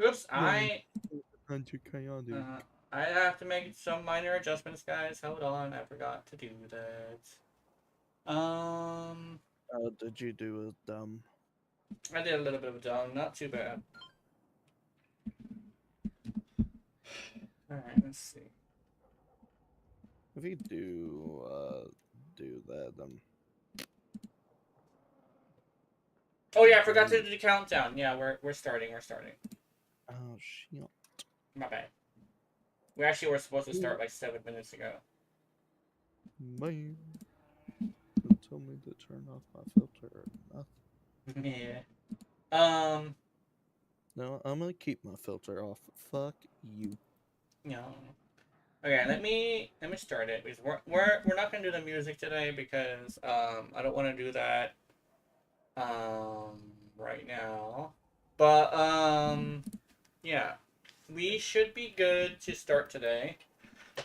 Oops, No, chaotic. I have to make some minor adjustments, guys. Hold on, I forgot to do that. Did you do a dumb? I did a little bit of a dumb, not too bad. All right, let's see. If you do that, Oh yeah, I forgot to do the countdown. Yeah, we're starting. We're starting. oh shit. My bad. We actually were supposed to start like 7 minutes ago. Man, don't tell me to turn off my filter or nothing. Yeah. Um. No, I'm gonna keep my filter off. Fuck you. No. Okay, let me start it because we're not gonna do the music today because I don't want to do that right now. But yeah, we should be good to start today.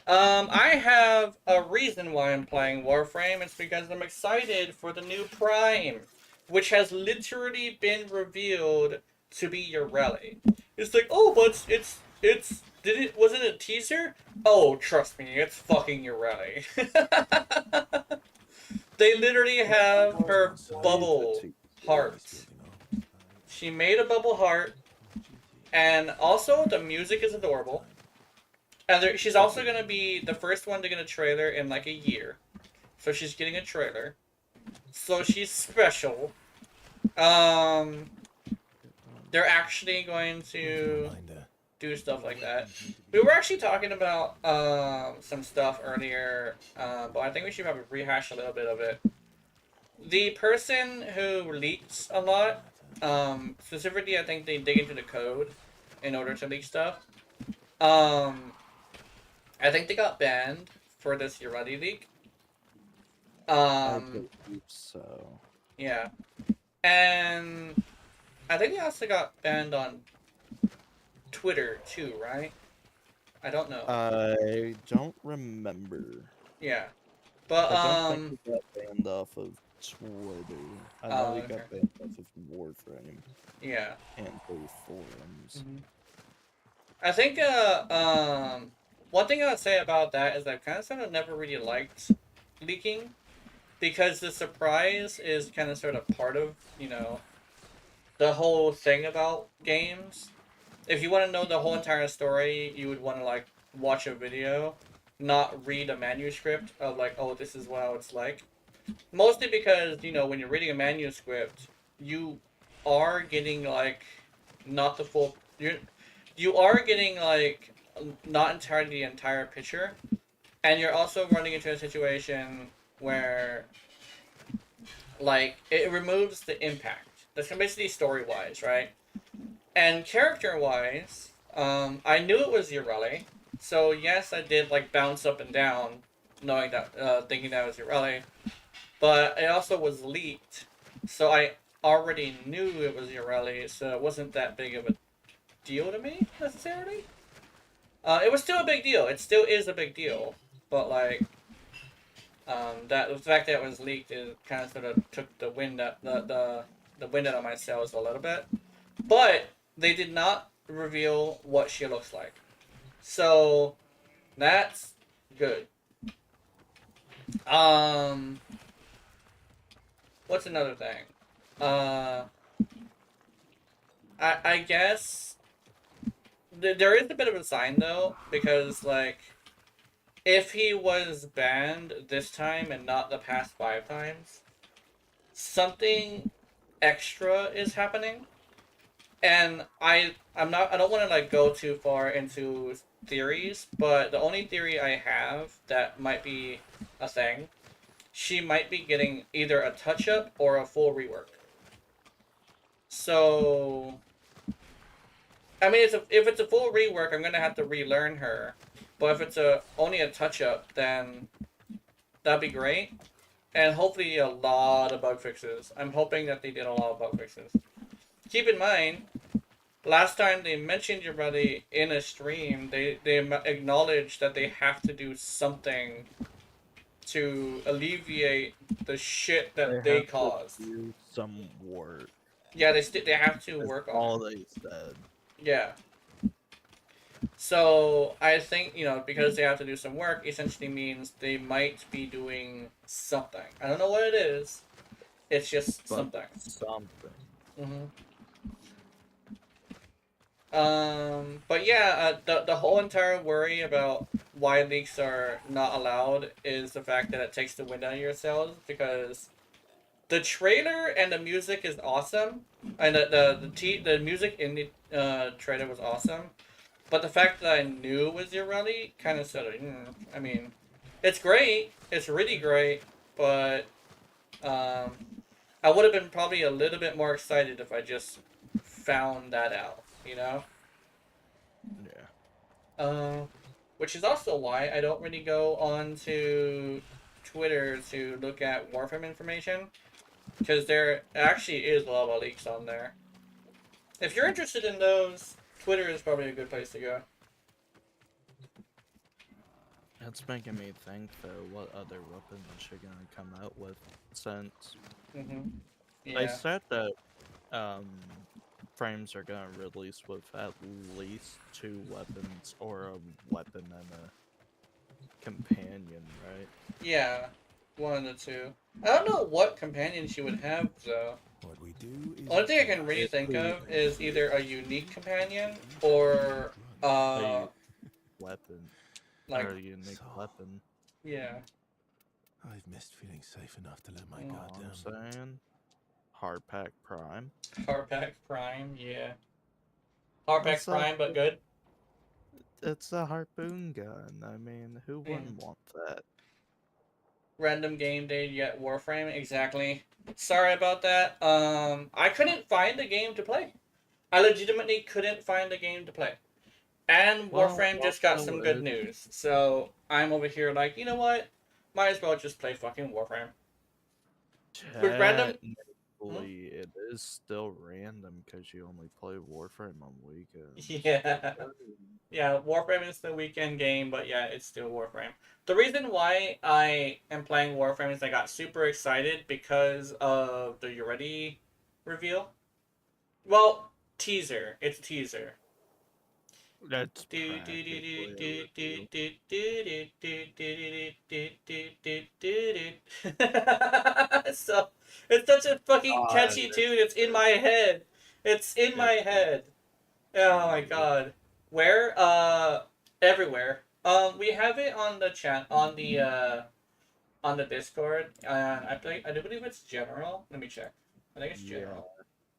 I have a reason why I'm playing Warframe. It's because I'm excited for the new Prime, which has literally been revealed to be your rally. It's like, oh, but it's did it was it a teaser? Oh, trust me, it's fucking your rally. They literally have her bubble heart. She made a bubble heart, and also the music is adorable. And she's also gonna be the first one to get a trailer in like a year, so she's getting a trailer. So she's special. Um, they're actually going to do stuff like that. We were actually talking about some stuff earlier, but I think we should probably rehash a little bit of it. The person who leaks a lot, specifically, I think they dig into the code in order to leak stuff. Um, I think they got banned for this Urati leak. I Um, believe so. yeah, and I think they also got banned on Twitter too, right? I don't know. I don't remember. Yeah, but I don't think he got banned off of Twitter. I know he okay. got banned off of Warframe Yeah. and their forums. Mm-hmm. I think one thing I would say about that is I've kind of sort of never really liked leaking because the surprise is kind of sort of part of the whole thing about games. If you want to know the whole entire story, you would want to like watch a video, not read a manuscript of like, oh, this is how it's like. Mostly because when you're reading a manuscript, you are getting like not the full. You are getting like not entirely the entire picture, and you're also running into a situation where like it removes the impact. That's basically story wise, right? And character wise, I knew it was Ureli, so yes, I did like bounce up and down, knowing that, thinking that was Ureli, but it also was leaked, so I already knew it was Ureli, so it wasn't that big of a deal to me necessarily. It was still a big deal. It still is a big deal, but like that the fact that it was leaked is kind of sort of took the wind out the wind out of my sails a little bit. But they did not reveal what she looks like, so that's good. Um, what's another thing? Uh, I guess there is a bit of a sign though because like if he was banned this time and not the past 5 times, something extra is happening. And I don't want to like go too far into theories, but the only theory I have that might be a thing, she might be getting either a touch up or a full rework. So I mean, if it's a full rework, I'm gonna have to relearn her. But if it's only a touch up, then that'd be great. And hopefully a lot of bug fixes. I'm hoping that they did a lot of bug fixes. Keep in mind, last time they mentioned your buddy in a stream, they acknowledged that they have to do something to alleviate the shit that they have to caused. do some work. Yeah, they have to That's work on it. all they said. Yeah. So I think, because they have to do some work, essentially means they might be doing something. I don't know what it is. It's just But something. something. hmm but yeah, the whole entire worry about why leaks are not allowed is the fact that it takes the wind out of your sails, because the trailer and the music is awesome, and the music in the trailer was awesome. But the fact that I knew it was your rally kind of sort of, I mean, it's great. It's really great, but um, I would have been probably a little bit more excited if I just found that out, you know? Yeah. Uh, which is also why I don't really go on to Twitter to look at Warframe information, because there actually is a lot of leaks on there. If you're interested in those, Twitter is probably a good place to go. It's making me think though, what other weapons are gonna come out with since they Yeah. said that um frames are gonna release with at least two weapons or a weapon and a companion, right? Yeah, one of the two. I don't know what companion she would have though. What we do is Only thing I can really just think Maybe of is either a unique companion each or grunt. uh a weapon or like a unique So weapon. yeah. I've missed feeling safe enough to let my Mm. All guard I'm down. saying, Hardpack Prime. Hardpack Prime, yeah. Hardpack That's a Prime, but good. it's a harpoon gun. I mean, who Yeah. wouldn't want that? Random game day yet Warframe, exactly. Sorry about that. I couldn't find a game to play. I legitimately couldn't find a game to play. And Well, Warframe just got also some good it news. So I'm over here like, you know what? Might as well just play fucking Warframe. With random. technically Hmm? it is still random because you only play Warframe on weekends. Yeah. Yeah, Warframe is the weekend game, but yeah, it's still Warframe. The reason why I am playing Warframe is I got super excited because of the Unity reveal. Well, teaser. It's a teaser. That's practically a review. So it's such a fucking catchy That's tune. It's in my head. It's in my it, head. Oh my it, god. Where? Everywhere. We have it on the chat on the Discord. I do believe it's general. Let me check. I think it's yeah. general.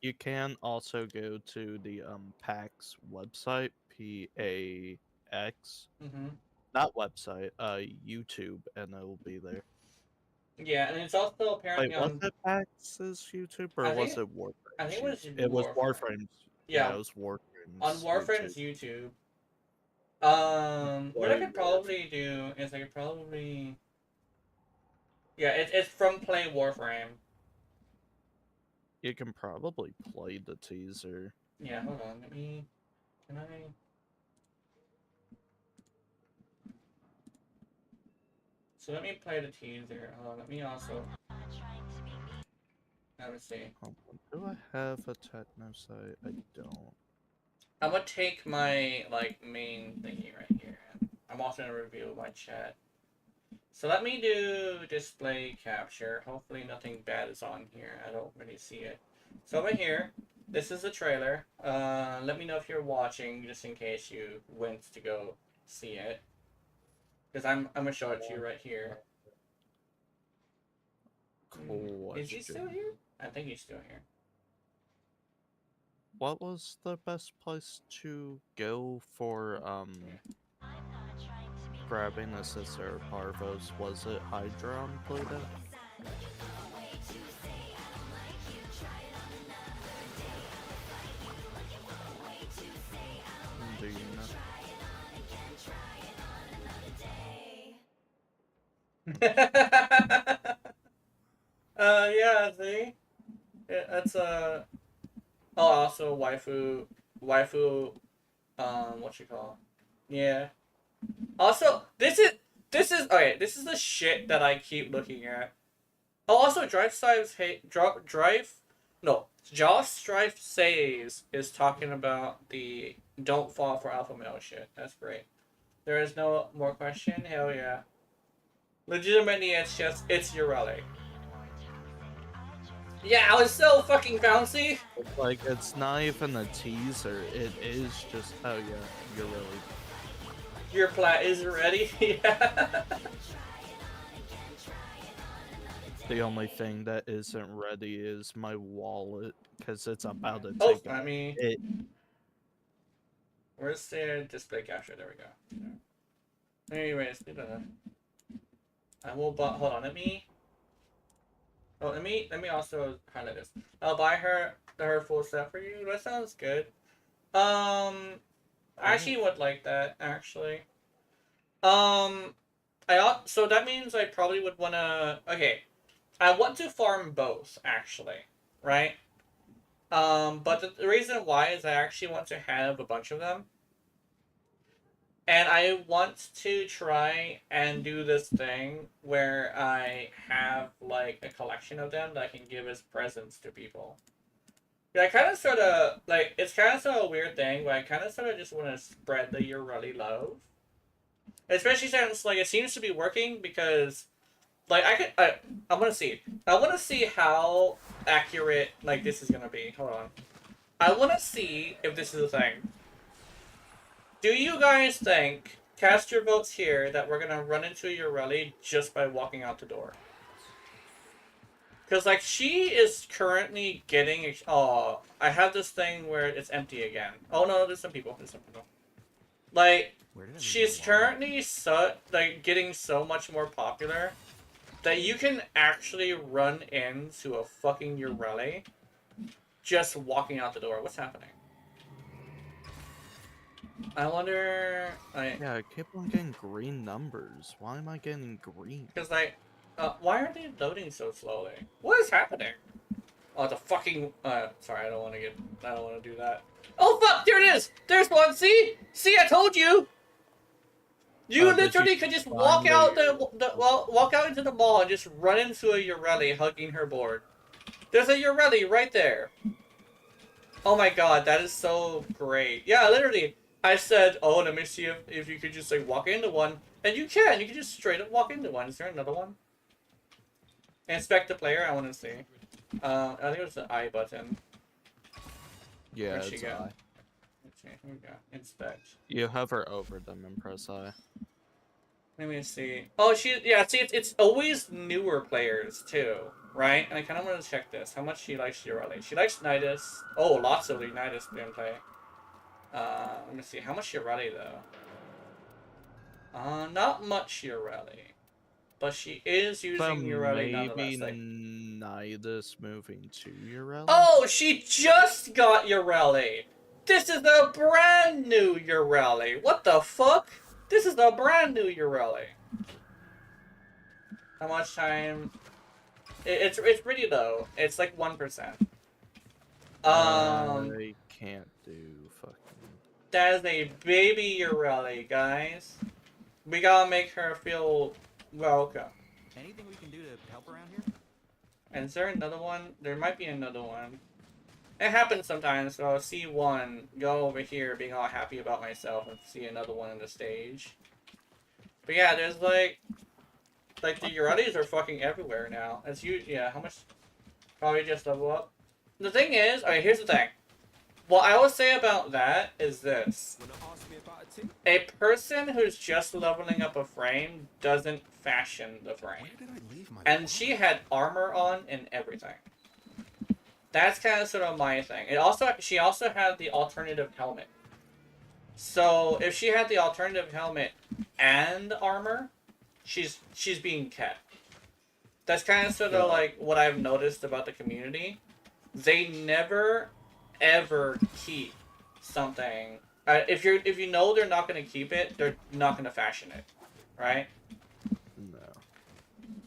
You can also go to the PAX website, PAX, Mm-hmm. not website, YouTube, and it'll be there. Yeah, and it's also Wait, apparently was on. it PAX's YouTube or I was think it I think Warframe's it was YouTube? It was Warframe. Warframe's. Yeah, Yeah, it was on Warframe's YouTube. Warframe's YouTube. What I Play could Warframe. probably do is I could probably. Yeah, it's from Play Warframe. You can probably play the teaser. Yeah, hold on. Let me. Can I? So let me play the teaser. Let me also. Let me see. Do I have a techno site? I don't. I'm gonna take my like main thingy right here. I'm also gonna review my chat. So let me do display capture. Hopefully nothing bad is on here. I don't really see it. So over here, this is the trailer. Let me know if you're watching, just in case you went to go see it. Because I'm gonna show it to you right here. Is he still Question. here? I think he's still here. What was the best place to go for grabbing a sister parvos? Was it Hydra on Pluto? Do you know? Yeah, see? That's oh, also waifu, what you call? Yeah. Also, this is okay. This is the shit that I keep looking at. Oh, also drive size. Hey, drive. No, Josh Strife Says is talking about the don't fall for alpha male shit. That's great. There is no more question? Hell yeah. Legitimately, it's your relic. Yeah, I was so fucking bouncy. Like, it's not even a teaser. It is just, oh yeah, you're really. Your plat is ready. Yeah. The only thing that isn't ready is my wallet, because it's about to Oh, take I mean, it. where's the display capture? There we go. Anyways, I will buy. Hold on, let me. Oh, let me also highlight this. I'll buy her full set for you. That sounds good. I actually would like that actually. So that means I probably would wanna. Okay, I want to farm both actually, right? But the reason why is I actually want to have a bunch of them. And I want to try and do this thing where I have like a collection of them that I can give as presents to people. Yeah, I kind of sort of like it's kind of sort of a weird thing, but I kind of sort of just want to spread the you really love, especially since like it seems to be working because like I want to see how accurate like this is gonna be. Hold on, I want to see if this is a thing. Do you guys think, cast your votes here, that we're gonna run into your rally just by walking out the door? Because, like, she is currently getting... Oh, I have this thing where it's empty again. Oh, no, there's some people. Like, she's currently getting so much more popular that you can actually run into a fucking Ureli just walking out the door. What's happening? I wonder... Yeah, I keep on getting green numbers. Why am I getting green? Because, why are they loading so slowly? What is happening? Oh, the fucking... sorry, I don't want to do that. Oh, fuck! There it is! There's one! See? See, I told you! You literally could just walk out walk out into the mall and just run into a Ureli hugging her board. There's a Ureli right there. Oh my god, that is so great. Yeah, literally. I said, oh, let me see if you could just, like, walk into one. And you can. You can just straight up walk into one. Is there another one? Inspect the player, I want to see. I think it was the I button. Yeah, Where'd she it's go? I. Let's see, here we go. Inspect. You hover over them and press I. Let me see. Oh, yeah, see, it's always newer players, too, right? And I kind of want to check this. How much she likes Ureli. She likes Nidus. Oh, lots of Nidus gameplay. Let me see. How much Ureli, though? Not much Ureli. But she is using Ureli nonetheless. Maybe Nidus moving to Ureli? Oh, she just got Ureli! This is the brand new Ureli! What the fuck? This is the brand new Ureli. How much time? It's pretty low. It's like 1%. I can't do fucking... That is a baby Ureli, guys. We gotta make her feel welcome. Anything we can do to help around here? And is there another one? There might be another one. It happens sometimes, so I'll see one, go over here being all happy about myself, and see another one on the stage. But yeah, there's like the Urelis are fucking everywhere now. As you, yeah, how much? Probably just level up. The thing is, alright, here's the thing. What I will say about that is this. A person who's just leveling up a frame doesn't fashion the frame. And she had armor on and everything. That's kind of sort of my thing. She also had the alternative helmet. So if she had the alternative helmet and armor, she's being kept. That's kind of sort of like what I've noticed about the community. They never ever keep something. If you know they're not gonna keep it, they're not gonna fashion it, right?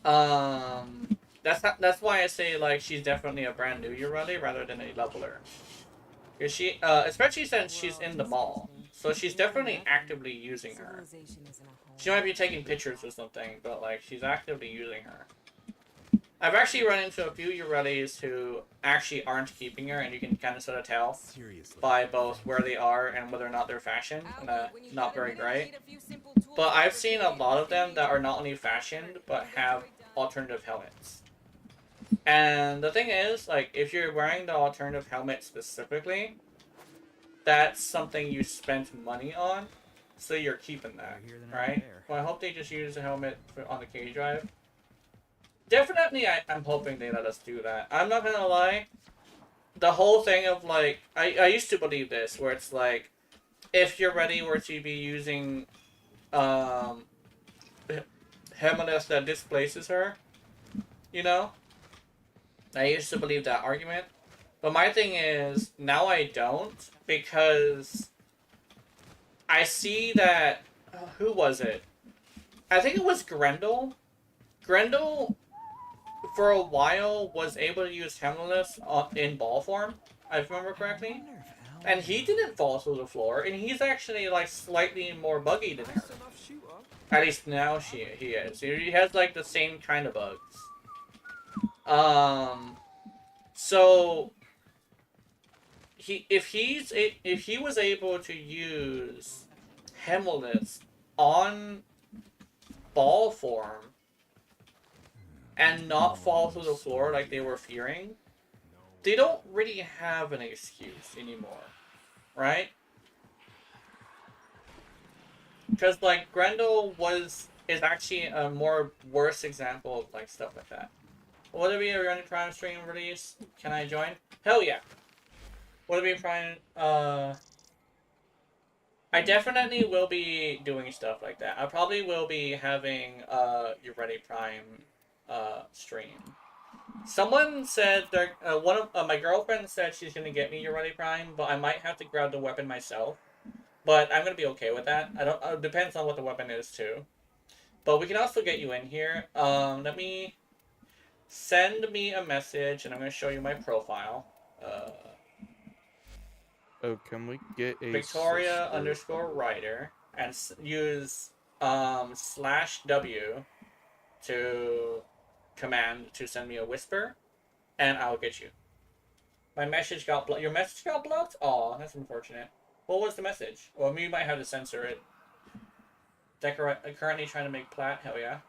No. That's why I say like she's definitely a brand new Ureli rather than a leveler. Cause she, especially since she's in the mall, so she's definitely actively using her. She might be taking pictures or something, but like she's actively using her. I've actually run into a few Urelis who actually aren't keeping her, and you can kind of sort of tell Seriously. by both where they are and whether or not they're fashioned, and not very great. But I've seen a lot of them that are not only fashioned, but have alternative helmets. And the thing is, like, if you're wearing the alternative helmet specifically, that's something you spent money on, so you're keeping that, Better here than right? there. Well, I hope they just use the helmet on the K drive. Definitely, I'm hoping they let us do that. I'm not gonna lie. The whole thing of, like, I used to believe this, where it's like, if you're ready were to be using, um, helmet that displaces her, you know? I used to believe that argument. But my thing is, now I don't, because I see that, who was it? I think it was Grendel. Grendel, for a while, was able to use Hemless in ball form, if I remember correctly. And he didn't fall through the floor, and he's actually, like, slightly more buggy than her. At least now he is. He has, like, the same kind of bugs. So if he was able to use Hemless on ball form and not fall through the floor like they were fearing, they don't really have an excuse anymore, right? Because, like, Grendel is actually a more worse example of, like, stuff like that. Will there be a running Prime stream release? Can I join? Hell yeah. Will there be a Prime? I definitely will be doing stuff like that. I probably will be having your Ready Prime stream. Someone said one of my girlfriend said she's gonna get me your Ready Prime, but I might have to grab the weapon myself. But I'm gonna be okay with that. I don't. It depends on what the weapon is too. But we can also get you in here. Let me send me a message, and I'm gonna show you my profile. Oh, can we get a Victoria sister? underscore writer and use /W to command to send me a whisper, and I'll get you. My message got blocked. Your message got blocked? Aw, that's unfortunate. What was the message? Well, we might have to censor it. Currently trying to make plat. Hell yeah.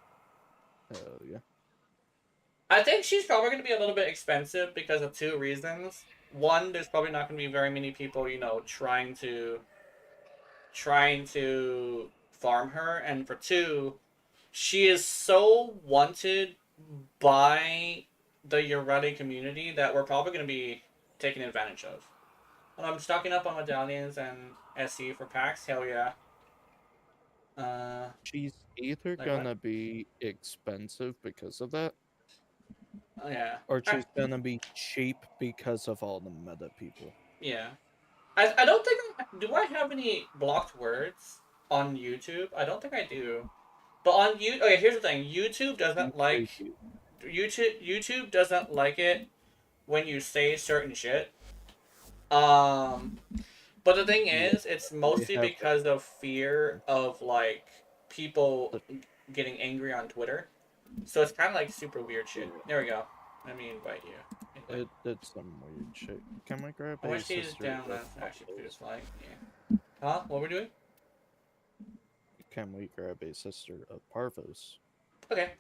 Oh yeah. I think she's probably going to be a little bit expensive because of two reasons. One, there's probably not going to be very many people, trying to farm her, and for two, she is so wanted by the Ureti community that we're probably going to be taken advantage of. I'm stocking up on medallions and SE for packs. Hell yeah. She's either Like gonna what? be expensive because of that, Oh, yeah. or she's gonna be cheap because of all the meta people. Yeah. I don't think do I have any blocked words on YouTube? I don't think I do. But on YouTube, okay, here's the thing. They do. YouTube doesn't like it when you say certain shit. Um, but the thing Yeah, is, it's they mostly have because of fear that. of, like, people But getting angry on Twitter. So it's kind of like super weird shit. There we go. Let me invite you. it's some weird shit. Can we grab I a wish these sister down of that actually Pablo's? feels like. Yeah. Huh? What we're doing? Can we grab a sister of Parvos? Okay.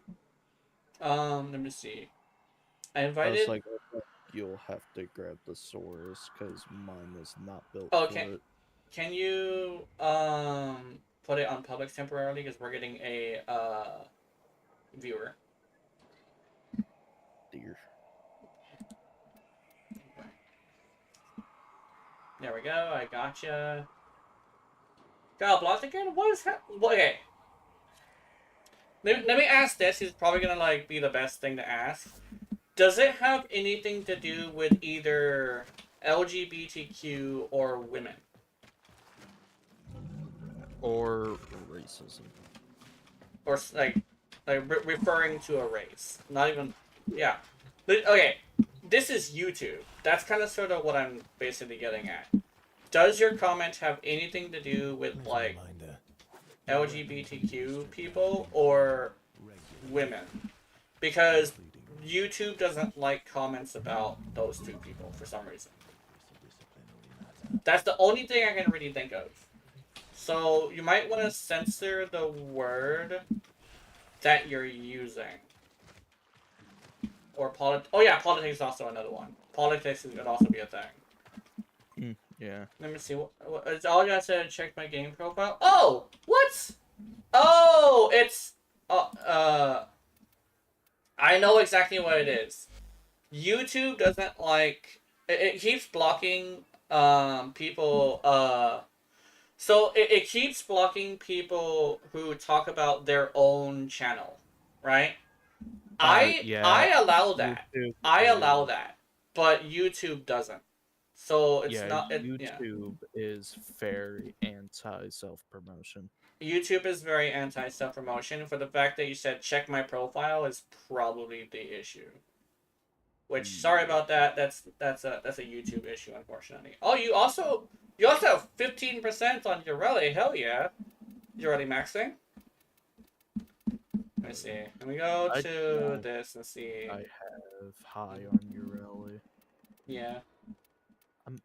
Let me see. I I was invited. like, you'll have to grab the Saurus because mine is not built Oh, for it. can you put it on public temporarily because we're getting a viewer. Dear. There we go. I gotcha. God, blocked again? What is that? Okay. Let me ask this. It's probably gonna, like, be the best thing to ask. Does it have anything to do with either LGBTQ or women? Or racism. Or, referring to a race? Not even. Yeah. Okay. This is YouTube. That's kind of sort of what I'm basically getting at. Does your comment have anything to do with, like, LGBTQ people or women? Because YouTube doesn't like comments about those two people for some reason. That's the only thing I can really think of. So you might want to censor the word that you're using. Or oh yeah, politics is also another one. Politics could also be a thing. Yeah. Let me see. It's all I gotta say to check my game profile. Oh, what? Oh, it's I know exactly what it is. YouTube doesn't like it keeps blocking people so it keeps blocking people who talk about their own channel, right? Yeah. I allow that. YouTube I allow is- that, but YouTube doesn't. So it's Yeah, not yeah. YouTube is very anti self promotion. YouTube is very anti self promotion. For the fact that you said check my profile is probably the issue. Which sorry about that. That's a YouTube issue, unfortunately. Oh, you also have 15% on Ureli. Hell yeah, Ureli maxing. Let me see. Let me go to this and see. I have high on Ureli. Yeah. I'm-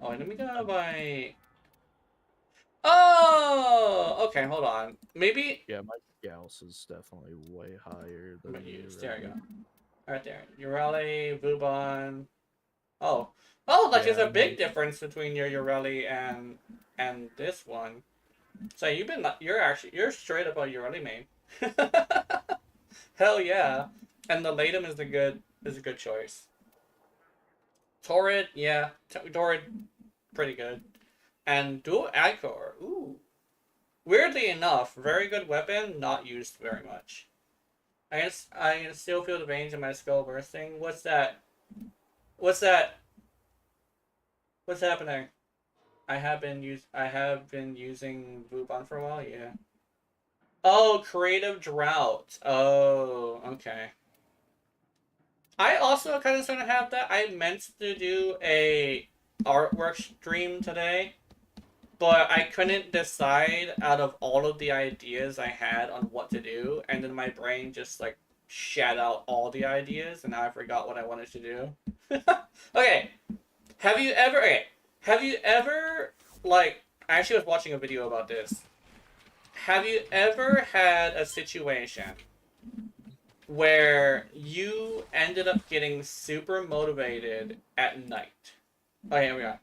Oh, let me go by. Oh, okay. Hold on. Maybe. Yeah, my Gauss is definitely way higher than There we Ureli. go. Right there. Ureli, Vubon. Oh. Oh, like there's a big difference between your Ureli and this one. So you're straight up a Ureli main. Hell yeah. And the Latum is a good choice. Torrid, yeah. Torrid, pretty good. And Dual Agcor, ooh. Weirdly enough, very good weapon, not used very much. I can still feel the veins in my skull bursting. What's that? What's that? What's happening? I have been using Vubon for a while, yeah. Oh, creative drought. Oh, okay. I also kind of sort of have that. I meant to do a artwork stream today, but I couldn't decide out of all of the ideas I had on what to do, and then my brain just like shat out all the ideas, and now I forgot what I wanted to do. Okay, have you ever like? I actually was watching a video about this. Have you ever had a situation where you ended up getting super motivated at night? Oh, here we go.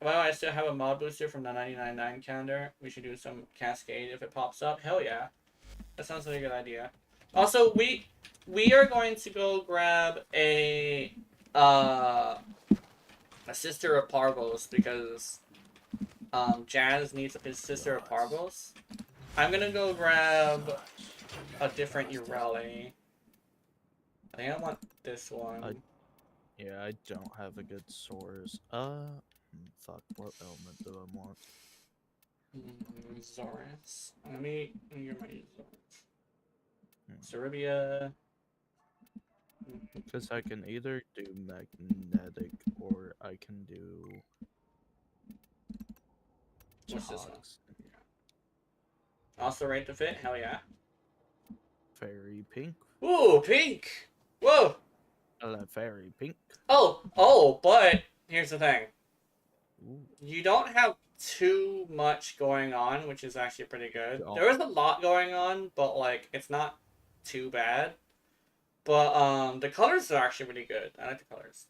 Well, I still have a mod booster from the 99.9 calendar. We should do some Cascade if it pops up. Hell yeah. That sounds like a good idea. Also, we are going to go grab a Sister of Parvos because Jazz needs a Sister of Parvos. I'm gonna go grab a different Ureli. I think I want this one. Yeah, I don't have a good source. Fuck, what element do I want? Zorus. Let me get my Zorus. Ceribia. Because I can either do magnetic or I can do. What's this one? Jogs. Also rate to fit? Hell yeah. Fairy pink. Ooh, pink! Whoa! I love fairy pink. Oh, but here's the thing. Ooh. You don't have too much going on, which is actually pretty good. Oh. There is a lot going on, but like it's not too bad. But the colors are actually really good. I like the colors.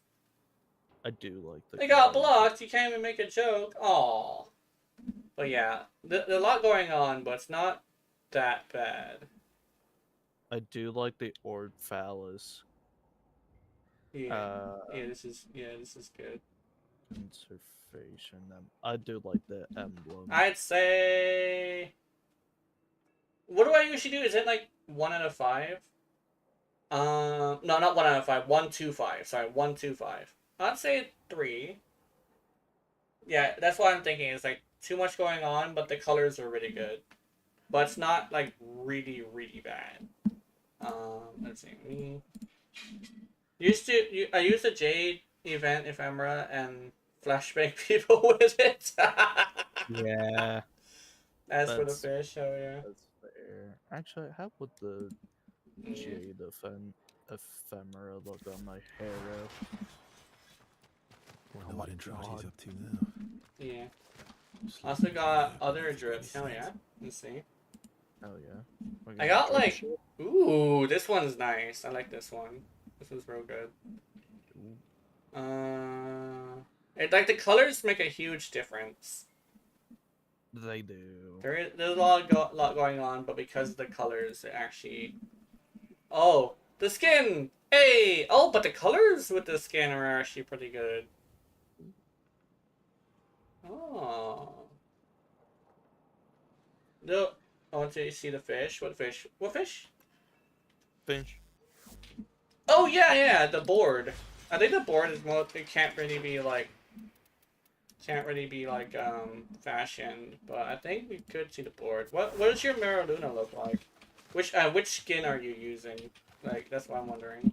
I do like the. They got blocked. You can't even make a joke. Aw. But yeah, there's a lot going on, but it's not that bad. I do like the orb phallus. Yeah. This is good. Conservation. I do like the emblem. I'd say. What do I usually do? Is it like 1 out of 5? No, not 1 out of 5. 125. Sorry, 125. I'd say 3. Yeah, that's what I'm thinking. It's like too much going on, but the colors are really good. But it's not like really, really bad. Let's see. I used the Jade event ephemera and flashbang people with it. Yeah. As for the fish, oh yeah. That's fair. Actually, how would the jade ephemera look on my Harrow. Wonder Oh what my Entrati's God. up to now. Yeah. Just Also looking got for other perfect drips. Hell reset. yeah. Let's see. Oh yeah. We're I gonna got drip like, shit? ooh, this one's nice. I like this one. This one's real good. Ooh. Like the colors make a huge difference. They do. There's a lot going on, but because of the colors, it actually. Oh, the skin. Hey. Oh, but the colors with the skin are actually pretty good. Oh. No. I want to see the fish. What fish? What fish? Finch. Oh yeah, yeah, the board. I think the board is more. It can't really be like fashioned, but I think we could see the board. What does your Maraluna look like? Which skin are you using? Like that's what I'm wondering.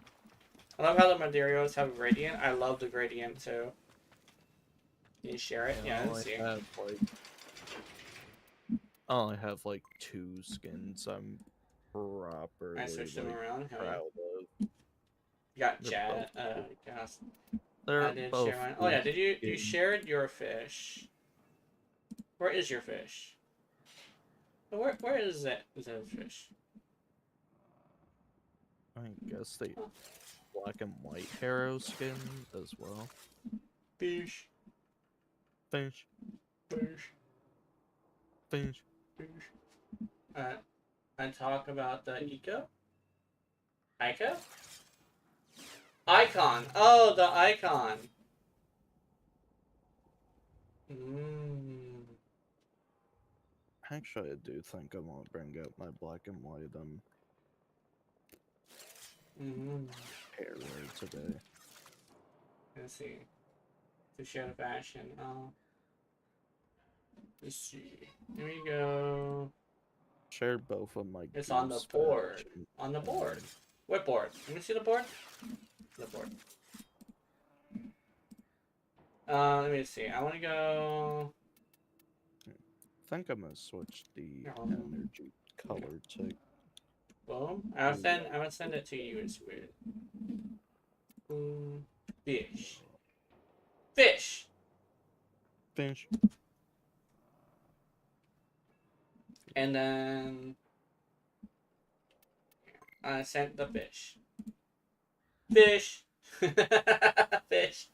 I love how the Madeiros have gradient. I love the gradient too. Can you share it? Yeah, let's see. I only have like 2 skins I'm properly I switched them around. Hell yeah. proud of. You got They're chat. both Gas. They're I did both share mine. Oh yeah, did you good. shared your fish? Where is your fish? Where is that? Is that fish? I guess they black and white Harrow skin as well. Fish. Finch. Fish. Finch. Fish. I talk about the Eco. Ico? Icon. Oh, the icon. Mmm. Actually, I do think I want to bring out my black and white Harrow today. Let's see. To share the fashion. Oh. Let's see. Here we go. Share both of my. It's on the board. On the board. What board? Let me see the board. The board. Let me see. I want to go. I think I'm gonna switch the energy color type. Boom. I'm gonna send it to you. It's weird. Boom. Fish. Fish. Finch. And then I sent the fish. Fish. Fish.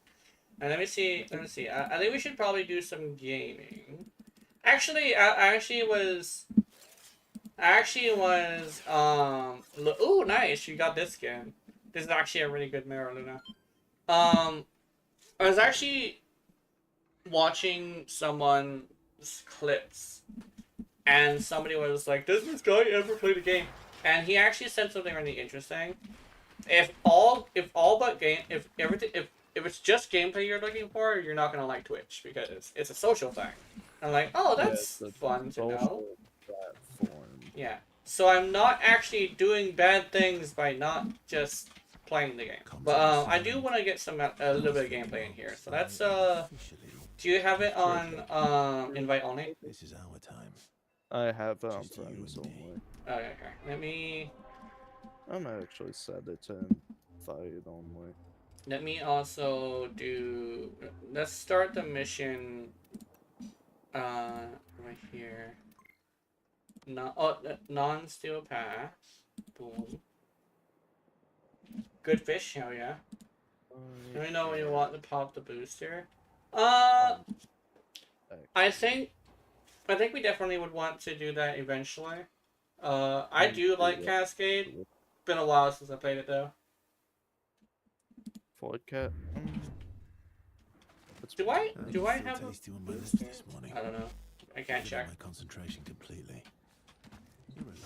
And let me see. Let me see. I think we should probably do some gaming. Actually, I actually was. Ooh, nice. You got this skin. This is actually a really good Maraluna. I was actually watching someone's clips, and somebody was like, "Does this guy ever play the game?" And he actually said something really interesting. If it's just gameplay you're looking for, you're not gonna like Twitch because it's a social thing. I'm like, oh, that's fun to know. Platform. Yeah. So I'm not actually doing bad things by not just playing the game. But I do want to get a little bit of gameplay in here. So that's do you have it on invite only? This is our time. I have it on Just you friends and me. only. Okay. Let me I'm gonna actually set it to invite only. Let me also do. Let's start the mission. Right here. Non-steel pass. Boom. Good fish. Hell yeah. Let me know when you want to pop the booster. I think we definitely would want to do that eventually. I do like Cascade. Been a while since I played it though. Floyd Cat. Do I feel have a tasty on my lips booster? this morning. I don't know. I can't Given check. my concentration completely. You're a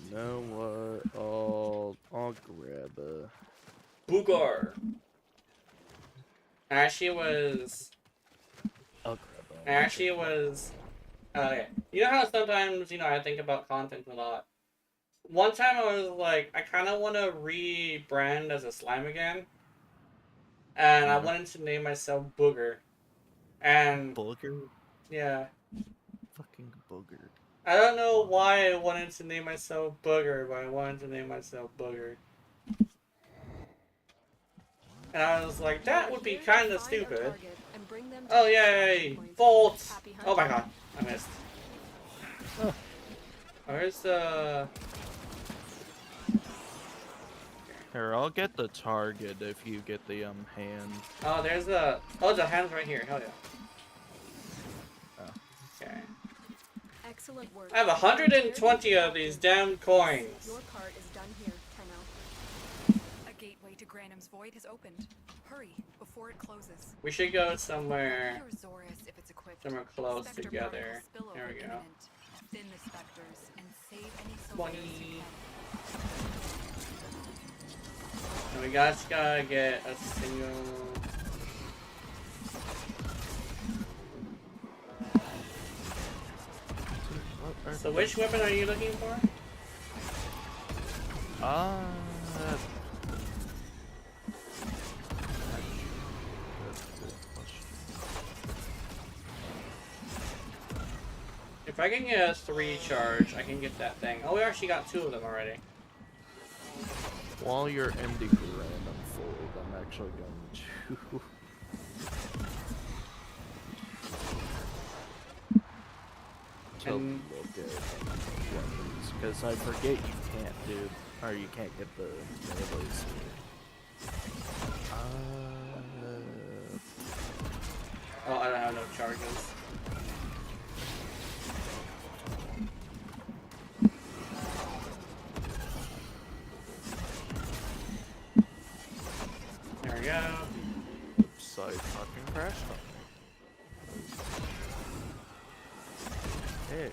You know what? I'll grab a. Boogar. Actually was. I'll grab a. Actually was. Okay. You know how sometimes I think about content a lot. One time I was like, I kind of want to rebrand as a slime again, and I wanted to name myself Booger. And Booger? yeah. Fucking Booger. I don't know why I wanted to name myself Booger, but I wanted to name myself Booger. And I was like, that would be kind of stupid. Oh, yay! Volt! Oh my god, I missed. Where's the... Here, I'll get the target if you get the hand. Oh, there's the... Oh, the hand's right here. Hell yeah. Oh. Okay. Excellent work. I have 120 of these damn coins. Your part is done here, Tenno. A gateway to Granum's Void has opened. Hurry, before it closes. We should go somewhere... Cure Zorus if it's equipped. Somewhere close Spectre together. particle spillover There we go. imminent. Thin the specters and save any Money. survivors you can. And we just gotta get a single... So which weapon are you looking for? That's a good question. If I can get a 3 charge, I can get that thing. Oh, we actually got 2 of them already. While you're ending the random fold, I'm actually going to And- look at weapons, because I forget you can't do, or you can't get the melees here. Oh, I don't have no charges. There we go. Oops, I fucking crashed on me. Hey.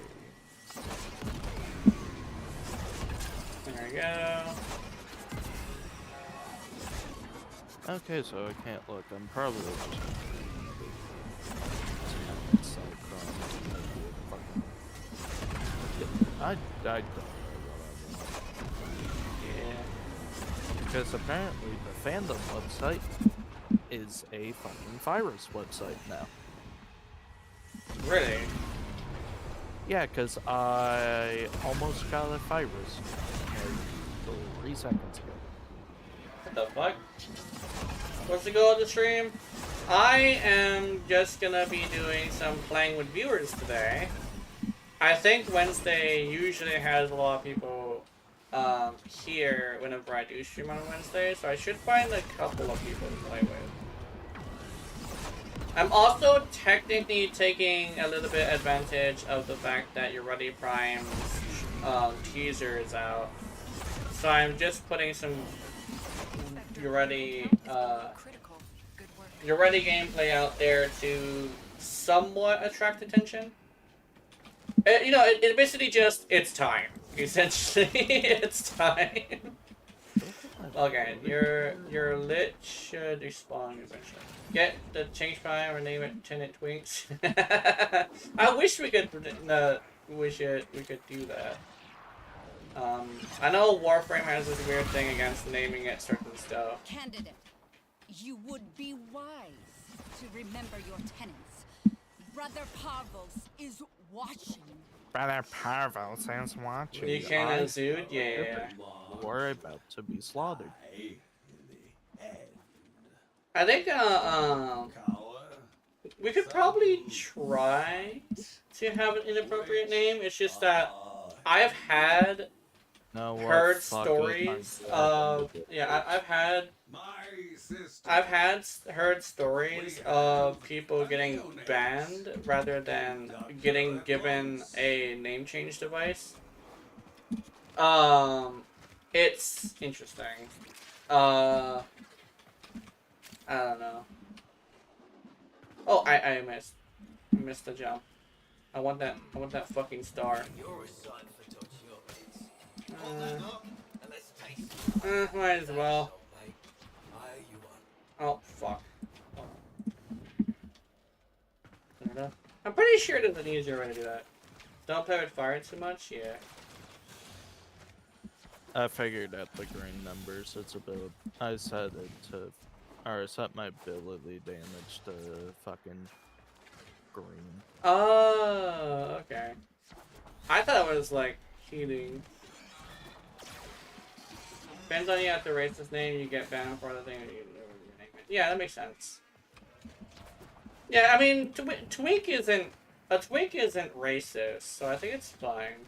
There we go. Okay, so I can't look. I'm probably just gonna I don't know what I want. Yeah. Because apparently the fandom website is a fucking virus website now. Really? Yeah, because I almost got a virus like 3 seconds ago. What the fuck? What's the goal of the stream? I am just gonna be doing some playing with viewers today. I think Wednesday usually has a lot of people here whenever I do stream on Wednesday, so I should find a couple of people to play with. I'm also technically taking a little bit advantage of the fact that your Ready Prime's teaser is out. So I'm just putting some Ready Critical. Good work. Ready gameplay out there to somewhat attract attention. You know, it basically just, it's time. Essentially, it's time. Okay, your lit should respawn eventually. Get the change prime or name it Tenant Twinks. I wish we could we could do that. I know Warframe has this weird thing against naming it certain stuff. Candidate, you would be wise to remember your tenants. Brother Parvos is watching. Brother Parvos is watching. You can't dude, yeah. We're about to be slaughtered. I think we could probably try to have an inappropriate name. It's just that I've had No, heard stories of heard stories of people getting banned rather than getting given a name change device. It's interesting. I don't know. Oh, I missed the jump. I want that fucking star. Might as well. Oh, fuck. I'm pretty sure there's an easier way to do that. Don't play with fire too much? Yeah. I figured out the green numbers. It's about. I set it to. Or I set my ability damage to fucking green. Oh, okay. I thought it was like healing. Depends on you have to erase his name, you get banned for the thing. Yeah, that makes sense. Yeah, I mean, Twink isn't racist, so I think it's fine.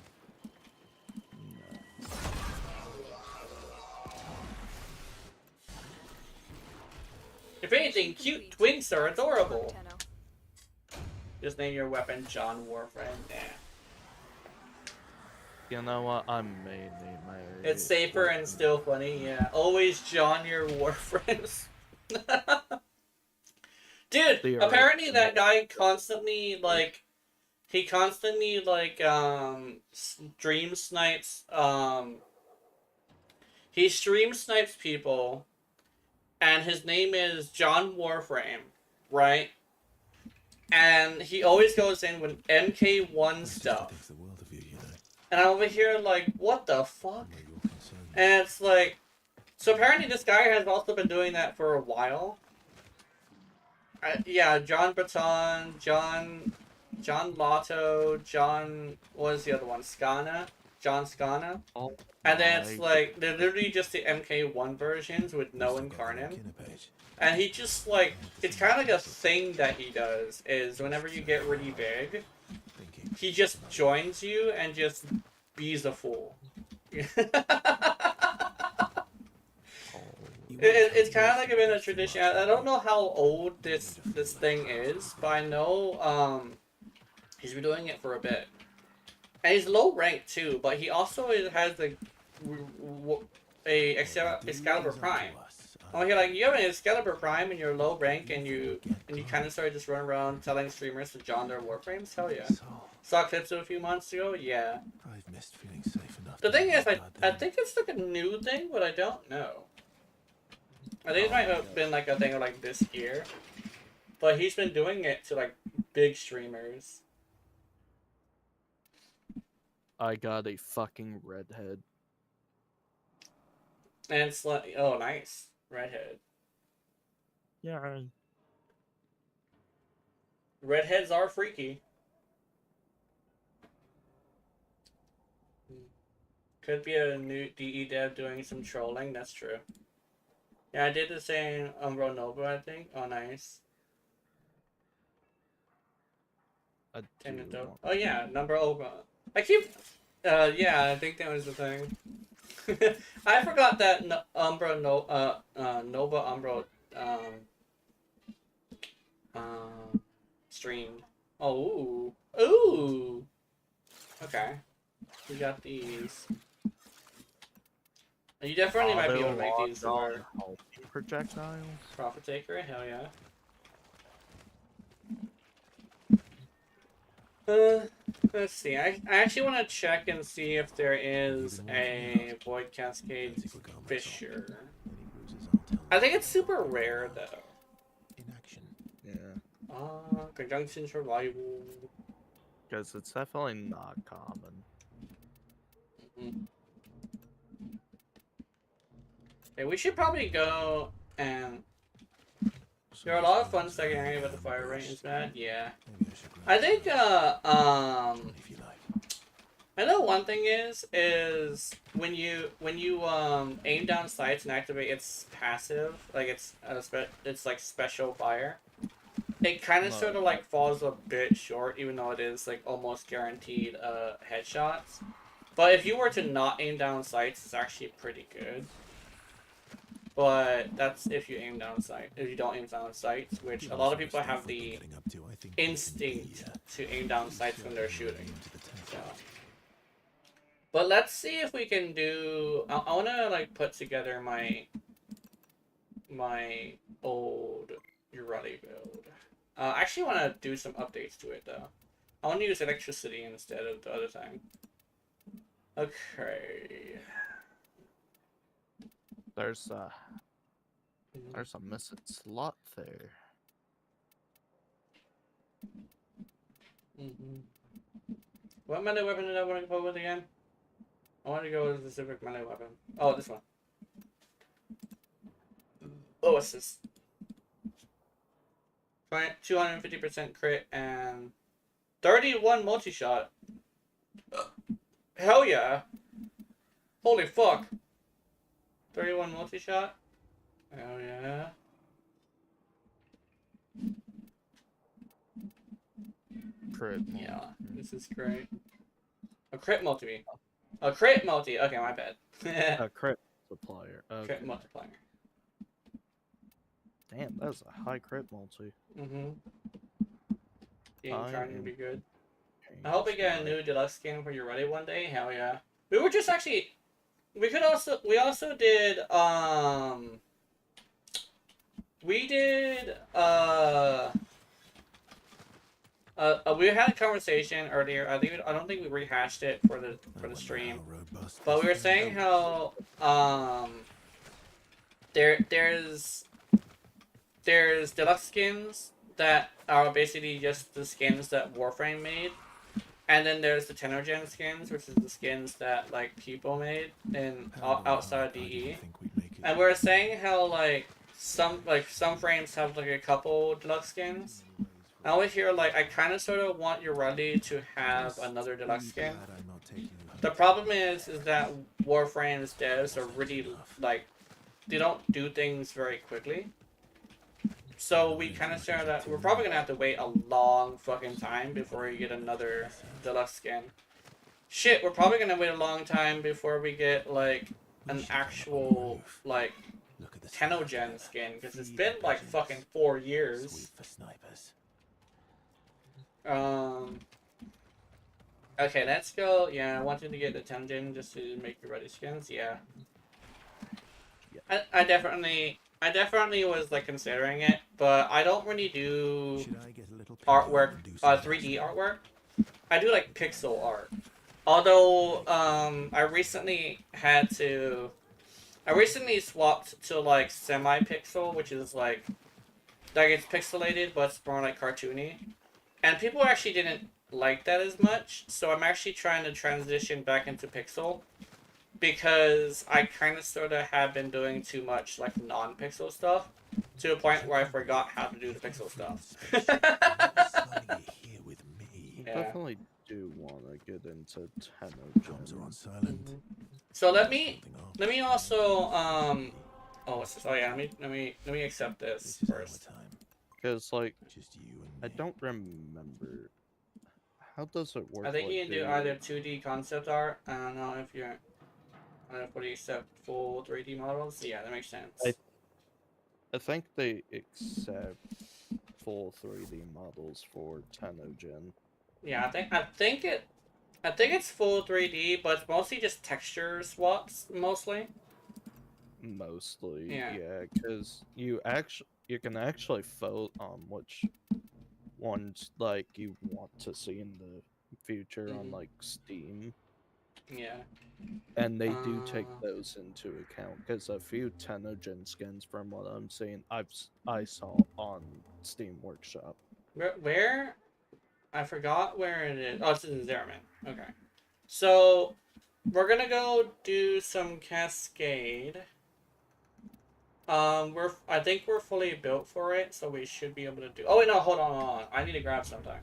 If anything, cute twinks are adorable. Just name your weapon John Warframe. Nah. You know what? I may name my. It's safer and still funny, yeah. Always John your Warframes. Dude, apparently that guy constantly, like, stream snipes, he stream snipes people, and his name is John Warframe, right? And he always goes in with MK1 stuff. And I'm over here like, what the fuck? And it's like, so apparently this guy has also been doing that for a while. Yeah, John Breton, John Lotto, what was the other one? John Scana. Oh, and then it's like, they're literally just the MK1 versions with no incarnate. And he just, like, it's kind of like a thing that he does, is whenever you get really big, he just joins you and just bees a fool. It's kind of like been a tradition. I don't know how old this thing is, but I know he's been doing it for a bit, and he's low ranked too. But he also has a Excalibur Prime. I'm like, you have an Excalibur Prime and you're low rank, and you kind of started just running around telling streamers to John their Warframes. Hell yeah! Saw clips of a few months ago. Yeah. I've missed feeling safe enough. The thing is, I think it's like a new thing, but I don't know. I think it might have been like a thing of like this year, but he's been doing it to like big streamers. I got a fucking redhead. And it's like, oh, nice. Redhead. Yeah. Redheads are freaky. Could be a new DE dev doing some trolling, that's true. Yeah, I did the same Umbro Nova, I think. Oh, nice. Oh, yeah, number over. I keep... yeah, I think that was the thing. I forgot that Nova Umbro, streamed. Oh, ooh. Ooh! Okay. We got these. You definitely might be able to make these more projectiles. Profit Taker, hell yeah. Let's see. I actually want to check and see if there is a Void Cascade Fisher. I think it's super rare though. Yeah. Conjunction Survival. Because it's definitely not common. Mm-hmm. Okay, we should probably go and... There are a lot of fun stuff hanging about the fire rate, is that? Yeah. I think, I know one thing is when you aim down sights and activate its passive, like it's like special fire, it kind of sort of like falls a bit short, even though it is like almost guaranteed headshots. But if you were to not aim down sights, it's actually pretty good. But that's if you aim down sight. If you don't aim down sights, which a lot of people have the instinct to aim down sights when they're shooting. So. But let's see if we can do. I want to like put together my old Urali build. I actually want to do some updates to it though. I want to use electricity instead of the other thing. Okay. There's a missing slot there. What melee weapon did I want to go with again? I want to go with a specific melee weapon. Oh, this one. Oh, assist. 250% crit and 31 multi-shot. Hell yeah. Holy fuck. 31 multi-shot. Hell yeah. Crit. Yeah, this is great. A crit multi. A crit multi. Okay, my bad. A crit multiplier. Okay. Crit multiplier. Damn, that's a high crit multi. Mm-hmm. Game I trying to am be good. I hope we get a new deluxe skin for you ready one day. Hell yeah. We were just actually we also did we did we had a conversation earlier. I don't think we rehashed it for the stream. But we were saying how there's deluxe skins that are basically just the skins that Warframe made. And then there's the Tenogen skins, which is the skins that like people made in outside DE. And we were saying how like some frames have like a couple deluxe skins. I always hear like I kind of sort of want Urali to have another deluxe skin. The problem is that Warframe's devs are really like they don't do things very quickly. So we kind of started that we're probably gonna have to wait a long fucking time before we get another deluxe skin. Shit, we're probably gonna wait a long time before we get like an actual like Tenogen skin because it's been like fucking 4 years. Okay, let's go. Yeah, I wanted to get the Tenogen just to make the ready skins. Yeah. I definitely was like considering it, but I don't really do artwork, 3D artwork. I do like pixel art. Although I recently swapped to like semi-pixel, which is like it's pixelated but it's more like cartoony, and people actually didn't like that as much. So I'm actually trying to transition back into pixel. Because I kind of sort of have been doing too much like non-pixel stuff to a point where I forgot how to do the pixel stuff. I definitely do want to get into Tenogen. So let me also oh what's this? Oh yeah, let me accept this first. Because like I don't remember how does it work. I think you can do either 2D concept art. I don't know if you're. I don't know if we accept full 3D models. Yeah, that makes sense. I think they accept full 3D models for Tenogen. Yeah, I think it's full 3D, but it's mostly just texture swaps mostly. Mostly, yeah, because you can actually vote on which ones like you want to see in the future on like Steam. Yeah. And they do take those into account because a few Tenogen skins, from what I'm seeing, I saw on Steam Workshop. Where? I forgot where it is. Oh, it's in Zeraman. Okay. So we're gonna go do some Cascade. I think we're fully built for it, so we should be able to do. Oh wait, no, hold on. I need to grab something.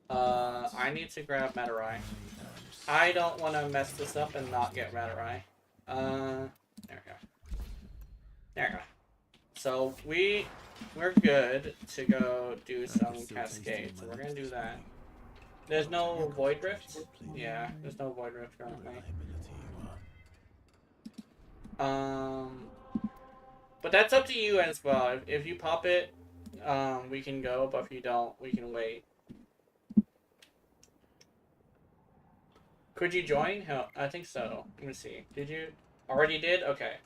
I need to grab Metarai. I don't want to mess this up and not get Metarai. There we go. There we go. So we're good to go do some Cascade. So we're gonna do that. There's no Void Rift? Yeah, there's no Void Rift currently. But that's up to you as well. If you pop it, we can go, but if you don't, we can wait. Could you join? Hell, I think so. Let me see. Did you? Already did? Okay.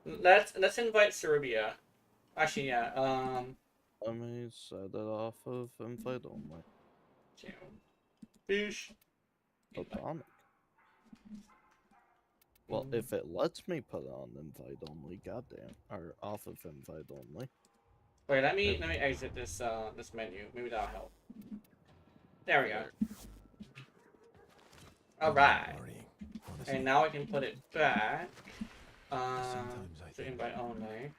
Let's invite Cerubia. Actually, yeah. Let me set it off of invite only. Boosh. Photonic. Well, if it lets me put on invite only, goddamn, or off of invite only. Wait, let me exit this this menu. Maybe that'll help. There we go. All right. And now I can put it back. To invite only.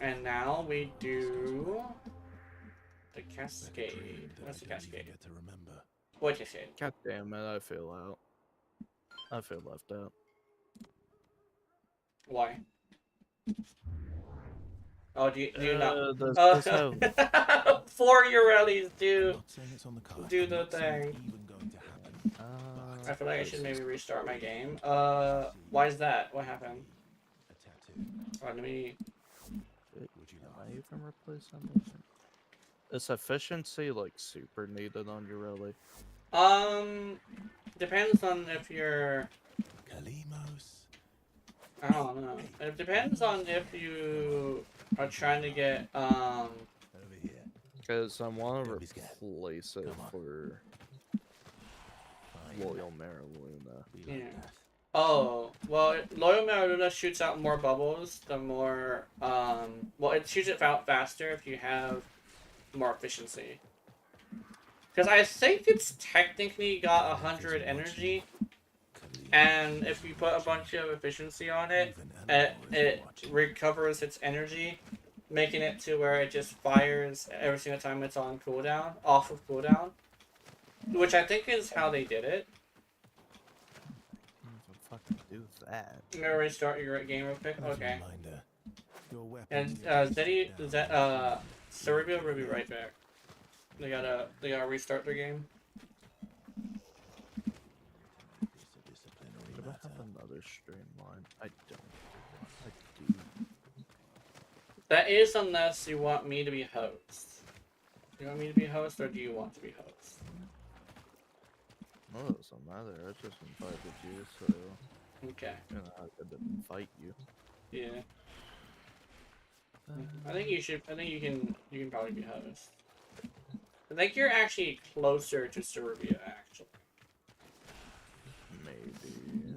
And now we do The A Cascade. dream that What's the I don't even Cascade? get to remember. What Cascade? God damn it, I feel out. I feel left out. Why? Oh, do you not? Does Uh, this have... 4-year rallies I'm do not saying it's on the card. do I'm the not saying it's thing. even going to happen. I feel like I should this maybe is- restart my game. Why is that? What happened? A tattoo. Let me. Would you Can like? I even replace anything? Is efficiency, like, super needed on your rally? Depends on if you're. Kalimos. I don't know. It depends on if you are trying to get Over here. Because I want to Don't be scared. replace it Come on. for Fine. Loyal Mariluna. We like Yeah. that. Oh, well, Loyal Mariluna shoots out more bubbles the more, well, it shoots it out faster if you have more efficiency. Because I think it's technically got 100 energy, Kalimos. and if you put a bunch of efficiency on it, Even it, animals it watching. recovers its energy, making it to where it just fires every single time it's on cooldown, off of cooldown. Which I think is how they did it. Fucking do that. I'm gonna restart your game real quick. As a Okay. reminder, your weapon And needs to Zeddy, sit that down. Cerebral will be right back. They gotta restart their game. It's a disciplinary Do I have matter. another streamline? I don't. I do. That is unless you want me to be host. You want me to be host, or do you want to be host? No, it doesn't matter. I just invited you, so Okay. you know, I could invite you. Yeah. I think you should. I think you can probably be host. I think you're actually closer to Serbia, actually. Maybe.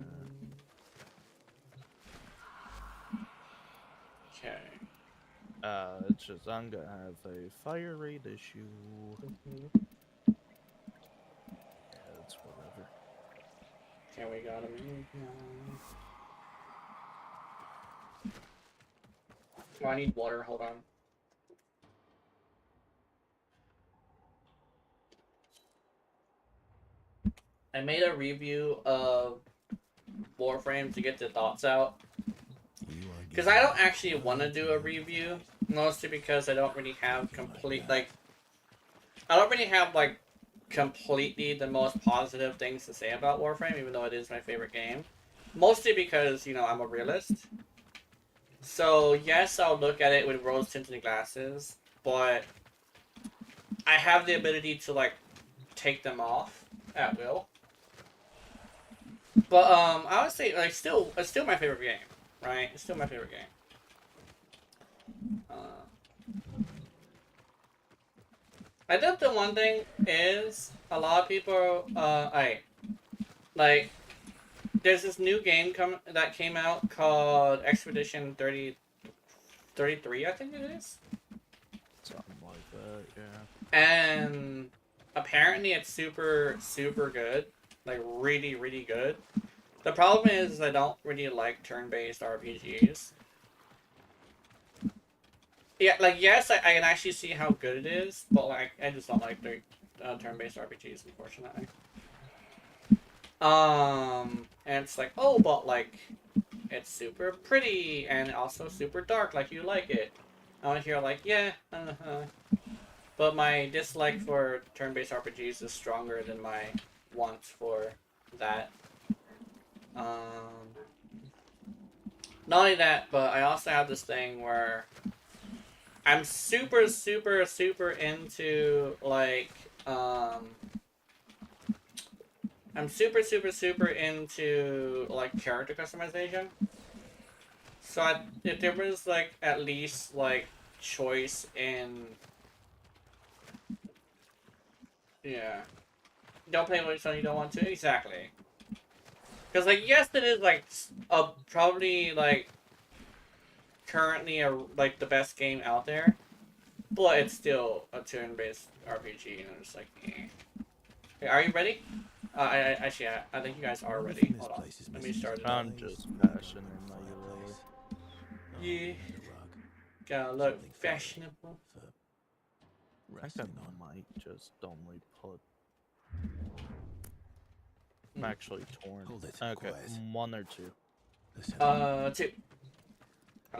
Okay. It's just I'm gonna have a fire rate issue. Yeah, it's whatever. Okay, we got him in. Oh, I need water. Hold on. I made a review of Warframe to get the thoughts out. Because I don't actually want to do a review, mostly because I don't really have completely the most positive things to say about Warframe, even though it is my favorite game. Mostly because, you know, I'm a realist. So, yes, I'll look at it with rose-tinted glasses, but I have the ability to, like, take them off at will. But, I would say, like, it's still my favorite game, right? It's still my favorite game. I think the one thing is, a lot of people, there's this new game that came out called Expedition 33, I think it is. Something like that, yeah. And apparently it's super, super good. Like, really, really good. The problem is I don't really like turn-based RPGs. Yeah, like, yes, I can actually see how good it is, but, like, I just don't like the turn-based RPGs, unfortunately. And it's like, oh, but, like, it's super pretty and also super dark, like you like it. I want to hear, like, yeah, But my dislike for turn-based RPGs is stronger than my want for that. Not only that, but I also have this thing where I'm super, super, super into, like, I'm super, super, super into, like, character customization. So if there was, like, at least, like, choice in... Yeah. Don't play with something you don't want to? Exactly. Because, like, yes, it is, like, probably, like, currently, like, the best game out there. But it's still a turn-based RPG, and I'm just like, eh. Okay, are you ready? I think you guys are ready. Hold on. Let me start it up. I'm just passionate in my Yeah. Gotta look fashionable. I think Resting I on. might just only put. Hmm. I'm actually torn. Hold it. Okay, Quiet. 1 or 2. Listen. 2. I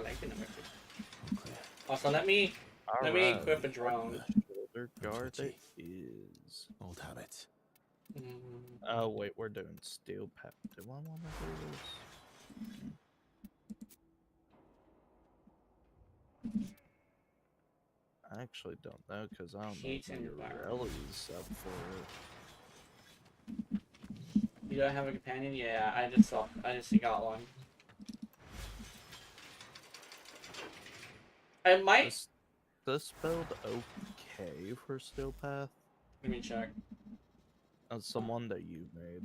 like the number 2. All clear. Also, let me Alright. equip a drone. Shoulder guard it twitchy. is. Old habits. Mm, Oh wait, we're doing steel pep. Do I want to do this? I actually don't know because I don't know Heat if environment. Urelli's up for it. You don't have a companion? Yeah, I just got one. I might. This build okay for steel path? Let me check. Someone that you made.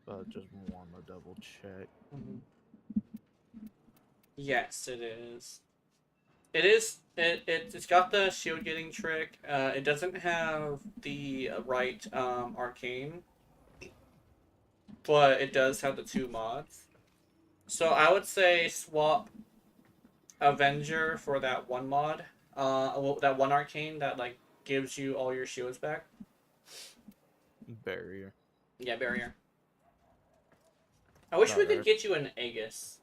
But just want to double check. Mhm. Yes, it is. It is. It's got the shield getting trick. It doesn't have the right arcane, but it does have the 2 mods. So I would say swap Avenger for that 1 mod. Well, that 1 arcane that like gives you all your shields back. Barrier. Yeah, barrier. I wish we could Alright. get you an Aegis.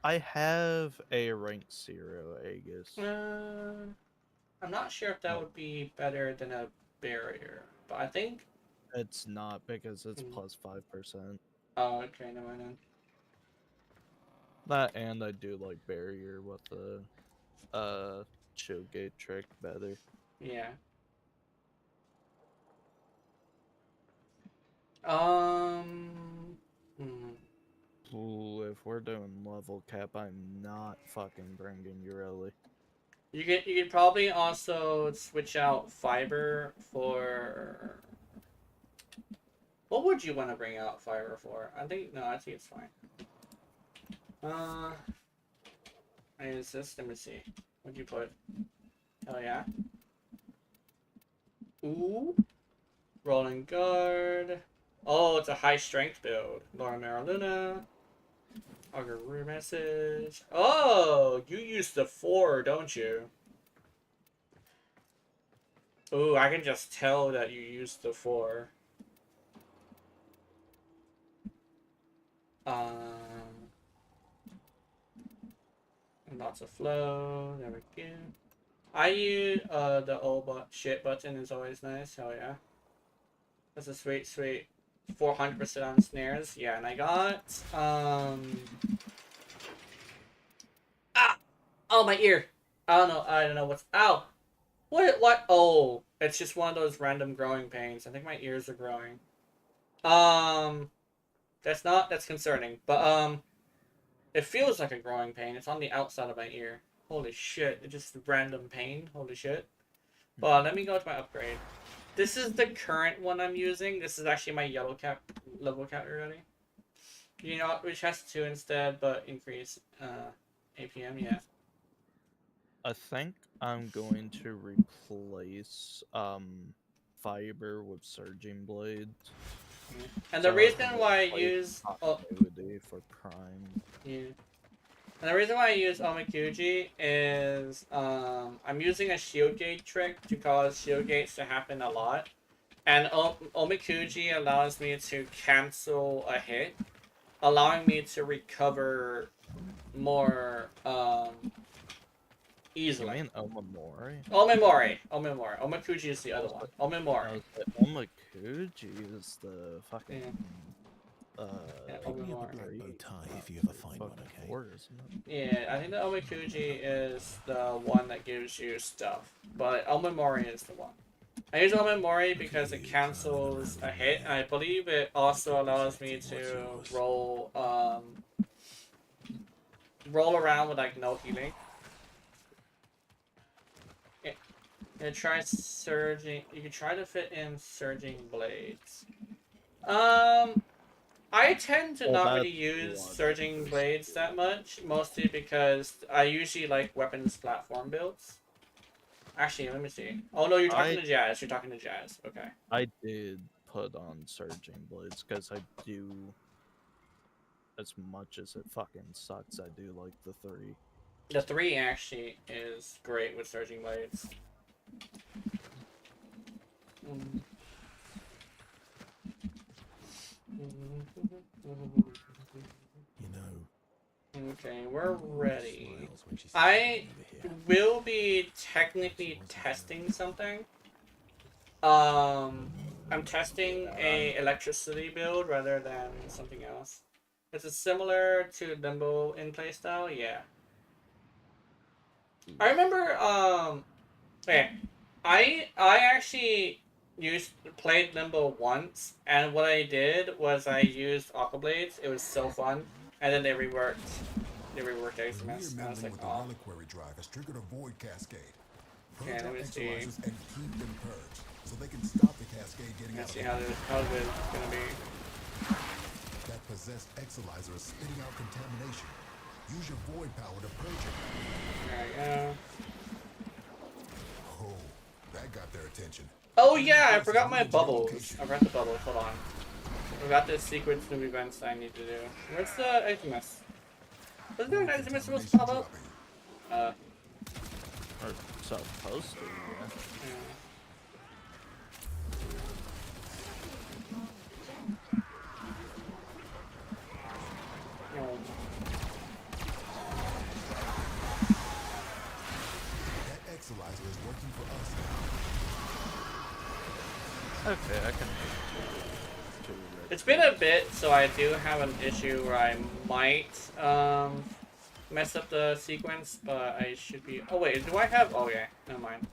I have a rank 0 Aegis. I'm not sure if that Oh. would be better than a barrier, but I think. It's not because it's Mm. plus 5%. Oh, okay, never mind then. That and I do like barrier with the shield gate trick better. Yeah. Um. hmm. Ooh, if we're doing level cap, I'm not fucking bringing Urelli. You could probably also switch out fiber for. What would you want to bring out fiber for? I think it's fine. Is this? Let me see. What'd you put? Hell yeah. Ooh. Rolling guard. Oh, it's a high strength build. Laura Mariluna. Augur message. Oh, you use the 4, don't you? Ooh, I can just tell that you used the 4. Lots of flow. There we go. I use the shit button is always nice. Hell yeah. That's a sweet 400% on snares. Yeah, and I got oh, my ear. I don't know what's ow. What? Oh, it's just one of those random growing pains. I think my ears are growing. That's concerning. But it feels like a growing pain. It's on the outside of my ear. Holy shit! It's just random pain. Holy shit. But let me go to my upgrade. This is the current one I'm using. This is actually my yellow cap level cap already. You know, which has 2 instead, but increase APM. Yeah. I think I'm going to replace fiber with surging blades. And So the I reason can why I replace use continuity for prime. yeah. And the reason why I use Omikuji is I'm using a shield gate trick to cause shield gates to happen a lot. And Omikuji allows me to cancel a hit, allowing me to recover more You easily. mean Omamori? Omimori. Omikuji is the other one. Omimori. Omakuji is the fucking Yeah, Pick me up a Omimori. black bow tie if you ever find one, fucking okay? 4, isn't it? Yeah, I think the Omikuji is the one that gives you stuff, but Omimori is the one. I use Omimori because it cancels a hit, and I believe it also allows me to roll around with like no healing. And try surging. You can try to fit in surging blades. I tend to not really use surging blades that much, mostly because I usually like weapons platform builds. Actually, let me see. Oh no, you're talking to Jazz. You're talking to Jazz. Okay. I did put on surging blades because I do, as much as it fucking sucks, I do like the 3. The 3 actually is great with Surging Blades. You know, Okay, we're ready. smiles when she sees I me over here. will be technically testing something. I'm testing a electricity build rather than something else. Is it similar to Limbo in playstyle? Yeah. I remember, okay, I actually played Limbo once, and what I did was I used Aqua Blades. It was so fun, and then they reworked Eximus, and I was Remeddling like, with the oh, reliquary drive has triggered a void cascade. okay, Purge let out me see. exolizers and keep them purged, so they can stop the cascade getting Let's out see of how the this is gonna be. That possessed exolizer is spitting out contamination. Use your void power to purge it. There we go. Oh, that got their attention. Oh yeah, I forgot my bubbles. I forgot the bubbles. Hold on. I forgot the sequence of events I need to do. Where's the Eximus? Wasn't there an Eximus supposed to pop up? Or supposed to, yeah. No. That exolizer is working for us now. Okay, I can. It's been a bit, so I do have an issue where I might mess up the sequence, but I should be. Oh wait, do I have? Oh yeah, never mind.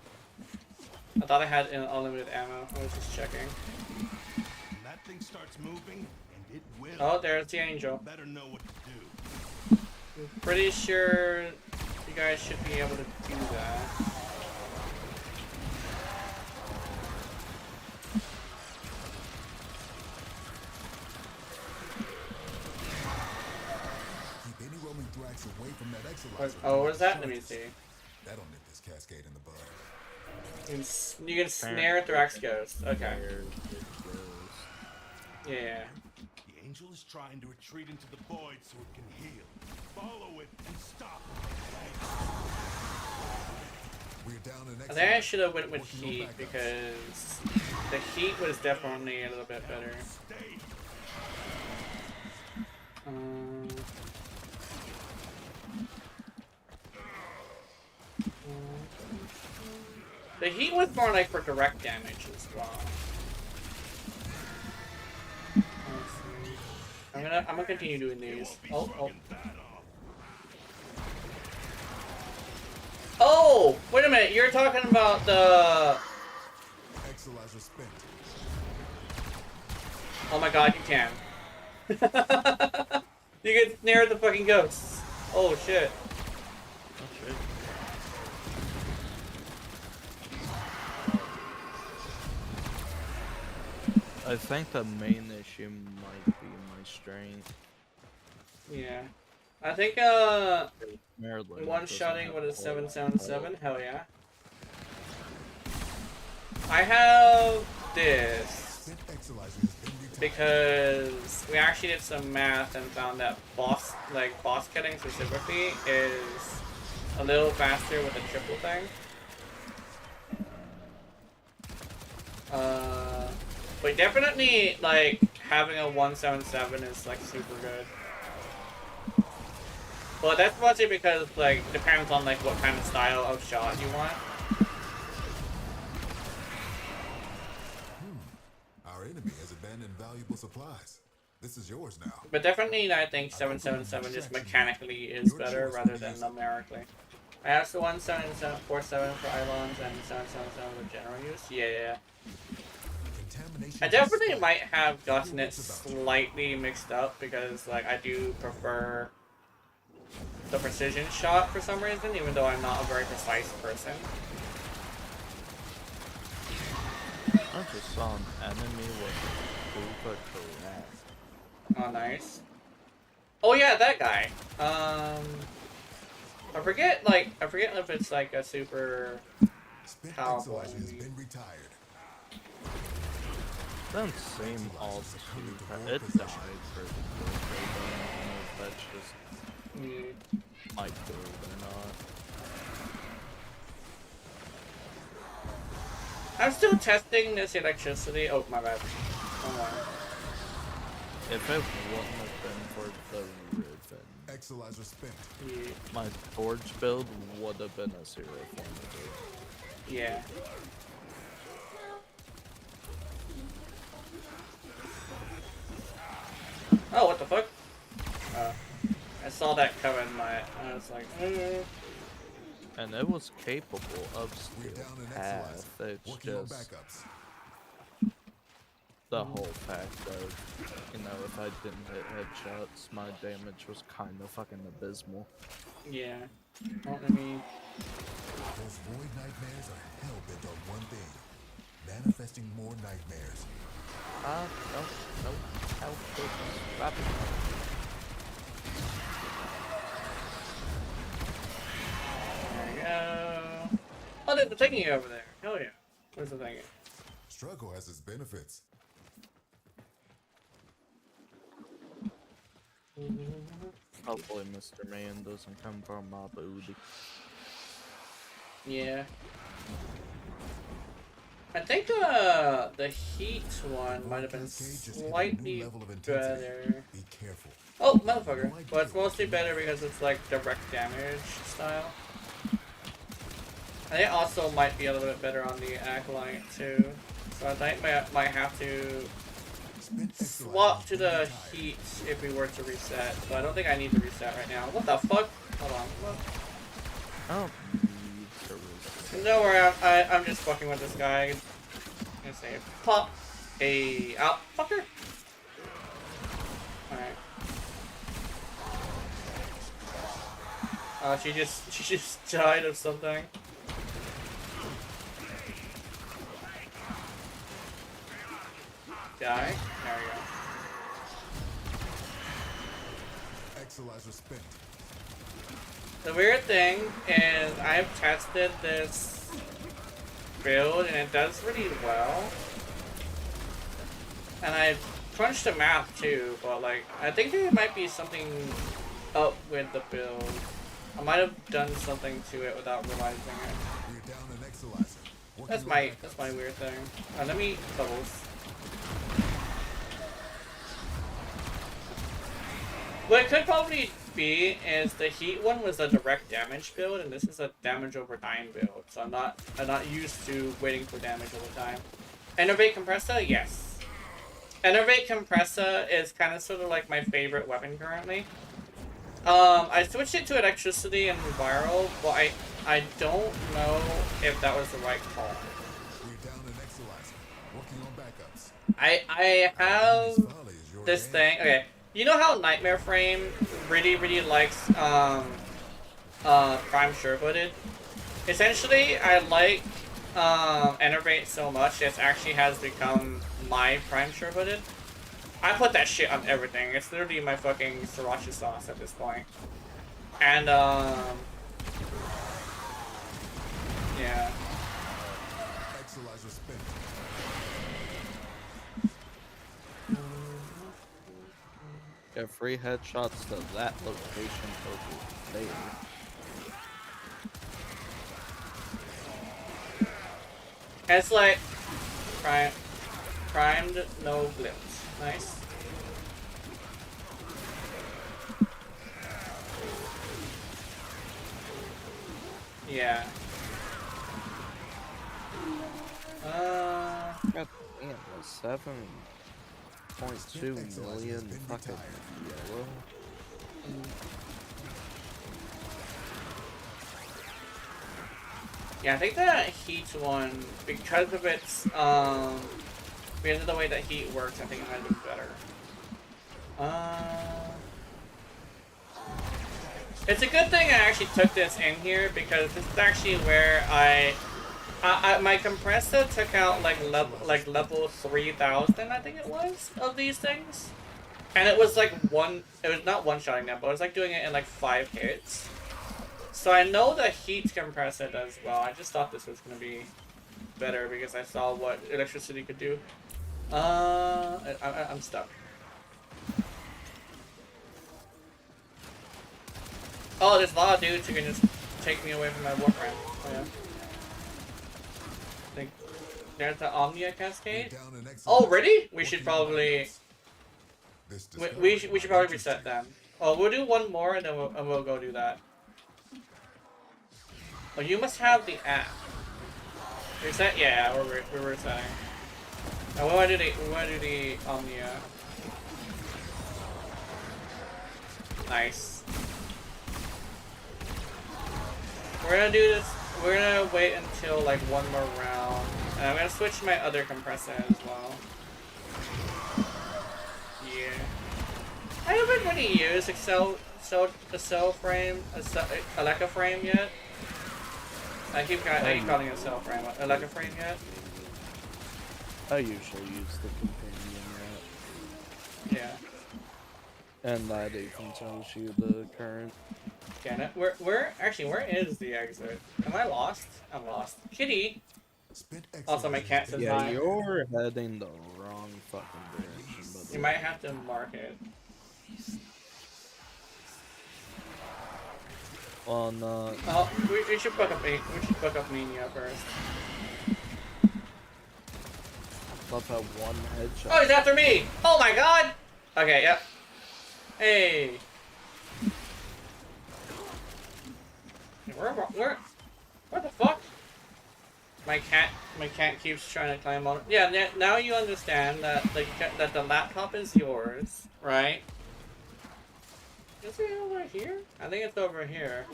I thought I had unlimited ammo. I was just checking. When that thing starts moving, and it will. Oh, there's the angel. Better know what to do. I'm pretty sure you guys should be able to do that. Keep any roaming thrax away from that exolizer. Oh, where's that? Let me see. That'll nip this cascade in the bud. You can snare Thrax Ghost. Okay. There it goes. Yeah. The angel is trying to retreat into the void so it can heal. Follow it and stop it. We're down an I think I should have went with heat because the heat was definitely a little bit better. Stay. The heat was more like for direct damage as well. Let's see. I'm gonna continue doing these. Oh. Oh, wait a minute. You're talking about the. exolizer spent. Oh my god, you can. You can snare the fucking ghosts. Oh shit. Oh shit. I think the main issue might be my strength. Yeah. I think Maryland one-shotting with a doesn't have 777, hell yeah. I have this Spent exolizer has been retired. because we actually did some math and found that boss killing specifically is a little faster with the triple thing. But definitely like having a 177 is like super good. Well, that's mostly because like depends on like what kind of style of shot you want. Our enemy has abandoned valuable supplies. This is yours now. But definitely, I think 777 just mechanically is better rather than numerically. I have the 1747 for Ilons and 777 for general use. Yeah. Contamination I definitely might have gotten it slightly mixed up because like I do prefer the precision shot for some reason, even though I'm not a very precise person. I just saw an enemy with Krita. Oh, nice. Oh yeah, that guy. I forget if it's like a super Spent powerful exolizer has enemy. been retired. Doesn't seem all too bad. It died pretty quick. I don't know if that's just Mm. my build or not. I'm still testing this electricity. Oh, my bad. Hold on. If it wouldn't have been for the Riven, Exolizer spent. Yeah. my Forge build would have been a 0 for me. Yeah. Oh, what the fuck? I saw that coming. I was like, And it was capable of We're still down an path. Exolizer. It's Working on just backups. the whole fact of, you know, if I didn't hit headshots, my damage was kind of fucking abysmal. yeah. Well, I mean, Those void nightmares are hell-bent on one thing. Manifesting more nightmares. No, help, stop it. there we go. Oh, there's the thingy over there. Hell yeah. Where's the thingy? Struggle has its benefits. Hopefully Mr. Man doesn't come from my booty. Yeah. I think the heat one might have been Cascade just hit a new slightly level of intensity. better. Be careful. Oh, motherfucker. But it's mostly better because it's like direct damage style. I think it also might be a little bit better on the Acolyte too. So I think might have to Spent Exolizer swap to the tired. heat if we were to reset. But I don't think I need to reset right now. What the fuck? Hold on. What? I don't need to resist. Don't worry, I'm just fucking with this guy. I'm gonna say pop a out fucker. Alright. She just died of something. Die? There we go. Exolizer spent. The weird thing is I've tested this build and it does really well. And I've crunched the math too, but like I think there might be something up with the build. I might have done something to it without realizing it. We're down an Exolizer. Working That's on my backups. weird thing. Let me doubles. What it could probably be is the heat one was a direct damage build, and this is a damage over time build. So I'm not used to waiting for damage over time. Enervate Compressor, yes. Enervate Compressor is kind of sort of like my favorite weapon currently. I switched it to electricity and viral, but I don't know if that was the right call. We're down an Exolizer. Working on backups. I have This volley is your this game. thing. Okay, you know how Nightmare Frame really likes Prime Sure-Footed? Essentially, I like Enervate so much it actually has become my Prime Sure-Footed. I put that shit on everything. It's literally my fucking sriracha sauce at this point. And yeah. Exolizer spent. Get free headshots to that location over there. It's like primed, no blips. Nice. Yeah. God damn, the 7.2 million fucking yellow. Yeah, I think that heat one, because of its because of the way that heat works, I think it might be better. It's a good thing I actually took this in here because this is actually where my compressor took out like level 3000, I think it was, of these things, and it was like it was not one-shotting them, but it was like doing it in like 5 hits. So I know the heat compressor does well. I just thought this was gonna be better because I saw what electricity could do. I'm stuck. Oh, there's a lot of dudes who can just take me away from my warframe. Oh yeah. There's the Omnia We're Cascade. down an Oh, Exolizer really? We working should on probably backups. This we discovery should might probably interest reset you. them. Oh, we'll do one more and then we'll go do that. Oh, you must have the app. Reset? Yeah, we're resetting. And we want to do the Omnia. Nice. We're gonna do this. We're gonna wait until like one more round, and I'm gonna switch my other compressor as well. Yeah. I haven't really used a cell frame, Aleca frame yet. I keep calling it a cell frame, Aleca frame yet. I usually use the companion route, Yeah. and that even tells you the current. Can it? Where is the exit? Am I lost? I'm lost. Kitty. Spent Also, my Exolizer's cat says been- Yeah, hi. you're heading the wrong fucking direction. But You might have to mark it. well, no. Oh, we should book up. We should book up Mania first. Love how one headshot. Oh, he's after me! Oh my god! Okay, yep. Hey. Where the fuck? My cat keeps trying to climb on. Yeah, now you understand that the laptop is yours, right? Is it over here? I think it's over here.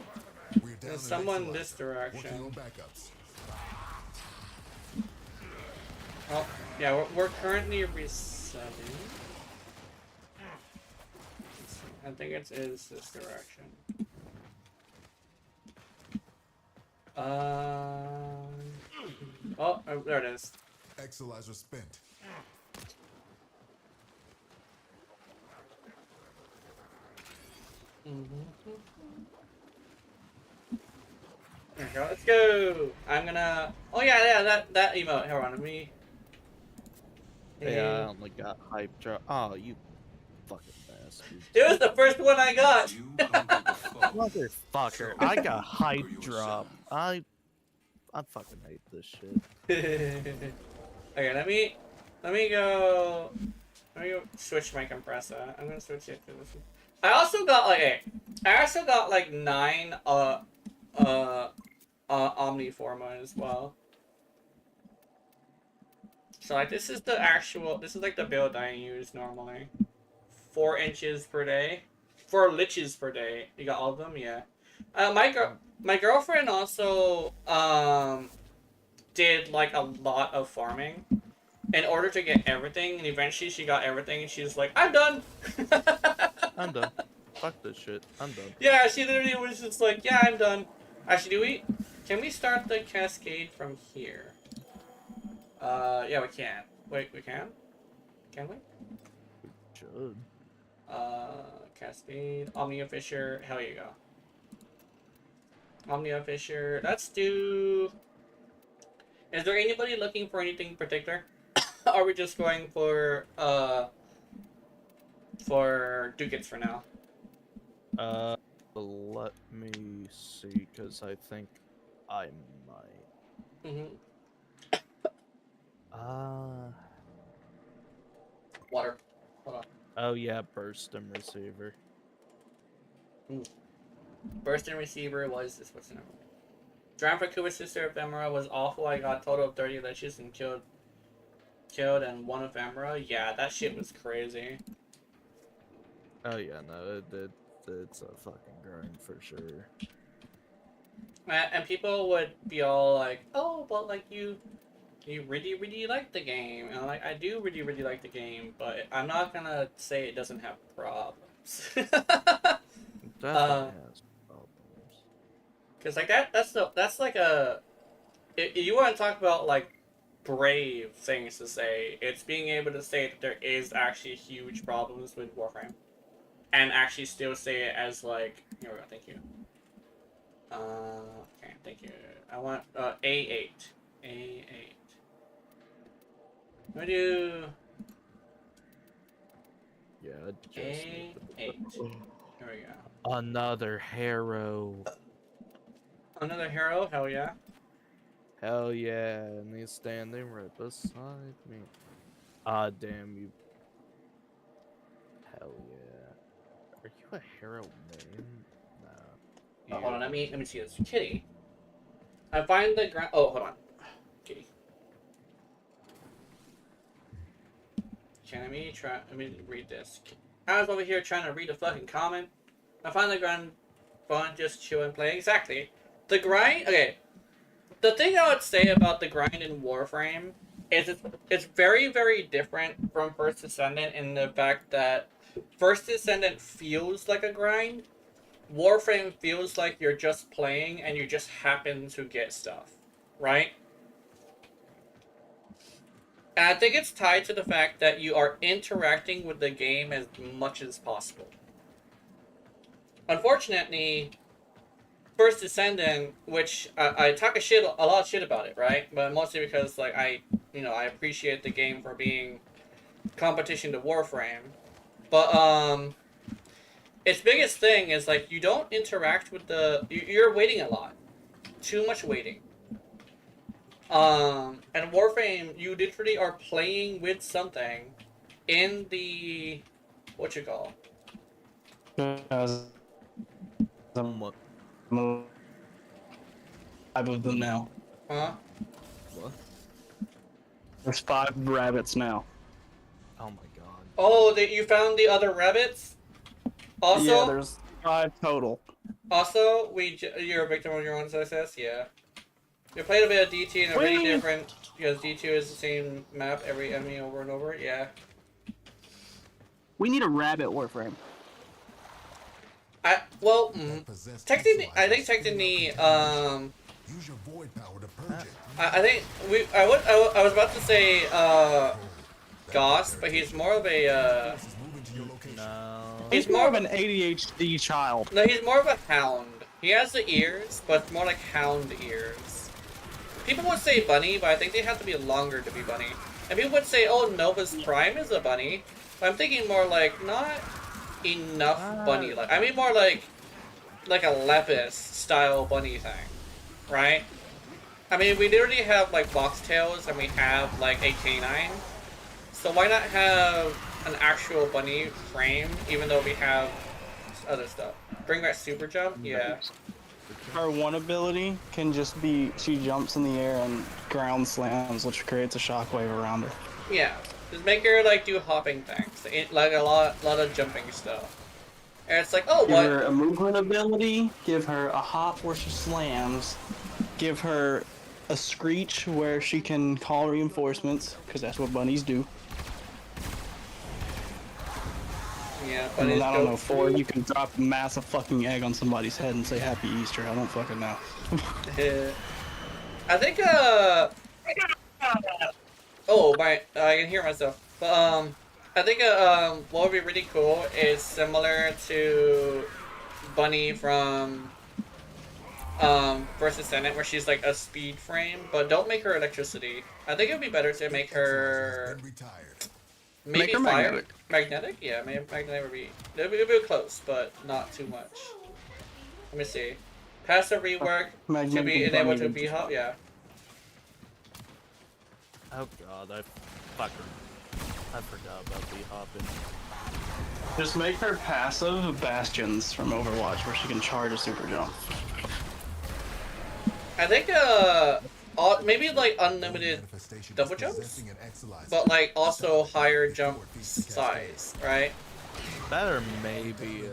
We're down There's an someone Exolizer, this working direction. on backups. Oh, yeah, we're currently resetting. I think it is this direction. Oh, there it is. Exolizer spent. There we go. Let's go. I'm gonna. Oh yeah, that emote. Hold on, let me. Yeah, I only got hype drop. Oh, you fucking bastard. It was the first one I got. Motherfucker, I got hype drop. I fucking hate this shit. Okay, let me go. Let me go switch my compressor. I'm gonna switch it to this one. I also got like 9 Omniforma as well. So like this is like the build I use normally. 4 inches per day. 4 liches per day. You got all of them? Yeah. My girlfriend also did like a lot of farming in order to get everything, and eventually she got everything and she's like, I'm done. I'm done. Fuck this shit. I'm done. Yeah, she literally was just like, yeah, I'm done. Actually, can we start the cascade from here? Yeah, we can. Wait, we can? Can we? Should. Cascade, Omnia Fisher, hell you go. Omnia Fisher, let's do... Is there anybody looking for anything in particular? Are we just going for ducats for now? Let me see, because I think I might. Water. Hold on. Oh yeah, burst and receiver. Burst and receiver was this. What's the number? Drown for Kuba's sister Ephemera was awful. I got a total of 30 liches and killed and 1 Ephemera. Yeah, that shit was crazy. Oh yeah, no, it's a fucking grind for sure. And people would be all like, "Oh, but like you really like the game," and I'm like, I do really like the game, but I'm not gonna say it doesn't have problems. It definitely has problems. Cause like that's like a, if you want to talk about like brave things to say, it's being able to say that there is actually huge problems with Warframe, and actually still say it as like, here we go, thank you. Okay, thank you. I want A8. What do Yeah, just need A8? to... There we go. Another harrow. Another hero? Hell yeah. Hell yeah, and he's standing right beside me. Ah, damn you. Hell yeah. Are you a hero main? Nah. Oh, hold on, You- let me see this. Kitty. I find the ground. Oh, hold on. Kitty. Okay, let me try. Let me read this. I was over here trying to read a fucking comment. I find the grind fun, just chill and play. Exactly. The grind. Okay. The thing I would say about the grind in Warframe is it's very, very different from First Descendant in the fact that First Descendant feels like a grind. Warframe feels like you're just playing and you just happen to get stuff, right? And I think it's tied to the fact that you are interacting with the game as much as possible. Unfortunately, First Descendant, which I talk a lot of shit about it, right? But mostly because like I appreciate the game for being competition to Warframe. But its biggest thing is like you don't interact with you're waiting a lot, too much waiting. And Warframe, you literally are playing with something in the what you call. What? Five of them now. Huh? What? There's 5 rabbits now. Oh my god. Oh, that you found the other rabbits. Also, Yeah, there's 5 total. Also, you're a victim of your own success. Yeah. You played a bit of DT and a really different because D2 is the same map every enemy over and over. Yeah. We need a rabbit Warframe. Technically, I think technically, Use your void power to purge it. I think I was about to say Goss, but he's more of a No. He's more of an ADHD child. No, he's more of a hound. He has the ears, but it's more like hound ears. People would say bunny, but I think they have to be longer to be bunny. And people would say, oh, Nova's Prime is a bunny. But I'm thinking more like, not enough bunny. Like I mean more like a Lepus style bunny thing. Right? I mean, we literally have like box tails and we have like a canine. So why not have an actual bunny frame, even though we have other stuff? Bring back super jump? Yeah. Her one ability can just be she jumps in the air and ground slams, which creates a shockwave around her. Yeah. Just make her like do hopping things, like a lot of jumping stuff. And it's like, oh, Give what? her a movement ability, give her a hop where she slams, give her a screech where she can call reinforcements, because that's what bunnies do. Yeah, And then, bunnies I don't go. know, 4, you can drop a massive fucking egg on somebody's head and say Happy Easter. I don't fucking know. I think oh my, I can hear myself. But I think what would be really cool is similar to Bunny from First Descendant, where she's like a speed frame, but don't make her electricity. I think it would be better to make her maybe Make her fire. magnetic. Magnetic? Yeah, maybe magnetic would be. It would be close, but not too much. Let me see. Passive rework to Magnetic be and enabled to bunny be would hop. Yeah. Oh god, I forgot about the hopping. Just make her passive Bastions from Overwatch, where she can charge a super jump. I think maybe like unlimited double jumps, but like also higher jump size, right? That or maybe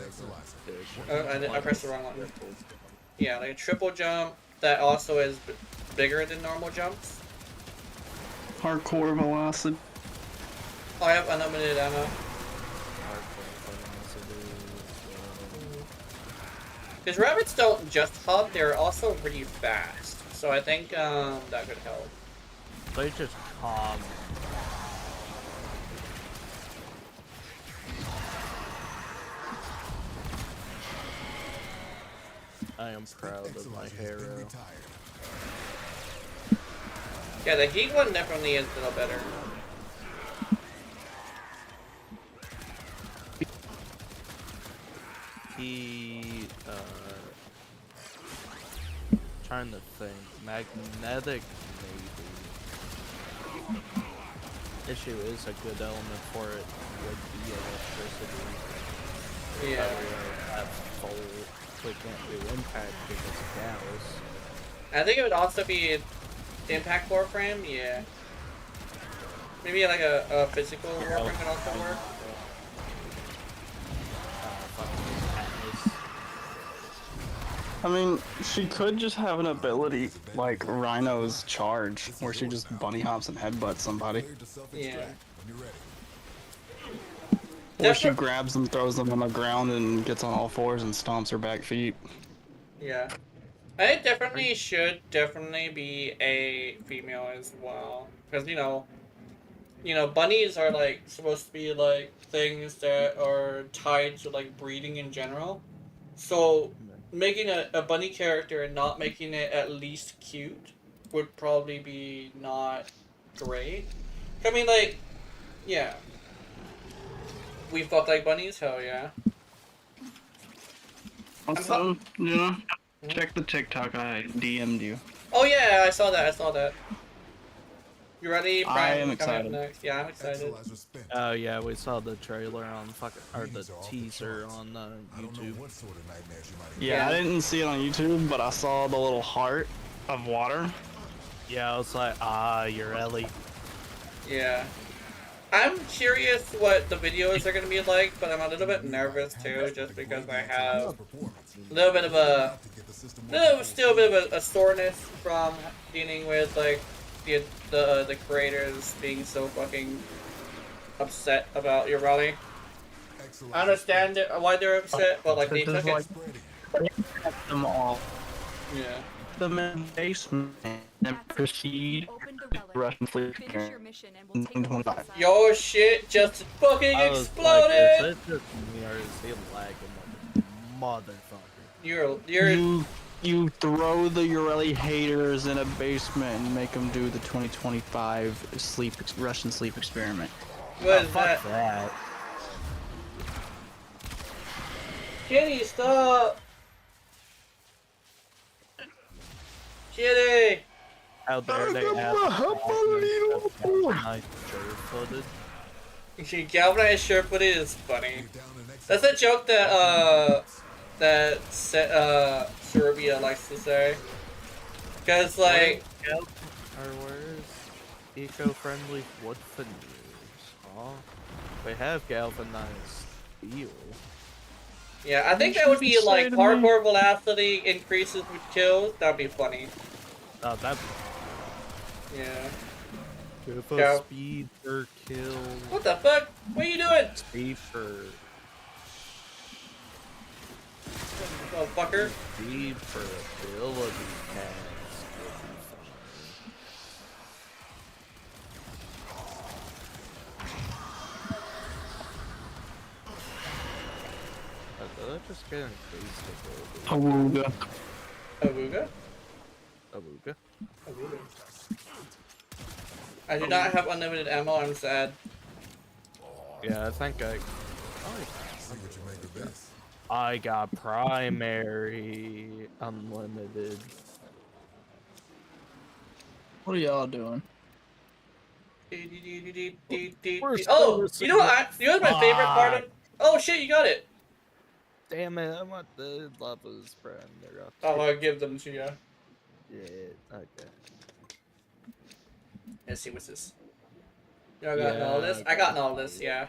I pressed the wrong one. Yeah, like a triple jump that also is bigger than normal jumps. Hardcore velocity. Oh, I have unlimited ammo. Because rabbits don't just hop, they're also really fast. So I think that could help. They just calm. I am proud of my hero. Yeah, the heat one definitely is a little better. He trying to think. Magnetic, maybe. Issue is a good element for it would be electricity. Yeah. That full, we can't do impact because of gals. I think it would also be impact warframe. Yeah. Maybe like a physical warframe could also work. I mean, she could just have an ability like Rhino's charge, where she just bunny hops and headbutts somebody. Yeah. Or she grabs them, throws them on the ground, and gets on all fours and stomps her back feet. Yeah. I think definitely should definitely be a female as well. Because, bunnies are, like, supposed to be, like, things that are tied to, like, breeding in general. So, making a bunny character and not making it at least cute would probably be not great. I mean, like, yeah. We fuck like bunnies? Hell yeah. Also, check the TikTok I DM'd you. Oh yeah, I saw that. You ready? I Prime am coming up excited. next. Yeah, I'm excited. Oh yeah, we saw the trailer on or the teaser on YouTube. Yeah, I didn't see it on YouTube, but I saw the little heart of water. Yeah, I was like, you're Ellie. Yeah. I'm curious what the videos are going to be like, but I'm a little bit nervous too, just because I have a little bit of still a bit of a soreness from dealing with like the creators being so fucking upset about your rally. I understand why they're upset, but like they took it. Them all. Yeah. Them in the basement and proceed to Russian fleet. Finish your mission and we'll take over the side. Your shit just fucking I was exploded! like, is it just me or is he lagging like motherfucker? You throw the Ureli haters in a basement and make them do the 2025 Russian sleep experiment. What is fuck that? that. Kitty, stop! Kitty! How dare they add footed? Galvanized sure-footed is funny. That's a joke that Serbia likes to say. Cause like, where's eco-friendly wood veneers? Huh? We have galvanized steel. yeah, I think that would be like hardcore velocity increases with kills. That'd be funny. Oh, that. Yeah. Give Go. us speed per kill. What the fuck? What are you doing? Speed per. Oh, fucker. Speed per ability cast. Did I just get increased ability? Awooga. Awooga? Awooga? Awooga. I do not have unlimited ammo, I'm sad. Yeah, I think I got primary unlimited. What are y'all doing? Oh, you know what? You know what my favorite part of? Oh shit, you got it. Damn it! I want the lava's friend. Oh, I'll give them to you. Yeah. Okay. Let's see what's this. You got all this? I got all this. Yeah.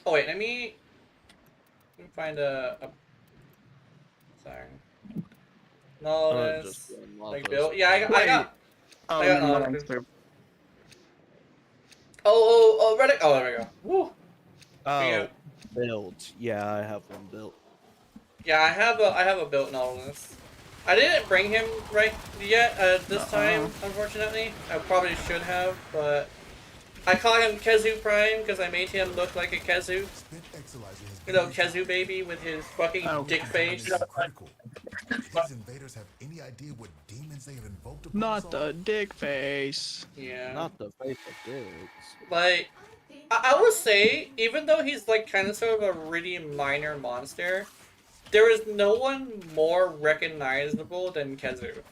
Oh wait, let me find a sorry. No, this like build. Yeah, I got. Oh, ready? Oh, there we go. Woo. Oh, built. Yeah, I have one built. Yeah, I have a built Nautilus. I didn't bring him right yet this time, unfortunately. I probably should have, but I call him Kezu Prime because I made him look like a Kezu. You know, Kezu baby with his fucking dick face. These invaders have any idea what demons they have invoked upon Not the dick face. Yeah. Not the face of dicks. Like, I would say, even though he's like kind of sort of a really minor monster, there is no one more recognizable than Kezu.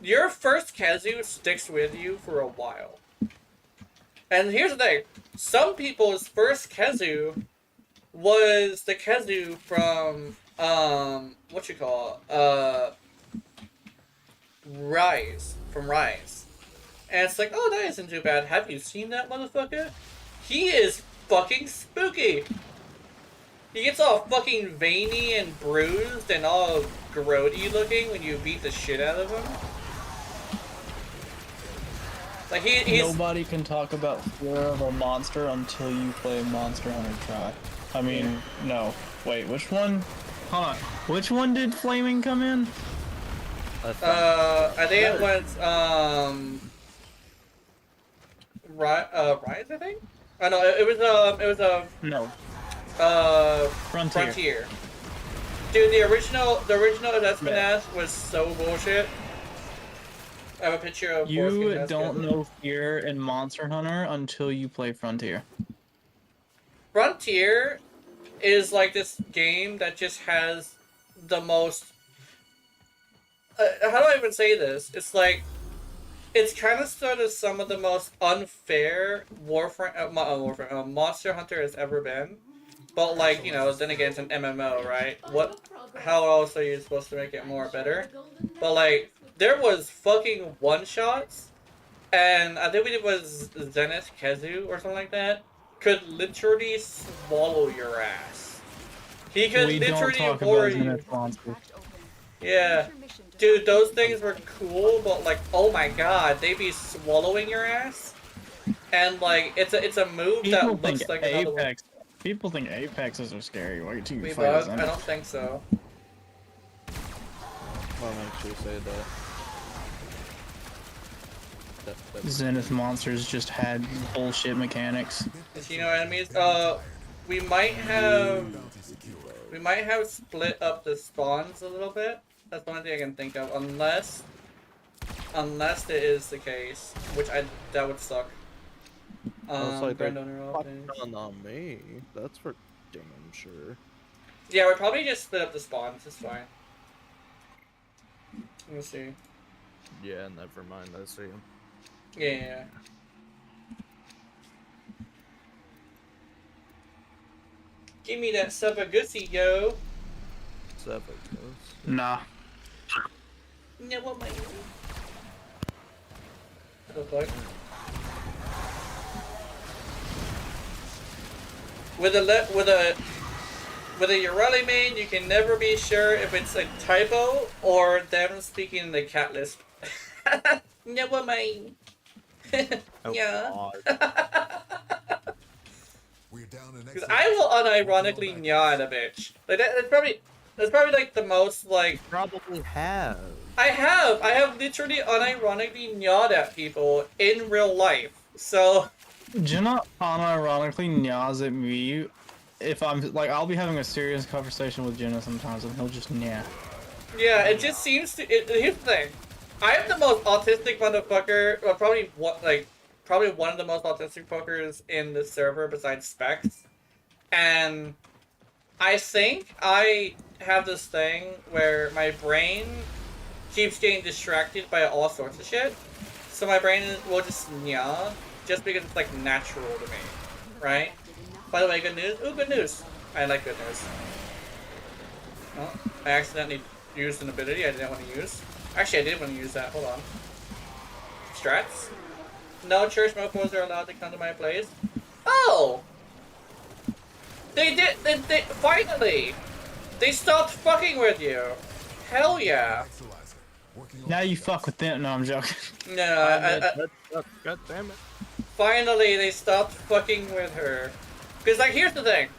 Your first Kezu sticks with you for a while. And here's the thing. Some people's first Kezu was the Kezu from, what you call it? Rise. From Rise. And it's like, oh, that isn't too bad. Have you seen that motherfucker? He is fucking spooky. He gets all fucking veiny and bruised and all grody looking when you beat the shit out of him. Like he's... Nobody can talk about fear of a monster until you play Monster Hunter Tri. I mean, no. Wait, which one? Hold on. Which one did Flaming come in? I think it was, Rise, I think? Oh, no, it was, No. Frontier. Dude, the original Espinath was so bullshit. I have a picture of You don't know fear in Monster Hunter until you play Frontier. Frontier is like this game that just has the most... how do I even say this? It's like... It's kind of sort of some of the most unfair Monster Hunter has ever been. But like, you know, then again, it's an MMO, right? How else are you supposed to make it more better? But like, there was fucking one-shots, and I think it was Zenith Kezu or something like that, could literally swallow your ass. He could literally horror you. Yeah. Dude, those things were cool, but like, oh my god, they be swallowing your ass? And like, it's a move that looks like another one. People think Apexes are scary. Wait till you fight fight I don't think so. What makes you say that? Zenith monsters just had bullshit mechanics. You know enemies? We might have split up the spawns a little bit. That's the only thing I can think of, unless it is the case, which that would suck. It's like they're fucking on me. That's for damn sure. Yeah, we'd probably just split up the spawns. It's fine. Let me see. Yeah, never mind. I see him. Yeah. Give me that Subagussy, yo. Nah. Yeah, what my... What the fuck? With a Urali main, you can never be sure if it's a typo or them speaking in the cat lisp. Never mind. Yeah. Because I will unironically nod a bitch. Like that's probably like the most like. Probably have. I have literally unironically gnawed at people in real life. So. Jenna unironically gnaws at me if I'm like, I'll be having a serious conversation with Jenna sometimes and he'll just nah. Yeah, it just seems to. Here's the thing. I am the most autistic motherfucker. Well, probably one of the most autistic fuckers in the server besides Specs. And I think I have this thing where my brain keeps getting distracted by all sorts of shit. So my brain will just nya, just because it's like natural to me, right? By the way, good news. Ooh, good news. I like good news. Oh, I accidentally used an ability I didn't want to use. Actually, I did want to use that. Hold on. Strats? No church mofos are allowed to come to my place. Oh! They did. They finally! They stopped fucking with you. Hell yeah. Now you fuck with them. No, I'm joking. No, God damn it. Finally, they stopped fucking with her. Because, like, here's the thing.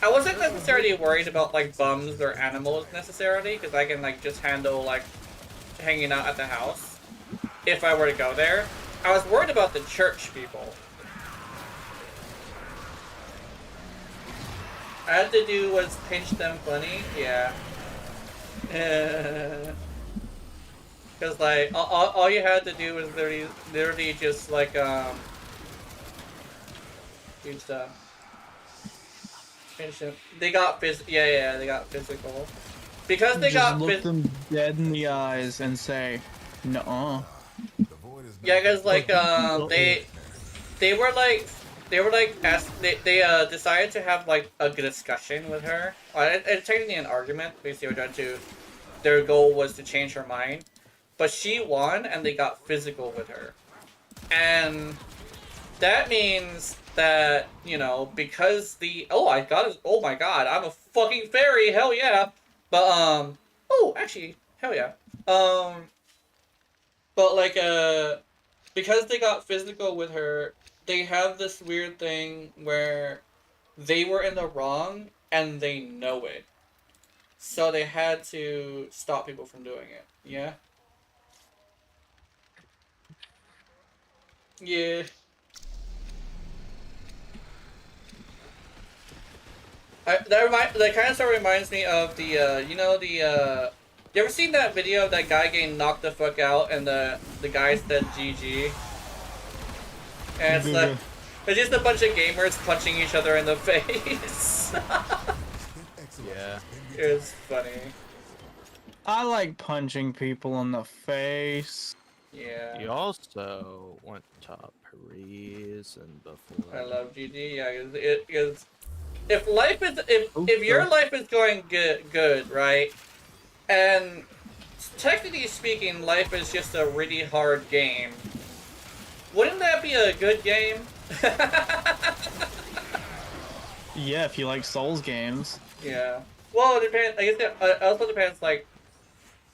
I wasn't necessarily worried about, like, bums or animals necessarily, because I can, like, just handle, like, hanging out at the house if I were to go there. I was worried about the church people. I had to do was pinch them funny, yeah. Because, like, all you had to do was literally just, like, do stuff. Pinch them. They got they got physical. because they Just got look them dead in the eyes and say, "Nuh-uh." The void is yeah, not because like they were like asked they decided to have like a discussion with her. It's technically an argument. Basically, they were trying to their goal was to change her mind, but she won and they got physical with her, and that means that, you know, because the oh my god, I'm a fucking fairy, hell yeah. But oh actually, hell yeah. But like because they got physical with her, they have this weird thing where they were in the wrong and they know it. So they had to stop people from doing it. Yeah? Yeah. That kind of sort of reminds me of the you ever seen that video of that guy getting knocked the fuck out and the guy said GG? And it's like it's just a bunch of gamers punching each other in the face. Yeah. It's funny. I like punching people in the face. Yeah. You also went to Parisian before. I love GG. Yeah, because if life is if your life is going good, right? And technically speaking, life is just a really hard game. Wouldn't that be a good game? Yeah, if you like Souls games. Yeah. Well, it depends. I guess it also depends. Like,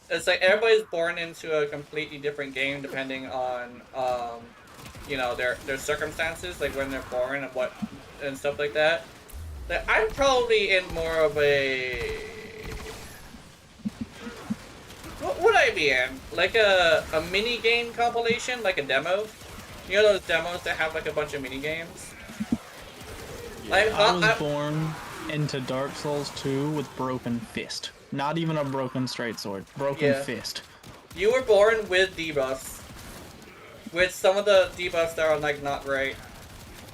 it's like everybody's born into a completely different game depending on, you know, their circumstances, like when they're born and what and stuff like that. Like, I'm probably in more of a. What would I be in? Like a mini game compilation, like a demo. You know those demos that have like a bunch of mini games. I was born into Dark Souls 2 with broken fist. Not even a broken straight sword. Broken fist. You were born with debuffs. With some of the debuffs that are like not great.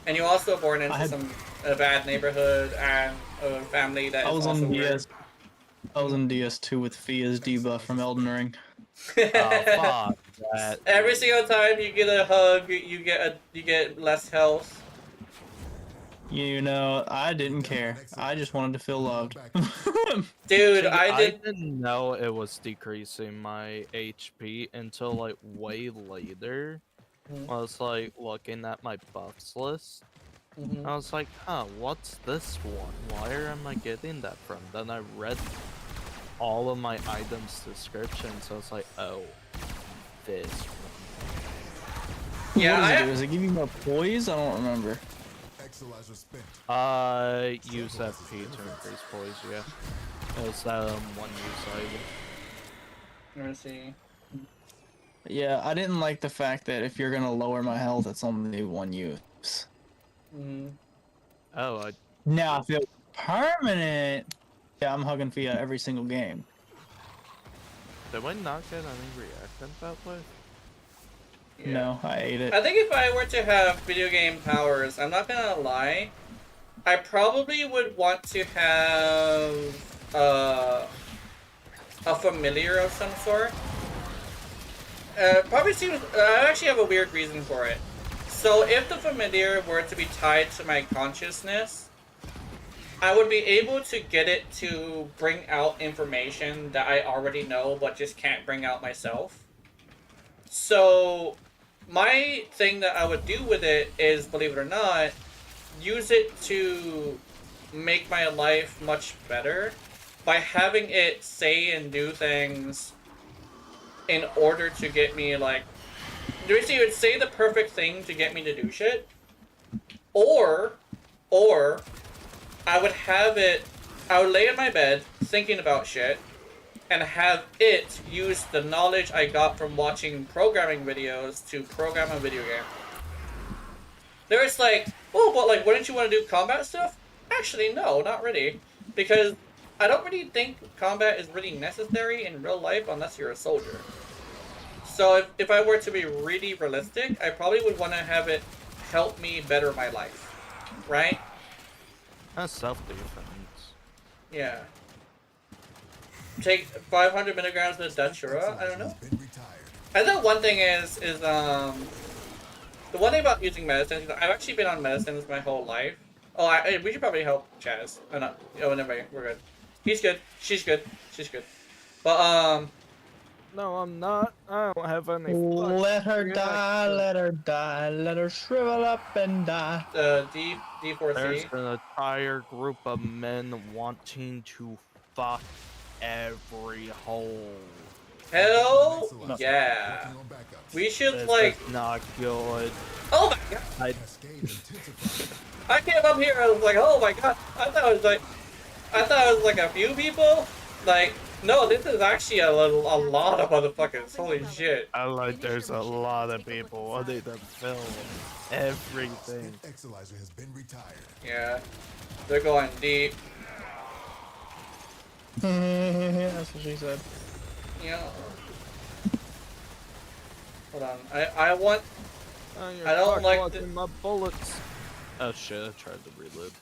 And you also were born into a bad neighborhood and a family that I is was also on weird. I was on DS2 with Fia's debuff from Elden Ring. Fuck that. Every single time you get a hug, you get less health. You know, I didn't care. I just wanted to feel loved. Dude, See, I didn't know it was decreasing my HP until like way later. I was like looking at my buffs list. I was like, huh, what's this one? Where am I getting that from? Then I read all of my items descriptions, so I was like, oh, this one. Yeah, what does it do? Does it give you more poise? I don't remember. Use FP to increase poise, yeah. It was that one use item. Let me see. Yeah, I didn't like the fact that if you're gonna lower my health, it's only one use. Oh, Now, if it was permanent, yeah, I'm hugging Fia every single game. did we not get any reactant that way? Yeah. No, I ate it. I think if I were to have video game powers, I'm not gonna lie, I probably would want to have a familiar of some sort. Probably seems. I actually have a weird reason for it. So if the familiar were to be tied to my consciousness, I would be able to get it to bring out information that I already know but just can't bring out myself. So my thing that I would do with it is, believe it or not, use it to make my life much better by having it say and do things in order to get me, like, basically it would say the perfect thing to get me to do shit, or I would have it, I would lay in my bed thinking about shit and have it use the knowledge I got from watching programming videos to program a video game. There's like, oh, but like, wouldn't you want to do combat stuff? Actually, no, not really. Because I don't really think combat is really necessary in real life unless you're a soldier. So if I were to be really realistic, I probably would want to have it help me better my life. Right? That's self-defense. Yeah. take 500 milligrams of Datura? I don't know. Been retired. I know one thing is the one thing about using medicines. I've actually been on medicines my whole life. Oh, we should probably help Chaz. Oh no, oh never mind, we're good. He's good. She's good. She's good. But No, I'm not. I don't have any. Let her fucking die, access. let her die, let her shrivel up and die. D4C. There's an entire group of men wanting to fuck every hole. Hell No. yeah. Working on backups. We should This like. is not good. Oh my god! Cascade intensified. I came up here. I was like, oh my god! I thought it was like a few people. Like, no, this is actually a lot of motherfuckers. Holy shit! I like. There's a lot of people wanting to film everything. Exilizer has been retired. Yeah, they're going deep. That's what she said. Yeah. Hold on. I want. Oh, you're I don't like the... my bullets. Oh shit! I tried to reload.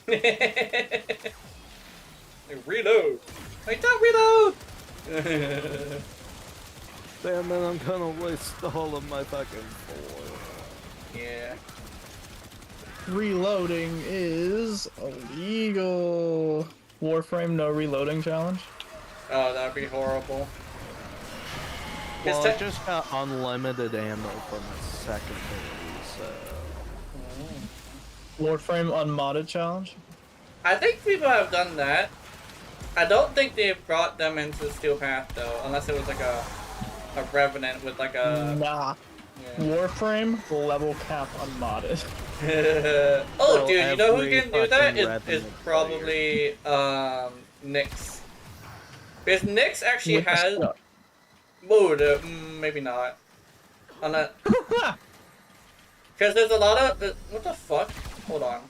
Reload. I don't reload. Damn it! I'm gonna waste all of my fucking foil. Yeah. Reloading is illegal. Warframe no reloading challenge. Oh, that'd be horrible. Well, I just got unlimited ammo for my secondary, so... Warframe unmodded challenge. I think people have done that. I don't think they've brought them into Steel Path though, unless it was like a Revenant with like a. Nah. Yeah. Warframe level cap unmodded. Oh, So dude, you know who every can do that? fucking Is Revenant probably Nyx. Because Nyx actually With the has stuff. mode. Maybe not. On that. Because there's a lot of what the fuck? Hold on.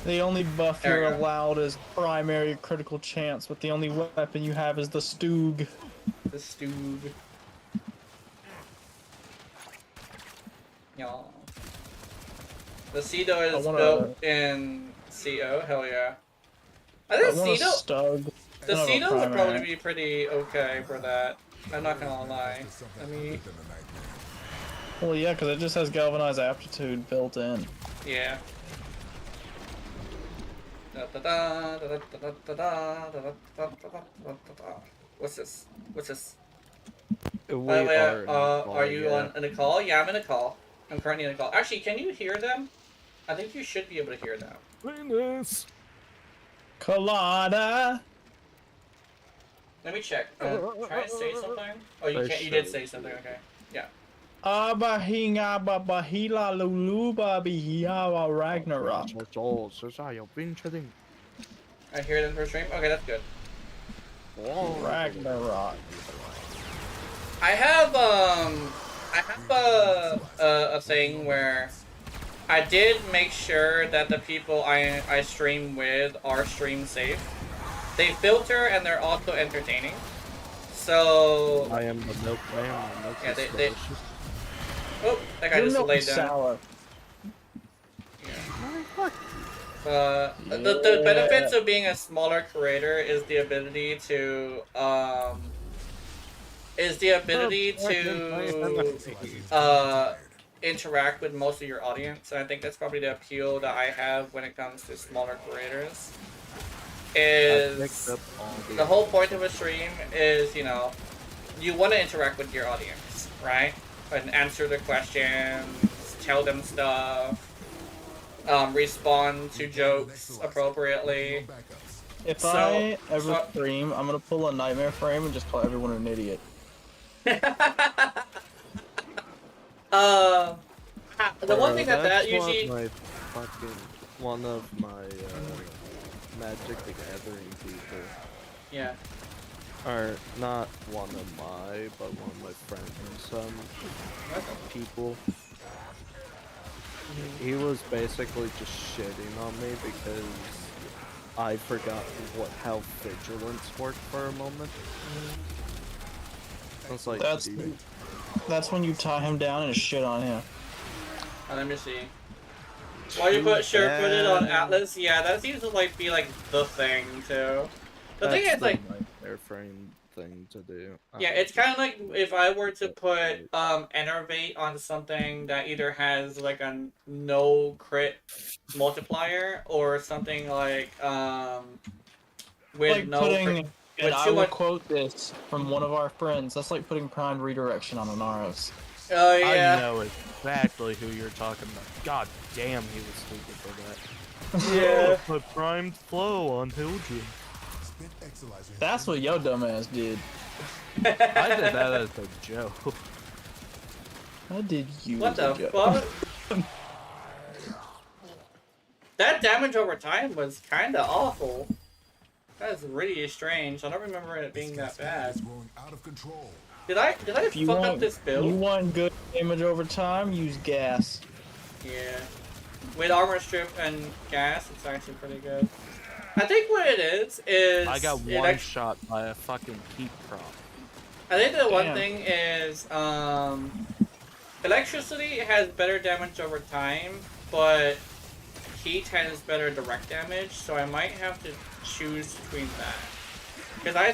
The only buff There you're we go. allowed is primary critical chance, but the only weapon you have is the Stoog. The Stoog. Yeah. The Cedo is wanna- built in CO. Hell yeah. I I think want a Cedo. Stug. The I don't have a Cedo would primary. probably be pretty okay for that. I'm not gonna lie. I mean, Within a nightmare. Well, yeah, because it just has galvanized aptitude built in. yeah. What's this? What's this? We By the way, are are you in a call? Yeah, I'm in a call. I'm currently in a call. Actually, can you hear them? I think you should be able to hear them. Venus. Colada! Let me check. Try to say something. Oh, you They can't. You did should. say something. Okay. Yeah. Abahinga babahila luluba bihiawa Ragnarok. I hear them for stream. Okay, that's good. Ragnarok. I have a thing where I did make sure that the people I stream with are stream safe. They filter and they're also entertaining. So I am the milkman. The milk Yeah, is they- delicious. oh, that guy Your just milk laid is down. sour. The benefits of being a smaller creator is the ability to interact with most of your audience. And I think that's probably the appeal that I have when it comes to smaller creators. Is the whole point of a stream is, you know, you want to interact with your audience, right? And answer their questions, tell them stuff, respond to jokes appropriately. If So- I ever so- stream, I'm gonna pull a nightmare frame and just call everyone an idiot. The one thing that That's usually my fucking one of my Magic the Gathering people. yeah. Or not one of my, but one of my friends, people. He was basically just shitting on me because I forgot how vigilance worked for a moment. I was like, That's dude. that's when you tie him down and shit on him. Let me see. Why you put it on Atlas? Yeah, that seems to like be like the thing too. The thing is like airframe thing to do. Yeah, it's kind of like if I were to put Enervate on something that either has like a no crit multiplier or something like with Like no putting, crit, and with I too will much. quote this from one of our friends. That's like putting primed redirection on an Aros. Oh I yeah. know exactly who you're talking about. God damn, he was stupid for that. Yeah. Put primed flow on Hildren. Spent Exilizer has That's what your dumbass did. I did that as a joke. I did you What as a the joke. fuck? That damage over time was kind of awful. That is really strange. I don't remember it being that bad. is growing out of control. Did I If you fuck up want, this build? you want good damage over time, use gas. Yeah. With armor strip and gas, it's actually pretty good. I think what it is I got one shot by a fucking heat prop. I think the one Damn. thing is electricity has better damage over time, but heat has better direct damage, so I might have to choose between that. Because I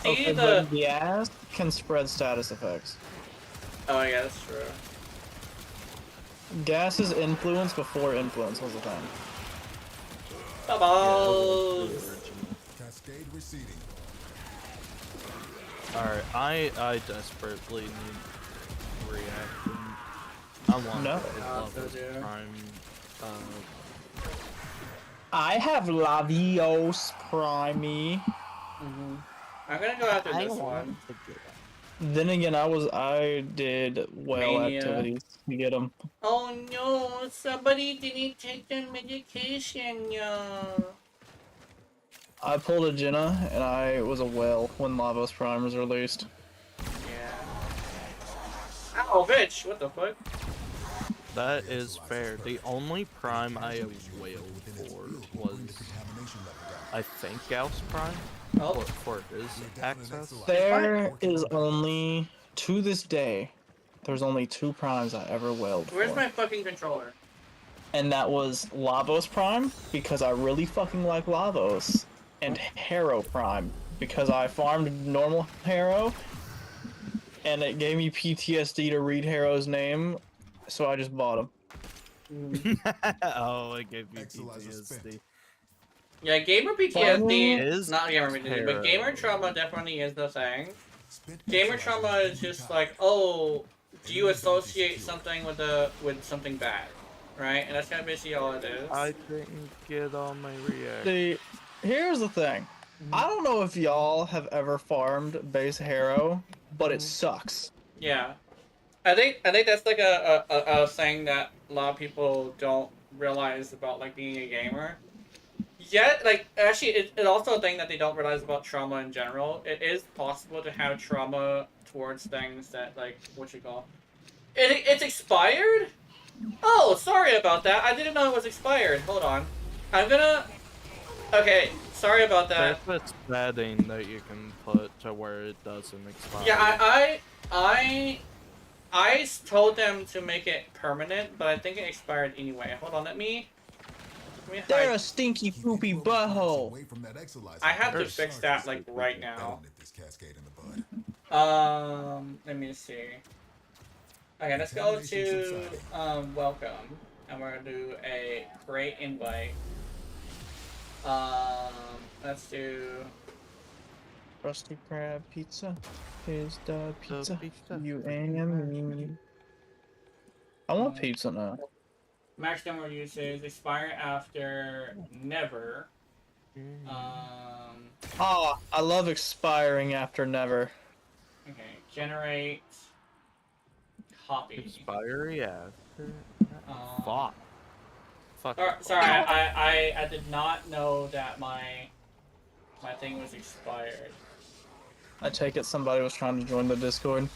see Okay, the... but gas can spread status effects. Oh yeah, that's true. Gas is influence before influence was the thing. Bubbles! Cascade receding. Alright, I desperately need reaction. I want No. to love so this do. prime. I have Lavios Prime. I'm gonna go after this one. Then again, I did whale Mania. activities to get them. Oh no, somebody didn't take their medication, y'all. I pulled a Jenna, and I was a whale when Lavos Prime was released. Yeah. Ow, bitch! What the fuck? That is fair. The only prime I wailed for was, I think, Gauss Prime Oh. for his access. There is only, to this day, there's only 2 primes I ever wailed Where's for. my fucking controller? And that was Lavos Prime, because I really fucking like Lavos, and Harrow Prime, because I farmed normal Harrow, and it gave me PTSD to read Harrow's name, so I just bought him. Oh, it gave me PTSD. Yeah, gamer Farming PTSD is not gamer PTSD, but gamer terrible. trauma definitely is the thing. Gamer trauma is just like, oh, do you associate something with something bad, right? And that's kind of basically all it is. I didn't get all my reaction. See, here's the thing. I don't know if y'all have ever farmed base Harrow, but it sucks. Yeah, I think that's like a thing that a lot of people don't realize about like being a gamer. Yeah, like actually, it's also a thing that they don't realize about trauma in general. It is possible to have trauma towards things that like what you call. It's expired. Oh, sorry about that. I didn't know it was expired. Hold on. I'm gonna. Okay, sorry about that. There's a setting that you can put to where it doesn't expire. Yeah, I told them to make it permanent, but I think it expired anyway. Hold on, let me They're hide. a stinky poopy butthole. I have to fix that like right now. Let me see. Okay, let's go to welcome, and we're gonna do a great invite. Let's do. Krusty Krab pizza is the pizza. pizza. You and me. I want pizza now. Max number of uses expire after never. Oh, I love expiring after never. Okay, generate copy. Expiry after. Fuck. Fuck. Sorry, I did not know that my thing was expired. I take it somebody was trying to join the Discord.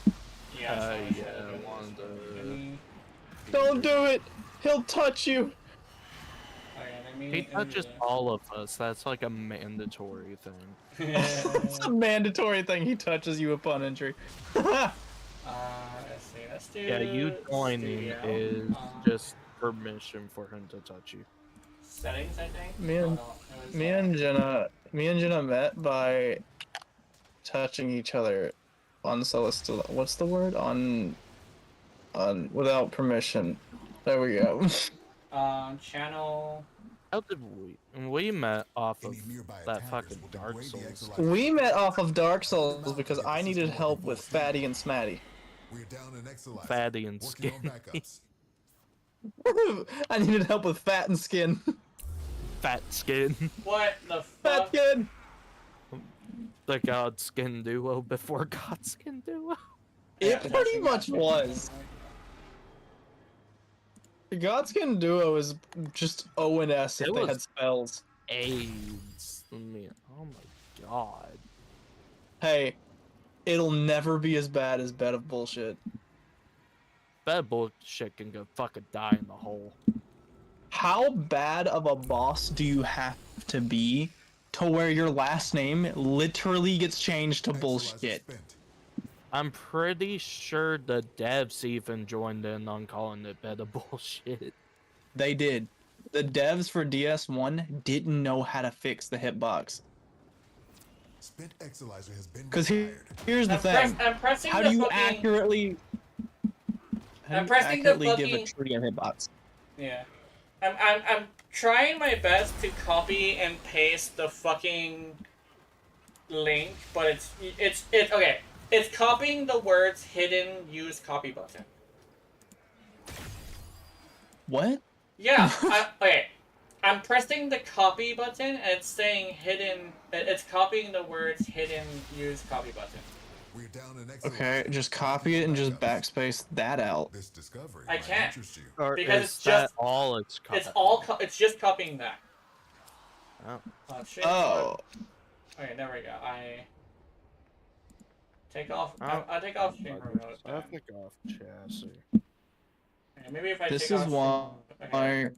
Yeah. Yeah, I wanted to. Don't do it! He'll touch you! He touches all of us. That's like a mandatory thing. It's a mandatory thing. He touches you upon entry. Let's see. Let's do. Yeah, you joining studio. is just permission for him to touch you. Settings, I think. Me and Oh, no, it was, Jenna met by touching each other unsolicited. What's the word? On without permission. There we go. Channel. How did we met off of Any nearby that attackers fucking will Dark degrade the Souls? Exolizer. We met off of Dark Souls because I needed help with Fatty and Smatty. We're down an Exolizer. Fatty and Working on Skinny. backups. I needed help with Fat and Skin. Fat Skin. What the Fat fuck? Skin! The God Skin duo before God Skin duo. It pretty much was. The Godskin duo is just O and S if It they was- had spells. AIDS. Man, oh my god. Hey, it'll never be as bad as Bed of Bullshit. That bullshit can go fucking die in the hole. How bad of a boss do you have to be to where your last name literally gets changed to Exolizer bullshit? spent. I'm pretty sure the devs even joined in on calling it bed of bullshit. They did. The devs for DS1 didn't know how to fix the hitbox. Spent Exolizer has been Because retired. here's the thing. I'm pressing How the do you fucking... accurately... How I'm do you pressing the accurately give a fucking- tree a hitbox? Yeah. I'm trying my best to copy and paste the fucking link, but it's okay. It's copying the words hidden use copy button. What? Yeah, okay. I'm pressing the copy button and it's saying hidden. It's copying the words hidden use copy button. We're down an Exolizer. Okay, just copy it and just backspace that out. This discovery I might can't. interest you. Or Because is it's that just- all it's called? It's all. It's just copying that. Oh. Oh shit. Oh. Okay, there we go. I take off. Oh. I take off stream remote. I then. think off chassis. Okay, maybe if I This take is off why stream okay.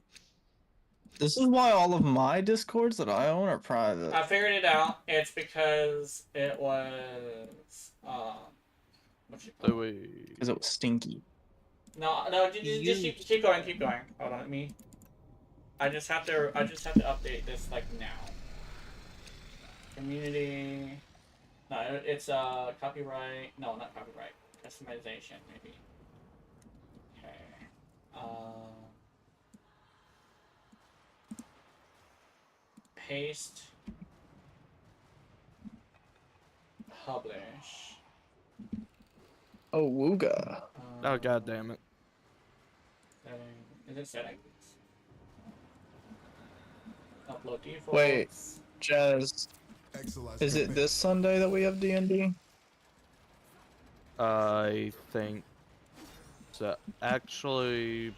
this is why all of my discords that I own are private. I figured it out. It's because it was what you call Do it? we? Because it was stinky. No, just keep going, keep going. Hold on, let me. I just have to update this like now. Community. No, it's copyright. No, not copyright. Customization maybe. Okay. Paste. Publish. Oh, wooga. Oh god damn it! Setting. Is it settings? Upload defaults. Wait. Jazz, Exolizer is it spent. this Sunday that we have D&D? I think so. Actually,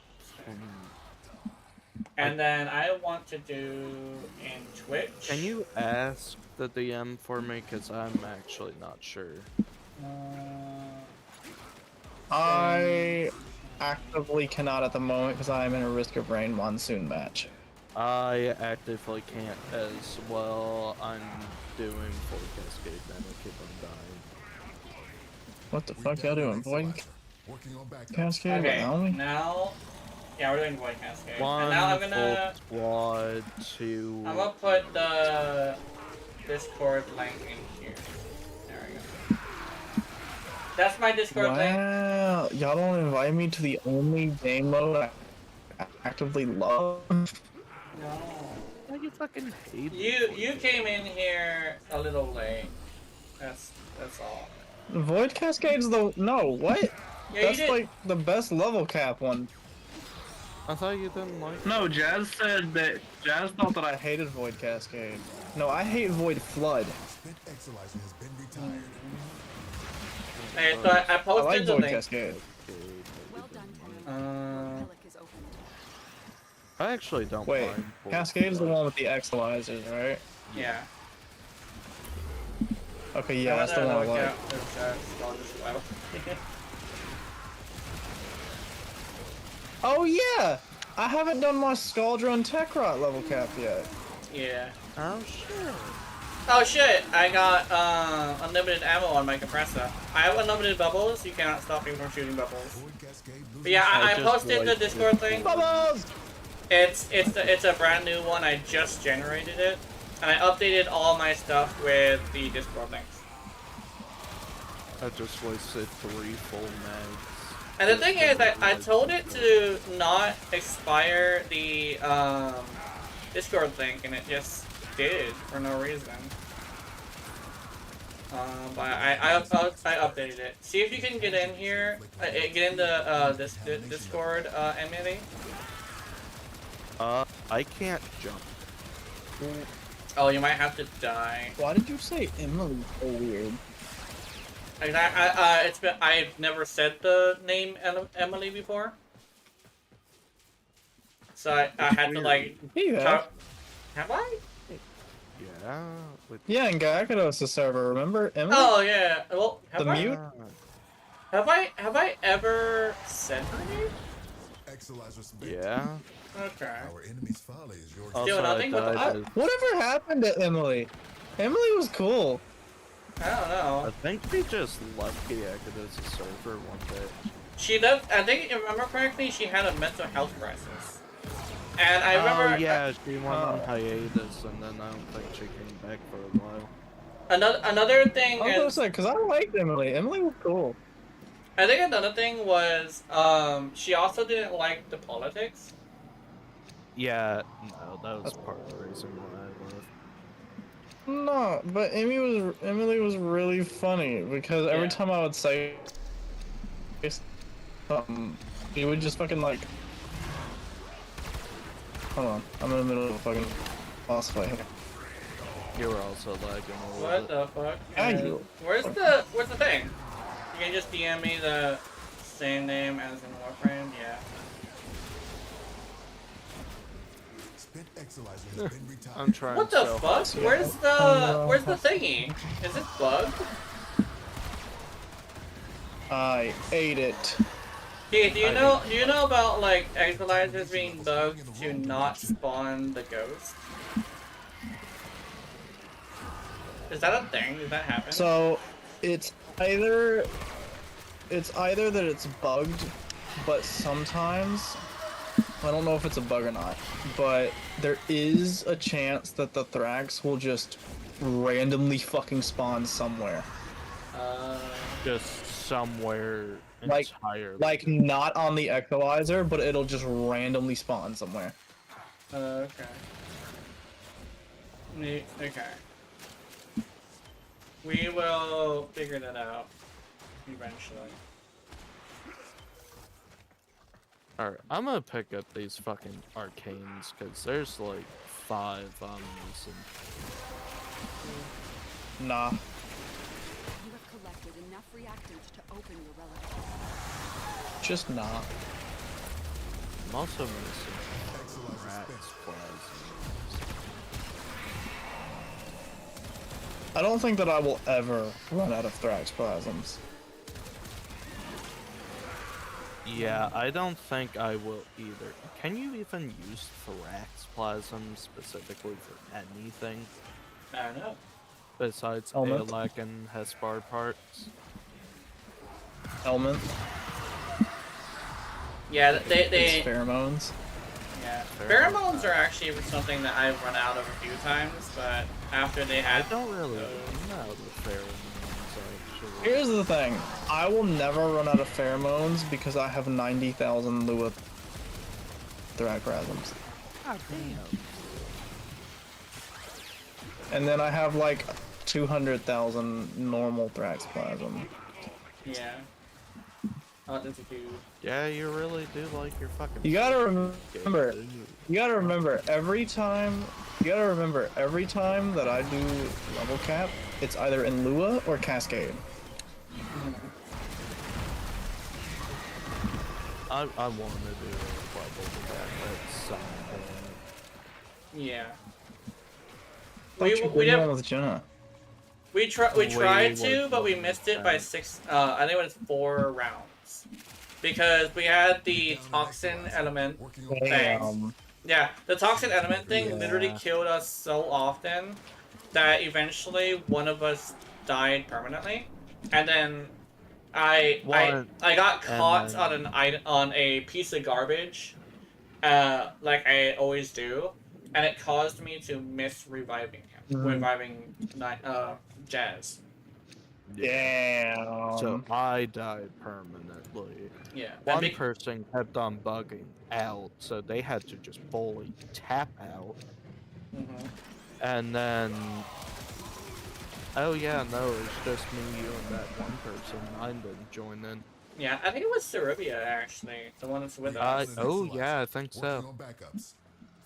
And then I want to do in Twitch. can you ask the DM for me? Cause I'm actually not sure. I actively cannot at the moment because I am in a Risk of Rain monsoon match. I actively can't as well. I'm doing full cascade and I keep on dying. What the We're fuck y'all down doing? an Void Exolizer. Working on backups. Cascade Okay, without me? now, yeah, we're doing Void Cascade. One And now I'm gonna full squad, two. I'm gonna put the Discord link in here. There we go. That's my Discord link. Wow, y'all don't invite me to the only game mode I actively love? No. Why you fucking hate You came in here a little late. That's all. Void Cascade's the... No, what? Yeah, That's you did. like the best level cap one. I thought you didn't like. No, Jazz said that... Jazz thought that I hated Void Cascade. No, I hate Void Flood. Spent Exolizer has been retired. Hey, so I I posted like the Void link. Cascade. Well done, Tenant. Uh, Relic is opened. I actually don't Wait, mind. full Cascade's the squad. one with the Exolizers, right? yeah. Okay, yeah, that's the one I like. Oh yeah! I haven't done my Scaldra and Tekrot level cap yet. Yeah. Oh shit. Oh shit! I got unlimited ammo on my compressor. I have unlimited bubbles. You cannot stop me from shooting bubbles. Void Cascade losing But yeah, I just posted the like Discord it. link. Bubbles! It's a brand new one. I just generated it, and I updated all my stuff with the Discord links. I just wasted 3 full mags. And the thing is, I told it to not expire the Discord link, and it just did for no reason. But I updated it. See if you can get in here, get in the this Discord, Emily. I can't jump. Oh, you might have to die. Why did you say Emily so weird? It's been, I've never said the name Emily before, so I had to like. Yeah. Have I? Yeah. Yeah, in Gyarados' server, remember Emily? Oh yeah. Well, have The I? mute? Have I ever said her name? Yeah. Okay. Our enemy's folly is your Still nothing but the Whatever happened to Emily? Emily was cool. I don't know. I think we just left Gyarados' server one day. She does. I think if I remember correctly, she had a mental health crisis. And I remember. Oh yeah, she went on hiatus, and then I don't think she came back for a while. Another thing I was is. gonna say, because I liked Emily. Emily was cool. I think another thing was she also didn't like the politics. Yeah, no, that was part of the reason why I left. No, but Emily was really funny because every time I would say something, he would just fucking like. Hold on, I'm in the middle of a fucking boss fight here. You were also lagging a little What bit. the fuck? Thank you. Where's the thing? You can just DM me the same name as in Warframe. Yeah. I'm trying. What the so fuck? hard. Where's the thingy? Is it bugged? I ate it. Hey, do you know about like equalizers being bugged to not spawn the ghost? Is that a thing? Does that happen? So, it's either that it's bugged, but sometimes I don't know if it's a bug or not, but there is a chance that the Thrax will just randomly fucking spawn somewhere. Just somewhere Like entirely. like not on the equalizer, but it'll just randomly spawn somewhere. Okay. Okay. We will figure that out eventually. Alright, I'm gonna pick up these fucking arcanes, because there's like 5 on these. Nah. You have collected enough reactants to open your relic. Just nah. I'm also missing rats plasmas. I don't think that I will ever run out of Thrax plasms. Yeah, I don't think I will either. Can you even use Thrax plasm specifically for anything? I don't know. Besides Element? Aelak and Hespar parts? Element. Yeah, they It's pheromones. yeah. Pheromones are actually something that I've run out of a few times, but after they I had don't really know the pheromones actually. Here's the thing. I will never run out of pheromones because I have 90,000 Lua Thraxplasms. God damn. And then I have like 200,000 normal Thraxplasm. yeah. Oh, that's a dude. Yeah, you really do like your fucking. You gotta remember. You gotta remember every time. You gotta remember every time that I do level cap, it's either in Lua or Cascade. I want to do a level cap at some point. Yeah. We did- one with Jenna. We tried to, was but we one missed it with by that. 6. I think it was 4 rounds, because we had the toxin element thing. Damn. Yeah, the toxin element thing Yeah. literally killed us so often that eventually one of us died permanently, and then I got caught then- on a piece of garbage, like I always do, and it caused me to miss reviving him, reviving Jazz. Damn. So I died permanently. Yeah. One person kept on bugging out, so they had to just fully tap out. And then, oh yeah, no, it's just me, you, and that one person. Mine didn't join in. Yeah, I think it was Cerubia actually, the one that's with us. Oh yeah, I think so. Working on backups.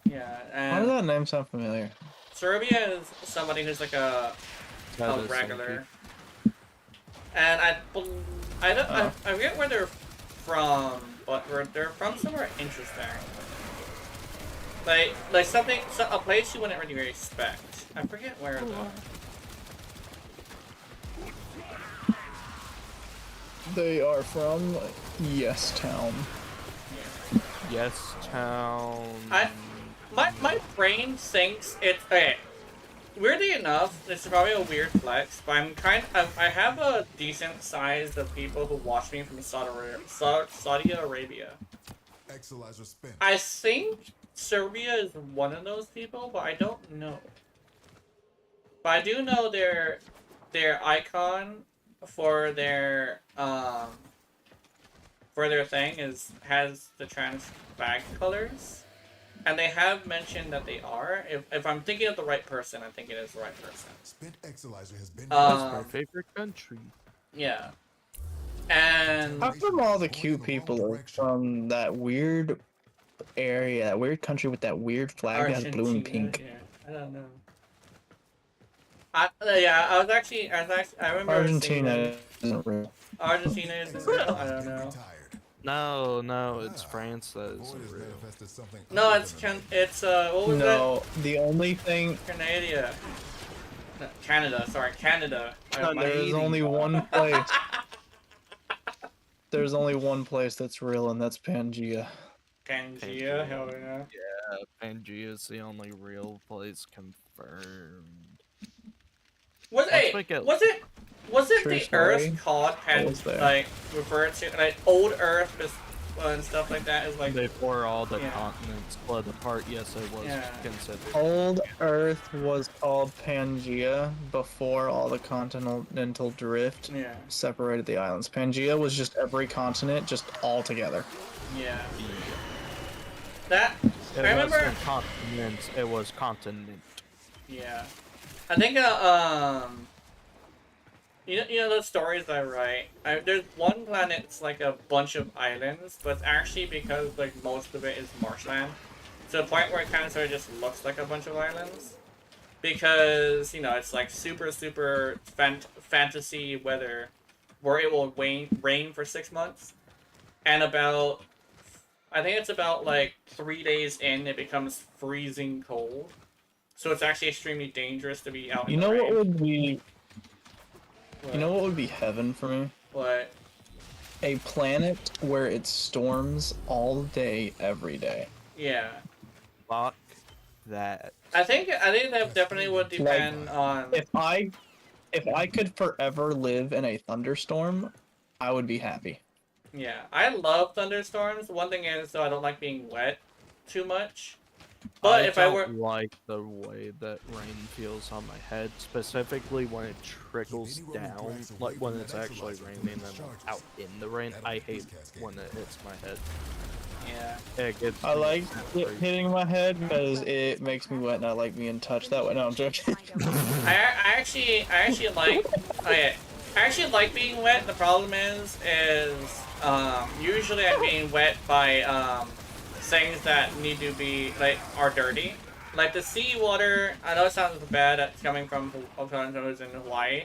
Yeah, Why does and that name sound familiar? Cerubia is somebody who's like a regular. And I forget where they're from, but they're from somewhere interesting. Like a place you wouldn't really expect. I forget where though. They are from Yes Town. Yes Town. My brain thinks it's okay. Weirdly enough, this is probably a weird flex, but I have a decent size of people who watch me from Saudi Arabia. Exolizer spin. I think Serbia is one of those people, but I don't know. But I do know their icon for their thing has the trans flag colors. And they have mentioned that they are. If I'm thinking of the right person, I think it is the right person. Spent Exolizer has been That's my favorite country. Yeah. And how come all the cute people are from that weird area, that weird country with that weird flag that has blue and pink? Yeah, I don't know. I remember Argentina isn't real. Argentina isn't real. I don't know. No, it's France that is real. No, what was No, the only thing. Canada. No, Canada, sorry, Canada. There's only one place. There's only one place that's real, and that's Pangea. Pangea, hell yeah. Yeah, Pangea is the only real place confirmed. Was it True the story. Earth called like referred to like old Earth and stuff like that is like before all the continents split apart? Yes, it was considered. Old Earth was called Pangea before all the continental drift separated the islands. Pangea was just every continent just all together. Yeah. That I remember. Wasn't continents. It was continent. Yeah. I think you know those stories I write. There's one planet that's like a bunch of islands, but it's actually because like most of it is marshland, to the point where it kind of sort of just looks like a bunch of islands, because it's like super fantasy weather, where it will rain for 6 months, and I think it's about like 3 days in it becomes freezing cold, so it's actually extremely dangerous to be out. You know what would be. You know what would be heaven for me? What? A planet where it storms all day, every day. Yeah. Fuck that. I think that definitely would depend on. If I could forever live in a thunderstorm, I would be happy. Yeah, I love thunderstorms. One thing is, though, I don't like being wet too much. But if I were like the way that rain feels on my head, specifically when it trickles down, like when it's actually raining and I'm out in the rain. I hate when it hits my head. Yeah. I like it hitting my head because it makes me wet and I like being touched that way. No, I'm joking. I actually like. Okay, I actually like being wet. The problem is usually I'm being wet by things that need to be are dirty, like the seawater. I know it sounds bad. It's coming from someone who's in Hawaii,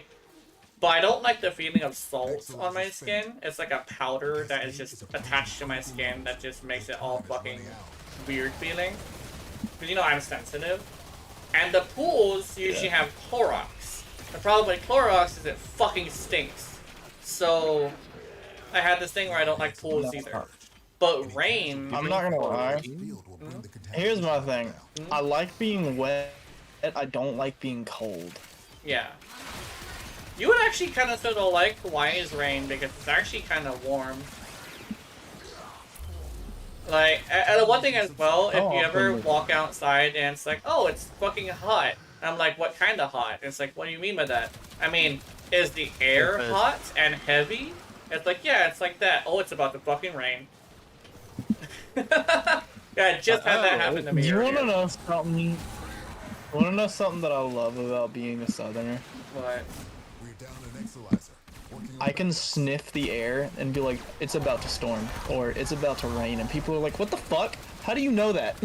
but I don't like the feeling of salt on my skin. It's like a powder that is just attached to my skin that just makes it all fucking weird feeling. Because I'm sensitive, and the pools usually have Clorox. The problem with Clorox is it fucking stinks. So I had this thing where I don't like pools either. But rain... I'm not gonna lie. Here's my thing. I like being wet. I don't like being cold. Yeah. You would actually kind of sort of like Hawaii's rain because it's actually kind of warm. Like, and the one thing as well, if you ever walk outside and it's like, oh, it's fucking hot. I'm like, what kind of hot? It's like, what do you mean by that? I mean, is the air Okay. hot and heavy? It's like, yeah, it's like that. Oh, it's about to fucking rain. Yeah, I just had that happen to me. Do you want to earlier. know something? Want to know something that I love about being a Southerner? What? We're down an Exolizer. Working on I can sniff the air and be like, it's about to storm, or it's about to rain, and people are like, what the fuck? How do you know that?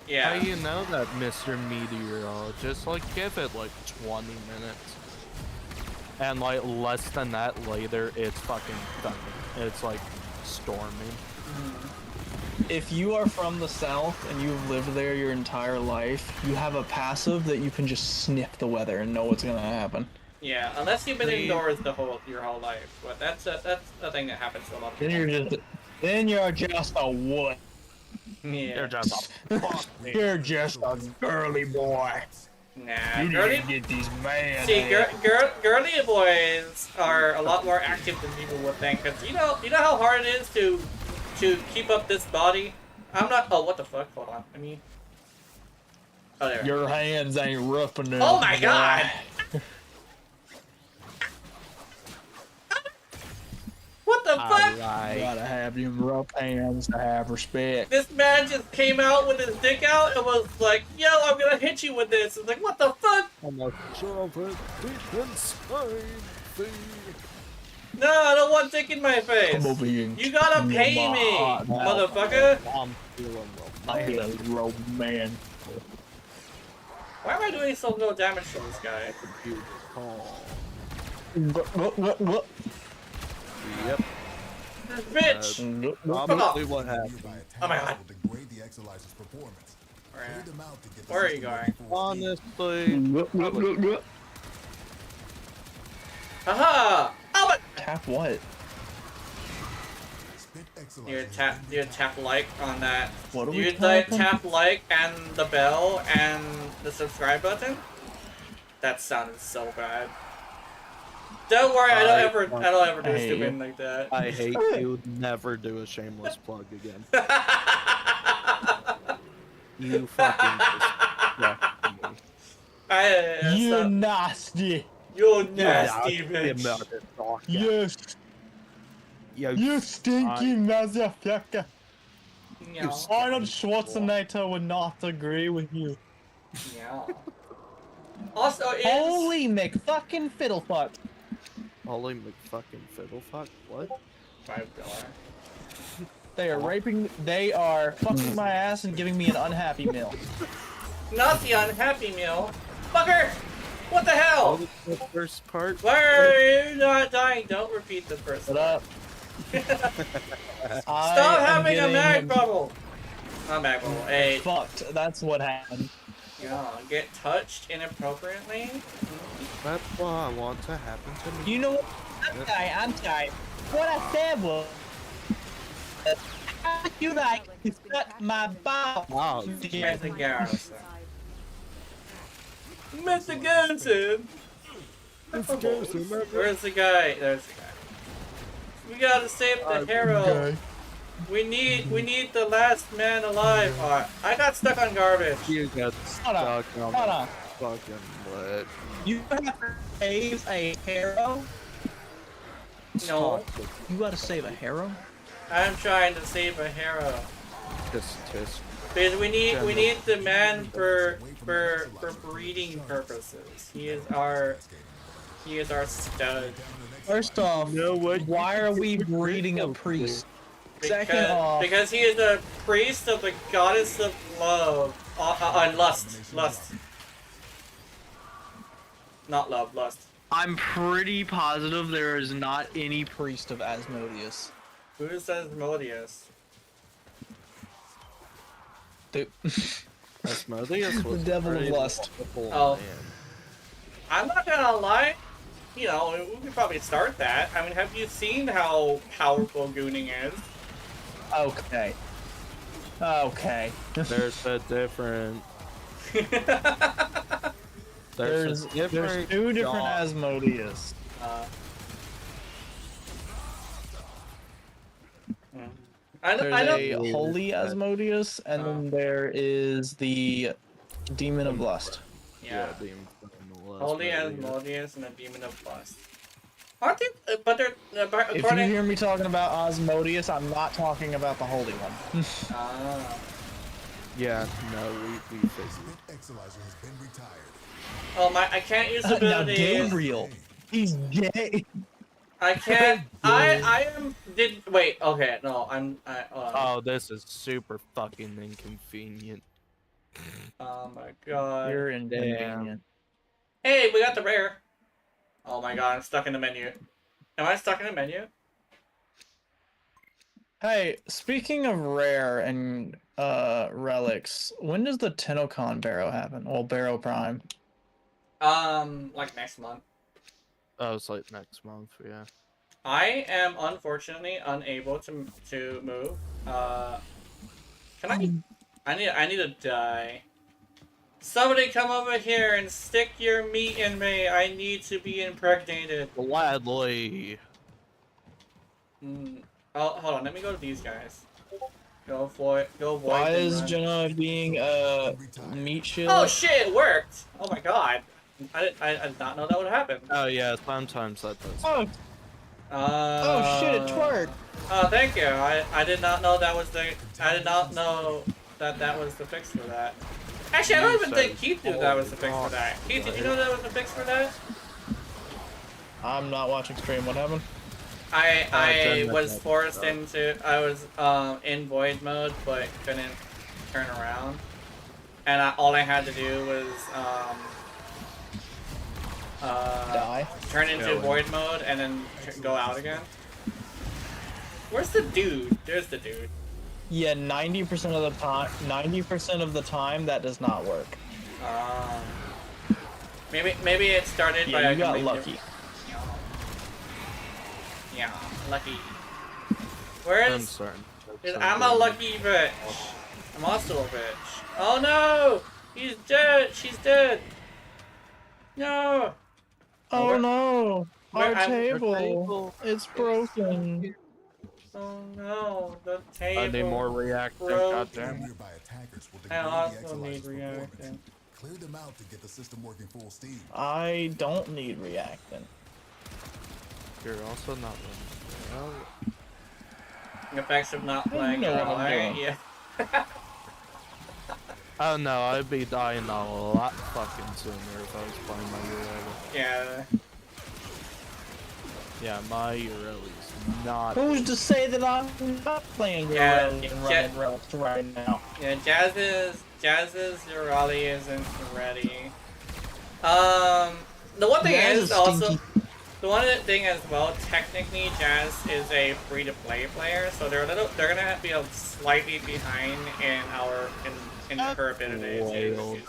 Yeah. How do you know that, Mr. Meteorologist? Like, give it like 20 minutes. And like less than that later, it's fucking thunder. It's like storming. If you are from the South and you've lived there your entire life, you have a passive that you can just sniff the weather and know what's gonna happen. Yeah, unless you've been Please. indoors your whole life, but that's a thing that happens to a lot of people. Then you're just a what? Yeah. They're just You're just a girly boy. Nah, You girly. need to get these man. See, girly boys are a lot more active than people would think. Cause you know how hard it is to keep up this body. I'm not. Oh, what the fuck? Hold on. I mean. Oh, there. Your hands ain't rough enough. Oh my boy. god! What the fuck? Gotta have them rough hands to have respect. This man just came out with his dick out and was like, "Yo, I'm gonna hit you with this." It's like, what the fuck? I'm like, shove it deep inside me. No, I don't want dick in my face. Come over here. You gotta pay My me, heart now. motherfucker. I'm feeling I'm feeling romantic. Why am I doing so little damage to this guy? What? Yep. This bitch! Probably what Nearby happened. attacks Oh my god. will degrade the Exolizer's performance. Where- Clear them out to get the Where are you system going? ready for Honestly, Haha! Oh my! Tap what? Spent Exolizer You has tap, been you tap like on that. What are we You like tapping? tap like and the bell and the subscribe button. That sounded so bad. Don't worry, I don't ever do I hate stupid you. like that. I hate you. Never do a shameless plug again. You fucking disgust me. You nasty. You're nasty bitch. Yes. You stinky motherfucker. Yeah. Arnold Schwarzenegger would not agree with you. Yeah. Also, is Holy McFucking fiddlefuck. Holy McFucking fiddlefuck. What? $5. They are raping, they are fucking my ass and giving me an unhappy meal. Not the unhappy meal. Fucker! What the hell? The first part? Why are you not dying? Don't repeat the first Shut one. up. Stop having a mag bubble! Not mag bubble, a... Fucked. That's what happened. Yeah, get touched inappropriately? That's what I want to happen to me. You know what? I'm sorry. What I said was, how you like to suck my balls? Wow. Mr. Garrison. Mr. Garrison! Where's the guy? There's the guy. We gotta save the hero. We need the last man alive. I got stuck on garbage. You got stuck on Hold on. fucking what? You have to save a hero? No, You gotta save a hero? I'm trying to save a hero. Tisk. Because we need the man for breeding purposes. He is our stud. First off, why are we breeding a priest? Second off, Because he is a priest of the goddess of love. Lust. Not love, lust. I'm pretty positive there is not any priest of Asmodeus. Who says Modius? Dude. Asmodeus was The devil of pretty lust. wonderful, Oh. man. I'm not gonna lie. You know, we could probably start that. I mean, have you seen how powerful Gooning is? Okay. Okay. There's a different. There's two different God. Asmodeus. I There's know. a holy Asmodeus, and then there is the demon of lust. Yeah. Being fucking lust. Holy Asmodeus and a Demon of Lust. Aren't they? But they're If you hear me talking about Osmodius, I'm not talking about the holy one. Ah. Yeah, no, we figured. Spit Exilizer has been retired. Oh my! I can't use Now abilities. Gabriel, he's gay. I can't. I am. Wait. Okay. No. Oh, this is super fucking inconvenient. Oh my god. You're inconvenient. Hey, we got the rare. Oh my god, I'm stuck in the menu. Am I stuck in the menu? Hey, speaking of rare and relics, when does the Tennokan Barrow happen? Well, Barrow Prime. Like next month. Oh, it's like next month, yeah. I am unfortunately unable to move. Can I need to die. Somebody come over here and stick your meat in me. I need to be impregnated. Gladly. Oh, hold on. Let me go to these guys. Go for it. Go void. Why is Jenna being meat shield? Oh shit! It worked. Oh my god. I did not know that would happen. Oh yeah, sometimes that does. Oh. Oh shit! It twerked. Oh, thank you. I did not know that was the. I did not know that was the fix for that. Actually, I don't even think Keith knew that was the fix for that. Keith, did you know that was the fix for that? I'm not watching stream. What happened? I was forced into. I was in void mode, but couldn't turn around, and all I had to do was die. Turn into void mode and then go out again. Where's the dude? There's the dude. Yeah, 90% of the time. 90% of the time, that does not work. Maybe it started by. Yeah, you got lucky. Yeah, lucky. Where is? I'm a lucky bitch. I'm also a bitch. Oh no! He's dead. She's dead. No. Oh no! Our I'm- table. It's broken. Oh no, the table. I need more reactant, broke. goddamn. Nearby attackers will I degrade the also Exilizer's need performance. reactant. Clear them out to get the system working full steam. I don't need reactant. You're also not running. The effects of not I playing know your what I'm ally. doing. Yeah. Oh no, I'd be dying a lot fucking sooner if I was playing my Ureli. Yeah. Yeah, my Ureli's not. Who's to say that I'm not playing Yeah, Ureli and running relics right now? Yeah, Jazz's Urali isn't ready. The one thing Jazz is is also stinky. the one thing as well. Technically, Jazz is a free-to-play player, so they're gonna be slightly behind in her abilities.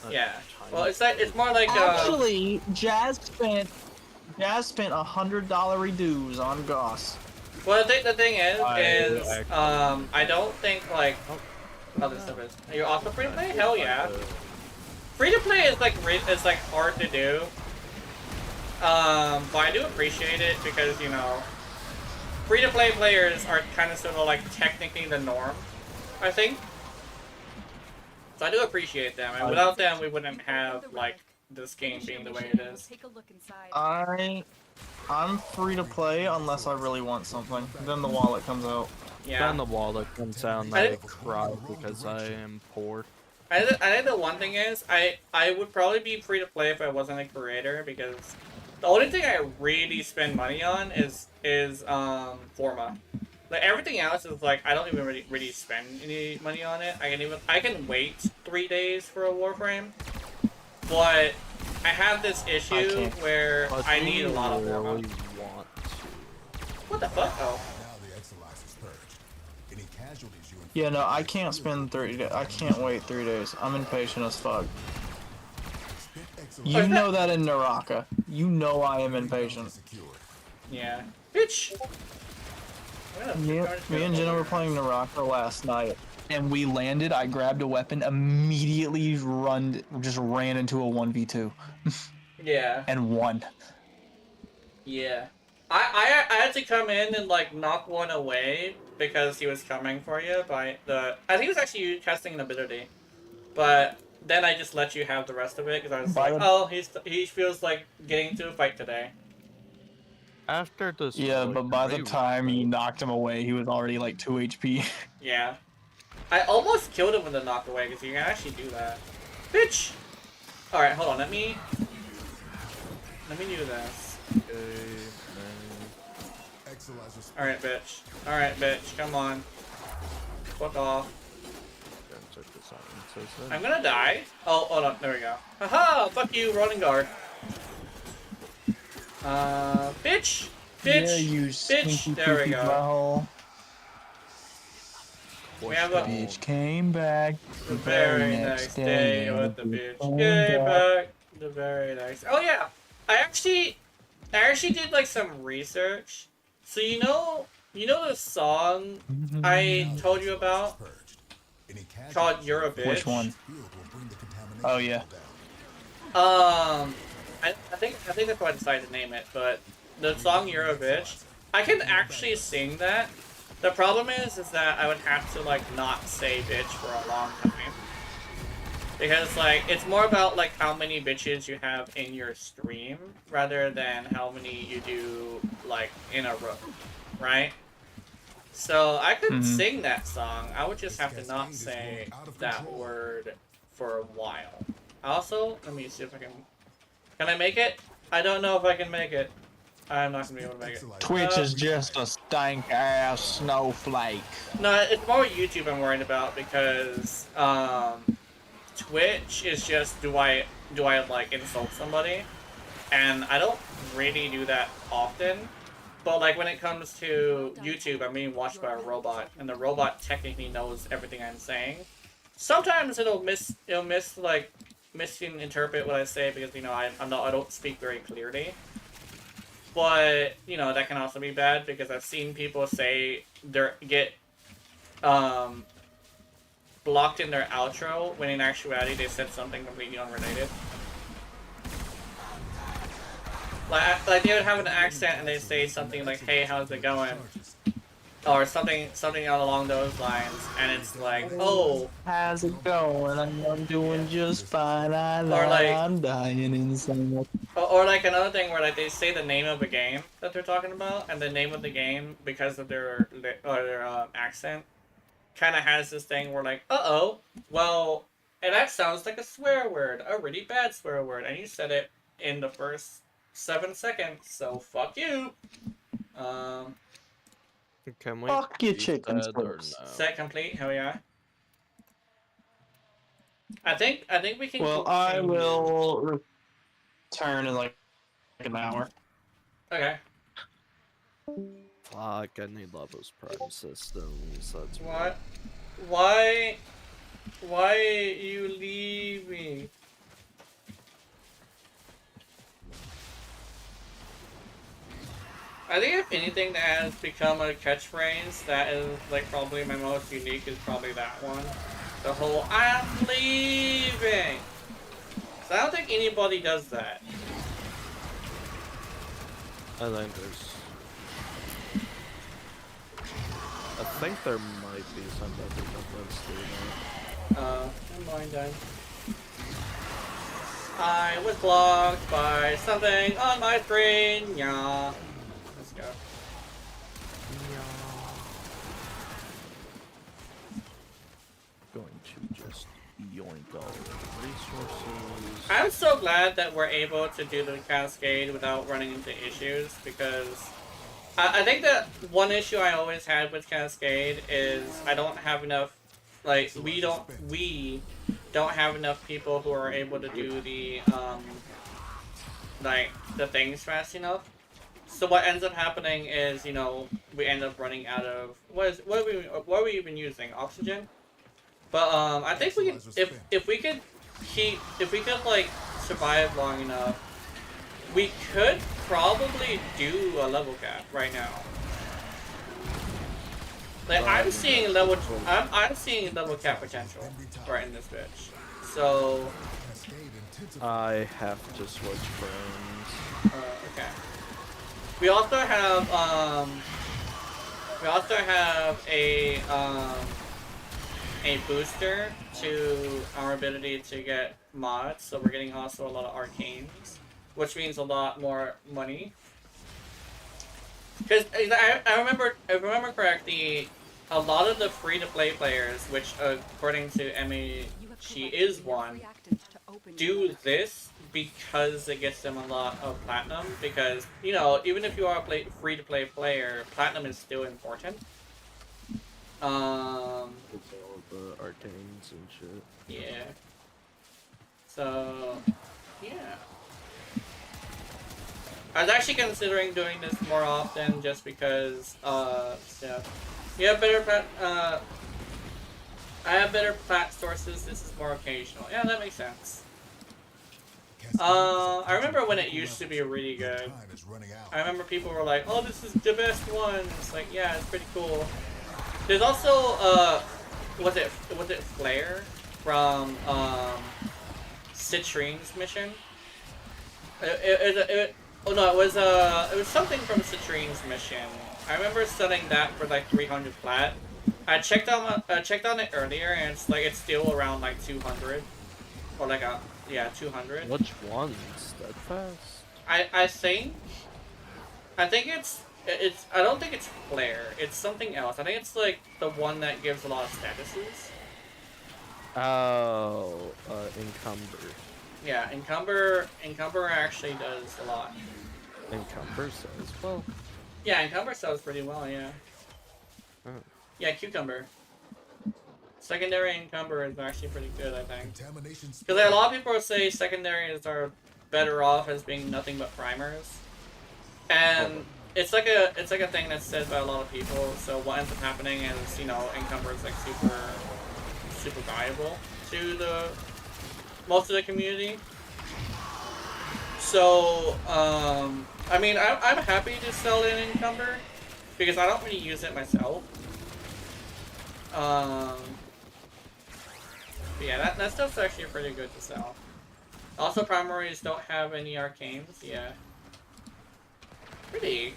Yeah. Well, it's more like Actually, Jazz spent $100 dues on Goss. Well, the thing is I don't think like other stuff is. Are you also free to play? Hell yeah. Free to play is like hard to do. But I do appreciate it because free to play players are kind of sort of like technically the norm, I think. So I do appreciate them, and without them, we wouldn't have like this game being the way it is. Take a look inside. I'm free to play unless I really want something. Then the wallet comes out. Yeah. Then the wallet comes out and I cry because I am poor. I think the one thing is I would probably be free to play if I wasn't a creator, because the only thing I really spend money on is Forma. Like everything else is like I don't even really spend any money on it. I can wait 3 days for a Warframe, but I have this issue where I need a lot of Forma. Really want to. What the fuck? Oh. Now the Exilizer's purged. Any casualties you Yeah, no, I can't spend 30 days. I can't wait 3 days. I'm impatient as fuck. You know that in Naraka. You know I am impatient. Yeah. Bitch! Me and Jenna were playing Naraka last night, and we landed. I grabbed a weapon, immediately just ran into a 1v2. Yeah. And won. Yeah. I had to come in and like knock one away because he was coming for you by I think it was actually you casting an ability. But then I just let you have the rest of it because I was By like, the- oh, he feels like getting into a fight today. After this, Yeah, like, but by the re- time you knocked him away, he was already like 2 HP. Yeah. I almost killed him with the knockaway because you can actually do that. Bitch! Alright, hold on, let me do this. Alright, bitch. Alright, bitch, come on. Fuck off. I'm gonna die. Oh, hold on, there we go. Haha! Fuck you, running guard. Bitch! Bitch! Yeah, you Bitch! stinky There we poopy go. butthole. We have a Bitch came back the very next day and with the it bitch came came back. back. The very next. Oh yeah, I actually did like some research. So you know the song I told you about called "You're a Bitch." Which one? Oh yeah. I think that's why I decided to name it. But the song "You're a Bitch," I can actually sing that. The problem is that I would have to like not say bitch for a long time. Because like it's more about like how many bitches you have in your stream rather than how many you do like in a row, right? So I could sing that song. I would just have to not say that word for a while. Also, let me see if I can I make it? I don't know if I can make it. I'm not gonna be able to make it. Twitch is just a stank ass snowflake. No, it's more YouTube I'm worried about because Twitch is just do I like insult somebody, and I don't really do that often. But like when it comes to YouTube, I'm being watched by a robot, and the robot technically knows everything I'm saying. Sometimes it'll misinterpret what I say because I don't speak very clearly. But that can also be bad because I've seen people say get blocked in their outro when in actuality they said something completely unrelated. Like they would have an accent and they say something like, "Hey, how's it going?" or something along those lines, and it's like, "Oh, how's it going? I'm doing just fine. I'm dying inside." Or like another thing where like they say the name of a game that they're talking about, and the name of the game because of their accent kind of has this thing where like, well, and that sounds like a swear word, a really bad swear word, and you said it in the first 7 seconds, so fuck you. Can we Fuck your chicken or strips. no? Set complete. Hell yeah. I think we can. Well, I will return in like an hour. Okay. Fuck, I need Levels Prime systems. That's What? Why you leave me? I think if anything that has become a catchphrase that is like probably my most unique is probably that one. The whole "I'm leaving." So I don't think anybody does that. I think there might be some other numbers doing that. Never mind then. I was blocked by something on my screen. Yeah. Let's go. Going to just yoink all the resources. I'm so glad that we're able to do the cascade without running into issues because I think that one issue I always had with cascade is I don't have enough, like we don't have enough people who are able to do the like the things fast enough. So what ends up happening is we end up running out of what are we even using? Oxygen? But I think we can if we could like survive long enough, we could probably do a level cap right now. Like I'm seeing level cap potential right in this bitch. So I have to switch frames. okay. We also have a booster to our ability to get mods, so we're getting also a lot of arcanes, which means a lot more money. Because I remember, if I remember correctly, a lot of the free-to-play players, which according to Emmy, she is one, do this because it gets them a lot of platinum. Because, you know, even if you are a free-to-play player, platinum is still important. It's all the arcanes and shit. Yeah. So, yeah. I was actually considering doing this more often just because, yeah. You have better I have better plat sources, this is more occasional. Yeah, that makes sense. I remember when it used to be really good. I remember people were like, oh, this is the best one. It's like, yeah, it's pretty cool. There's also, was it Flare from, Citrine's mission? Oh no, it was something from Citrine's mission. I remember selling that for like 300 plat. I checked on it earlier, and it's still around like 200, or like 200. Which one? Steadfast? I think it's I don't think it's Flare. It's something else. I think it's like the one that gives a lot of statuses. Oh, Encumber. Yeah, Encumber actually does a lot. Encumber says well. Yeah, Encumber sells pretty well, yeah. Oh. Yeah, Cucumber. Secondary Encumber is actually pretty good, I think. Because a lot of people say secondaries are better off as being nothing but primers. And it's like a thing that's said by a lot of people, so what ends up happening is, you know, Encumber is like super valuable to the most of the community. So, I mean, I'm happy to sell an Encumber, because I don't really use it myself. But yeah, that stuff's actually pretty good to sell. Also, primaries don't have any arcanes, yeah. Pretty.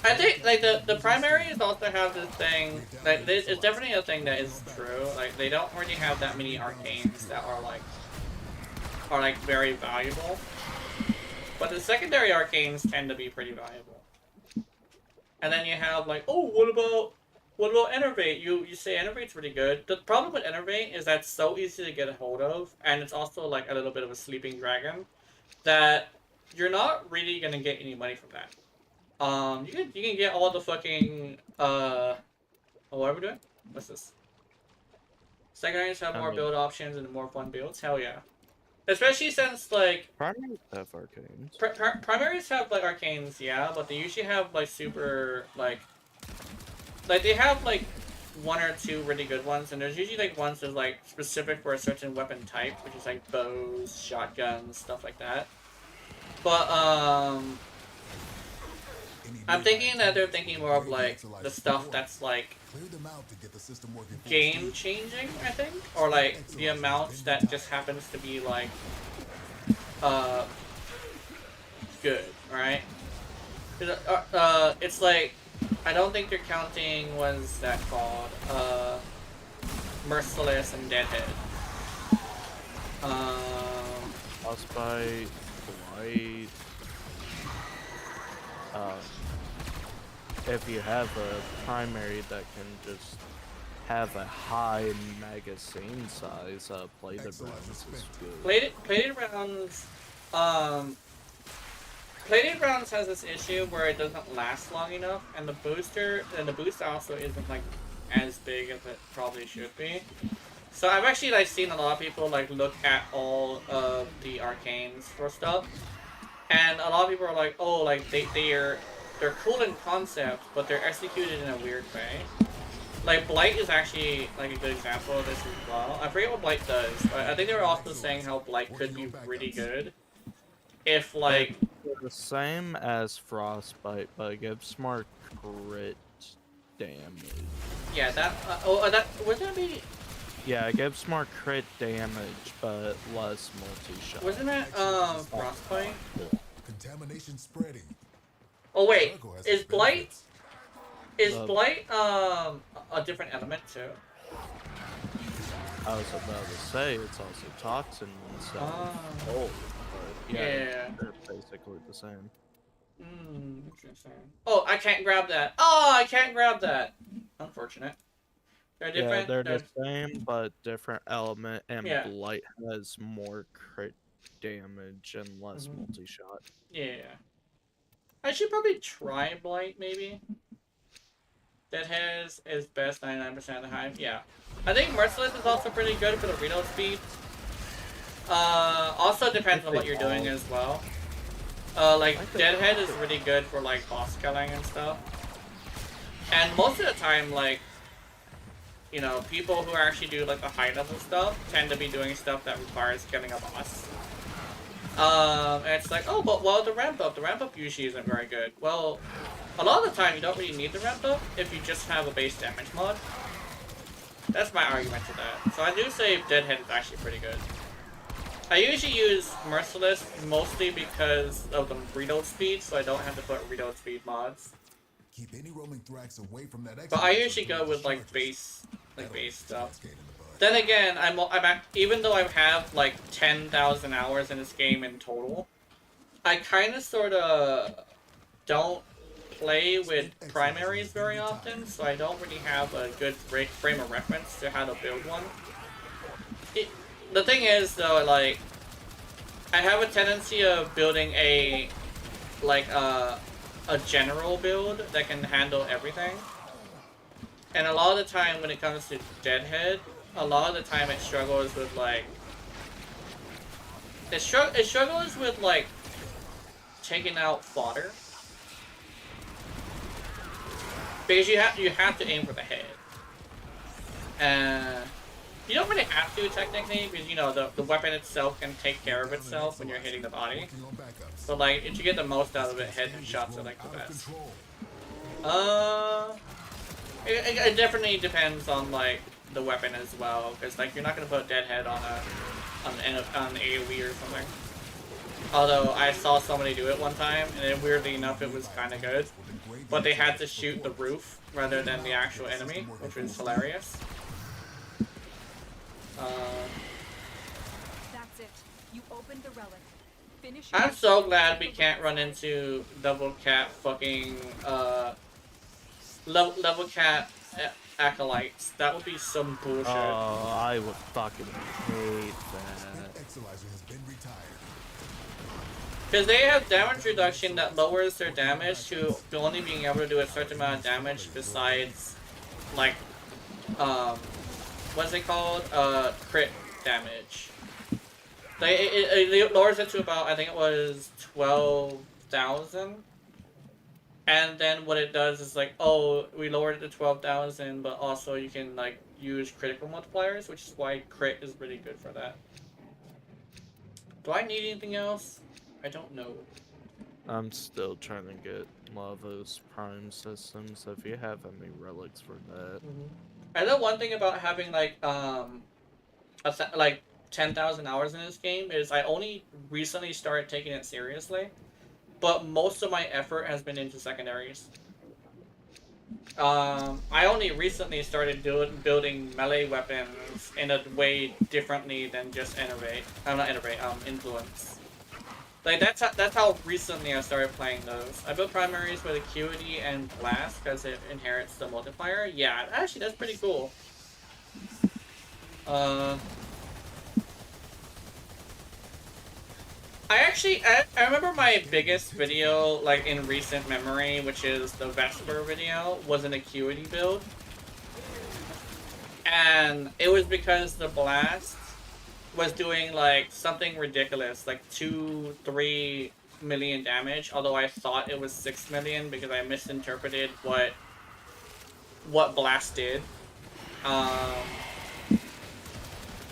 I think, like, the primaries also have this thing, like, it's definitely a thing that is true. Like, they don't really have that many arcanes that are very valuable. But the secondary arcanes tend to be pretty valuable. And then you have, like, oh, what about Enervate? You say Enervate's pretty good. The problem with Enervate is that it's so easy to get a hold of, and it's also, like, a little bit of a sleeping dragon, that you're not really gonna get any money from that. You can get all the fucking, oh, what are we doing? What's this? Secondaries have more build options and more fun builds? Hell yeah. Especially since, like... Primaries have arcanes. Primaries have, like, arcanes, yeah, but they usually have, like, super, like, they have, like, one or two really good ones, and there's usually, like, ones that's, like, specific for a certain weapon type, which is, like, bows, shotguns, stuff like that. But, I'm thinking that they're thinking more of, like, the stuff that's, like, game-changing, I think? Or, like, the amount that just happens to be, like, good, right? It's like, I don't think they're counting, what is that called? Merciless and Deadhead. Frostbite, Blight. If you have a primary that can just have a high magazine size, plated rounds is good. Plated rounds, plated rounds has this issue where it doesn't last long enough, and the boost also isn't, like, as big as it probably should be. So I've actually, like, seen a lot of people, like, look at all of the arcanes for stuff, and a lot of people are like, oh, like, they're cool in concept, but they're executed in a weird way. Like, Blight is actually, like, a good example of this as well. I forget what Blight does, but I think they were also saying how Blight could be really good if, like... The same as Frostbite, but it gives more crit damage. Yeah, that wouldn't that be... Yeah, it gives more crit damage, but less multi-shot. Wasn't that, Frostbite? Contamination spreading. Oh wait, is Blight Is Blight a different element too? I was about to say it's also toxin instead of cold, but yeah, they're basically the same. Interesting. Oh, I can't grab that. Oh, I can't grab that. Unfortunate. They're different. Yeah, they're the same, but different element, and Yeah. Blight has more crit damage and less multi-shot. Yeah. I should probably try Blight, maybe. That has is best 99% of the time. Yeah. I think Merciless is also pretty good for the reload speed. Also depends on what you're doing as well. Like, Deadhead is really good for, like, boss killing and stuff. And most of the time, like, you know, people who actually do, like, the high-level stuff tend to be doing stuff that requires killing a boss. And it's like, oh, but, well, the ramp up usually isn't very good. Well, a lot of the time, you don't really need the ramp up if you just have a base damage mod. That's my argument to that. So I do say Deadhead is actually pretty good. I usually use Merciless mostly because of the reload speed, so I don't have to put reload speed mods. Keep any roaming thrax away from that. But I usually go with like base stuff. Then again, even though I have like 10,000 hours in this game in total, I kind of sort of don't play with primaries very often, so I don't really have a good frame of reference to how to build one. The thing is, though, like, I have a tendency of building a general build that can handle everything. And a lot of the time when it comes to Deadhead, a lot of the time it struggles with, like, it struggles with, like, taking out fodder. Because you have to aim for the head. You don't really have to, technically, because, you know, the weapon itself can take care of itself when you're hitting the body. But, like, if you get the most out of it, headshots are, like, the best. It definitely depends on, like, the weapon as well, because, like, you're not going to put Deadhead on an AoE or something. Although, I saw somebody do it one time, and then, weirdly enough, it was kind of good. But they had to shoot the roof rather than the actual enemy, which was hilarious. That's it. You opened the relic. Finish. I'm so glad we can't run into double cap fucking level cap acolytes. That would be some bullshit. Oh, I would fucking hate that. Because they have damage reduction that lowers their damage to only being able to do a certain amount of damage besides, like, what's it called? Crit damage. It lowers it to about, I think it was 12,000. And then what it does is like, oh, we lowered it to 12,000, but also you can, like, use critical multipliers, which is why crit is really good for that. Do I need anything else? I don't know. I'm still trying to get Lavos Prime systems, so if you have any relics for that. I know one thing about having, like 10,000 hours in this game is I only recently started taking it seriously, but most of my effort has been into secondaries. I only recently started building melee weapons in a way differently than just influence. Like, that's how recently I started playing those. I built primaries with Acuity and Blast because it inherits the multiplier. Yeah, actually, that's pretty cool. I remember my biggest video, like, in recent memory, which is the Vesper video, was an Acuity build. And it was because the Blast was doing, like, something ridiculous, like 2-3 million damage, although I thought it was 6 million because I misinterpreted what Blast did.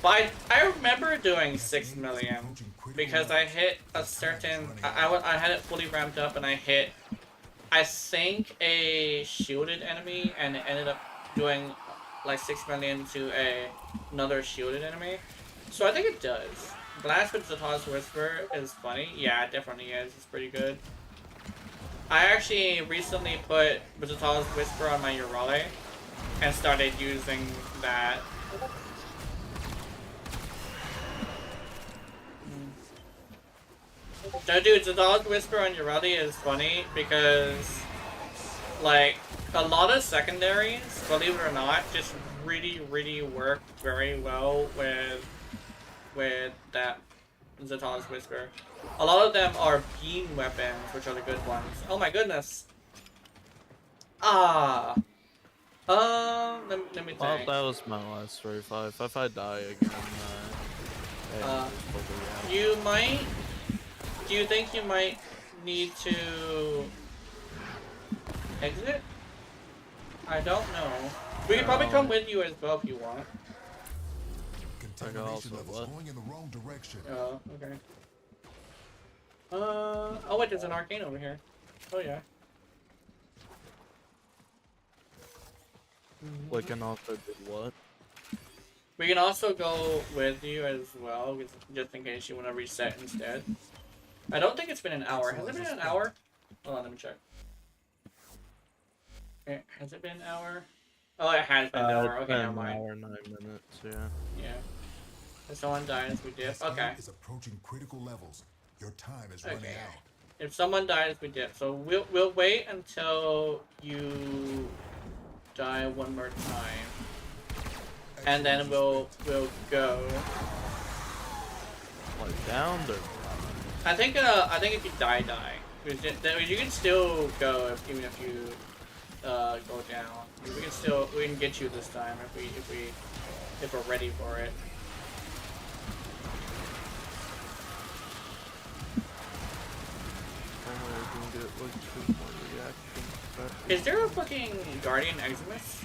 But I remember doing 6 million because I hit a certain, I had it fully ramped up and I think a shielded enemy, and it ended up doing like 6 million to another shielded enemy. So I think it does. Blast with Zata's Whisper is funny. Yeah, it definitely is. It's pretty good. I actually recently put Vseeface Whisper on my Urale and started using that. No, dude, Vseeface Whisper on Urale is funny because, like, a lot of secondaries, believe it or not, just really work very well with that Vseeface Whisper. A lot of them are beam weapons, which are the good ones. Oh my goodness. Ah. Let me think. Well, that was my last 35. If I die again, you might. Do you think you might need to exit? I don't know. We could probably come with you as well if you want. Contamination levels going in the wrong direction. Oh, okay. Oh wait, there's an arcane over here. Oh yeah. We can also do what? We can also go with you as well, just in case you want to reset instead. I don't think it's been an hour. Has it been an hour? Hold on, let me check. Okay, has it been an hour? Oh, it has been an hour. Okay, never mind. An hour, 9 minutes, yeah. Yeah. If someone dies, we dip. Okay. Is approaching critical levels. Your time is running out. If someone dies, we dip. So we'll wait until you die one more time, and then we'll go. Like down or? I think if you die. You can still go even if you go down. We can get you this time if we're ready for it. Is there a fucking Guardian Eximus?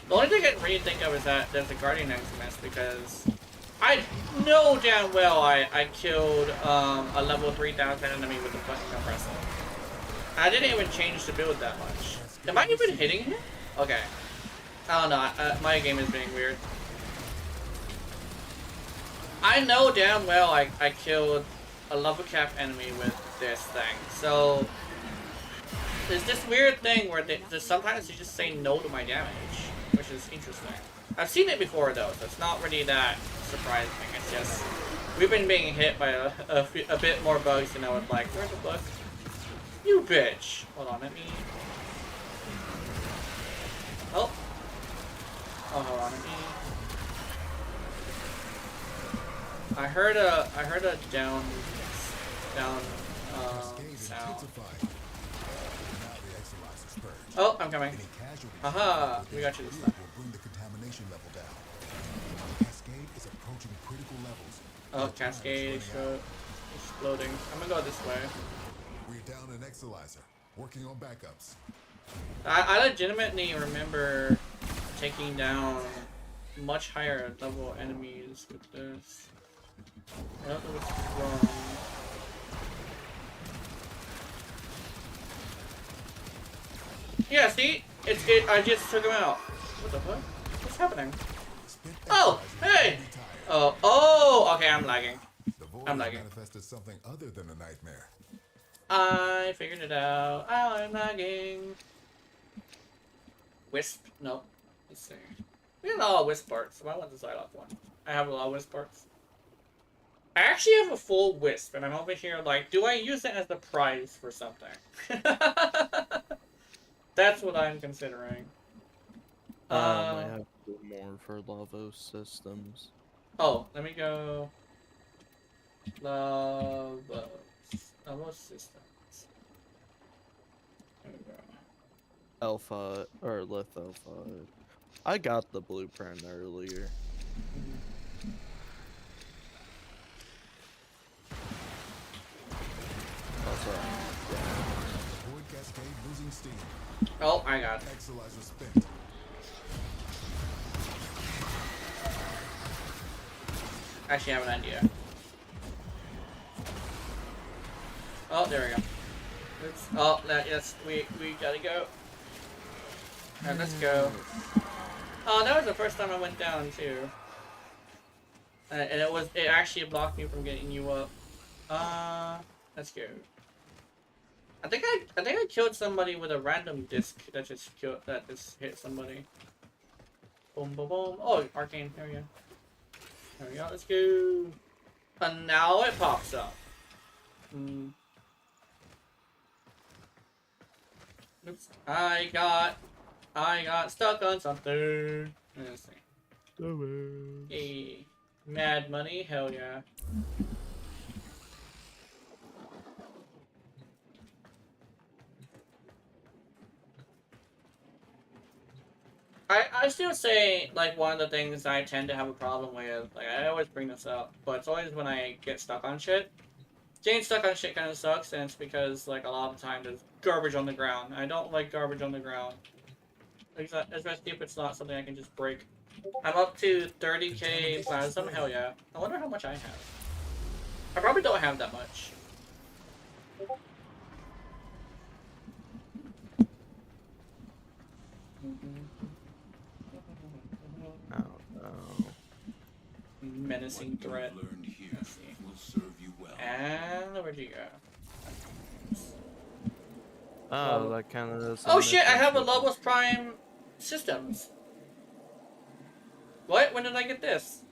The only thing I can really think of is that there's a Guardian Eximus because I know damn well I killed a level 3000 enemy with a fucking compressor. I didn't even change the build that much. Am I even hitting him? Okay. I don't know. My game is being weird. I know damn well I killed a level cap enemy with this thing. So there's this weird thing where sometimes they just say no to my damage, which is interesting. I've seen it before though, so it's not really that surprising. It's just we've been being hit by a bit more bugs than I would like. Where's the bug? You bitch! Hold on, let me. Oh, hold on, let me. I heard a down sound. Oh, I'm coming. Haha, we got you this time. Oh, Cascade exploding. I'm gonna go this way. We're down an Exilizer, working on backups. I legitimately remember taking down much higher level enemies with this. I don't know what's wrong. Yeah, see? I just took him out. What the fuck? What's happening? Oh, hey! Oh, okay, I'm lagging. I'm lagging. Manifested something other than a nightmare. I figured it out. I'm lagging. Wisp? No. Let's see. We have a lot of wisp parts, so I want the Psylocke one. I have a lot of wisp parts. I actually have a full wisp, and I'm over here like, do I use it as the prize for something? That's what I'm considering. I have to do more for Lavos systems. Oh, let me go. Lavos systems. There we go. Alpha or Litho 5. I got the blueprint earlier. Oh, I got it. Actually, I have an idea. Oh, there we go. Oops. Oh, yes, we gotta go. Alright, let's go. Oh, that was the first time I went down too. And it actually blocked me from getting you up. Let's go. I think I killed somebody with a random disc that just hit somebody. Boom, boom, boom. Oh, arcane. There we go. There we go. Let's go. And now it pops up. Oops. I got stuck on something. Let's see. Hey, mad money. Hell yeah. I still say, like, one of the things I tend to have a problem with, like, I always bring this up, but it's always when I get stuck on shit. Getting stuck on shit kind of sucks, and it's because, like, a lot of the time there's garbage on the ground. I don't like garbage on the ground. Especially if it's not something I can just break. I'm up to 30k plasm, hell yeah. I wonder how much I have. I probably don't have that much. Menacing threat. Let's see. And where'd you go? Oh, that kind of is. Oh shit! I have a Lobos Prime systems. What? When did I get this?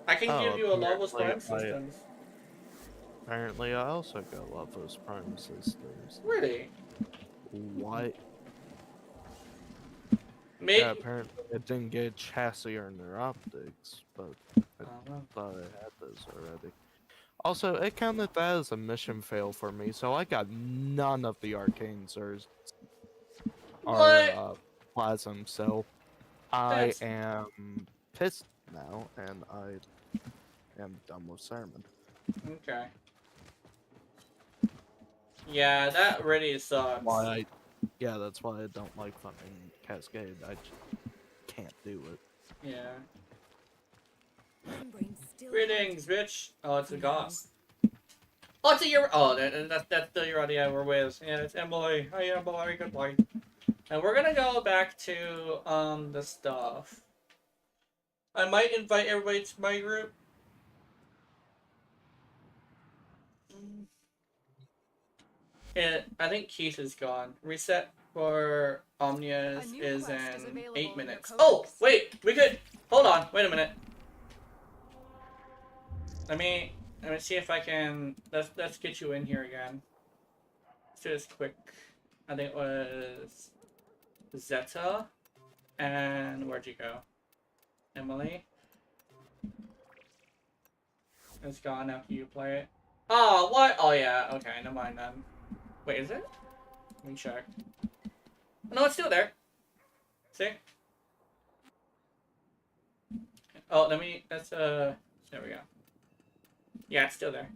I can give you a Lobos Prime systems. Apparently, I also got Lobos Prime systems. Really? What? Yeah, apparently it didn't get chassis or neuroptics, but I thought I had those already. Also, it counted that as a mission fail for me, so I got none of the arcanes or plasm, so I am pissed now, and I am done with Sermon. Okay. Yeah, that really sucks. Yeah, that's why I don't like fucking Cascade. I just can't do it. Yeah. Greetings, bitch. Oh, it's a Goss. Oh, it's a that's the Uradia we're with. Yeah, it's Emily. Hi, Emily. Goodbye. And we're gonna go back to the stuff. I might invite everybody to my group. I think Keith is gone. Reset for Omnia's is in 8 minutes. Oh, wait, we could hold on. Wait a minute. Let me see if I can. Let's get you in here again. Let's do this quick. I think it was Zeta, and where'd you go? Emily. It's gone after you play it. Oh, what? Oh yeah. Okay, never mind then. Wait, is it? Let me check. No, it's still there. See? Oh, there we go. Yeah, it's still there.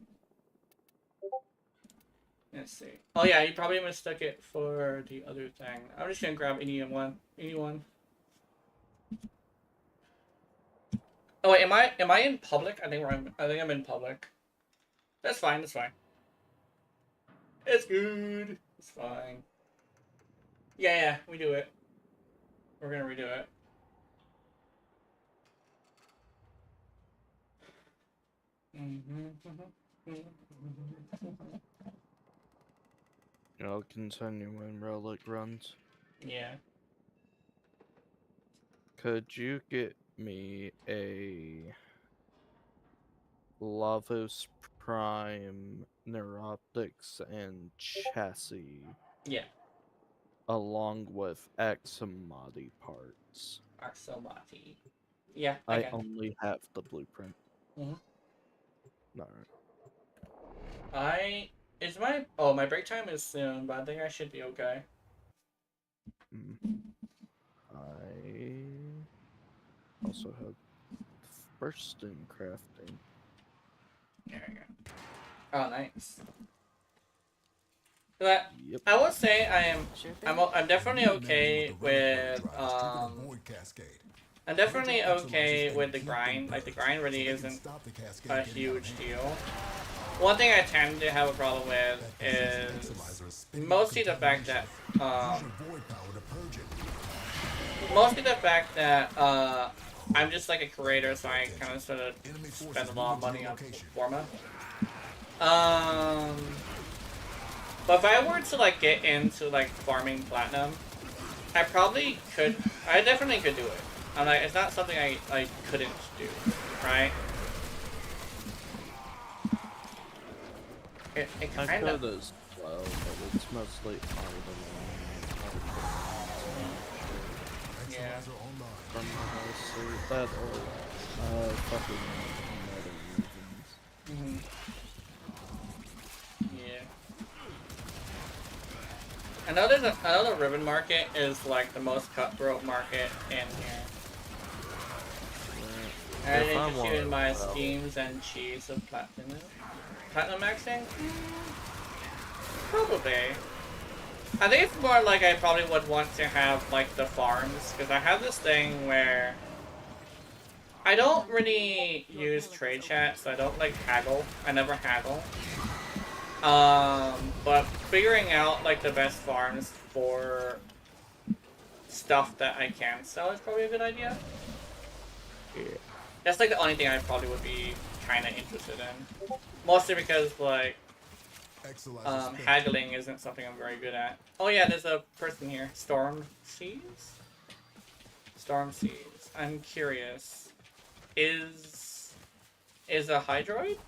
Let's see. Oh yeah, you probably mistook it for the other thing. I'm just gonna grab anyone. Oh wait, am I in public? I think I'm in public. That's fine, that's fine. It's good. It's fine. Yeah, we do it. We're gonna redo it. I'll continue when Relic runs. Yeah. Could you get me a Lavos Prime Neuroptics and Chassis? Yeah. Along with Axamati parts. Axamati. Yeah, I only have the blueprint. Alright. My break time is soon, but I think I should be okay. I also have first in crafting. There we go. Oh, nice. But I will say I'm definitely okay with I'm definitely okay with the grind. Like, the grind really isn't a huge deal. One thing I tend to have a problem with is mostly the fact that I'm just like a creator, so I kind of sort of spend a lot of money on forma. But if I were to like get into like farming platinum, I probably could. I definitely could do it. I'm like, it's not something I couldn't do, right? It I kind of. could as well, but it's mostly Yeah. Exolizer online. from the house that or fucking other reasons. Yeah. I know there's another ribbon market is like the most cutthroat market in here. Are they interested in my schemes and cheese of platinum? Platinum maxing? Probably. I think it's more like I probably would want to have like the farms, because I have this thing where I don't really use trade chat, so I don't like haggle. I never haggle. But figuring out like the best farms for stuff that I can sell is probably a good idea. Yeah. That's like the only thing I probably would be kind of interested in. Mostly because like haggling isn't something I'm very good at. Oh yeah, there's a person here. Storm Seas? Storm Seas. I'm curious. Is a Hydroid?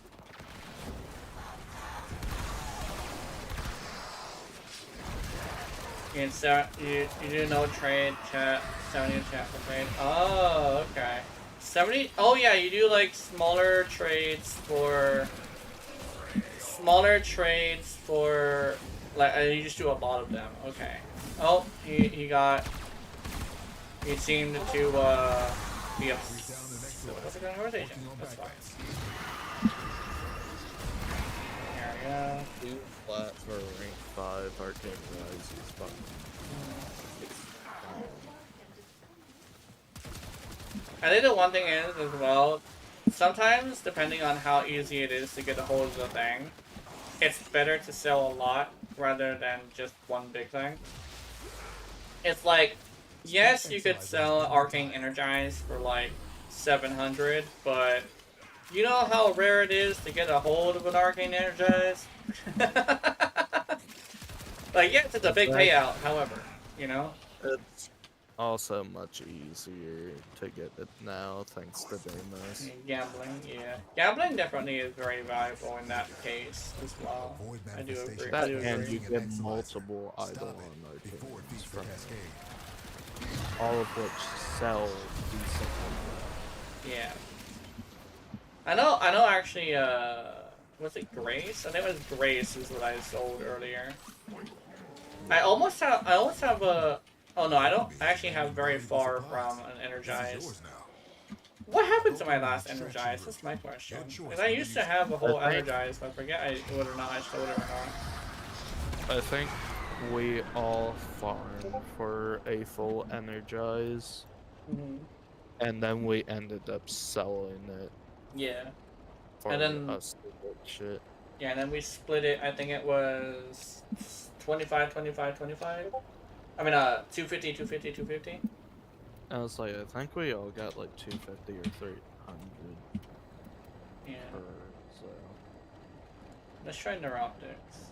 You do no trade chat, 70 chat for trade. Oh, okay. 70. Oh yeah, you do like smaller trades for like you just do a lot of them. Okay. Oh, he seemed to be upset with the conversation. That's fine. There we go. 2 flat for rank 5 arcade rise is fun. I think the one thing is as well, sometimes depending on how easy it is to get a hold of the thing, it's better to sell a lot rather than just one big thing. It's like, yes, you could sell Arcane Energize for like 700, but you know how rare it is to get a hold of an Arcane Energize? Like, yes, it's a big payout, however, you know? It's also much easier to get it now thanks to Deimos. Gambling, yeah. Gambling definitely is very valuable in that case as well. I do agree. That and you get multiple Eidolon arcanes from it, all of which sell decently. Yeah. I know actually, was it Grace? I think it was Grace is what I sold earlier. I almost have a, oh no, I don't actually have very far from an Energize. What happened to my last Energize? That's my question. Because I used to have a whole Energize, but I forget whether or not I sold it or not. I think we all farmed for a full Energize, and then we ended up selling it. Yeah. For and then us to get shit. Yeah, and then we split it. I think it was 25, 25, 25. I mean, 250, 250, 250. I was like, I think we all got like 250 or 300. Yeah. Per sale. Let's try Neuroptics.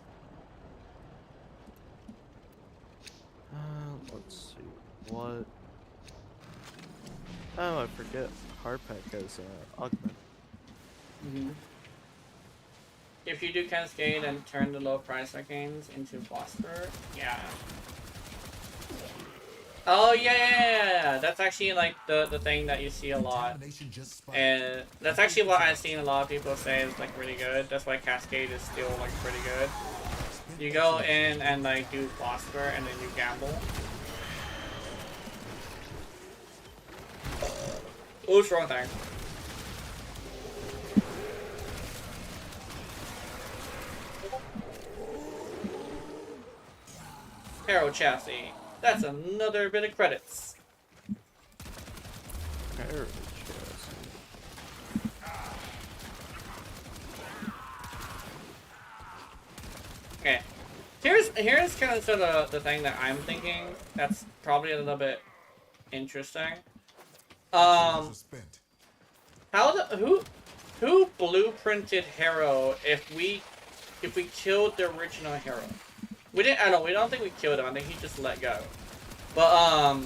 Let's see. What? Oh, I forget. Harpack has augment. If you do Cascade and turn the low price arcanes into Phosphor, yeah. Oh yeah. That's actually like the thing that you see a lot, and that's actually what I've seen a lot of people say is like really good. That's why Cascade is still like pretty good. You go in and like do Phosphor and then you gamble. Oops, wrong thing. Arrow Chassis. That's another bit of credits. Arrow Okay. Here's kind of sort of the thing that I'm thinking that's probably a little bit interesting. Who blueprinted Harrow if we killed the original Harrow? We didn't. I don't. We don't think we killed him. I think he just let go. But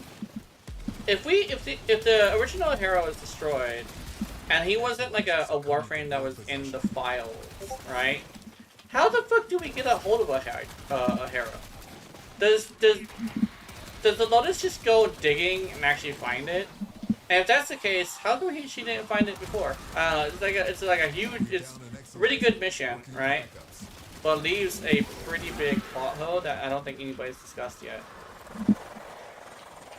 if the original Harrow is destroyed, and he wasn't like a Warframe that was in the files, right? How the fuck do we get a hold of a Harrow? Does the Lotus just go digging and actually find it? And if that's the case, how come she didn't find it before? It's like a huge, it's a really good mission, right? But leaves a pretty big plot hole that I don't think anybody's discussed yet.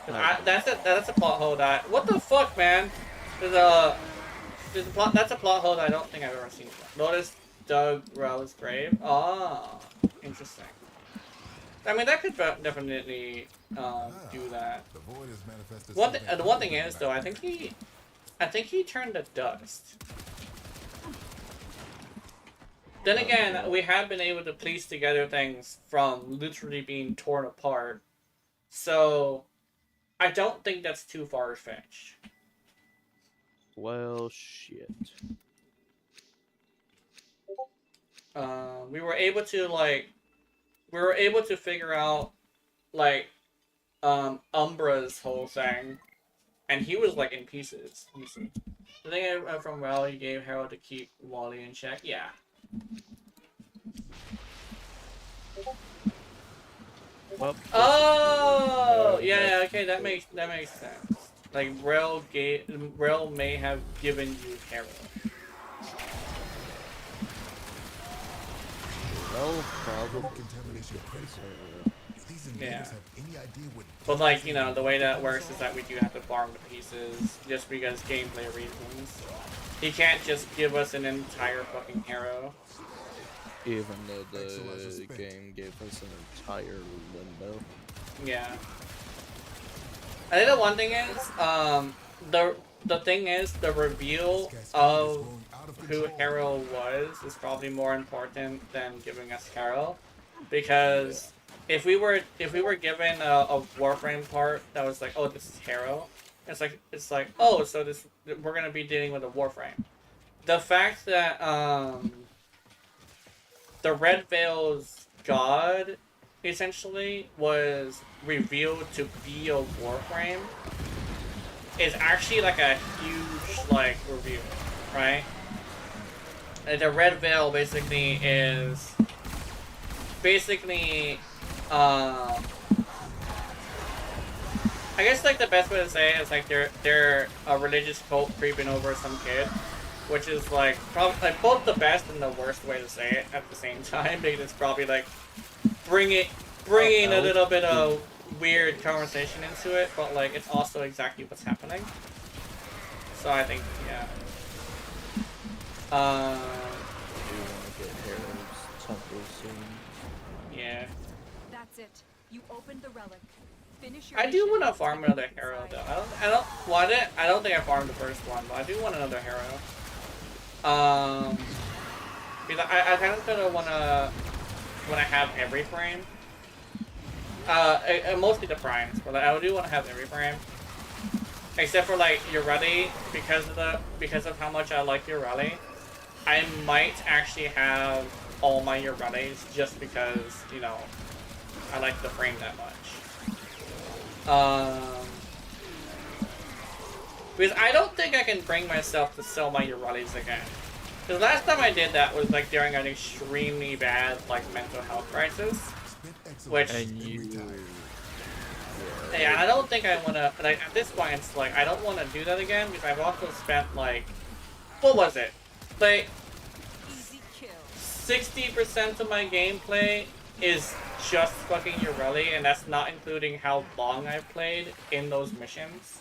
That's a plot hole that, what the fuck, man? That's a plot hole that I don't think I've ever seen before. Lotus dug Rel's grave. Ah, interesting. I mean, that could definitely do that. The one thing is, though, I think he turned to dust. Then again, we have been able to piece together things from literally being torn apart, so I don't think that's too far-fetched. Well, shit. We were able to figure out, like, Umbra's whole thing, and he was, like, in pieces. Let me see. The thing from Rel, you gave Harold to keep Wally in check? Yeah. Well, oh! Yeah, okay, that makes sense. Like, Rel may have given you Harold. Well, probably. Yeah. But like, you know, the way that works is that we do have to farm the pieces just because gameplay reasons. He can't just give us an entire fucking Harrow. Even though the game gave us an entire limbo. Yeah. I think the one thing is, the thing is, the reveal of who Harrow was is probably more important than giving us Harrow, because if we were given a Warframe part that was like, oh, this is Harrow, it's like oh, so we're gonna be dealing with a Warframe. The fact that the Red Veil's god essentially was revealed to be a Warframe is actually like a huge like reveal, right? The Red Veil basically is I guess like the best way to say it is like they're a religious cult creeping over some kid, which is like probably like both the best and the worst way to say it at the same time, because it's probably like bringing a little bit of weird conversation into it, but like it's also exactly what's happening. So I think yeah. Do you want to get Harold's temple soon? Yeah. That's it. You opened the relic. Finish your I do want to mission. farm another Harrow though. I don't think I farmed the first one, but I do want another Harrow. Because I kind of wanna have every frame. Mostly the primes, but I do want to have every frame. Except for like Urelli, because of how much I like Urelli, I might actually have all my Urellis just because, you know, I like the frame that much. Because I don't think I can bring myself to sell my Urellis again. Because last time I did that was like during an extremely bad like mental health crisis, which yeah, I don't think I want to. Like at this point, it's like I don't want to do that again because I've also spent like, what was it? Like 60% of my gameplay is just fucking Urelli, and that's not including how long I've played in those missions.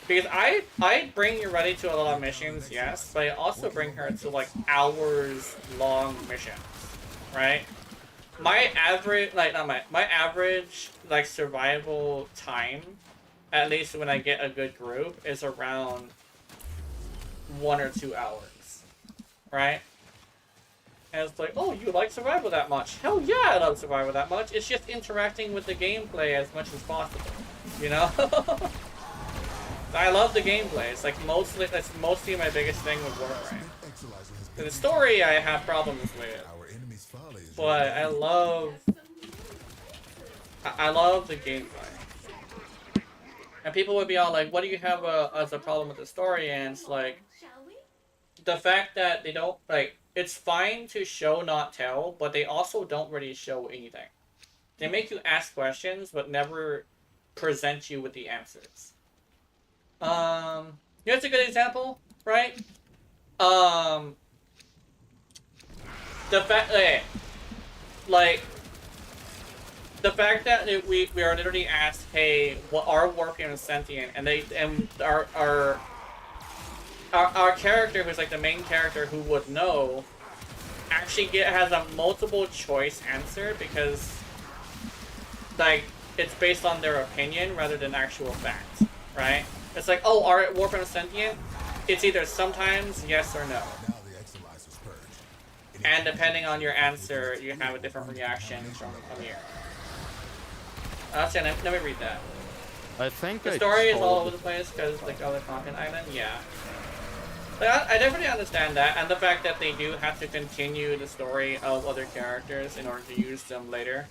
Because I bring Urelli to a lot of missions, yes, but I also bring her to like hours-long missions, right? My average, like my average like survival time, at least when I get a good group, is around 1 or 2 hours, right? And it's like, oh, you like survival that much? Hell yeah, I love survival that much. It's just interacting with the gameplay as much as possible, you know? I love the gameplay. It's like that's mostly my biggest thing with Warframe. The story I have problems with, Our enemy's folly is but I love the gameplay. And people would be all like, "What do you have as a problem with the story?" And it's like the fact that they don't like. It's fine to show not tell, but they also don't really show anything. They make you ask questions, but never present you with the answers. Here's a good example, right? The fact, okay, like, the fact that we are literally asked, hey, what are warping sentient, and our character, who's like the main character who would know, actually has a multiple choice answer because, like, it's based on their opinion rather than actual fact, right? It's like, oh, are warping sentient? It's either sometimes yes or no. now the exilizers purge. And depending on your answer, you have a different reaction from here. Let me read that. I think The story is all over the place because like other content island, yeah. But I definitely understand that, and the fact that they do have to continue the story of other characters in order to use them later.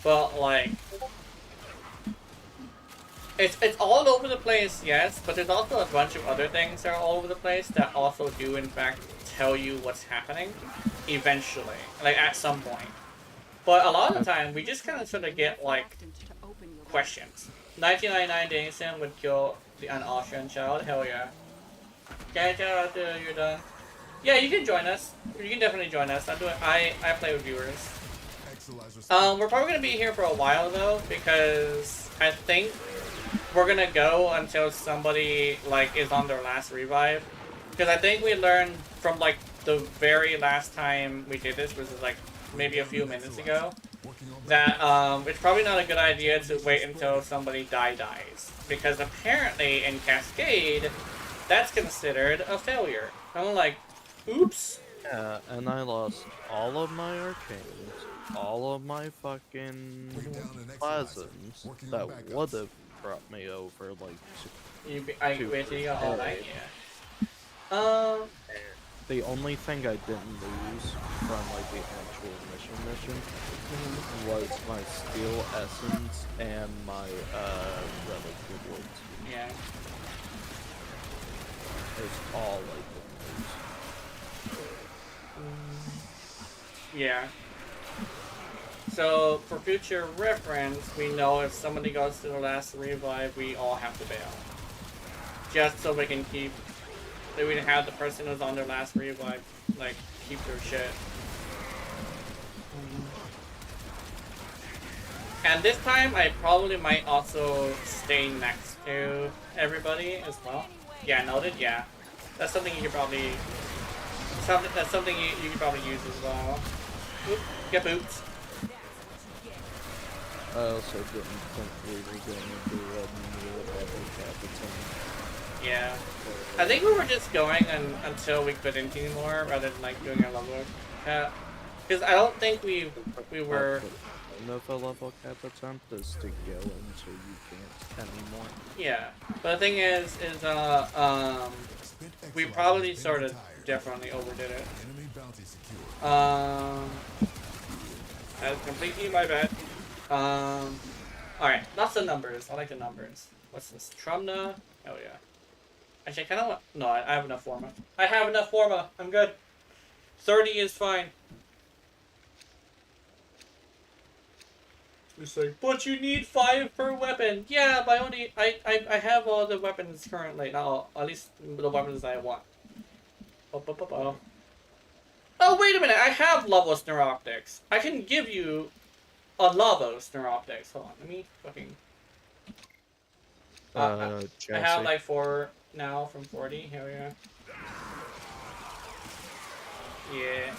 But like, it's all over the place, yes. But there's also a bunch of other things that are all over the place that also do in fact tell you what's happening eventually, like at some point. But a lot of the time, we just kind of sort of get like questions. 1999 dating sim would kill an Austrian child. Hell yeah. Can I tell after you're done? Yeah, you can join us. You can definitely join us. I play with viewers. We're probably gonna be here for a while though, because I think we're gonna go until somebody like is on their last revive. Because I think we learned from like the very last time we did this, which was like maybe a few minutes ago, that it's probably not a good idea to wait until somebody dies. Because apparently in Cascade, that's considered a failure. I'm like, oops. Yeah, and I lost all of my arcanes, all of my fucking plasms that would have brought me over, like, I waited all night, yeah. The only thing I didn't lose from, like, the actual mission was my steel essence and my, relic rewards. Yeah. It's all, like, yeah. So, for future reference, we know if somebody goes to the last revive, we all have to bail. Just so we can keep... So we can have the person who's on their last revive, like, keep their shit. And this time, I probably might also stay next to everybody as well. Yeah, noted, yeah. That's something you could probably... That's something you could probably use as well. Oop, get boots. I also didn't think we were going to do a level capital. Yeah. I think we were just going until we couldn't anymore, rather than like doing a level cap. Because I don't think we were... If a level cap attempt is to go until you can't anymore. Yeah. But the thing is we probably sort of definitely overdid it. That's completely my bad. Alright, lots of numbers. I like the numbers. What's this? Trumna? Oh yeah. Actually, I kind of want... No, I have enough Forma. I have enough Forma. I'm good. 30 is fine. It's like, but you need 5 per weapon. Yeah, but I have all the weapons currently. Not all, at least the weapons I want. Oh, wait a minute. I have Lavos Neuroptics. I can give you a Lavos Neuroptics. Hold on. Let me fucking... I have like 4 now from 40. Here we are. Yeah.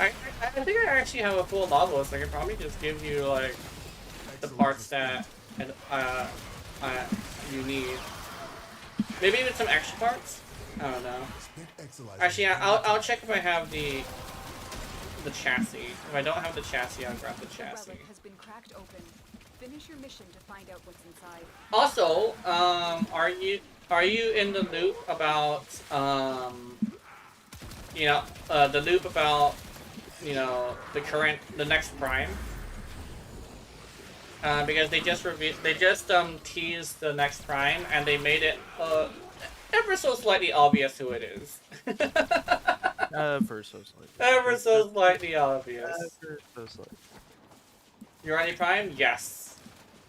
I think I actually have a full Lavos. I could probably just give you like the parts that you need. Maybe even some extra parts. I don't know. Actually, I'll check if I have the chassis. If I don't have the chassis, I'll grab the chassis. has been cracked open. Finish your mission to find out what's inside. Also, are you in the loop about the loop about the next Prime? Because they just teased the next Prime and they made it ever so slightly obvious who it is. Ever so slightly. Ever so slightly obvious. Ever so slightly. Urani Prime? Yes.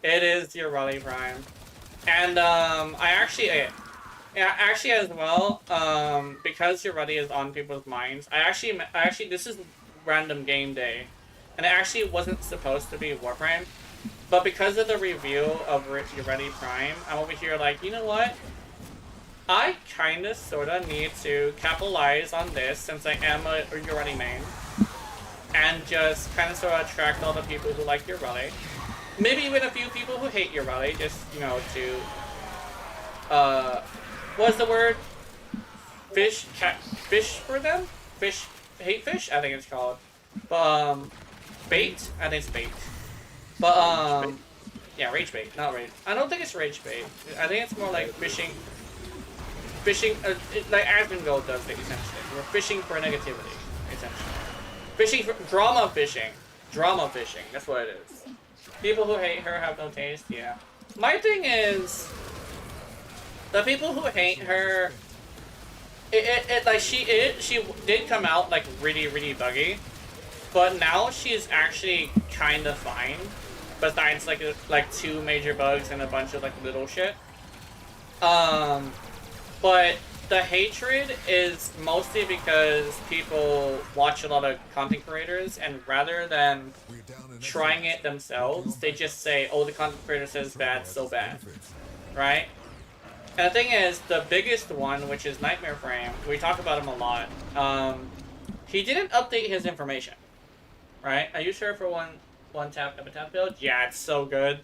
It is Urani Prime. And I actually as well, because Urani is on people's minds, I actually this is random game day. And it actually wasn't supposed to be Warframe. But because of the review of Urani Prime, I'm over here like, you know what? I kinda sorta need to capitalize on this since I am a Urani main. And just kinda sorta attract all the people who like Urani. Maybe even a few people who hate Urani, just, to what's the word? Fish for them? Hate fish? I think it's called. But, bait? I think it's bait. But, yeah, rage bait, not rage. I don't think it's rage bait. I think it's more like fishing, like Asmongold does it, essentially. We're fishing for negativity, essentially. Fishing for, drama fishing, that's what it is. People who hate her have no taste, yeah. My thing is, the people who hate her, she did come out, like, really, really buggy. But now she's actually kind of fine. Besides, like 2 major bugs and a bunch of, like, little shit. But the hatred is mostly because people watch a lot of content creators, and rather than trying it themselves, they just say, oh, the content creator says bad, so bad. Right? And the thing is, the biggest one, which is Nightmare Frame, we talk about him a lot, he didn't update his information. Right? Are you sure for one tap epitaph build? Yeah, it's so good.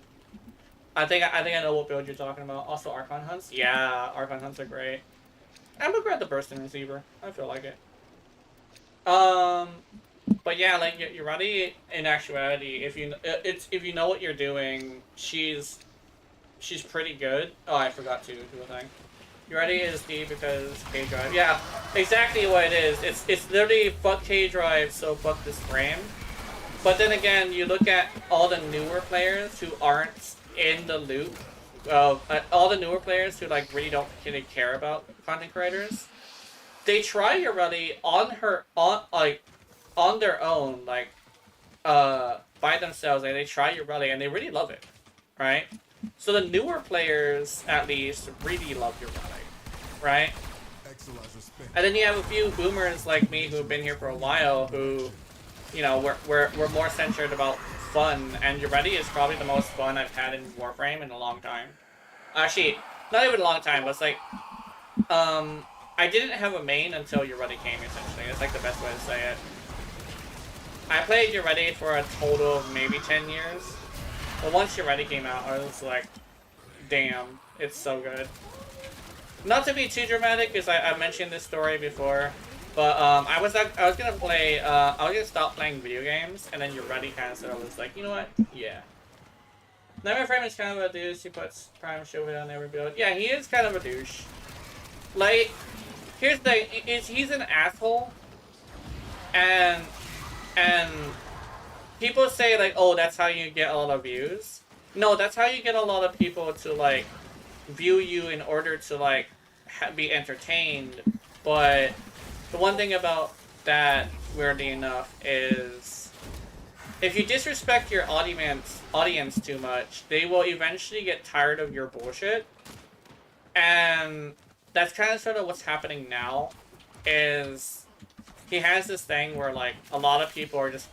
I think I know what build you're talking about. Also Archon Hunts? Yeah, Archon Hunts are great. I'm gonna grab the Bursting Receiver. I feel like it. But yeah, like Urani, in actuality, if you know what you're doing, she's pretty good. Oh, I forgot to do a thing. Urani is D because K drive. Yeah, exactly what it is. It's literally fuck K drive, so fuck this frame. But then again, you look at all the newer players who aren't in the loop. All the newer players who like really don't really care about content creators. They try Urani on their own, like by themselves, and they try Urani and they really love it, right? So the newer players, at least, really love Urani, right? And then you have a few boomers like me who've been here for a while who, we're more centered about fun, and Urani is probably the most fun I've had in Warframe in a long time. Actually, not even a long time, but it's like, I didn't have a main until Urani came, essentially. That's like the best way to say it. I played Urani for a total of maybe 10 years. But once Urani came out, I was like, damn, it's so good. Not to be too dramatic, because I mentioned this story before, but I was gonna stop playing video games, and then Urani kind of sort of was like, you know what? Yeah. Nightmare Frame is kind of a douche. He puts Prime Showhead on every build. Yeah, he is kind of a douche. Like, here's the thing: he's an asshole, and people say like, oh, that's how you get a lot of views. No, that's how you get a lot of people to like view you in order to like be entertained. But the one thing about that, weirdly enough, is if you disrespect your audience too much, they will eventually get tired of your bullshit. And that's kind of sort of what's happening now, is he has this thing where like a lot of people are just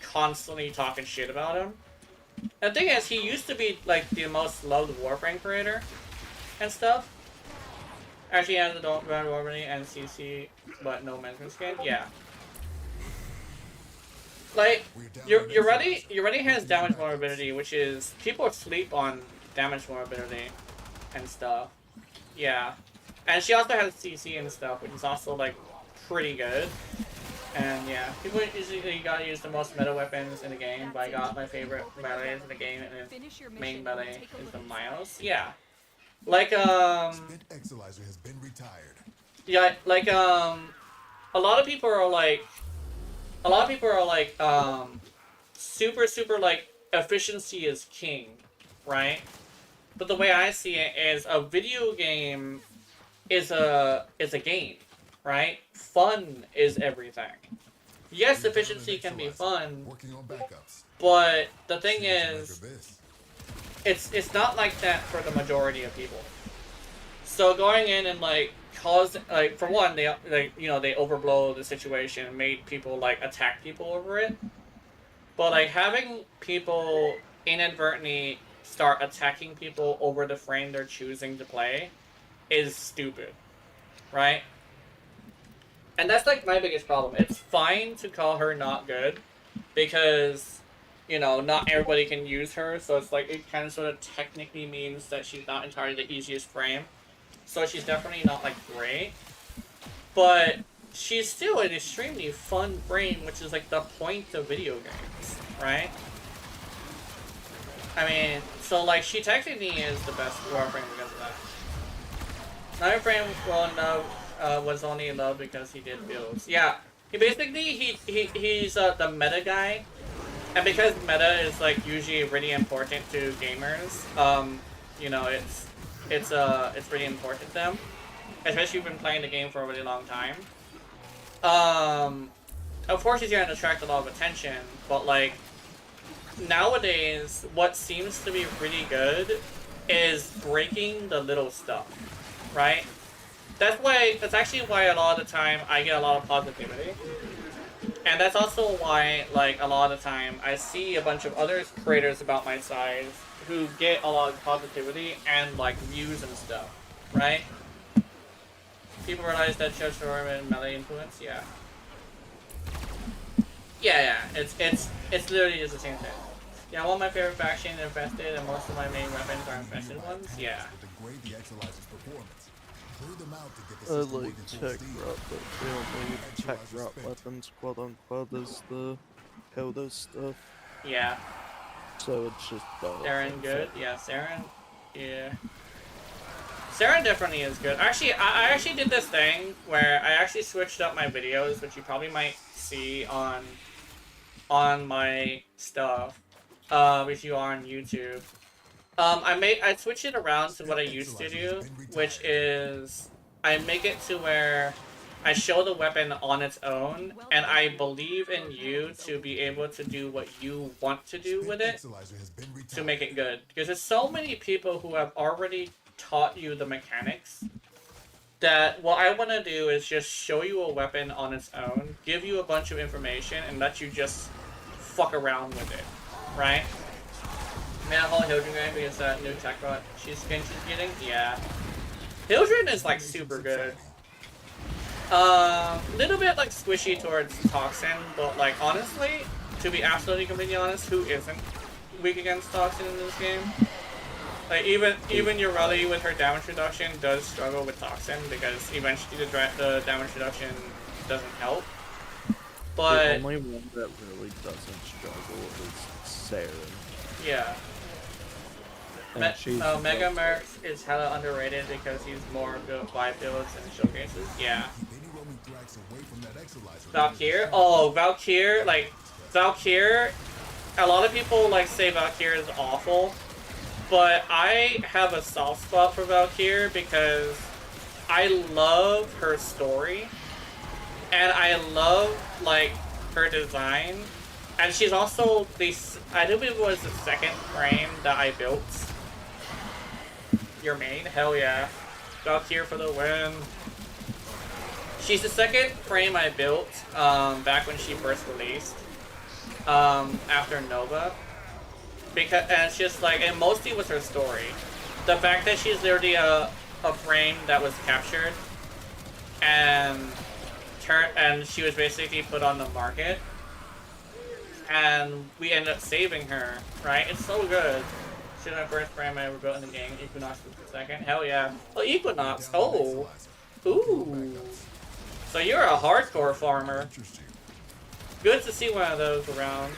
constantly talking shit about him. And the thing is, he used to be like the most loved Warframe creator and stuff. Actually, he has the Warframe and CC, but no management skin. Yeah. Like, Urani has damage vulnerability, which is, people sleep on damage vulnerability and stuff. Yeah. And she also has CC and stuff, which is also, like, pretty good. And yeah, people usually gotta use the most meta weapons in the game, but I got my favorite melees in the game, and the main melee is the Miles. Yeah. Like, Spit Exilizer has been retired. yeah, like, a lot of people are like, super, like, efficiency is king, right? But the way I see it is a video game is a game, right? Fun is everything. Yes, efficiency can be fun, Working on backups. but the thing See what you make is, of this. it's not like that for the majority of people. So going in and like for one, they they overblow the situation and made people like attack people over it. But like having people inadvertently start attacking people over the frame they're choosing to play is stupid, right? And that's like my biggest problem. It's fine to call her not good because, not everybody can use her. So it's like it kind of sort of technically means that she's not entirely the easiest frame. So she's definitely not like great. But she's still an extremely fun frame, which is like the point of video games, right? I mean, so like she technically is the best Warframe because of that. Another frame, well, no, was only in love because he did builds. Yeah, he's the meta guy, and because meta is like usually really important to gamers, it's really important to them, especially if you've been playing the game for a really long time. Of course he's gonna attract a lot of attention, but like nowadays, what seems to be really good is breaking the little stuff, right? That's actually why a lot of the time I get a lot of positivity. And that's also why, like, a lot of the time I see a bunch of other creators about my size who get a lot of positivity and, like, views and stuff, right? People realize that Judge Storm and melee influence, yeah. Yeah, it's literally just the same thing. Yeah, one of my favorite factions infested, and most of my main weapons are infested ones, yeah. Degrade the Exilizer's performance. Clear them out to get the I system like working full tech steam. drop, but they don't need tech drop weapons, quote unquote, as the Coda stuff. Yeah. So it's just Saren good? Yeah, Saren. Yeah. Saren definitely is good. Actually, I actually did this thing where I actually switched up my videos, which you probably might see on my stuff, if you are on YouTube. I switched it around to what I used to do, which is I make it to where I show the weapon on its own, and I believe in you to be able to do what you want to do with it to make it good. Because there's so many people who have already taught you the mechanics that what I want to do is just show you a weapon on its own, give you a bunch of information, and let you just fuck around with it, right? Man, I'll Hildren going because that new tech bot she's getting, yeah. Hildren is like super good. Little bit like squishy towards Toxin, but like honestly, to be absolutely completely honest, who isn't weak against Toxin in this game? Like even Urelli with her damage reduction does struggle with Toxin because eventually the damage reduction doesn't help. But the only one that really doesn't struggle is Saren. Yeah. Mega Mercs is hella underrated because he's more built by builds and showcases. Yeah. Valkyr? Oh, Valkyr, like, Valkyr, a lot of people, like, say Valkyr is awful, but I have a soft spot for Valkyr because I love her story, and I love, like, her design, and she's also I believe it was the second frame that I built. Your main? Hell yeah. Valkyr for the win. She's the second frame I built, back when she first released, after Nova. And it's just like, and mostly with her story. The fact that she's literally a frame that was captured, and she was basically put on the market, and we ended up saving her, right? It's so good. She's my first frame I ever built in the game. Equinox was the second. Hell yeah. Oh, Equinox. Oh. Ooh. So you're a hardcore farmer. good to see one of those around.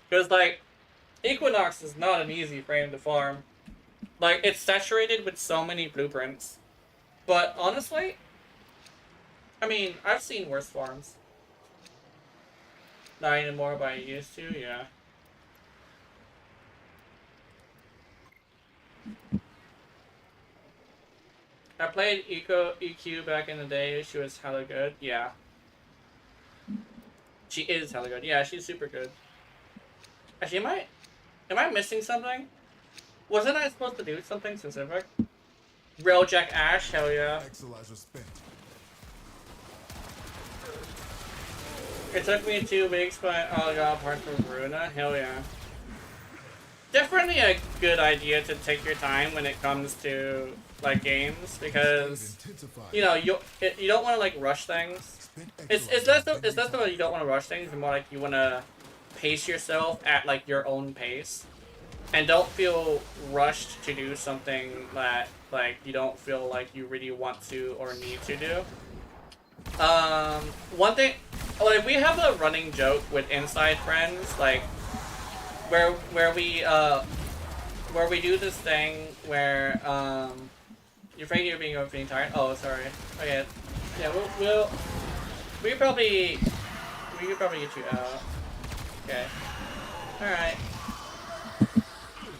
Because, like, Equinox is not an easy frame to farm. Like, it's saturated with so many blueprints. But, honestly, I mean, I've seen worse farms. Not anymore, but I used to, yeah. I played EQ back in the day. She was hella good. Yeah. She is hella good. Yeah, she's super good. Actually, am I missing something? Wasn't I supposed to do something specific? Railjack Ash, hell yeah. Exilizer spent. It took me 2 weeks, but I got parts from Veruna, hell yeah. Definitely a good idea to take your time when it comes to like games, because you know you don't want to like rush things. It's less that you don't want to rush things, and more like you want to pace yourself at like your own pace, and don't feel rushed to do something that like you don't feel like you really want to or need to do. One thing, like we have a running joke with Inside Friends, like where we do this thing where you're afraid you're being tired. Oh, sorry. Okay, yeah, we could probably get you out. Okay. All right.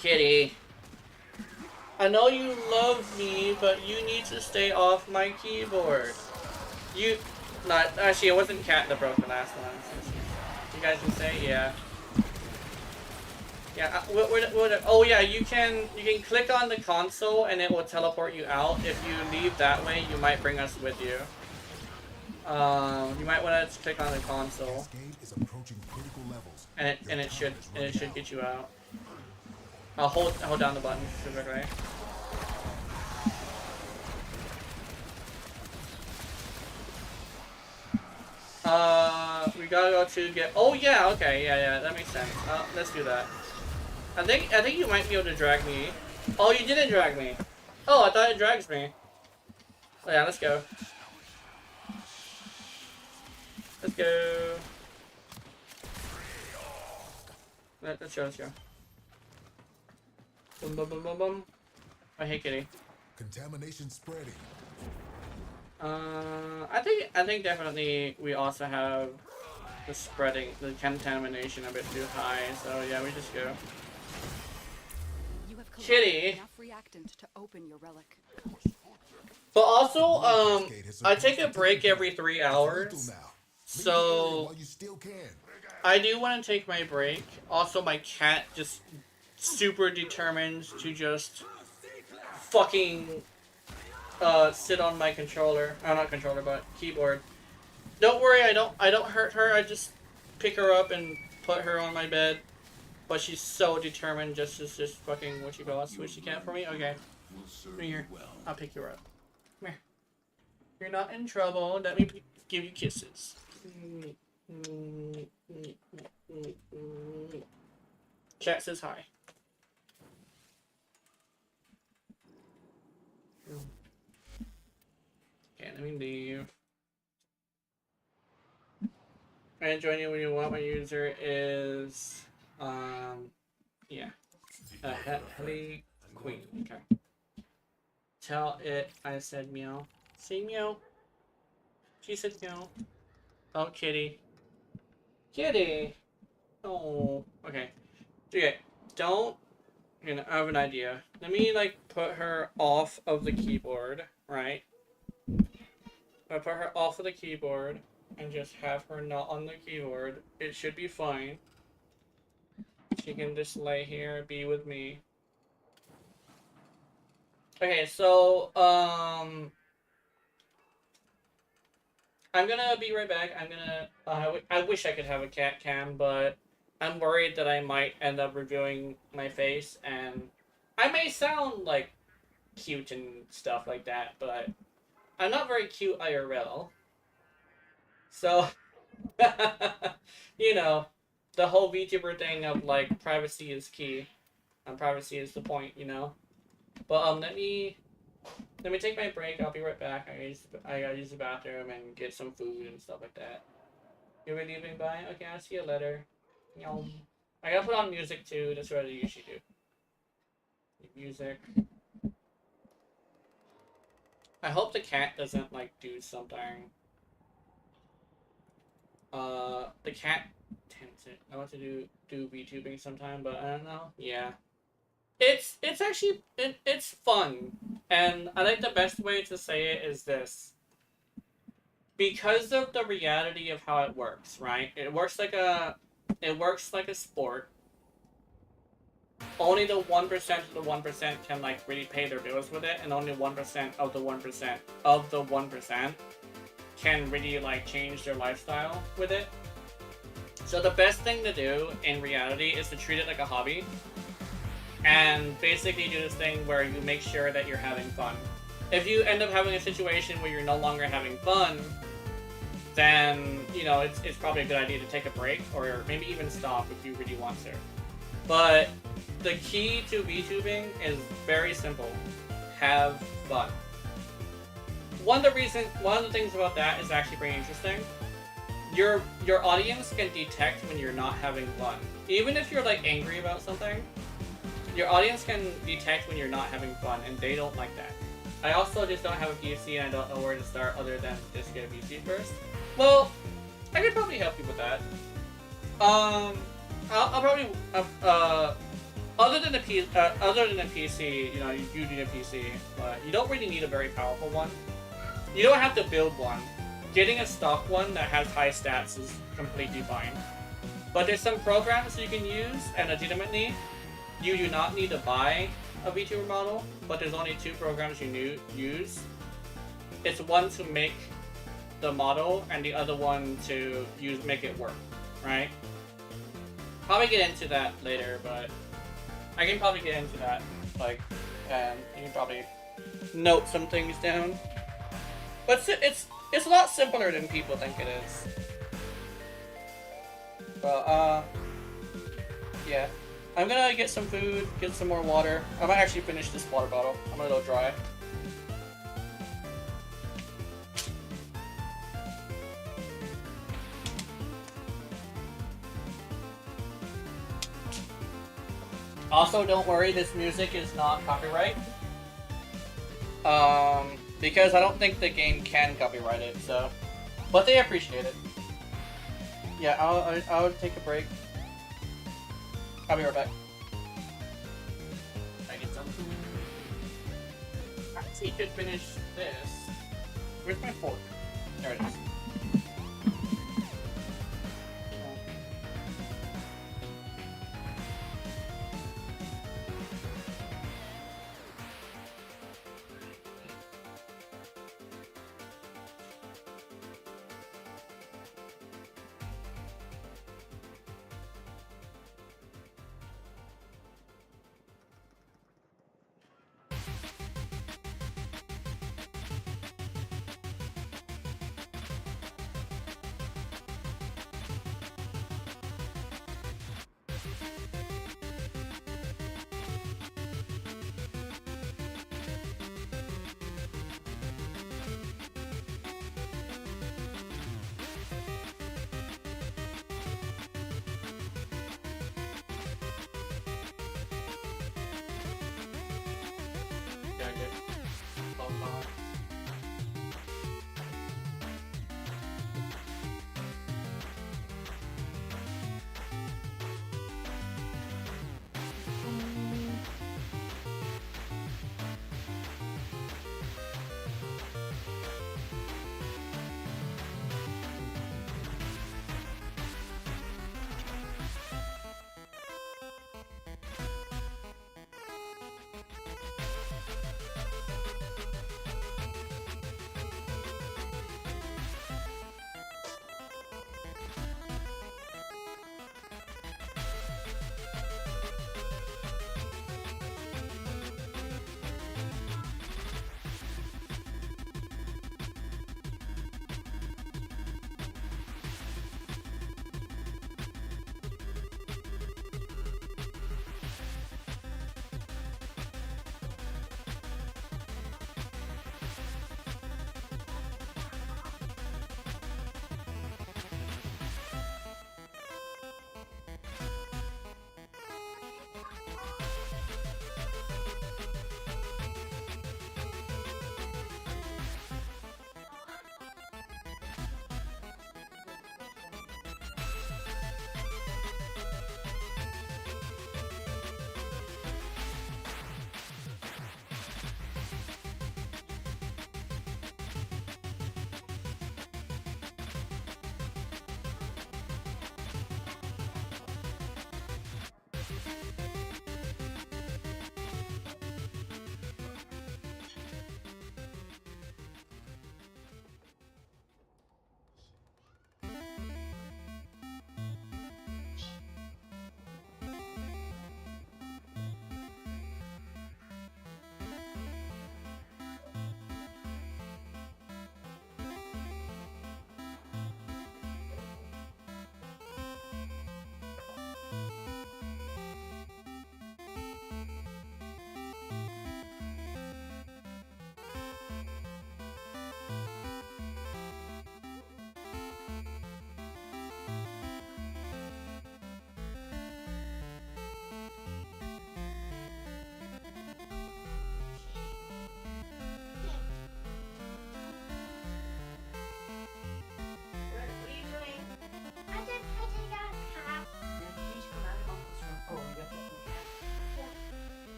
Kitty. I know you love me, but you need to stay off my keyboard. Not actually. It wasn't Cat that broke the last one. You guys can say, yeah. Yeah. Oh yeah. You can click on the console and it will teleport you out. If you leave that way, you might bring us with you. You might want to click on the console. And it should get you out. I'll hold down the button specifically. We gotta go to get. Oh yeah, okay, yeah, that makes sense. Let's do that. I think you might be able to drag me. Oh, you didn't drag me. Oh, I thought it drags me. Oh, yeah, let's go. Let's go. Let's go. Boom, boom, boom, boom, boom. Oh, hey, kitty. Contamination spreading. I think definitely we also have the contamination a bit too high. So yeah, we just go. Kitty. Enough reactant to open your relic. But also, I take a break every 3 hours. So I do want to take my break. Also, my cat just super determined to just fucking sit on my controller. Not controller, but keyboard. Don't worry, I don't hurt her. I just pick her up and put her on my bed. But she's so determined just fucking what you call it, squishy cat for me. Okay, come here. I'll pick you up. Come here. You're not in trouble. Let me give you kisses. Cat says hi. Okay, let me leave. I can join you when you want. My user is, yeah. Helly Queen. Okay. Tell it I said meow. Say meow. She said meow. Oh, kitty. Kitty! Oh, okay. Okay, don't... I have an idea. Let me, like, put her off of the keyboard, right? I put her off of the keyboard and just have her not on the keyboard. It should be fine. She can just lay here and be with me. Okay, so, I'm gonna be right back. I'm gonna, I wish I could have a cat cam, but I'm worried that I might end up reviewing my face, and I may sound, like, cute and stuff like that, but I'm not very cute IRL. So, you know, the whole VTuber thing of, like, privacy is key. And privacy is the point, you know? But, let me Let me take my break. I'll be right back. I gotta use the bathroom and get some food and stuff like that. You're leaving by? Okay, I'll see you later. Yum. I gotta put on music too. That's what I usually do. Music. I hope the cat doesn't like do something. The cat. Damn it! I want to do VTubing sometime, but I don't know. Yeah. It's actually it's fun, and I think the best way to say it is this. Because of the reality of how it works, right? It works like a sport. Only the 1% of the 1% can like really pay their bills with it, and only 1% of the 1% of the 1% can really like change their lifestyle with it. So the best thing to do in reality is to treat it like a hobby. And basically do this thing where you make sure that you're having fun. If you end up having a situation where you're no longer having fun, then, you know, it's probably a good idea to take a break, or maybe even stop if you really want to. But the key to VTubing is very simple. Have fun. One of the things about that is actually pretty interesting. Your audience can detect when you're not having fun. Even if you're like angry about something, your audience can detect when you're not having fun, and they don't like that. I also just don't have a PC, and I don't know where to start other than just get a PC first. Well, I could probably help you with that. I'll probably other than a PC, you know, you need a PC, but you don't really need a very powerful one. You don't have to build one. Getting a stock one that has high stats is completely fine. But there's some programs you can use, and legitimately, you do not need to buy a VTuber model, but there's only 2 programs you use. It's one to make the model, and the other one to make it work, right? Probably get into that later, but I can probably get into that, like, and you can probably note some things down. But it's a lot simpler than people think it is. But yeah. I'm gonna get some food, get some more water. I might actually finish this water bottle. I'm a little dry. Also, don't worry, this music is not copyright. Because I don't think the game can copyright it, so. But they appreciate it. Yeah, I'll take a break. I'll be right back. I get some food. I actually could finish this. Where's my fork? There it is.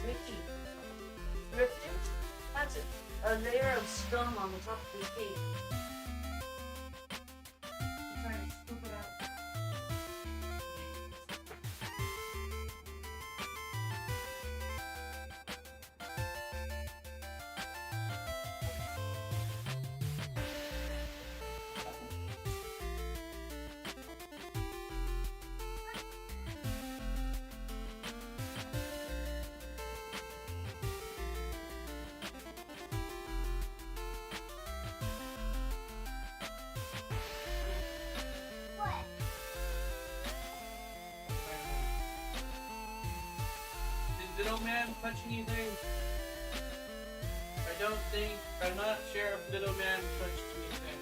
Mickey. That's a layer of scum on the top of your cake. Trying to scoop it out. Did Little Man touch anything? I'm not sure if Little Man touched anything.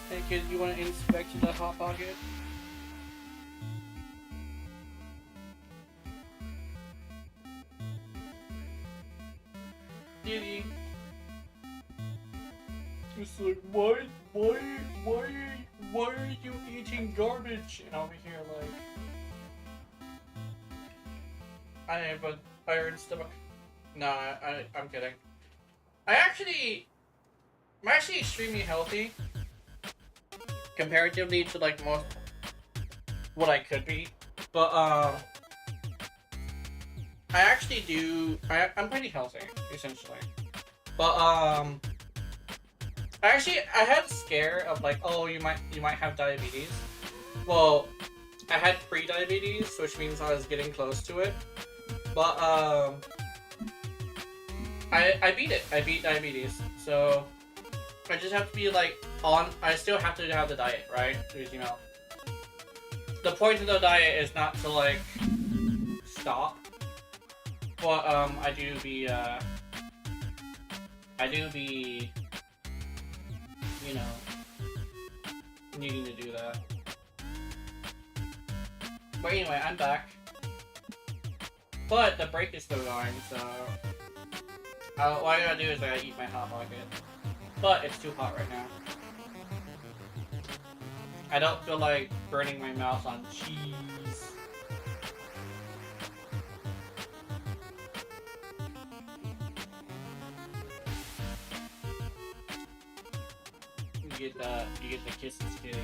Hey kid, you want to inspect the Hot Pocket? Kitty. It's like, why are you eating garbage? And over here like, I have an iron stomach. Nah, I'm kidding. I'm actually extremely healthy comparatively to like most what I could be. But I'm pretty healthy essentially. But I had a scare of like, oh, you might have diabetes. Well, I had pre-diabetes, which means I was getting close to it. But I beat it. I beat diabetes. So I just have to be like I still have to have the diet, right? Because, you know, the point of the diet is not to like stop. But I do be you know, needing to do that. But anyway, I'm back. But the break is still going, so what I gotta do is I gotta eat my Hot Pocket. But it's too hot right now. I don't feel like burning my mouth on cheese. You get the kisses, kitty.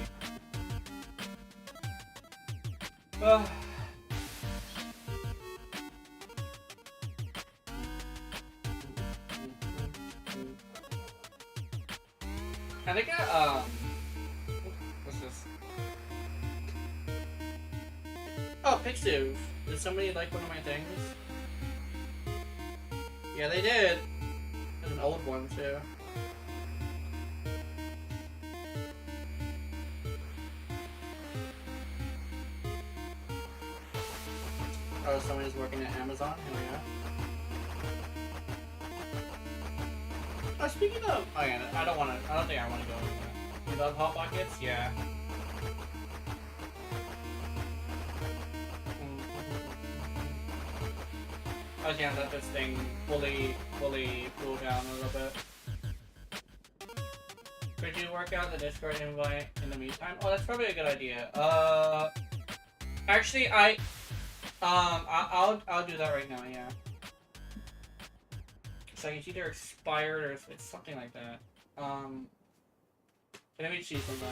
I think what's this? Oh, Pixiv. Did somebody like one of my things? Yeah, they did. There's an old one too. Oh, somebody's working at Amazon. Here we go. Oh, speaking of, oh yeah, I don't think I want to go anywhere. You love Hot Pockets? Yeah. I was gonna let this thing fully cool down a little bit. Could you work out the Discord invite in the meantime? Oh, that's probably a good idea. Actually, I'll do that right now. Yeah. So it's either expired or it's something like that. Let me choose something.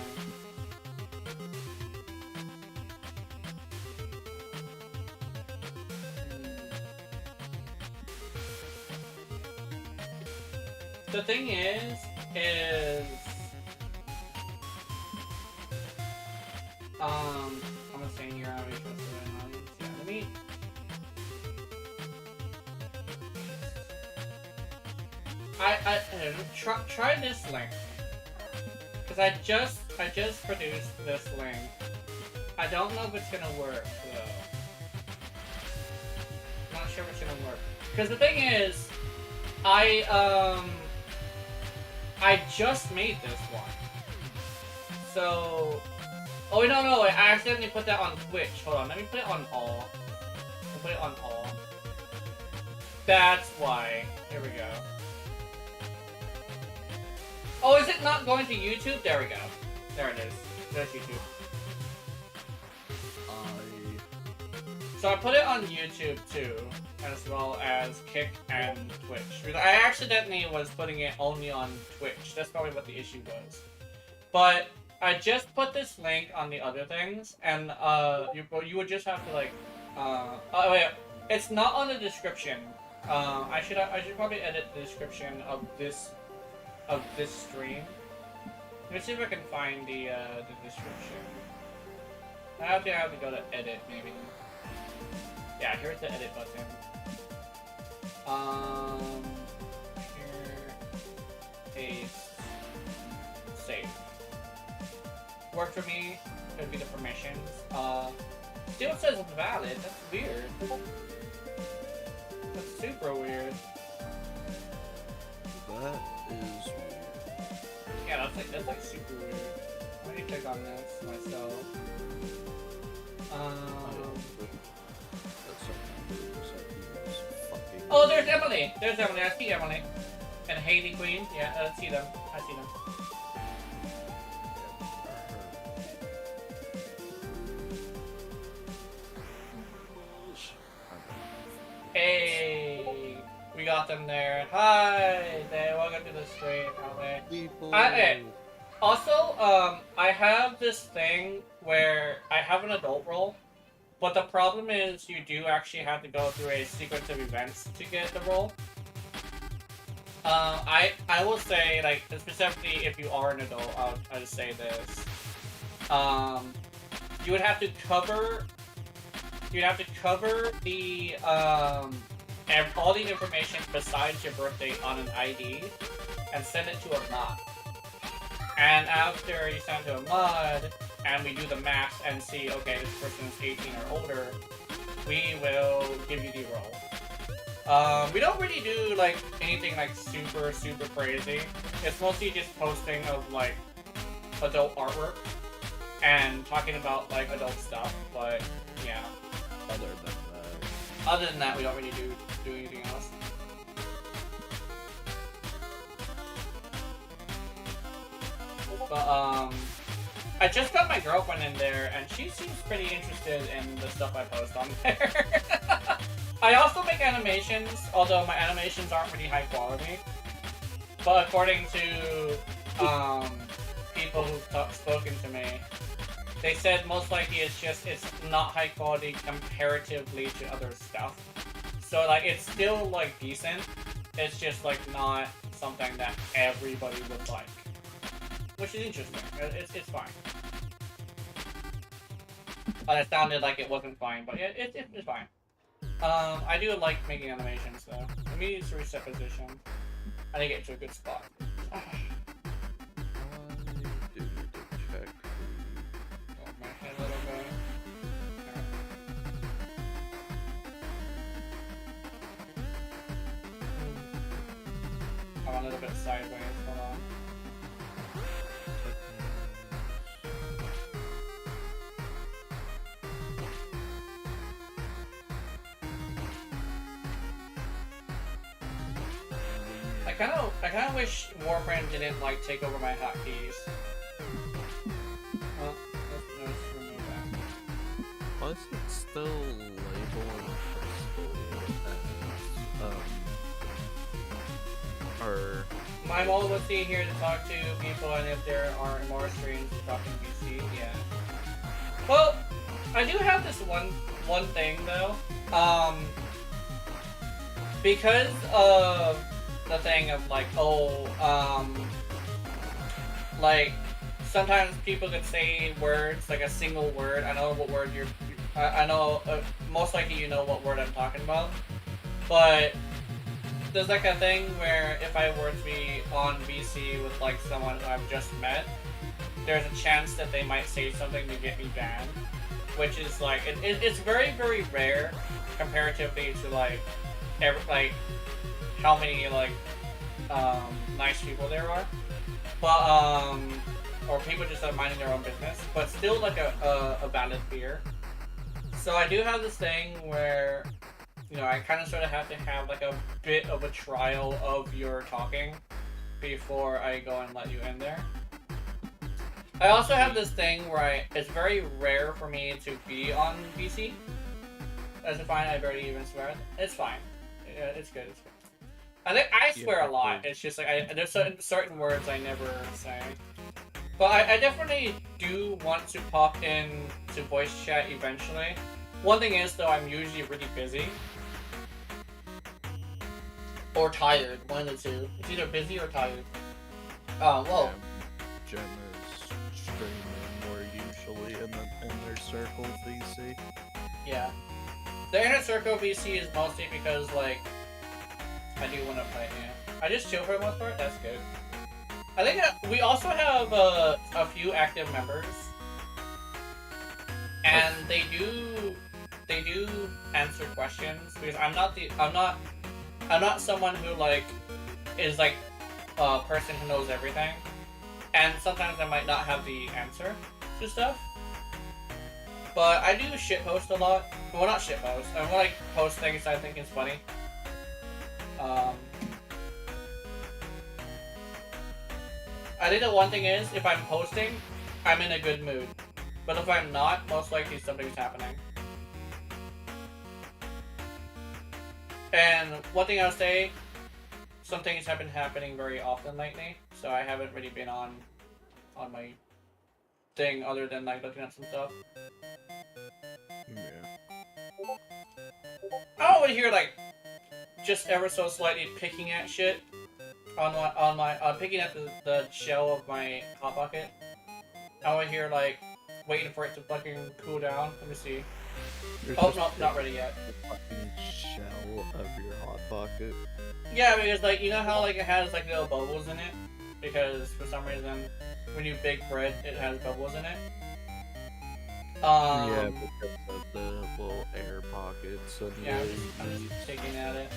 The thing is I'm gonna say you're out of interest in an audience. Yeah, let me. Try this link, because I just produced this link. I don't know if it's gonna work though. Not sure if it's gonna work, because the thing is, I just made this one, so. Oh wait, no, wait, I accidentally put that on Twitch. Hold on, let me put it on all. I'll put it on all. That's why. Here we go. Oh, is it not going to YouTube? There we go. There it is. There's YouTube. So I put it on YouTube too, as well as Kick and Twitch. I accidentally was putting it only on Twitch. That's probably what the issue was. But I just put this link on the other things, and you would just have to like, oh wait, it's not on the description. I should probably edit the description of this stream. Let me see if I can find the description. I have to go to edit maybe. Yeah, here's the edit button. Here, paste, save. Work for me. Could be the permissions. Still says it's valid. That's weird. That's super weird. That is weird. Yeah, that's like super weird. Let me click on this myself. Oh, there's Emily! There's Emily, I see Emily. And Haley Queen, yeah, I see them. I see them. Hey! We got them there. Hi! Welcome to the stream, Emily. Also, I have this thing where I have an adult role. But the problem is you do actually have to go through a sequence of events to get the role. I will say, like, specifically if you are an adult, I'll just say this. You would have to cover the, all the information besides your birthday on an ID and send it to a mod. And after you send it to a mod, and we do the math and see, okay, this person is 18 or older, we will give you the role. We don't really do, like, anything, like, super crazy. It's mostly just posting of, like, adult artwork and talking about, like, adult stuff, but, yeah. Other than that, we don't really do anything else. But, I just got my girlfriend in there, and she seems pretty interested in the stuff I post on there. I also make animations, although my animations aren't really high quality. But according to people who've spoken to me, they said most likely it's not high quality comparatively to other stuff. So like it's still like decent. It's just like not something that everybody would like. Which is interesting. It's fine. But it sounded like it wasn't fine, but it's fine. I do like making animations though. Let me use reset position. I didn't get to a good spot. I do need to check. Oh, my head a little bit. I'm a little bit sideways. Hold on. I kind of wish Warframe didn't like take over my hotkeys. Well, let's remove that. Why is it still labeling or I'm always here to talk to people, and if there are more streams to talk to VC, yeah. Well, I do have this one thing though. Because of the thing of like, like sometimes people could say words, like a single word. I know what word I know, most likely you know what word I'm talking about. But there's like a thing where if I were to be on VC with like someone who I've just met, there's a chance that they might say something to get me banned. Which is like, it's very, very rare comparatively to like, how many like nice people there are, but or people just minding their own business, but still like a valid fear. So I do have this thing where, you know, I kind of sort of have to have like a bit of a trial of your talking before I go and let you in there. I also have this thing where it's very rare for me to be on VC. That's fine. I barely even swear. It's fine. Yeah, it's good. It's good. I think I swear a lot. It's just like there's certain words I never say. But I definitely do want to pop in to voice chat eventually. One thing is though, I'm usually really busy or tired. One of the two. It's either busy or tired. Well. Jen is streaming more usually in the inner circle VC. Yeah. The inner circle VC is mostly because like I do want to play. Yeah. I just chill for the most part. That's good. I think we also have a few active members, and they do answer questions because I'm not someone who like is like a person who knows everything, and sometimes I might not have the answer to stuff. But I do shitpost a lot. Well, not shitpost. I more like post things I think is funny. I think the one thing is, if I'm posting, I'm in a good mood. But if I'm not, most likely something's happening. And one thing I'll say, some things have been happening very often lately, so I haven't really been on my thing other than like looking at some stuff. Yeah. I'm over here like just ever so slightly picking at shit on my picking at the shell of my hot bucket. I'm over here like waiting for it to fucking cool down. Let me see. Oh no, not ready yet. The fucking shell of your hot pocket. Yeah, because like you know how like it has like little bubbles in it, because for some reason when you bake bread it has bubbles in it. Yeah, because of the little air pockets. And yeah, I'm just taking at it,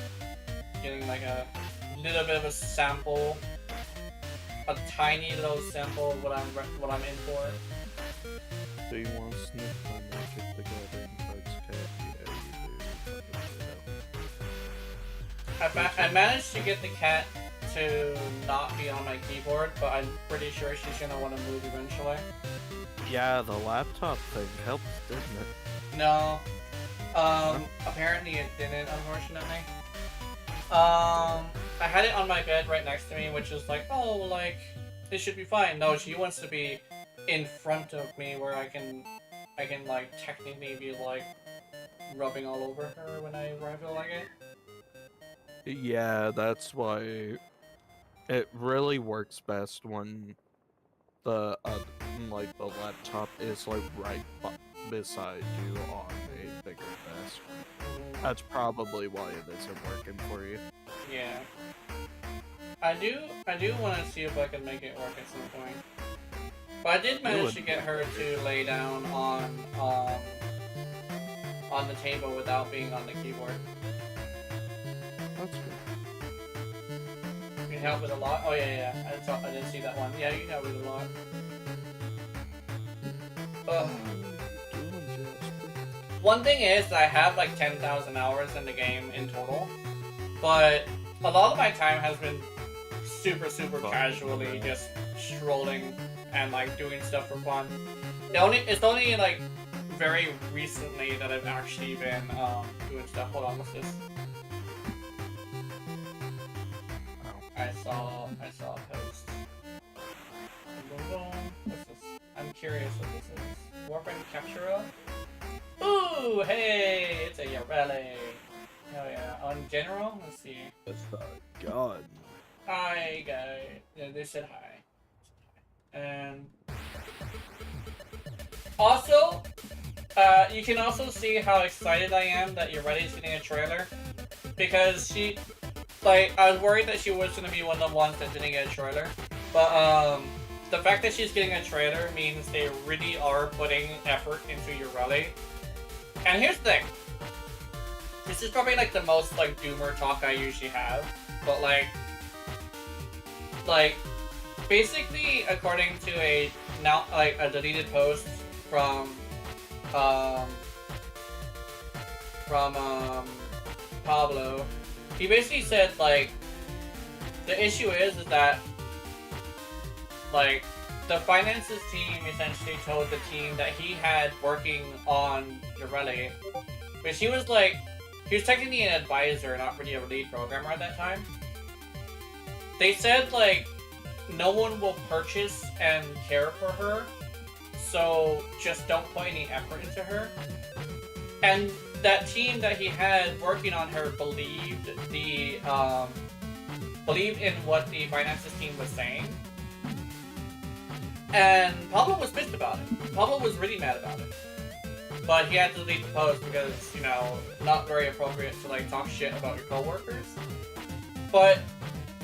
getting like a little bit of a sample, a tiny little sample of what I'm in for. Do you want to sniff my magic together and cards cat? Yeah, you do. I managed to get the cat to not be on my keyboard, but I'm pretty sure she's gonna want to move eventually. Yeah, the laptop thing helped, didn't it? No. Apparently it didn't, unfortunately. I had it on my bed right next to me, which is like, oh, like, this should be fine. No, she wants to be in front of me where I can like, technically be, like, rubbing all over her when I feel like it. Yeah, that's why it really works best when the like the laptop is like right beside you on a bigger desk. That's probably why it isn't working for you. Yeah. I do want to see if I can make it work at some point. But I did manage to get her to lay down on the table without being on the keyboard. That's good. You can help with a lot. Oh yeah. I didn't see that one. Yeah, you can help with a lot. Ugh. One thing is that I have like 10,000 hours in the game in total, but a lot of my time has been super casually just strolling and like doing stuff for fun. It's only like very recently that I've actually been doing stuff. Hold on, what's this? I saw a post. What's this? I'm curious what this is. Warframe Captura? Ooh, hey! It's a Yareli! Hell yeah. On general? Let's see. That's the god. Hi, guy. Yeah, they said hi. And also, you can also see how excited I am that Yareli's getting a trailer. Because I was worried that she was gonna be one of the ones that didn't get a trailer. But, the fact that she's getting a trailer means they really are putting effort into Yareli. And here's the thing. This is probably like the most like doomer talk I usually have, but like basically according to a deleted post from Pablo, he basically said like the issue is that like the finances team essentially told the team that he had working on Yareli But she was like, he was technically an advisor, not really a lead programmer at that time. They said like, no one will purchase and care for her, so just don't put any effort into her. And that team that he had working on her believed in what the finances team was saying. And Pablo was pissed about it. Pablo was really mad about it. But he had to delete the post because, you know, not very appropriate to like talk shit about your coworkers. But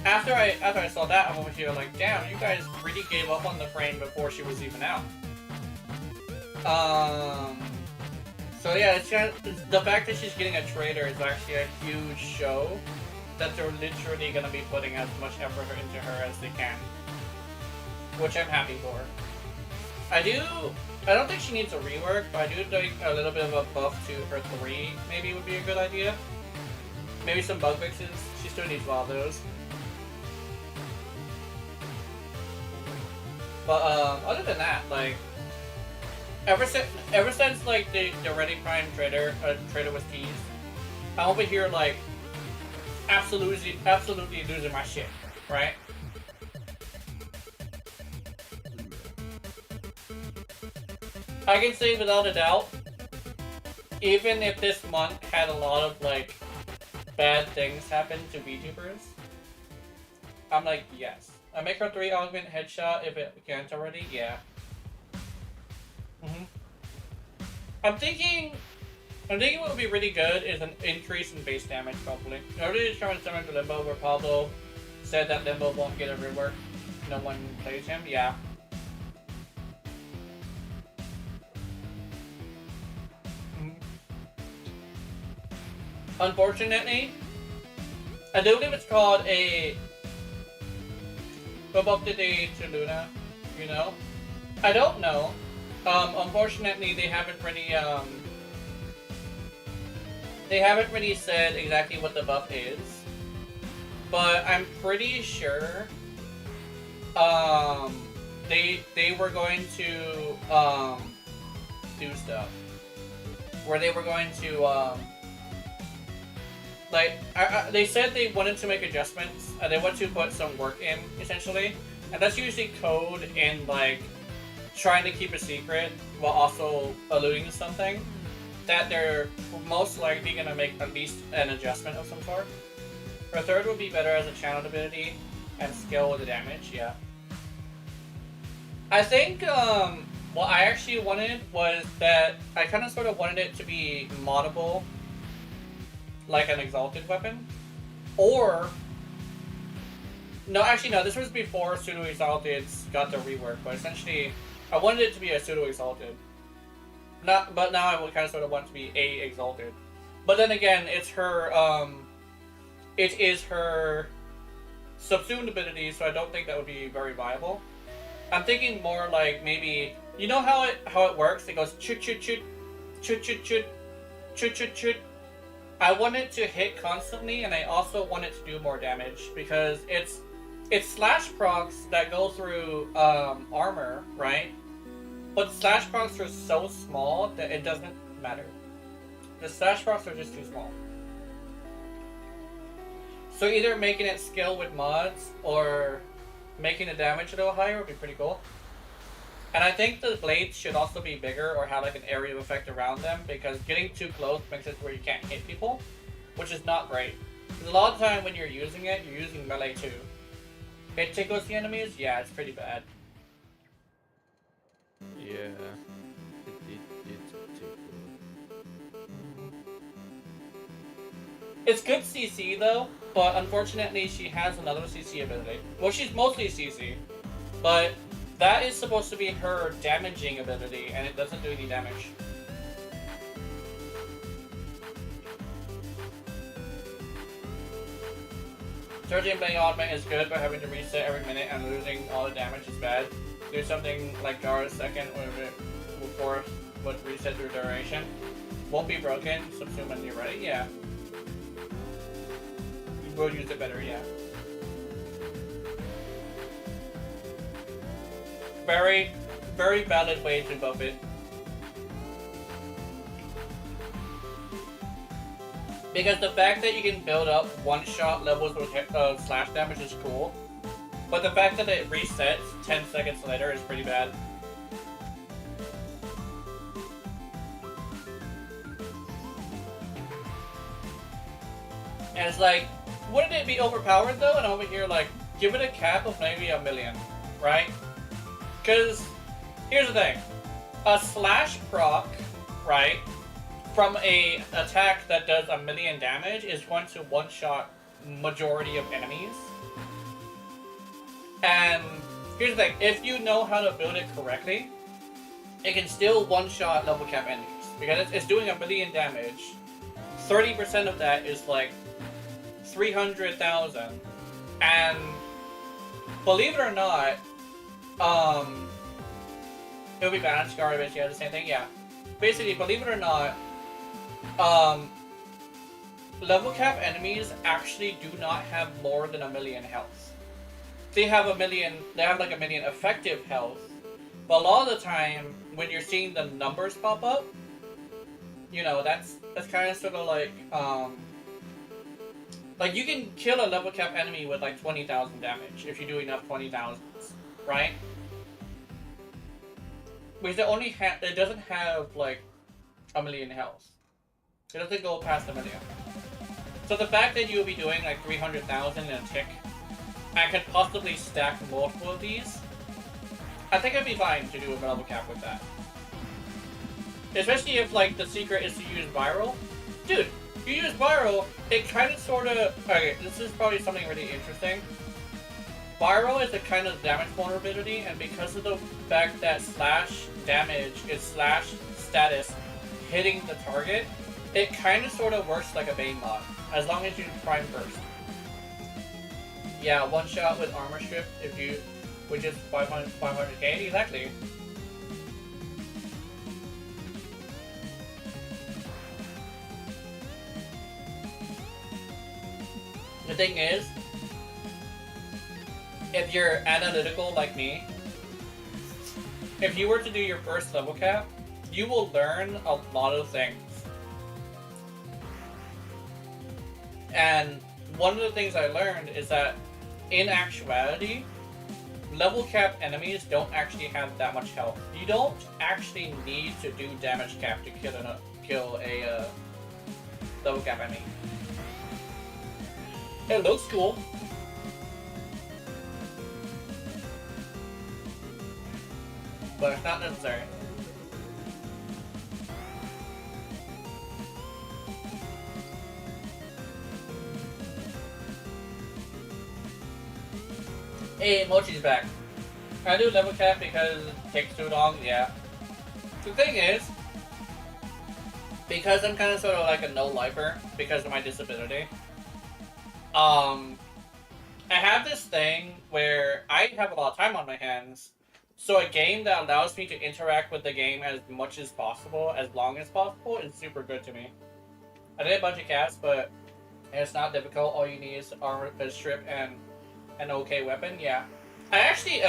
after I saw that, I'm over here like, damn, you guys really gave up on the frame before she was even out. So yeah, the fact that she's getting a trader is actually a huge show that they're literally gonna be putting as much effort into her as they can, which I'm happy for. I don't think she needs a rework, but I do think a little bit of a buff to her 3 maybe would be a good idea. Maybe some bug fixes. She still needs a lot of those. But other than that, like, ever since like the Ready Prime trader was teased, I'm over here like absolutely losing my shit, right? I can say without a doubt, even if this month had a lot of like bad things happen to VTubers, I'm like, yes. I make her 3 augment headshot if it can't already, yeah. I'm thinking what would be really good is an increase in base damage, probably. Nobody is trying to summon to Limbo where Pablo said that Limbo won't get a rework. No one plays him, yeah. Unfortunately, I do believe it's called a Bob up the day to Luna, you know? I don't know. Unfortunately, they haven't really said exactly what the buff is. But I'm pretty sure they were going to do stuff. Where they were going to they said they wanted to make adjustments. They want to put some work in, essentially. And that's usually code in, like, trying to keep a secret while also alluding to something. That they're most likely going to make at least an adjustment of some sort. Her 3rd would be better as a channeled ability and skill with the damage, yeah. I think, what I actually wanted was that I kind of sort of wanted it to be moddable, like an exalted weapon, or no, actually no, this was before pseudo exalted got the rework, but essentially I wanted it to be a pseudo exalted. But now I would kind of sort of want it to be a exalted. But then again, it's her it is her subsumed ability, so I don't think that would be very viable. I'm thinking more like maybe, you know how it works? It goes chut chut chut chut chut chut chut chut chut. I want it to hit constantly, and I also want it to do more damage because it's slash procs that go through armor, right? But slash procs are so small that it doesn't matter. The slash procs are just too small. So either making it skill with mods or making the damage a little higher would be pretty cool. And I think the blades should also be bigger or have like an area of effect around them, because getting too close makes it where you can't hit people, which is not great. Because a lot of the time when you're using it, you're using melee too. It tickles the enemies? Yeah, it's pretty bad. Yeah. It's tickle. It's good CC though, but unfortunately she has another CC ability. Well, she's mostly CC, but that is supposed to be her damaging ability, and it doesn't do any damage. Surging Blade Augment is good, but having to reset every minute and losing all the damage is bad. Do something like Gara's second or fourth would reset your duration. Won't be broken, subsume when you're ready, yeah. You will use it better, yeah. Very, very valid way to buff it. Because the fact that you can build up one-shot levels with slash damage is cool. But the fact that it resets 10 seconds later is pretty bad. And it's like, wouldn't it be overpowered though? And over here, like, give it a cap of maybe 1 million, right? Because, here's the thing. A slash proc, right, from a attack that does 1 million damage is going to one-shot majority of enemies. And here's the thing, if you know how to build it correctly, it can still one-shot level cap enemies. Because it's doing 1 million damage. 30% of that is like 300,000. And believe it or not, it'll be balanced garbage, yeah, the same thing, yeah. Basically, believe it or not, level cap enemies actually do not have more than 1 million health. They have like 1 million effective health, but a lot of the time, when you're seeing the numbers pop up, you know, that's kind of sort of like you can kill a level cap enemy with like 20,000 damage if you do enough 20,000s, right? Which it doesn't have like 1 million health. It doesn't go past 1 million. So the fact that you'll be doing like 300,000 in a tick, and could possibly stack multiple of these, I think I'd be fine to do a level cap with that. Especially if like the secret is to use viral. Dude, if you use viral, it kind of sort of... Okay, this is probably something really interesting. Viral is a kind of damage vulnerability, and because of the fact that slash damage is slash status hitting the target, it kind of sort of works like a Bane mod, as long as you prime first. Yeah, one shot with armor strip if you, which is 500k, exactly. The thing is, if you're analytical like me, if you were to do your first level cap, you will learn a lot of things. And one of the things I learned is that, in actuality, level cap enemies don't actually have that much health. You don't actually need to do damage cap to kill a level cap enemy. It looks cool. But it's not necessary. Hey, Mochi's back. I do level cap because it takes too long, yeah. The thing is, because I'm kind of sort of like a no-lifer because of my disability, I have this thing where I have a lot of time on my hands, so a game that allows me to interact with the game as much as possible, as long as possible, is super good to me. I did a bunch of casts, but it's not difficult. All you need is armor, a strip, and an okay weapon, yeah. I actually,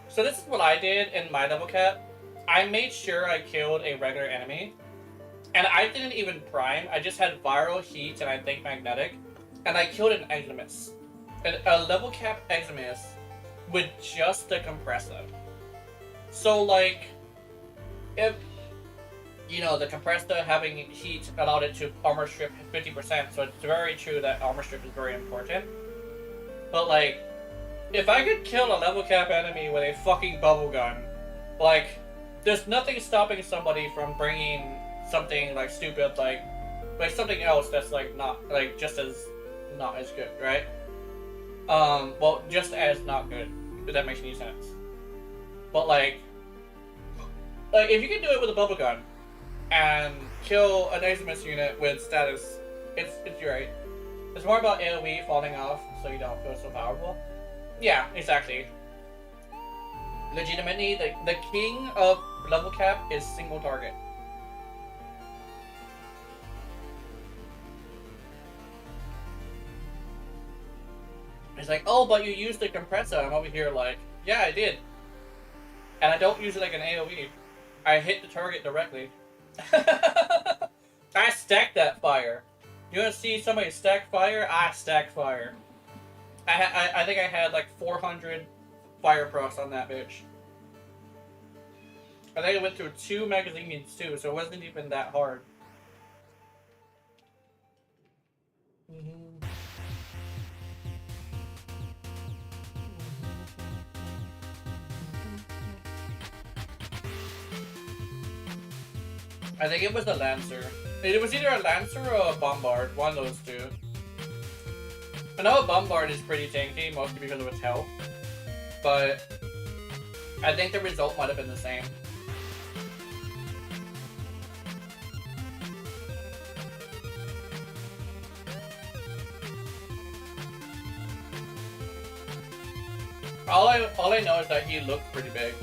so this is what I did in my level cap. I made sure I killed a regular enemy, and I didn't even prime. I just had viral, heat, and I think magnetic, and I killed an Eximus. A level cap Eximus with just the compressor. So, like, if, you know, the compressor having heat allowed it to armor strip 50%, so it's very true that armor strip is very important. But, like, if I could kill a level cap enemy with a fucking bubble gun, like, there's nothing stopping somebody from bringing something, like, stupid, like something else that's, like, not, like, just as not as good, right? Well, just as not good, if that makes any sense. But, like, if you can do it with a bubble gun and kill an Eximus unit with status, it's great. It's more about AoE falling off so you don't feel so powerful. Yeah, exactly. Legitimately, the king of level cap is single target. It's like, oh, but you used the compressor. I'm over here like, yeah, I did. And I don't use it like an AoE. I hit the target directly. I stacked that fire. You want to see somebody stack fire? I stack fire. I think I had like 400 fire procs on that bitch. I think I went through 2 magazines too, so it wasn't even that hard. I think it was a Lancer. It was either a Lancer or a Bombard, one of those two. I know a Bombard is pretty tanky, mostly because of its health, but I think the result might have been the same. All I know is that he looked pretty big.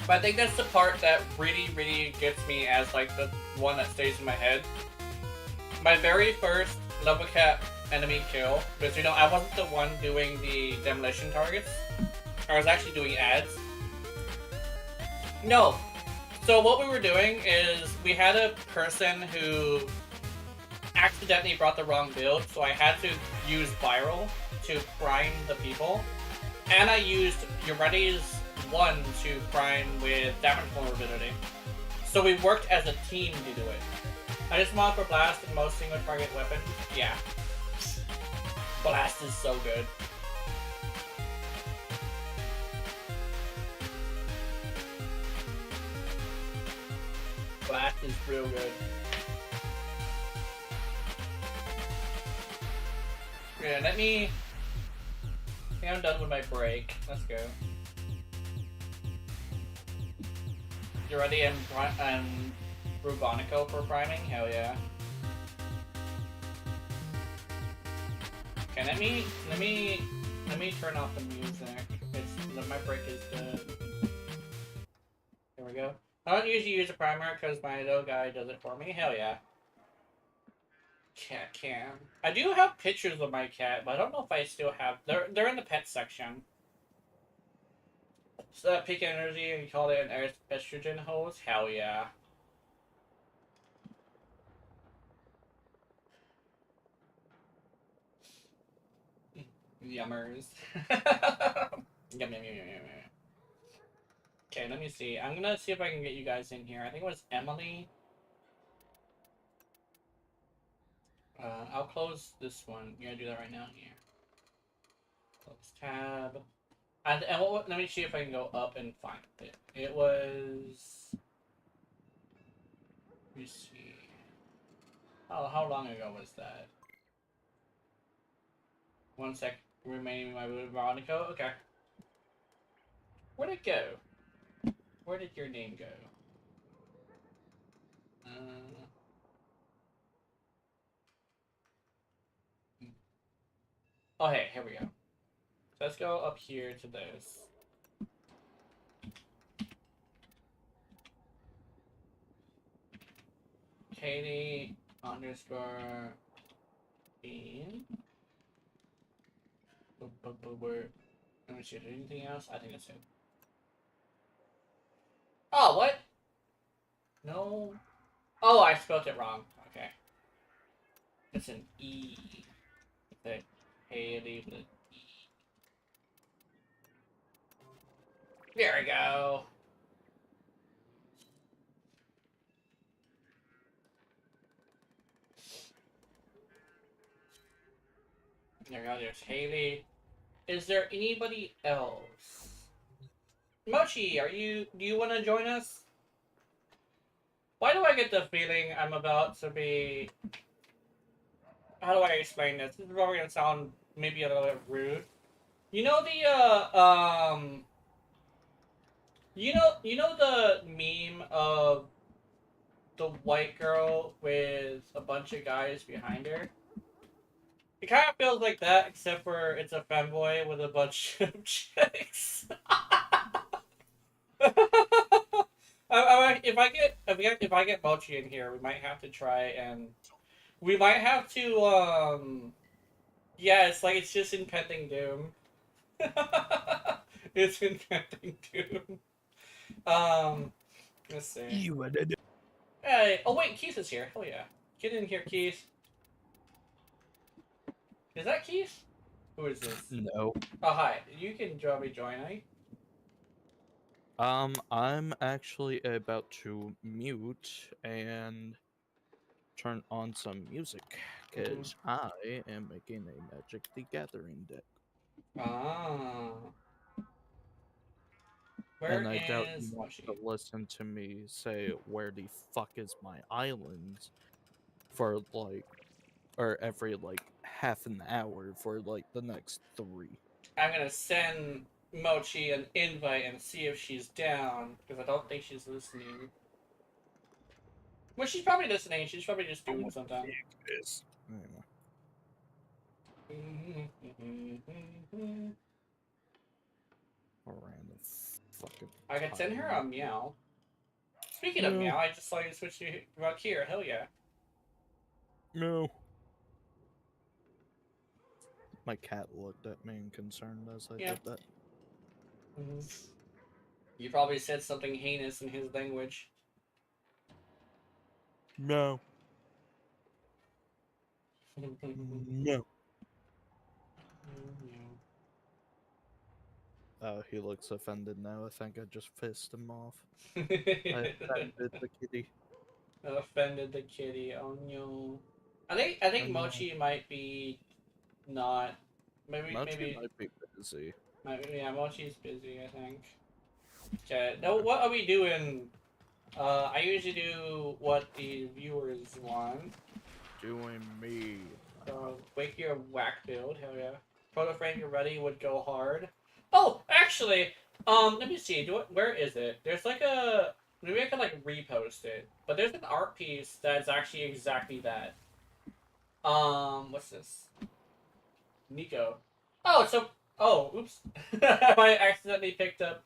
But I think that's the part that really gets me as like the one that stays in my head. My very first level cap enemy kill, because you know I wasn't the one doing the demolition targets. I was actually doing ads. No. So what we were doing is we had a person who accidentally brought the wrong build, so I had to use viral to prime the people. And I used Yureti's 1 to prime with damage vulnerability. So we worked as a team to do it. I just mod for Blast and most single target weapons. Yeah. Blast is so good. Blast is real good. Yeah, let me... I think I'm done with my break. Let's go. You ready and Rubonico for priming? Hell yeah. Okay, let me turn off the music. My break is done. There we go. I don't usually use a primer because my little guy does it for me. Hell yeah. Cat cam. I do have pictures of my cat, but I don't know if I still have. They're in the pet section. So that peak energy, and you call it an estrogen hose? Hell yeah. Yummers. Yum. Okay, let me see. I'm gonna see if I can get you guys in here. I think it was Emily. I'll close this one. You're gonna do that right now here. Close tab. And let me see if I can go up and find it. It was... Let me see. Oh, how long ago was that? 1 sec remaining my Veronica. Okay. Where'd it go? Where did your name go? Oh, hey, here we go. So let's go up here to this. Katie underscore Bean. Let me see, anything else? I think that's it. Oh, what? No. Oh, I spelled it wrong. Okay. It's an E. It's a Haley with an E. There we go. There we go, there's Haley. Is there anybody else? Mochi, do you want to join us? Why do I get the feeling I'm about to be... How do I explain this? This is probably gonna sound maybe a little bit rude. You know the, You know the meme of the white girl with a bunch of guys behind her? It kind of feels like that, except for it's a femboy with a bunch of chicks. If I get Mochi in here, we might have to try and we might have to yeah, it's like it's just impending doom. It's impending doom. Let's see. Hey, oh wait, Keith is here. Hell yeah. Get in here, Keith. Is that Keith? Who is this? No. Oh, hi. You can draw me join, eh? I'm actually about to mute and turn on some music, because I am making a Magic the Gathering deck. Ah. Where And I doubt you is want Moshi? to listen to me say, where the fuck is my island? For like, or every like half an hour for like the next 3. I'm gonna send Mochi an invite and see if she's down, because I don't think she's listening. Well, she's probably listening. She's probably just doing something. Is. Anyway. Random fucking. I could send her a meow. Speaking of meow, I just saw you switch to about here. Hell yeah. No. My cat looked at me and concerned as I did that. You probably said something heinous in his language. No. No. Oh, he looks offended now. I think I just pissed him off. I offended the kitty. Offended the kitty. Oh no. I think Mochi might be not. Maybe Mochi might be busy. yeah, Mochi's busy. I think. Okay. No, what are we doing? I usually do what the viewers want. Doing me. Wake your whack build. Hell yeah. Proto frame you're ready would go hard. Oh, actually, let me see. Where is it? There's like a. Maybe I can like repost it. But there's an art piece that's actually exactly that. What's this? Nico. Oh, so. Oh, oops. I accidentally picked up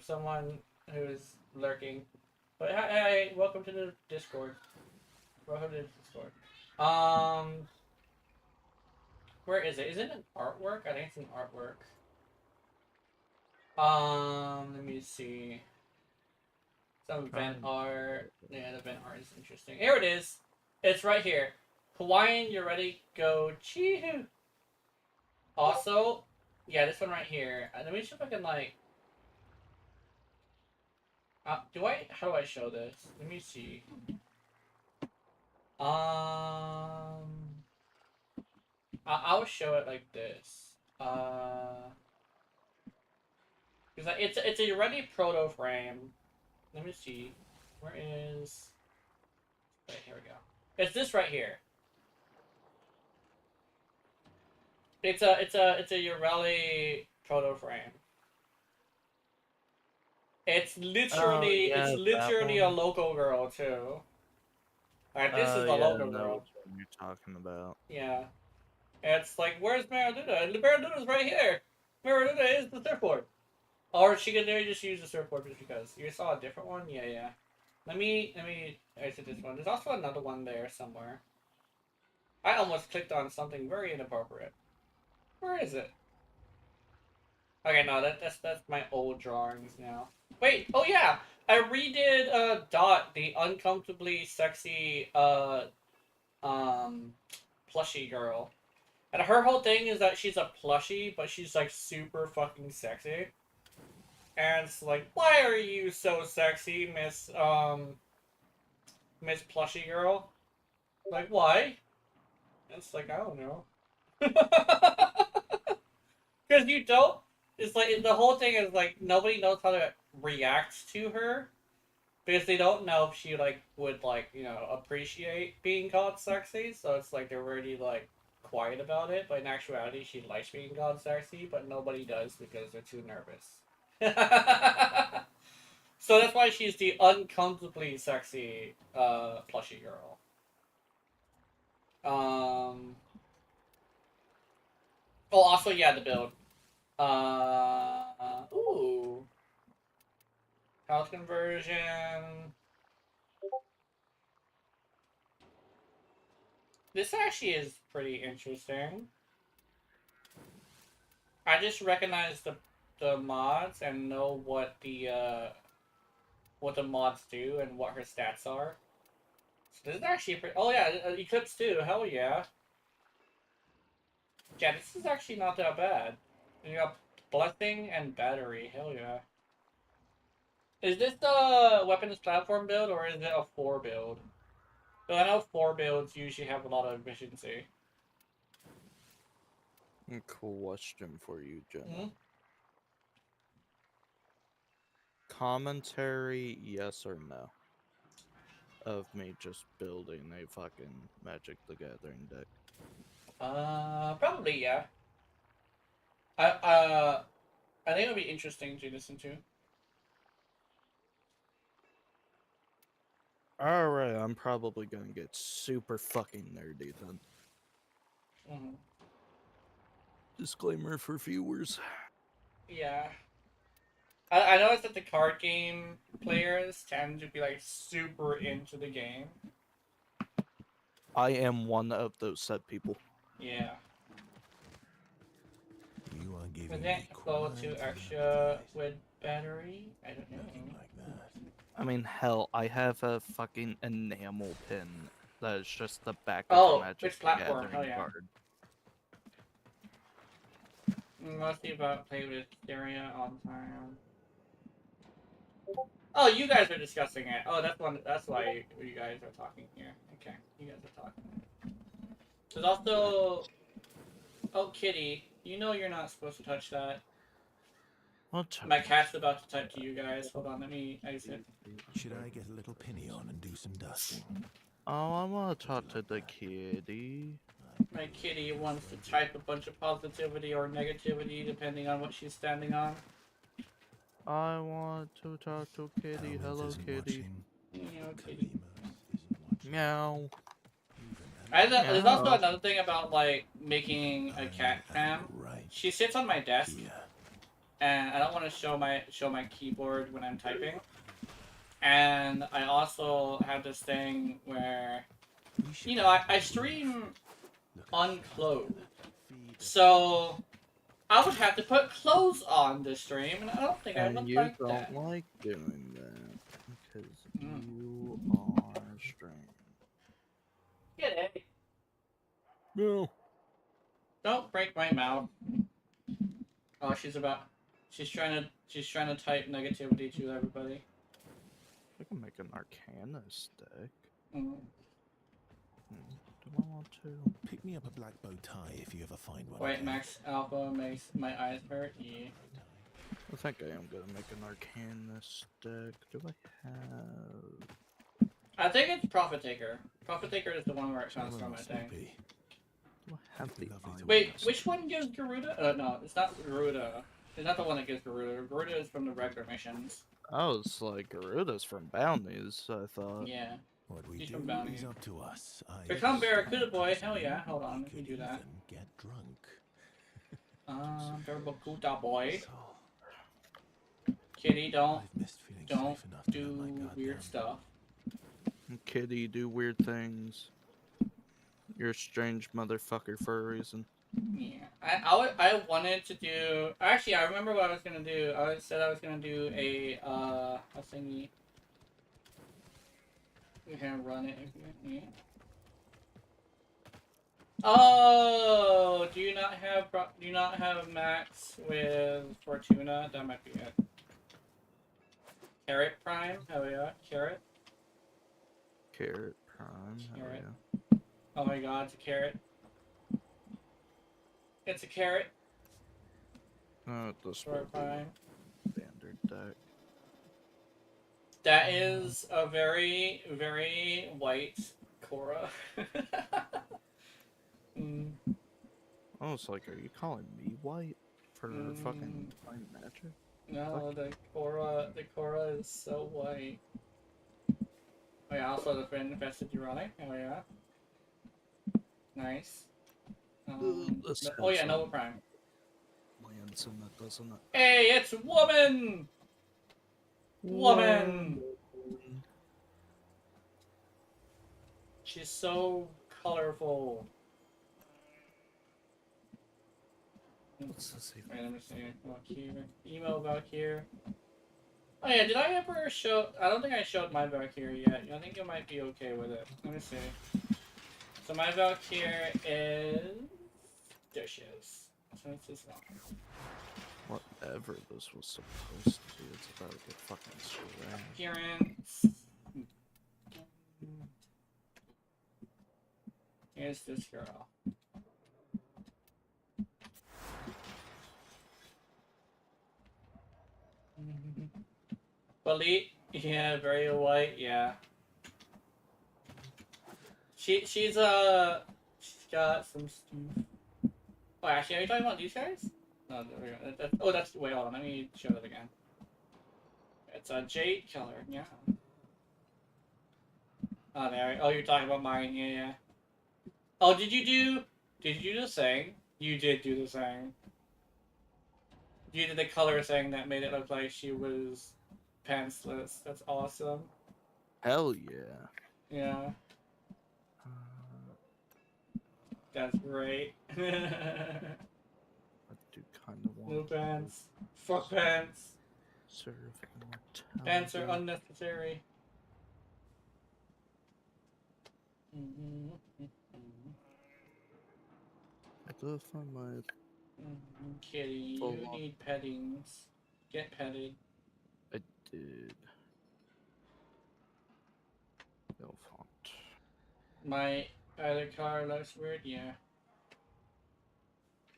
someone who's lurking. But hi, welcome to the Discord. Welcome to the Discord. Where is it? Is it an artwork? I think it's an artwork. Let me see. Some event art. Yeah, the event art is interesting. Here it is. It's right here. Hawaiian, you're ready? Go chee-hoo. Also, yeah, this one right here. Let me see if I can like. How do I show this? Let me see. I'll show it like this. Because it's a ready proto frame. Let me see. Where is? Right, here we go. It's this right here. It's a Ureli proto frame. It's literally a local girl too. Alright, this is the local girl. What you're talking about. Yeah. It's like, where's Maraduda? Maraduda's right here. Maraduda is the surfboard. Or she could literally just use the surfboard just because. You saw a different one? Yeah, yeah. Let me exit this one. There's also another one there somewhere. I almost clicked on something very inappropriate. Where is it? Okay, no, that's my old drawings now. Wait, oh yeah! I redid Dot, the uncomfortably sexy plushie girl. And her whole thing is that she's a plushie, but she's like super fucking sexy. And it's like, why are you so sexy, Miss Plushie Girl? Like, why? And it's like, I don't know. Because you don't. It's like, the whole thing is like, nobody knows how to react to her. Because they don't know if she, like, would, like, you know, appreciate being called sexy. So it's like, they're already, like, quiet about it. But in actuality, she likes being called sexy, but nobody does because they're too nervous. So that's why she's the uncomfortably sexy plushie girl. Oh, also yeah, the build. Ooh. House conversion. This actually is pretty interesting. I just recognize the mods and know what the mods do and what her stats are. So this is actually pretty. Oh yeah, Eclipse too. Hell yeah. Yeah, this is actually not that bad. You got Blessing and Battery. Hell yeah. Is this the weapons platform build or is it a 4 build? Because I know 4 builds usually have a lot of efficiency. Question for you, Jenna. Mm-hmm. Commentary, yes or no? Of me just building a fucking Magic the Gathering deck. Probably yeah. I think it'll be interesting to listen to. Alright, I'm probably gonna get super fucking nerdy then. Mm-hmm. Disclaimer for viewers. Yeah. I noticed that the card game players tend to be like super into the game. I am one of those said people. Yeah. You are giving But me then go quite to an extra appetite. with battery. I don't know. Looking like that. I mean, hell, I have a fucking enamel pin that is just the back of Oh, the Magic which the platform? Hell Gathering yeah. card. Mostly about play with stereo all the time. Oh, you guys are discussing it. Oh, that's one. That's why you guys are talking here. Okay, you guys are talking. There's also. Oh, Kitty, you know you're not supposed to touch that. What? My cat's about to touch you guys. Hold on, let me exit. Should I get a little penny on and do some dusting? Oh, I want to talk to the kitty. My kitty wants to type a bunch of positivity or negativity depending on what she's standing on. I want to talk to kitty. Hello, kitty. Kitty. Meow. There's also another thing about like making a cat cam. She sits on my desk, and I don't want to show my keyboard when I'm typing. And I also have this thing where, you know, I stream unclothed, so I would have to put clothes on this stream, and I don't think I would like that. And you don't like doing that because you are strange. Get it? No. Don't break my mouth. Oh, she's trying to type negativity to everybody. I can make an Arcanist deck. Mm. Do I want to? Pick me up a black bow tie if you ever find one. Wait, Max Alpha makes my eyes hurt. Yeah. I think I am gonna make an Arcanist deck. Do I have? I think it's Prophet Taker. Prophet Taker is the one where it sounds from, I think. Do I have the Wait, which one gives Garuda? No, it's not Garuda. It's not the one that gives Garuda. Garuda is from the regular missions. Oh, it's like Garuda's from bounties, I thought. Yeah. What we He's do from bounties. is up to us. Become Barracuda Boy. Hell yeah. Hold on, let me do that. Get drunk. Barracuda Boy. Kitty, don't do weird stuff. Kitty, do weird things. You're a strange motherfucker for a reason. Yeah, I wanted to do. Actually, I remember what I was gonna do. I said I was gonna do a thingy. We can run it. Yeah. Oh, do you not have Max with Fortuna? That might be it. Carrot Prime. Hell yeah, Carrot. Carrot Prime. Carrot. Hell yeah. Oh my God, it's a carrot. It's a carrot. This Carrot Prime. standard deck. That is a very, very white Korra. Oh, it's like, are you calling me white for fucking playing Magic? No, the Korra is so white. Oh yeah, also the friend infested Uronic. Oh yeah. Nice. Oh yeah, Nova Prime. Lands in it, doesn't it? Hey, it's woman! Woman! She's so colorful. What's this even? Wait, let me see. Valkyrie. Email Valkyrie. Oh yeah, did I ever show... I don't think I showed my Valkyrie yet. I think you might be okay with it. Let me see. So my Valkyrie is... There she is. So it's this one. Whatever this was supposed to be, it's about to get fucking screwed. Appearance. Here's this girl. Bully, yeah, very white, yeah. She's got some stuff. Oh, actually, are you talking about these guys? No, there we go. Oh, that's wait, hold on. Let me show that again. It's a jade color, yeah. Oh, there. Oh, you're talking about mine, yeah. Oh, did you do the thing? You did do the thing. You did the color thing that made it look like she was pantsless. That's awesome. Hell yeah. Yeah. That's great. I do kind of want No pants. Fuck pants. Serve immortality. Pants are unnecessary. I do find my Kitty, you need pettings. Get petted. I did. No font. My other car looks weird, yeah.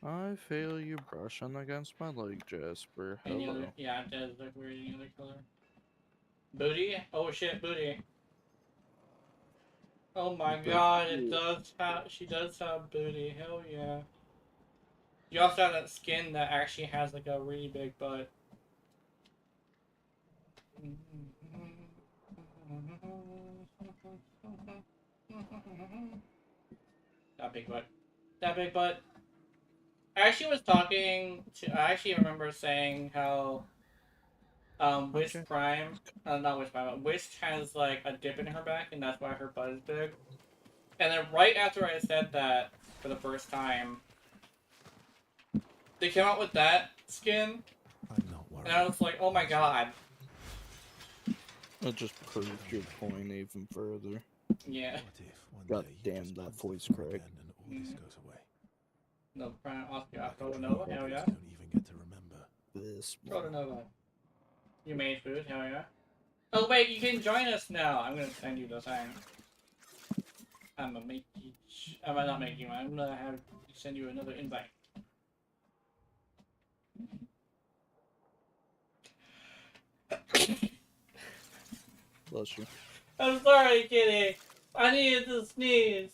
I feel you brushing against my leg, Jasper. Any Hello. other, yeah, it does look weird any other color. Booty? Oh shit, booty. Oh my god, it does have, she does have booty, hell yeah. You also have that skin that actually has like a really big butt. That big butt. That big butt. I actually was talking to, I actually remember saying how Wish Prime, not Wish Prime, but Wish has like a dip in her back and that's why her butt is big. And then right after I said that for the first time, they came out with that skin, and I was like, oh my god. That just proved your point even further. Yeah. God damn, that voice crack. No, Prime, Oscar, Nova, hell yeah. Don't even get to remember. This Nova. You made food, hell yeah. Oh wait, you can join us now. I'm gonna send you the thing. I'm gonna make you. I'm not making you. I'm gonna have send you another invite. Bless you. I'm sorry, kitty. I needed to sneeze.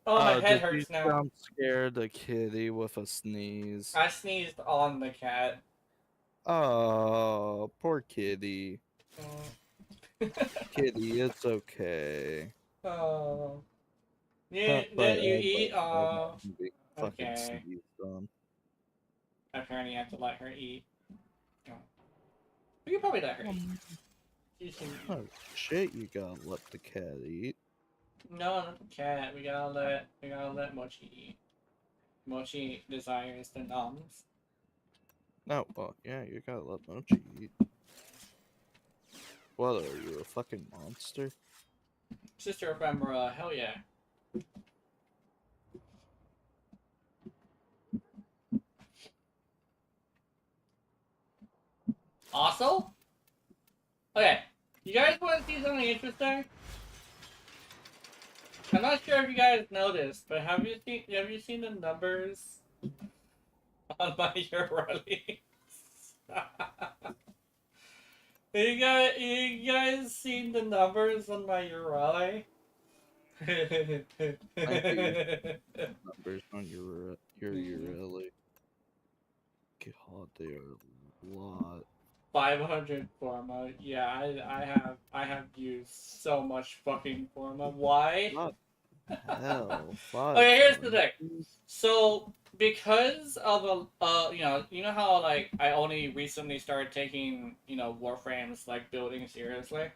Oh, my head hurts now. I'm scared the kitty with a sneeze. I sneezed on the cat. Oh, poor kitty. Kitty, it's okay. Oh. Yeah, then you eat. Oh. Okay. Apparently, you have to let her eat. Oh. We can probably let her eat. Oh shit! You gotta let the cat eat. No, not the cat. We gotta let Mochi eat. Mochi desires the noms. No, well, yeah, you gotta let Mochi eat. What are you, a fucking monster? Sister Ephemera, hell yeah. Also? Okay, you guys want to see something interesting? I'm not sure if you guys noticed, but have you seen the numbers on my Urali? you guys seen the numbers on my Urali? Numbers on your Urali. God, they are a lot. 500 Forma. Yeah, I have used so much fucking Forma. Why? What hell? Okay, here's the thing. So because of you know how like I only recently started taking Warframes like building seriously.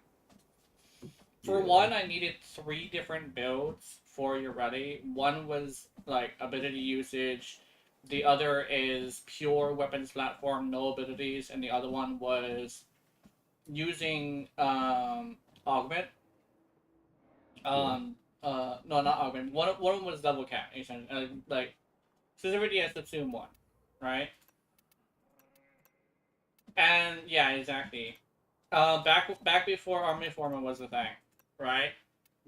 For one, I needed 3 different builds for your ready. One was like ability usage. The other is pure weapons platform, no abilities, and the other one was using augment. No, not augment. One of them was double cap, like specifically as the Zoom one, right? And yeah, exactly. Back before Army Foreman was the thing, right?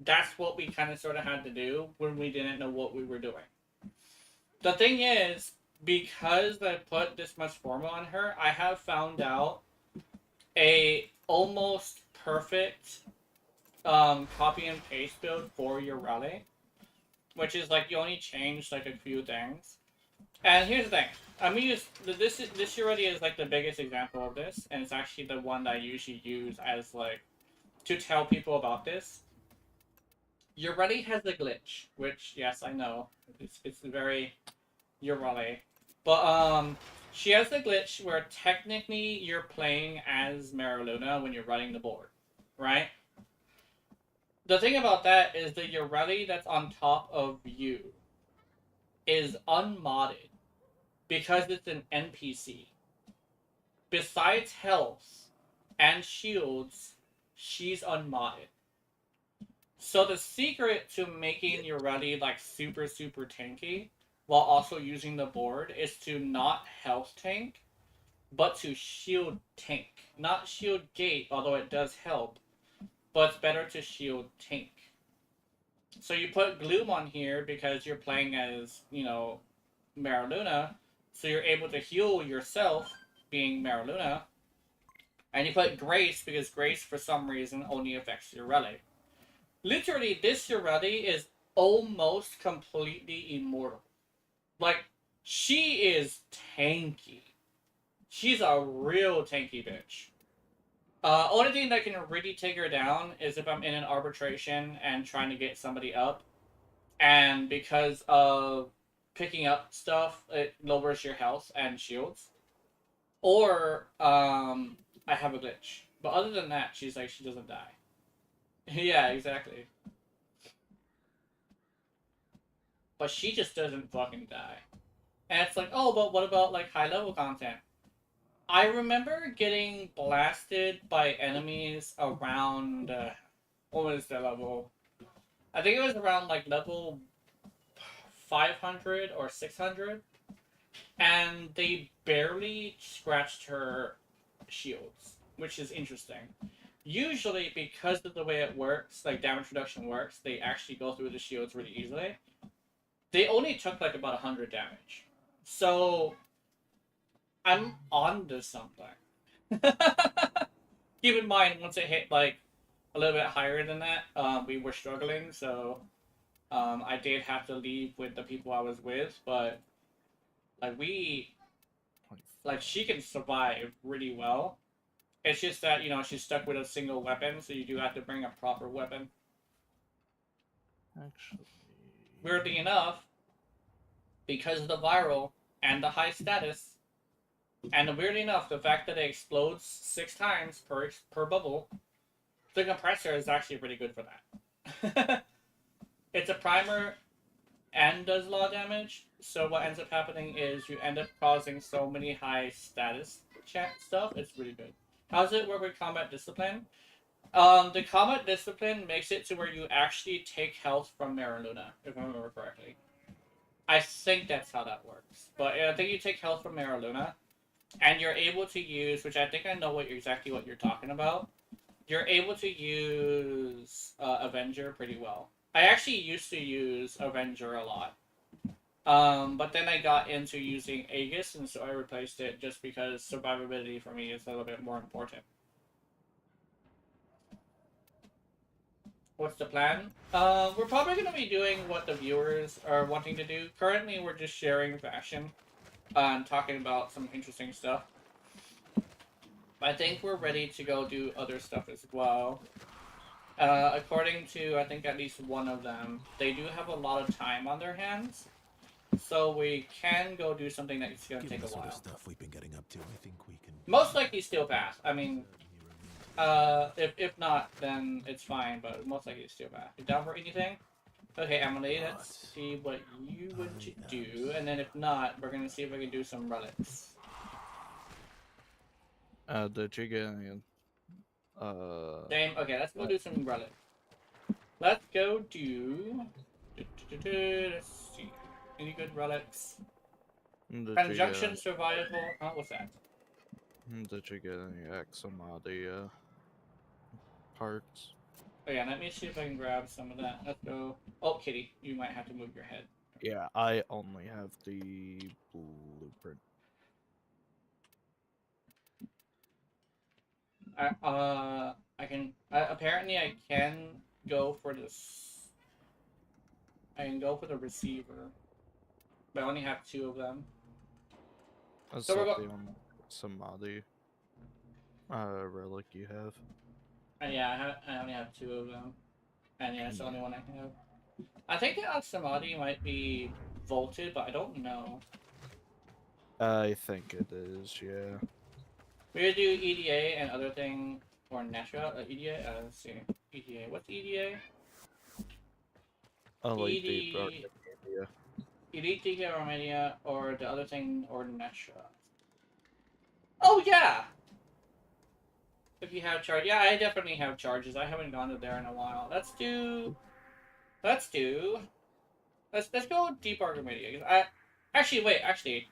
That's what we kind of sort of had to do when we didn't know what we were doing. The thing is, because I put this much Forma on her, I have found out a almost perfect copy and paste build for your rally, which is like you only change like a few things. And here's the thing, I'm gonna use this already is like the biggest example of this, and it's actually the one that I usually use as like to tell people about this. Your rally has a glitch, which yes I know it's very your rally, but she has a glitch where technically you're playing as Mariluna when you're running the board, right? The thing about that is that your rally that's on top of you is unmodded because it's an NPC. Besides health and shields, she's unmodded. So the secret to making your rally like super tanky while also using the board is to not health tank, but to shield tank. Not shield gate, although it does help, but it's better to shield tank. So you put Gloom on here because you're playing as, Mariluna, so you're able to heal yourself being Mariluna. And you put Grace because Grace, for some reason, only affects your rally. Literally, this Urelli is almost completely immortal. Like, she is tanky. She's a real tanky bitch. Only thing that can really take her down is if I'm in an arbitration and trying to get somebody up. And because of picking up stuff, it lowers your health and shields. Or, I have a glitch. But other than that, she's like, she doesn't die. Yeah, exactly. But she just doesn't fucking die. And it's like, oh, but what about, like, high-level content? I remember getting blasted by enemies around, what was the level? I think it was around, like, level 500 or 600. And they barely scratched her shields, which is interesting. Usually, because of the way it works, like damage reduction works, they actually go through the shields really easily. They only took like about 100 damage. So, I'm on to something. Keep in mind, once it hit like a little bit higher than that, we were struggling, so I did have to leave with the people I was with, but like she can survive really well. It's just that, she's stuck with a single weapon, so you do have to bring a proper weapon. Actually... Weirdly enough, because of the viral and the high status, and weirdly enough, the fact that it explodes 6 times per bubble, the compressor is actually pretty good for that. It's a primer and does a lot of damage, so what ends up happening is you end up causing so many high status stuff, it's really good. How does it work with combat discipline? The combat discipline makes it to where you actually take health from Mariluna, if I remember correctly. I think that's how that works. But I think you take health from Mariluna, and you're able to use, which I think I know exactly what you're talking about, you're able to use Avenger pretty well. I actually used to use Avenger a lot. But then I got into using Aegis, and so I replaced it just because survivability for me is a little bit more important. What's the plan? We're probably going to be doing what the viewers are wanting to do. Currently, we're just sharing fashion and talking about some interesting stuff. I think we're ready to go do other stuff as well. According to, I think, at least one of them, they do have a lot of time on their hands. So we can go do something that's going to take a while. Stuff we've been getting up to, I think we can... Most likely Steel Path. I mean, if not, then it's fine, but most likely Steel Path. You down for anything? Okay, Emily, let's see what you would do, and then if not, we're gonna see if we can do some relics. Did you get any, Same. Okay, let's go do some relics. Let's go do. Let's see. Any good relics? Conjunction survival. Oh, what's that? Did you get any Exomadi, parts? Oh yeah, let me see if I can grab some of that. Let's go. Oh, Kitty, you might have to move your head. Yeah, I only have the blueprint. I can. Apparently, I can go for this. I can go for the receiver, but I only have 2 of them. That's So we're like the only Exomadi, relic you have. Yeah, I only have 2 of them, and yeah, it's the only one I have. I think the Samadhi might be vaulted, but I don't know. I think it is, yeah. We're gonna do EDA and other thing, or Netra. EDA. Let's see. EDA. What's EDA? Elite ED... Arcadia. Elite Deca Armenia, or the other thing, or Netra. Oh yeah. If you have charge, yeah, I definitely have charges. I haven't gone to there in a while. Let's go deep Arcadia. Actually.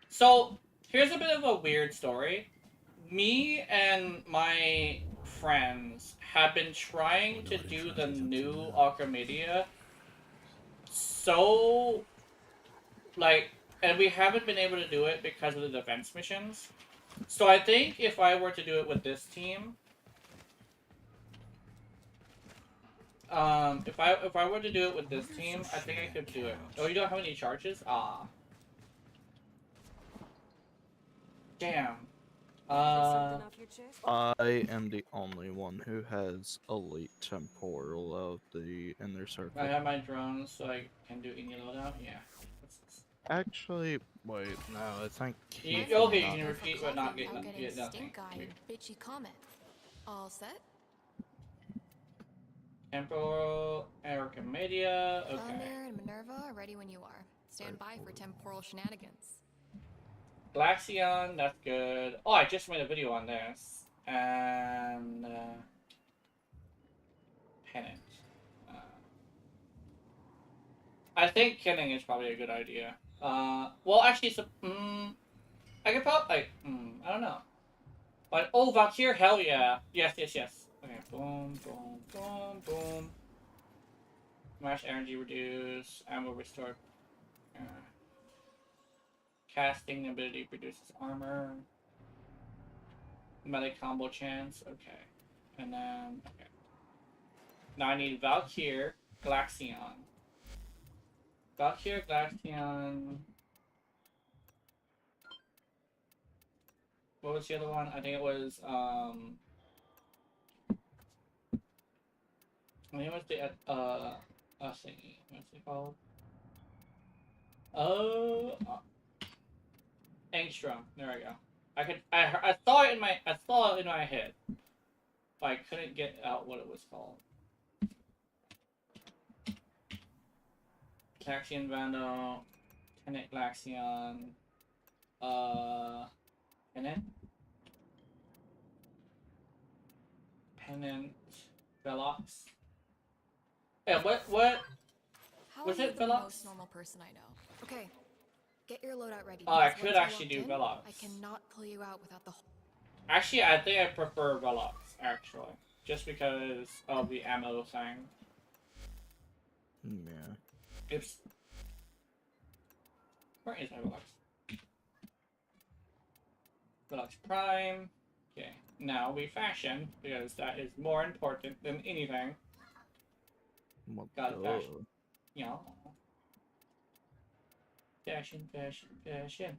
So here's a bit of a weird story. Me and my friends have been trying to do the new Arcadia. So, like, and we haven't been able to do it because of the defense missions. So I think if I were to do it with this team, if I were to do it with this team, I think I could do it. Oh, you don't have any charges? Ah. Damn. I am the only one who has elite temporal of the inner circle. I have my drones, so I can do any loadout. Yeah. Actually, wait, no, I think. You can repeat, but not get nothing. Bitchy comment. All set? Temporal, Arcadia. Okay. Elmir and Minerva are ready when you are. Stand by for temporal shenanigans. Glaxion, that's good. Oh, I just made a video on this. And Pennant. I think killing is probably a good idea. Well, actually, I could probably, I don't know. But, oh, Valkyr, hell yeah. Yes. Okay, boom. Mash energy reduce, ammo restore. Casting ability reduces armor. Melee combo chance, okay. And then, okay. Now I need Valkyr, Glaxion. Valkyr, Glaxion. What was the other one? I think it was, I think it was the, thingy. What's it called? Oh, Angstrom. There we go. I saw it in my head, but I couldn't get out what it was called. Glaxion Vandal, Tenet Glaxion, Pennant, Velox. Yeah, what? How Was are you it the Velox? most normal person I know? Okay, get your loadout ready. Oh, I because could once actually do locked in, Velox. I cannot pull you out without the. Actually, I think I prefer Velox, actually. Just because of the ammo thing. Yeah. It's... Where is my Velox? Velox Prime. Okay, now we fashion, because that is more important than anything. What Gotta the? fashion. Yeah. Fashion.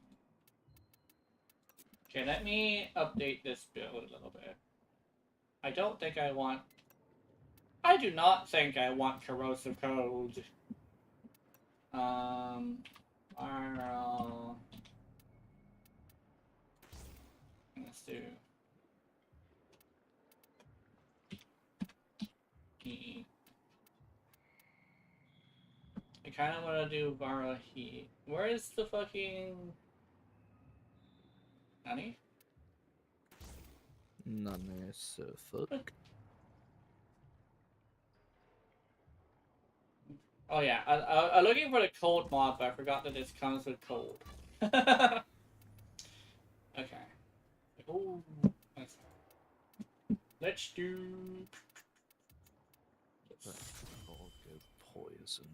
Okay, let me update this build a little bit. I do not think I want corrosive code. Let's do kind of want to do Varahi. Where is the fucking... Nani? None is fuck. Oh yeah, I'm looking for the cold mod, but I forgot that this comes with cold. Okay. Ooh, let's do... I'll go poison.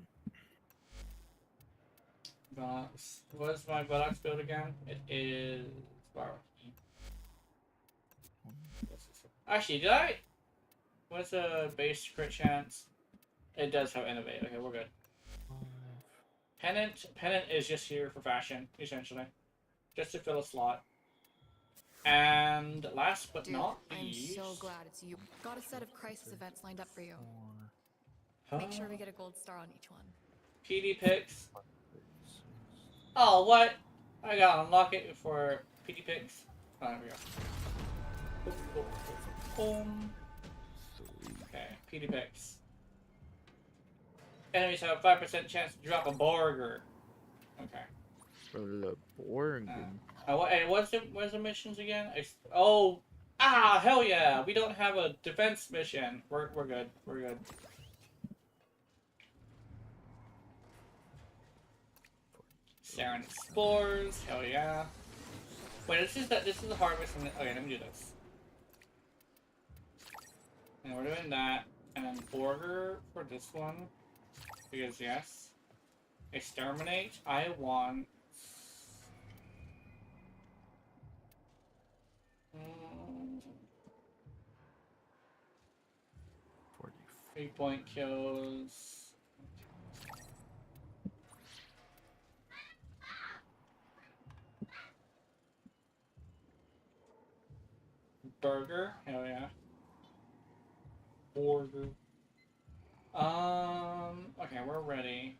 Box. What's my buttocks build again? It is... Actually, did I... What's the base crit chance? It does have innovate. Okay, we're good. Pennant is just here for fashion, essentially. Just to fill a slot. And last but not least... I'm so glad it's you. Got a set of crisis events lined up for you. Make sure we get a gold star on each one. PD picks. Oh, what? I gotta unlock it for PD picks. Oh, there we go. Boom. Okay, PD picks. Enemies have a 5% chance to drop a burger. Okay. For the Borg. What's the missions again? Oh, hell yeah! We don't have a defense mission. We're good. We're good. Sarin spores. Hell yeah. Wait, this is the harvest. Okay, let me do this. And we're doing that, and then burger for this one. Because yes, exterminate. I want 3-point kills. Burger. Hell yeah. Burger. Okay, we're ready.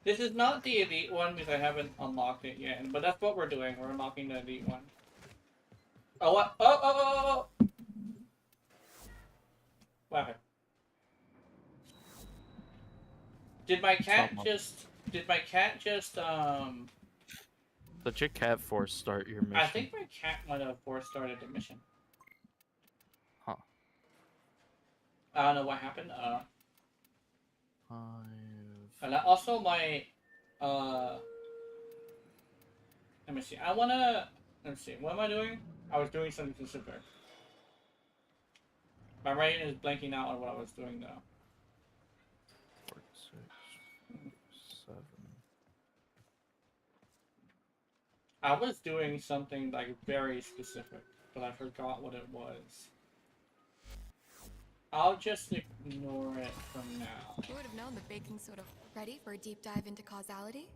This is not the elite one because I haven't unlocked it yet, but that's what we're doing. We're unlocking the elite one. Oh, what? Oh! What happened? Did my cat just... Did your cat force start your mission? I think my cat might have force started the mission. Huh. I don't know what happened. And also my, let me see. Let's see. What am I doing? I was doing something specific. My brain is blanking out on what I was doing though. 4, 6, 7. I was doing something like very specific, but I forgot what it was. I'll just ignore it from now. Who would have known the baking soda? Ready for a deep dive into causality?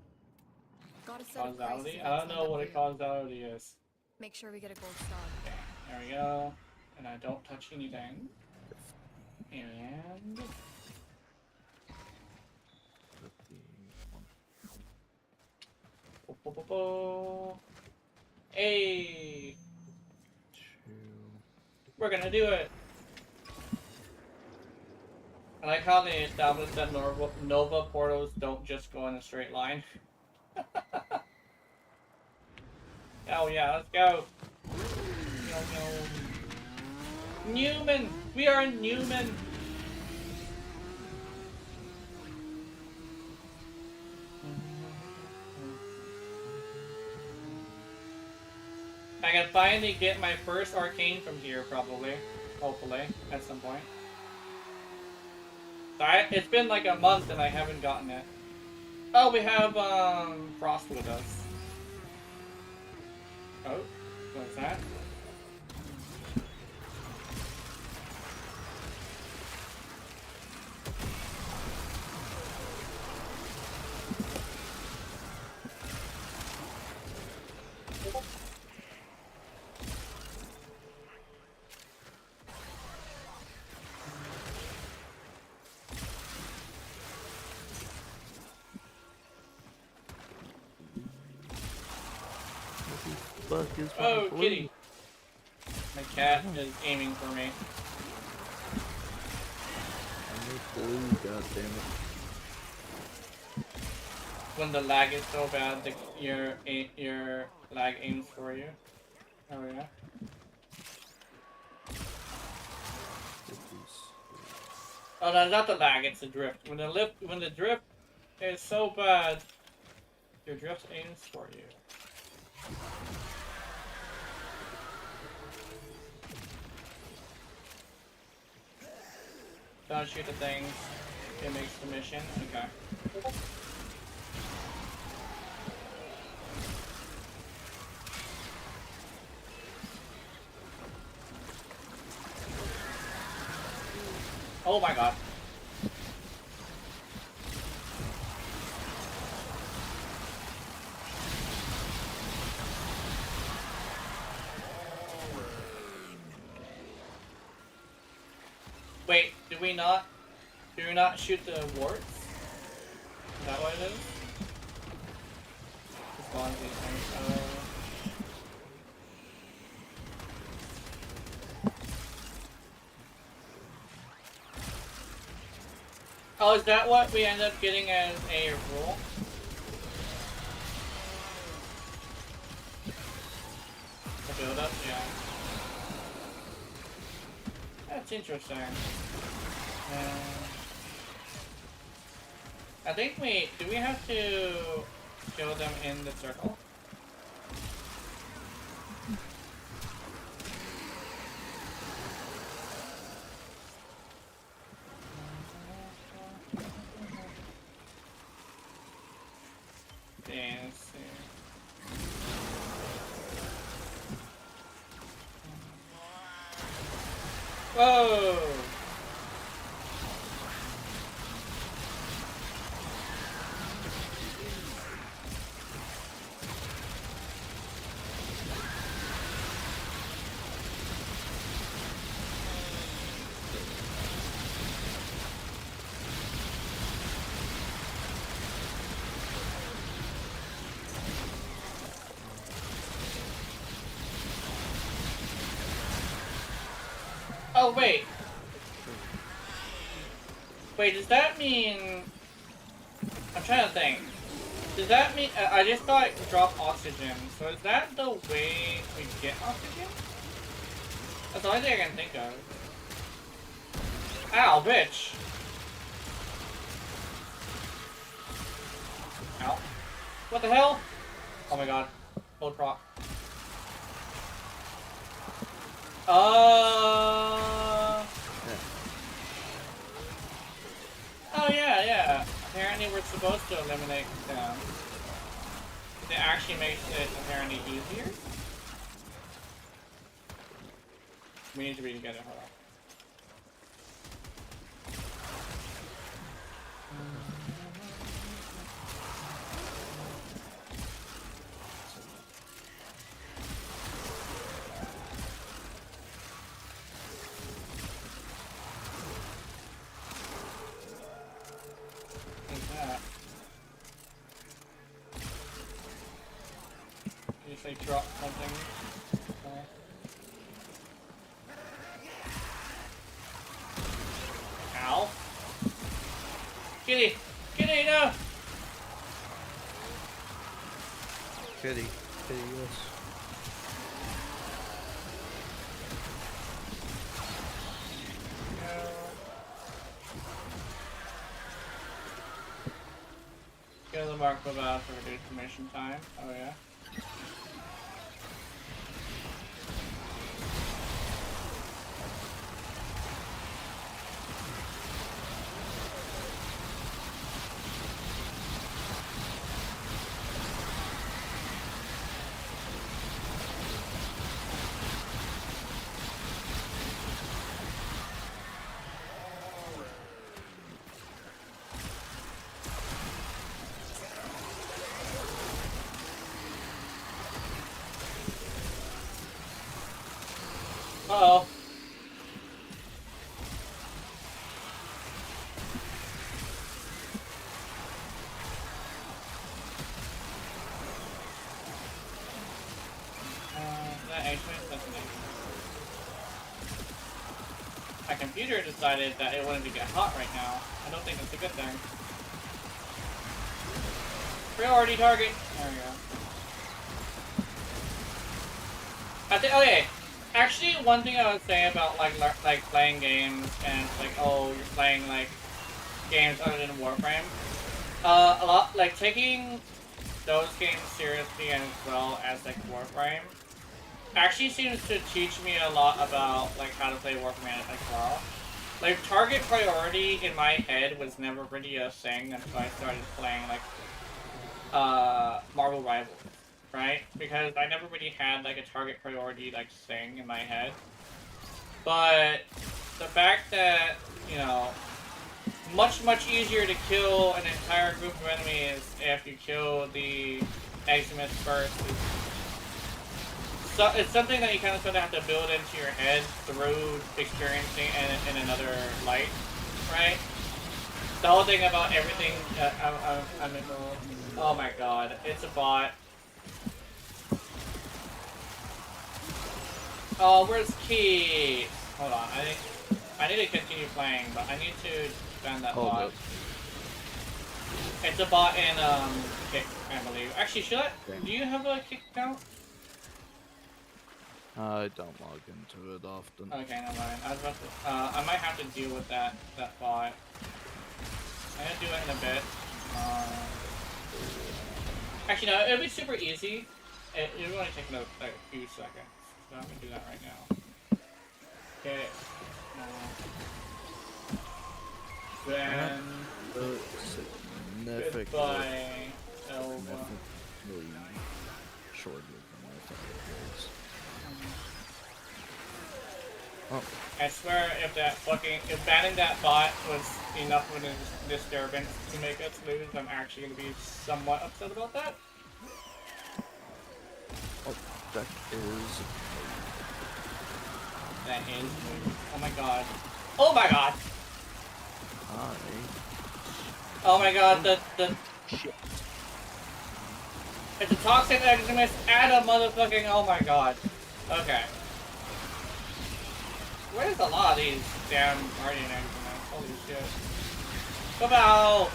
Got a set of Causality? crisis I don't events know lined what a up for you. causality is. Make sure we get a gold star. Okay, there we go. And I don't touch anything. And... Hey! We're gonna do it! I like how they established that Nova portals don't just go in a straight line. Oh yeah, let's go! Newman! We are in Newman! I can finally get my first arcane from here, probably. Hopefully, at some point. It's been like a month and I haven't gotten it. Oh, we have, Frost with us. Oh, what's that? Oh, kitty! My cat is aiming for me. blue, god damn it. When the lag is so bad, your lag aims for you. Oh yeah. Oh no, not the lag, it's the drift. When the drift is so bad, your drift aims for you. Don't shoot the things. It makes the mission. Okay. Oh my god. Wait, do we not shoot the warts? Is that what it is? As long as these things, Oh, is that what we end up getting as a rule? The build up, yeah. That's interesting. I think do we have to kill them in the circle? Whoa! Oh, wait. Wait, does that mean... I'm trying to think. Does that mean... I just thought it dropped oxygen. So is that the way we get oxygen? That's the only thing I can think of. Ow, bitch. Ow. What the hell? Oh my god. Hold prop. Oh yeah. Apparently we're supposed to eliminate them. It actually makes it apparently easier. We need to be together, hold on. Like drop something. Ow. Kitty! Kitty, no! Kitty, yes. Get the mark of for reduced mission time. Oh yeah. computer decided that it wanted to get hot right now. I don't think that's a good thing. Priority target. There we go. I think. Okay. Actually, one thing I would say about like playing games and like, oh, you're playing like games other than Warframe. A lot like taking those games seriously as well as like Warframe actually seems to teach me a lot about like how to play Warframe as well. Like target priority in my head was never really a thing until I started playing like Marvel Rivals, right? Because I never really had like a target priority like thing in my head. But the fact that, you know, much easier to kill an entire group of enemies if you kill the Eximus first. So it's something that you kind of sort of have to build into your head through experiencing in another light, right? The whole thing about everything. Oh my god, it's a bot. Oh, where's Key? Hold on, I need to continue playing, but I need to defend that bot. It's a bot in kick, I believe. Actually, should I? Do you have a kick count? I don't log into it often. Okay, never mind. I was about to. I might have to deal with that bot. I'm gonna do it in a bit. Actually, no, it'll be super easy. It'll only take like a few seconds. So I'm gonna do that right now. Okay. Then. Goodbye, Elva. Shorter than I thought it was. Oh. I swear, if banning that bot was enough of a disturbance to make us lose, I'm actually gonna be somewhat upset about that. Oh, that is. That is. Oh my god. Oh my god. Hi. Oh my god. The shit. It's a toxic Eximus and a motherfucking. Oh my god. Okay. Where's a lot of these damn Guardian Eximus? Holy shit. Come out!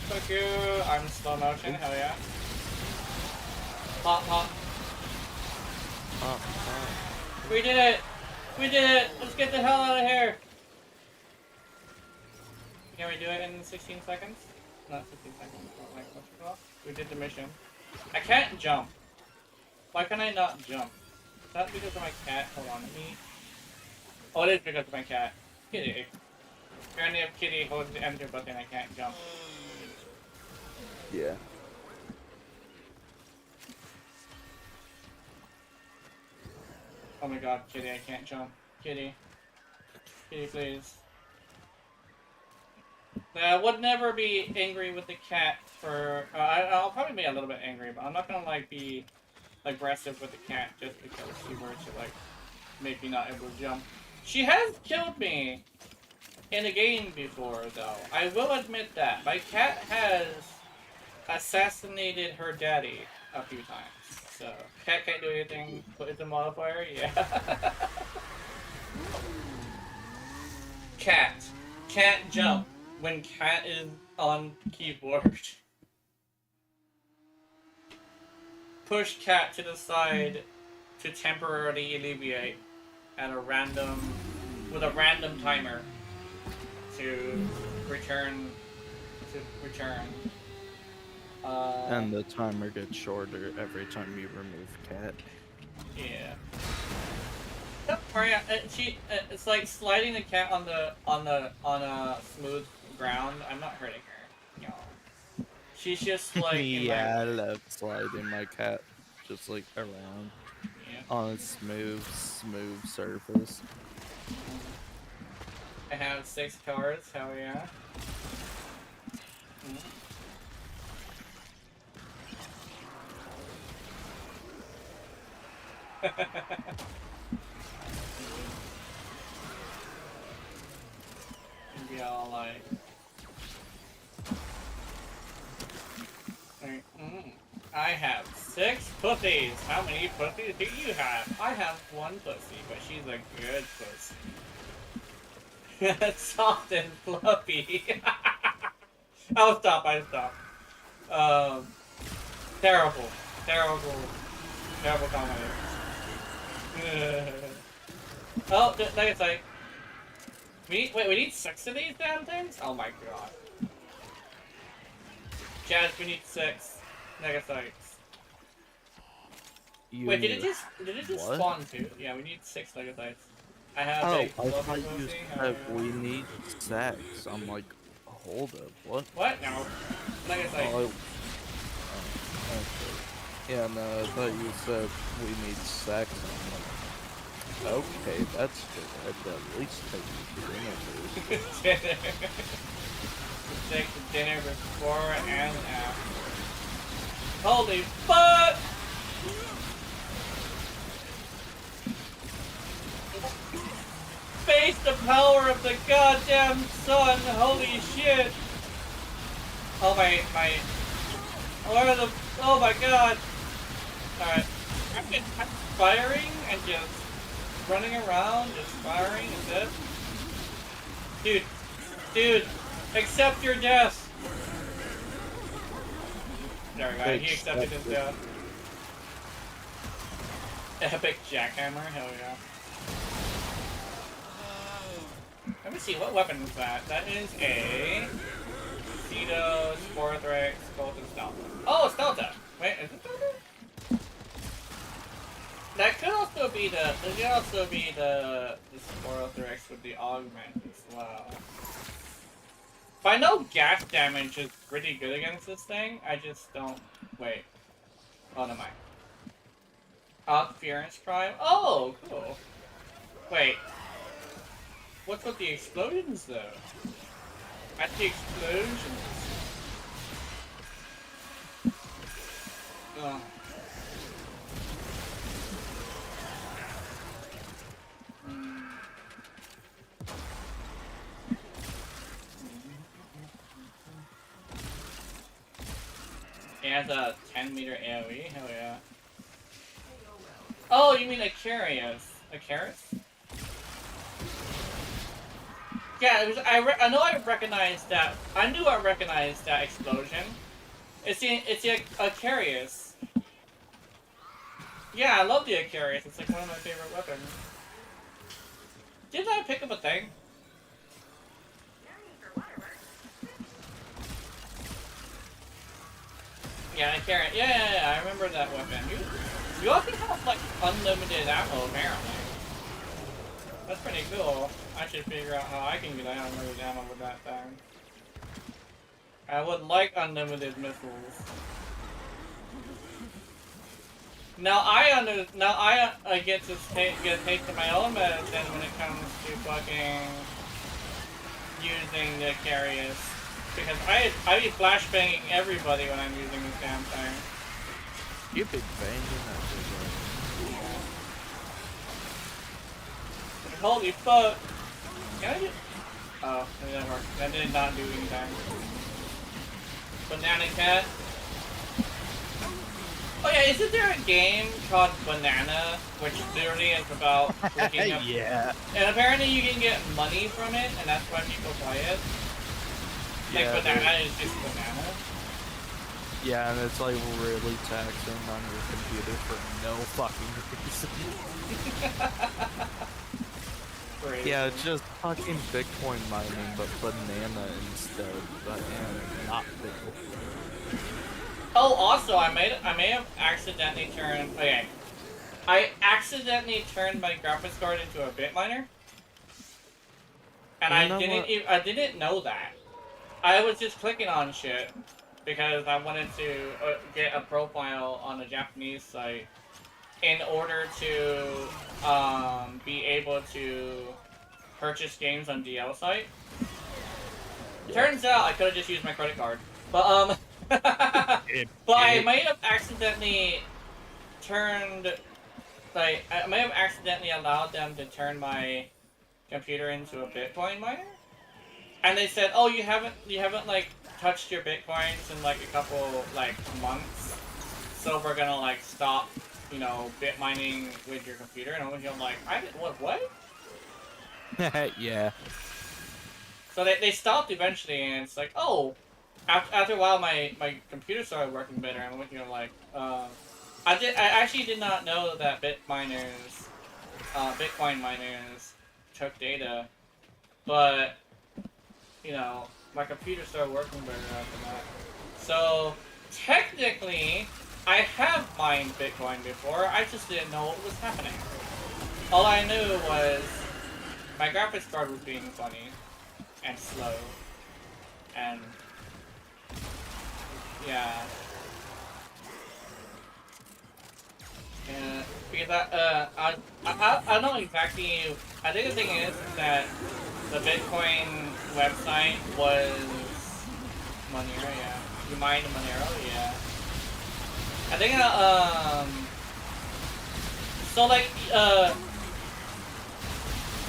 Fuck you! I'm in slow motion, hell yeah. Pop, pop. We did it! We did it! Let's get the hell out of here! Can we do it in 16 seconds? Not 16 seconds, but like, what's it called? We did the mission. I can't jump. Why can I not jump? Is that because of my cat? Hold on, let me... Oh, it is because of my cat. Kitty. Apparently if Kitty holds the enter button, I can't jump. Yeah. Oh my god, Kitty, I can't jump. Kitty. Kitty, please. I would never be angry with the cat for... I'll probably be a little bit angry, but I'm not gonna, like, be aggressive with the cat just because she were to, like, make me not able to jump. She has killed me in a game before, though. I will admit that. My cat has assassinated her daddy a few times. So, cat can't do anything, but it's a modifier? Yeah. Cat. Can't jump when cat is on keyboard. Push cat to the side to temporarily alleviate at a random, with a random timer to return, and the timer gets shorter every time you remove cat. Yeah. It's like sliding the cat on a smooth ground. I'm not hurting her, y'all. She's just like yeah, I love sliding my cat just like around on a smooth surface. I have 6 cards. Hell yeah. Maybe I'll like. I have 6 pussies. How many pussies do you have? I have 1 pussy, but she's a good pussy. Soft and fluffy. I'll stop. Terrible, terrible, terrible comment. Oh, like I say, we need 6 of these damn things. Oh my god. Jazz, we need 6 Negasites. Wait, did it just what? spawn 2? Yeah, we need 6 Negasites. I have Oh, a I thought fluffy you pussy. said we need sex. I'm like, hold up, what? What? No. Negasite. Oh, okay. Yeah, no, I thought you said we need sex. I'm like, okay, that's good. I'd at least take you to dinner, dude. Dinner. Take the dinner before and after. Holy fuck! Face the power of the goddamn sun! Holy shit! Oh my. Where are the. Oh my god! Alright. I'm firing and just running around, just firing and this. Dude, accept your death! There we go, he accepted his death. Epic jackhammer, hell yeah. Let me see, what weapon is that? That is a Cedo, Sporthrex, Bolt, and Stealth. Oh, Stealth! Wait, is it Stealth? That could also be the Sporthrex with the augment as well. But I know gas damage is pretty good against this thing. I just don't. Wait. Oh, never mind. Fearance Prime. Oh, cool. Wait. What's with the explosions though? At the explosions. Oh. It has a 10-meter AoE? Hell yeah. Oh, you mean Acarius? Acarius? Yeah, it was, I know I recognized that. I knew I recognized that explosion. It's the Acarius. Yeah, I love the Acarius. It's like one of my favorite weapons. Didn't I pick up a thing? Yeah, Acarius. Yeah, I remember that weapon. You often have like unlimited ammo apparently. That's pretty cool. I should figure out how I can get unlimited ammo with that thing. I would like unlimited missiles. Now I get to get a taste of my own medicine when it comes to fucking using the Carius. Because I be flashbanging everybody when I'm using this damn thing. You be banging that thing. Holy fuck! Can I just... Oh, that didn't work. That did not do anything. Banana Cat. Oh yeah, isn't there a game called Banana, which literally is about looking up... Yeah. And apparently you can get money from it, and that's why people play it. Like, Yeah, Banana is just Banana. Yeah, and it's like really taxing on your computer for no fucking reason. Yeah, it's just fucking Bitcoin mining, but banana instead, and not Bitcoin. Oh, also, I may have accidentally turned. Okay, I accidentally turned my graphics card into a bit miner, and I didn't know that. I was just clicking on shit because I wanted to get a profile on a Japanese site in order to be able to purchase games on DL site. Yeah. Turns out I could have just used my credit card, but but I may have accidentally turned, like, I may have accidentally allowed them to turn my computer into a Bitcoin miner, and they said, "Oh, you haven't like touched your Bitcoins in like a couple like months, so we're gonna like stop, you know, bit mining with your computer." And I'm like, "I did what?" Yeah. So they stopped eventually, and it's like, oh, after a while, my computer started working better. I'm looking at like, I actually did not know that Bitcoin miners took data, but you know, my computer started working better after that. So technically, I have mined Bitcoin before. I just didn't know what was happening. All I knew was my graphics card was being funny and slow, and yeah. Because I don't exactly. I think the thing is that the Bitcoin website was Monero, yeah. You mined Monero, yeah. I think so like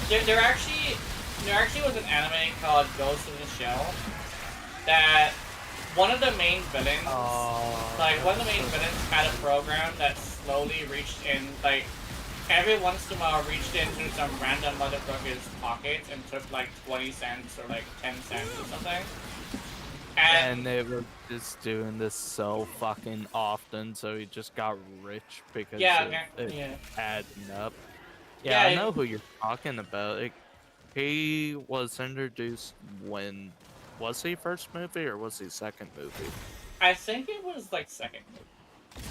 there actually was an anime called Ghost in the Shell that one of the main villains, one of the main villains had a program that slowly reached in, like, every once in a while reached into some random motherfucker's pockets and took, like, 20 cents or, like, 10 cents or something. And they were just doing this so fucking often, so he just got rich because it adding up. Yeah, I know who you're talking about. He was introduced when... Was he first movie or was he second movie? I think it was like second movie.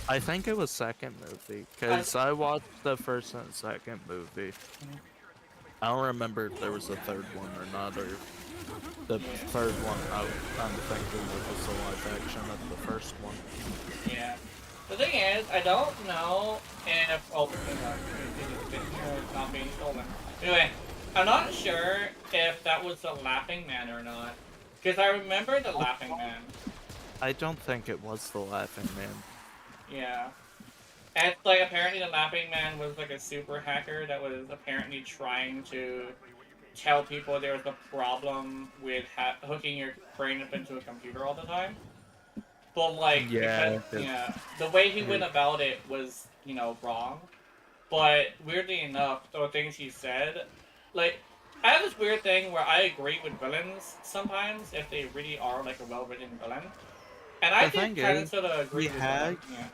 I think it was second movie, because I watched the first and second movie. I don't remember if there was a third one or not, or the third one I'm thinking was the live action of the first one. Yeah. The thing is, I don't know if... Oh, it's not being stolen. Anyway, I'm not sure if that was the Laughing Man or not. Because I remember the Laughing Man. I don't think it was the Laughing Man. Yeah. And, like, apparently the Laughing Man was, like, a super hacker that was apparently trying to tell people there was a problem with hooking your brain up into a computer all the time. But, like, the way he went about it was, you know, wrong. But, weirdly enough, the things he said, like, I have this weird thing where I agree with villains sometimes if they really are, like, a well-written villain. And I did kind of sort of agree with him. Yeah.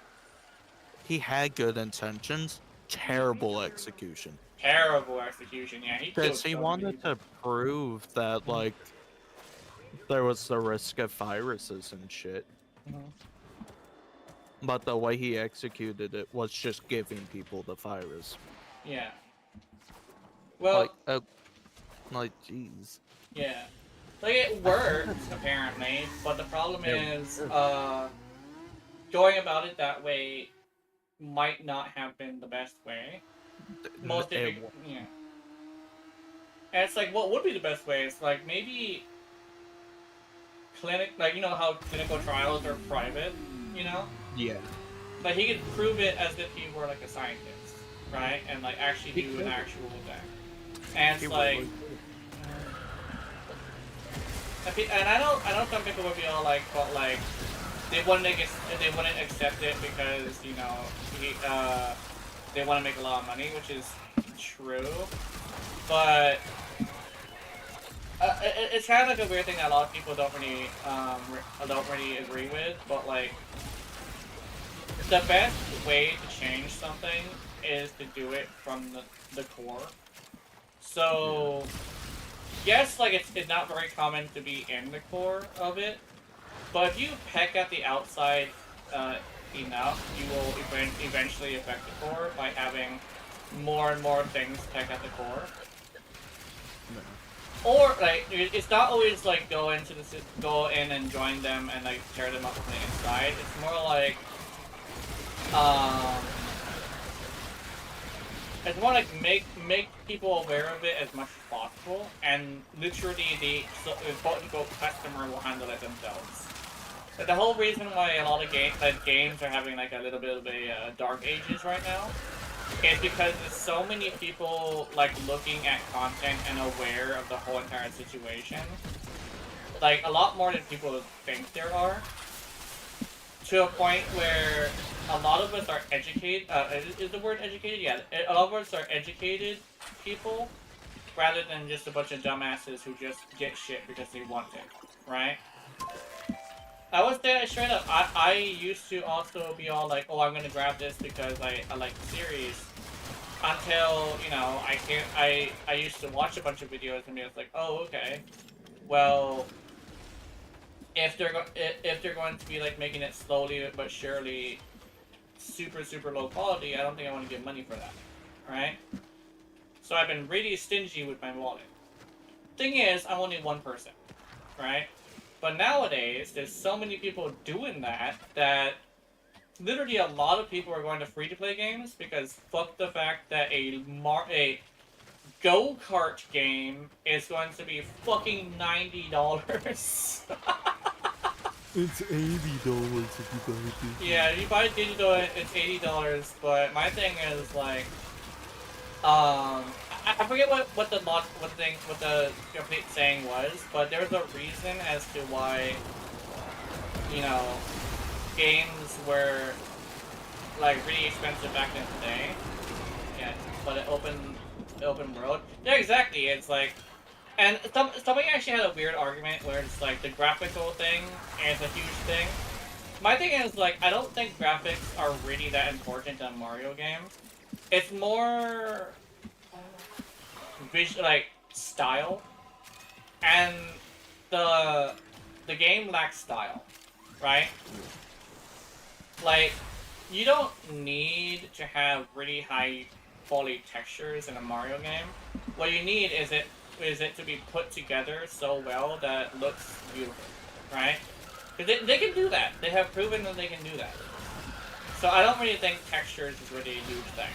He had good intentions, terrible execution. Terrible execution, yeah. Because he wanted to prove that, like, there was the risk of viruses and shit. But the way he executed it was just giving people the virus. Yeah. Well... Like, jeez. Yeah. Like, it works, apparently, but the problem is, going about it that way might not have been the best way. Yeah. And it's like, what would be the best way? It's like, maybe you know how clinical trials are private, you know? Yeah. Like, he could prove it as if he were, like, a scientist, right? And, like, actually do an actual thing. And it's like... And I know some people would be all like, but like, they wouldn't accept it because, you know, they want to make a lot of money, which is true. But it's kind of like a weird thing that a lot of people don't really agree with. But like, the best way to change something is to do it from the core. So. Yes, like, it's not very common to be in the core of it, but if you peck at the outside enough, you will eventually affect the core by having more and more things peck at the core. Or, like, it's not always, like, go in and join them and, like, tear them up from the inside. It's more like, it's more like make people aware of it as much as possible, and literally the quote-unquote customer will handle it themselves. But the whole reason why a lot of games are having like a little bit of a dark ages right now is because there's so many people like looking at content and aware of the whole entire situation. Like a lot more than people think there are. To a point where a lot of us are educated, is the word educated? Yeah, a lot of us are educated people, rather than just a bunch of dumbasses who just get shit because they want it, right? I would say straight up, I used to also be all like, oh, I'm gonna grab this because I like the series. Until, you know, I used to watch a bunch of videos and be like, oh, okay. Well, if they're going to be like making it slowly but surely super low quality, I don't think I want to give money for that, right? So I've been really stingy with my wallet. Thing is, I'm only one person, right? But nowadays, there's so many people doing that literally a lot of people are going to free-to-play games because fuck the fact that a go-kart game is going to be fucking $90. It's $80 if you buy it. Yeah, if you buy digital, it's $80. But my thing is like, I forget what the complete saying was, but there's a reason as to why, you know, games were like really expensive back in the day. Yeah, but an open world. Yeah, exactly. It's like, and somebody actually had a weird argument where it's like the graphical thing is a huge thing. My thing is like, I don't think graphics are really that important in a Mario game. It's more like style, and the game lacks style, right? Like, you don't need to have really high quality textures in a Mario game. What you need is it to be put together so well that it looks beautiful, right? Because they can do that. They have proven that they can do that. So I don't really think textures is really a huge thing,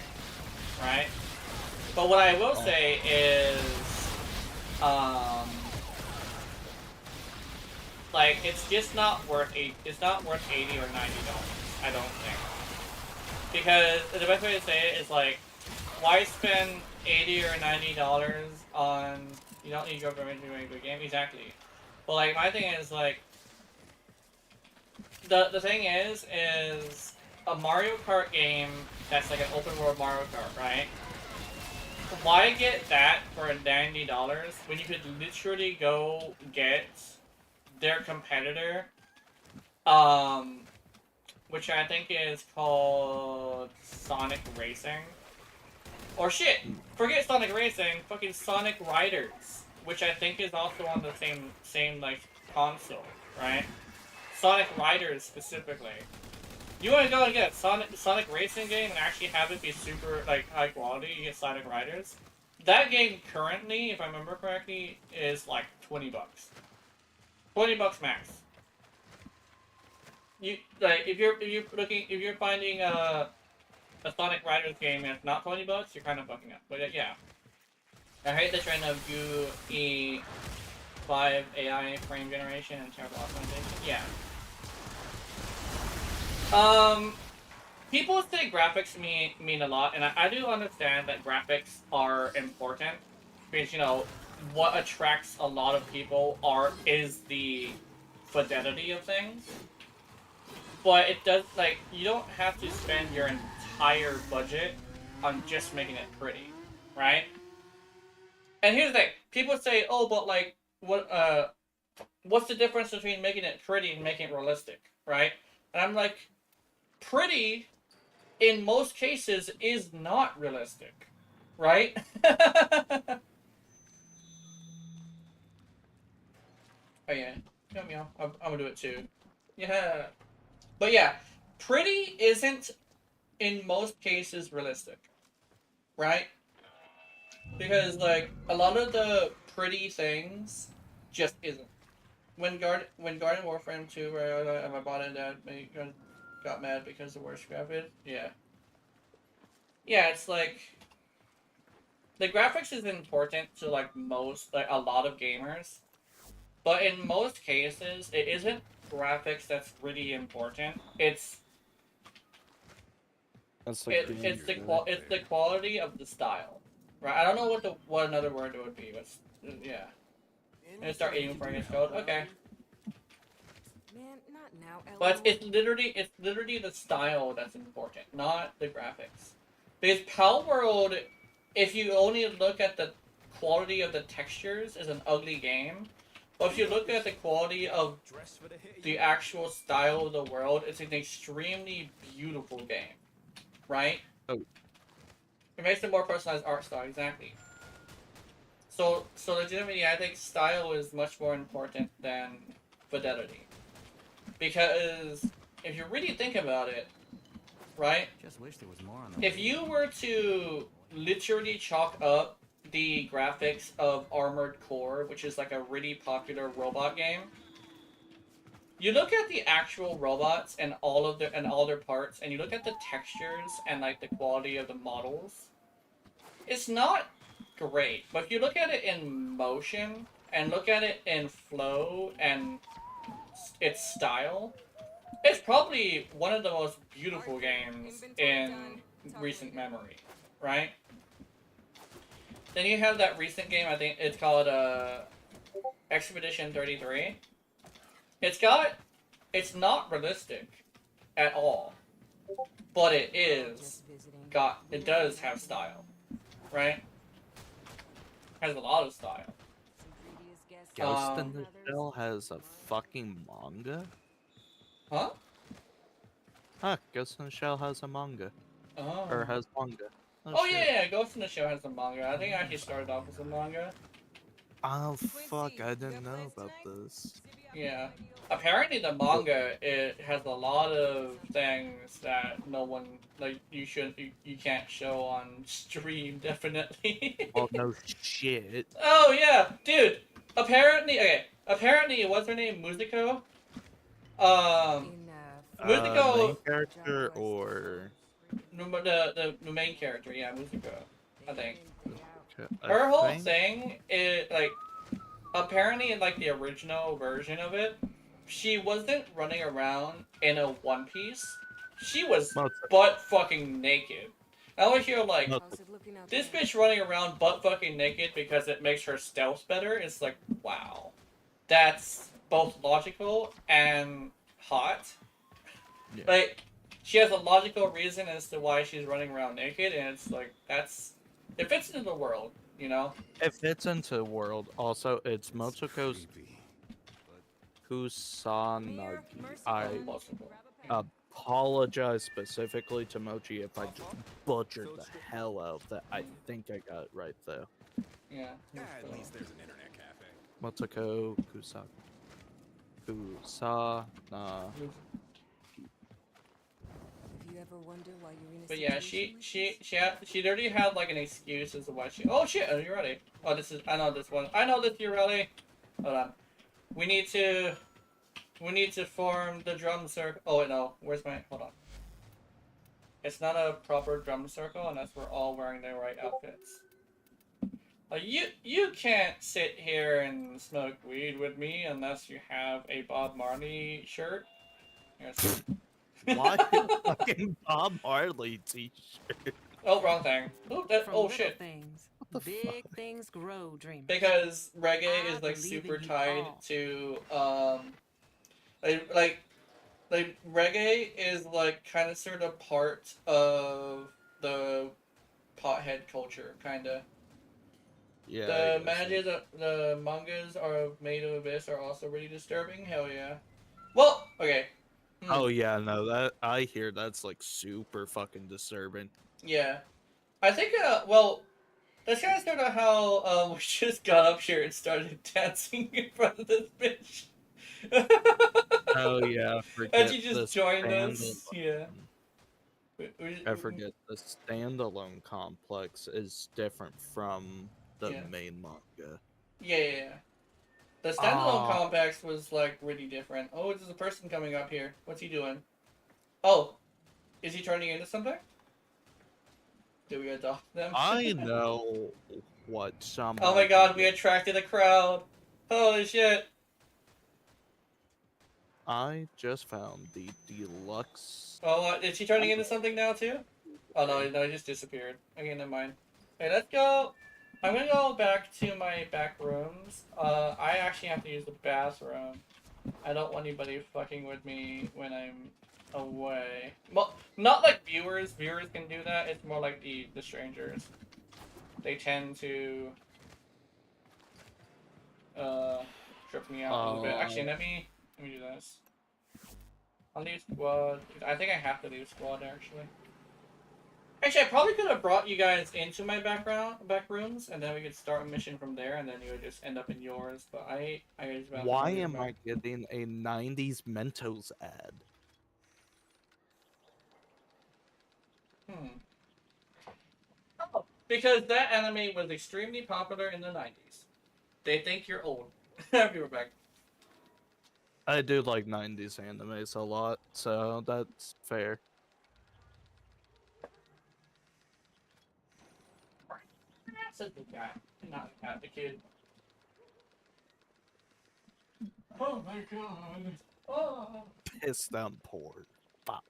right? But what I will say is, like, it's just not worth it's not worth $80 or $90. I don't think, because the best way to say it is like, why spend $80 or $90 on? You don't need to go for a good game, exactly. But like, my thing is like, the thing is a Mario Kart game that's like an open world Mario Kart, right? Why get that for $90 when you could literally go get their competitor, which I think is called Sonic Racing. Or shit, forget Sonic Racing, fucking Sonic Riders, which I think is also on the same like console, right? Sonic Riders specifically. You want to go and get a Sonic Racing game and actually have it be super like high quality? You get Sonic Riders. That game currently, if I remember correctly, is like $20. $20 max. You like if you're finding a Sonic Riders game and it's not $20, you're kind of fucking up. But yeah, I hate the trend of UE5 AI frame generation and terrible optimization. Yeah. People say graphics mean a lot, and I do understand that graphics are important because, you know, what attracts a lot of people is the fidelity of things. But it does, like, you don't have to spend your entire budget on just making it pretty, right? And here's the thing: people say, "Oh, but like, what's the difference between making it pretty and making it realistic?" Right? And I'm like, pretty, in most cases, is not realistic, right? Oh yeah, meow. I'm gonna do it too. Yeah, but yeah, pretty isn't in most cases realistic, right? Because like a lot of the pretty things just isn't. When Garden Warframe 2, where I bought it, that got mad because the worst graphics. Yeah. Yeah, it's like the graphics is important to like a lot of gamers, but in most cases it isn't graphics that's really important. It's the quality of the style, right? I don't know what another word it would be, but yeah. And start aiming for against code. Okay. Man, not now, But it's literally the style that's important, not the graphics. Because Pal World, if you only look at the quality of the textures is an ugly game. But if you look at the quality of the actual style of the world, it's an extremely beautiful game, right? Oh. It makes a more personalized art style, exactly. So legitimately, I think style is much more important than fidelity. Because if you really think about it, right? Just wish there was more on the If you were to literally chalk up the graphics of Armored Core, which is like a really popular robot game, you look at the actual robots and all their parts, and you look at the textures and like the quality of the models. It's not great, but if you look at it in motion and look at it in flow and its style, it's probably one of the most beautiful games in recent memory, right? Then you have that recent game, I think it's called Expedition 33. It's not realistic at all, but it does have style, right? Has a lot of style. Ghost in the Shell has a fucking manga? Huh? Huh, Ghost in the Shell has a manga. Oh. Or has manga. Oh shit. yeah, Ghost in the Shell has a manga. I think I actually started off as a manga. Oh fuck, I didn't know about this. Yeah. Apparently the manga, it has a lot of things that no one, like, you can't show on stream, definitely. Oh no shit. Oh yeah, dude. Apparently, what's her name? Musico? Musico, Main character or the main character, yeah, Musico, I think. I Her whole think- thing is, like, apparently in, like, the original version of it, she wasn't running around in a one piece. She was butt fucking naked. I always hear, like, this bitch running around butt fucking naked because it makes her stealth better. It's like, wow. That's both logical and hot. Yeah. Like, she has a logical reason as to why she's running around naked, and it's like, it fits into the world, you know? It fits into the world. Also, it's Motoko's Kusanagi. I apologize specifically to Mochi if I just butchered the hell out of that. I think I got it right though. Yeah. At least there's an internet cafe. Motoko Kusana. But yeah, she already had like an excuse as to why she. Oh shit! Are you ready? Oh, I know this one. I know this. You're ready. Hold on. We need to form the drum circle. Oh wait, no. Where's my? Hold on. It's not a proper drum circle unless we're all wearing the right outfits. You can't sit here and smoke weed with me unless you have a Bob Marley shirt. Yes. Why fucking Bob Marley t-shirt? Oh, wrong thing. Oh shit. Things, big things grow, dreamers. Because reggae is like super tied to like reggae is like kind of sort of part of the pothead culture, kinda. Yeah. The mangas are made of Abyss are also really disturbing. Hell yeah. Well, okay. Oh yeah, no, that I hear that's like super fucking disturbing. Yeah, I think. Well, that's kind of sort of how we just got up here and started dancing in front of this bitch. Oh yeah, and you just joined us. Yeah. I forget the standalone complex is different from the main manga. Yeah. The standalone complex was like really different. Oh, there's a person coming up here. What's he doing? Oh, is he turning into something? Do we adopt them? I know what some. Oh my god, we attracted a crowd. Holy shit. I just found the deluxe. Oh, is he turning into something now too? Oh no, he just disappeared. Okay, never mind. Hey, let's go. I'm gonna go back to my back rooms. I actually have to use the bathroom. I don't want anybody fucking with me when I'm away. Well, not like viewers. Viewers can do that. It's more like the strangers. They tend to tripped me out a little bit. Actually, let me do this. I'll leave squad. I think I have to leave squad actually. Actually, I probably could have brought you guys into my back rooms, and then we could start a mission from there, and then you would just end up in yours. But I just Why am I getting a 90s Mentos ad? Oh, because that anime was extremely popular in the 90s. They think you're old. I'll be right back. I do like 90s animes a lot, so that's fair. That's a good guy, not the kid. Oh my god. Oh. Piss down poor. Fuck.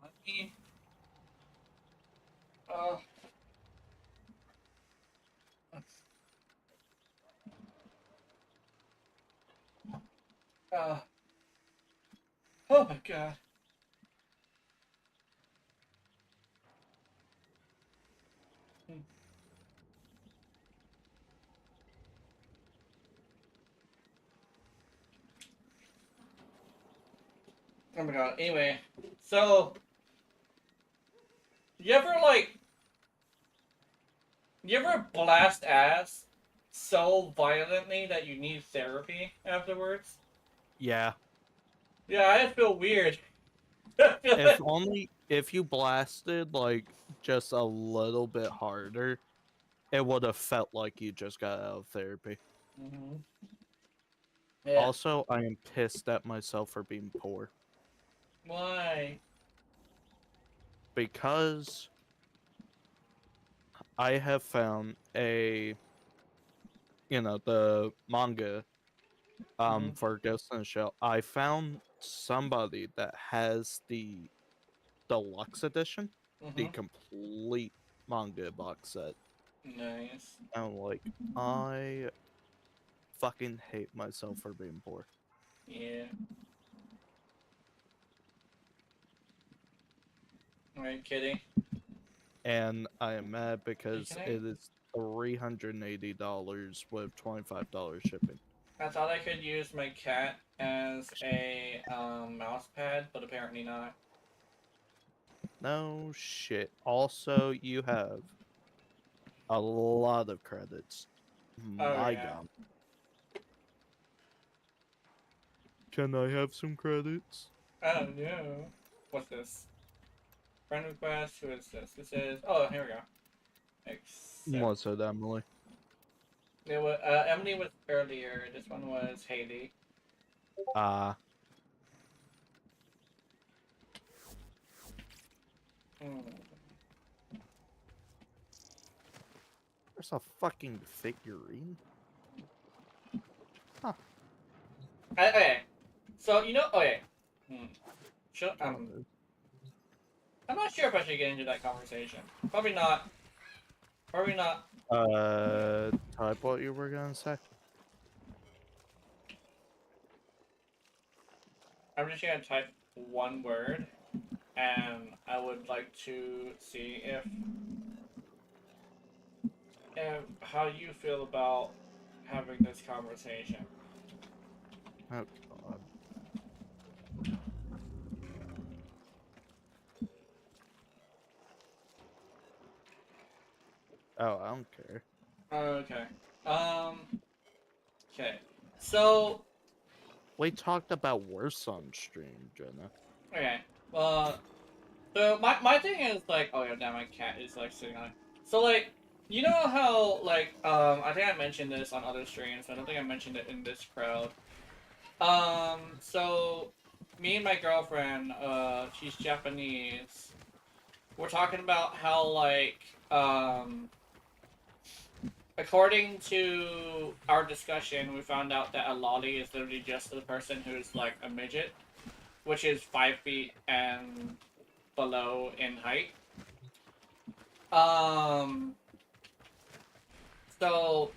Let me. Uh. Uh. Oh my god. Oh my god. Anyway, so you ever you ever blast ass so violently that you need therapy afterwards? Yeah. Yeah, I feel weird. If only if you blasted like just a little bit harder, it would have felt like you just got out of therapy. Mm-hmm. Yeah. Also, I am pissed at myself for being poor. Why? Because I have found the manga Mhm. for Ghost in the Shell. I found somebody that has the deluxe edition, the Mm-hmm. complete manga box set. Nice. And like, I fucking hate myself for being poor. Yeah. Alright, kitty. And I am mad Hey, because can I? it is $380 with $25 shipping. I thought I could use my cat as a mouse pad, but apparently not. No shit. Also, you have a lot of credits. Oh My yeah. god. Can I have some credits? Oh no. What's this? Friend request. Who is this? This is. Oh, here we go. Accept. What's that, Emily? It was, Emily was earlier. This one was Haley. Hmm. There's a fucking figurine. Huh. Okay. So you know. Okay. Should, Oh, I'm not sure if I should get into that conversation. Probably not. Probably not. type what you were gonna say. I'm just gonna type one word, and I would like to see if how you feel about having this conversation. Oh god. Oh, I don't care. Okay. Okay. So. We talked about worse on stream, Jenna. Okay. So my thing is like, oh yeah, now my cat is like sitting on it. So like, you know how like I think I mentioned this on other streams. I don't think I mentioned it in this crowd. So me and my girlfriend, she's Japanese. We're talking about how like according to our discussion, we found out that a lolly is literally just the person who's like a midget, which is 5 feet and below in height. So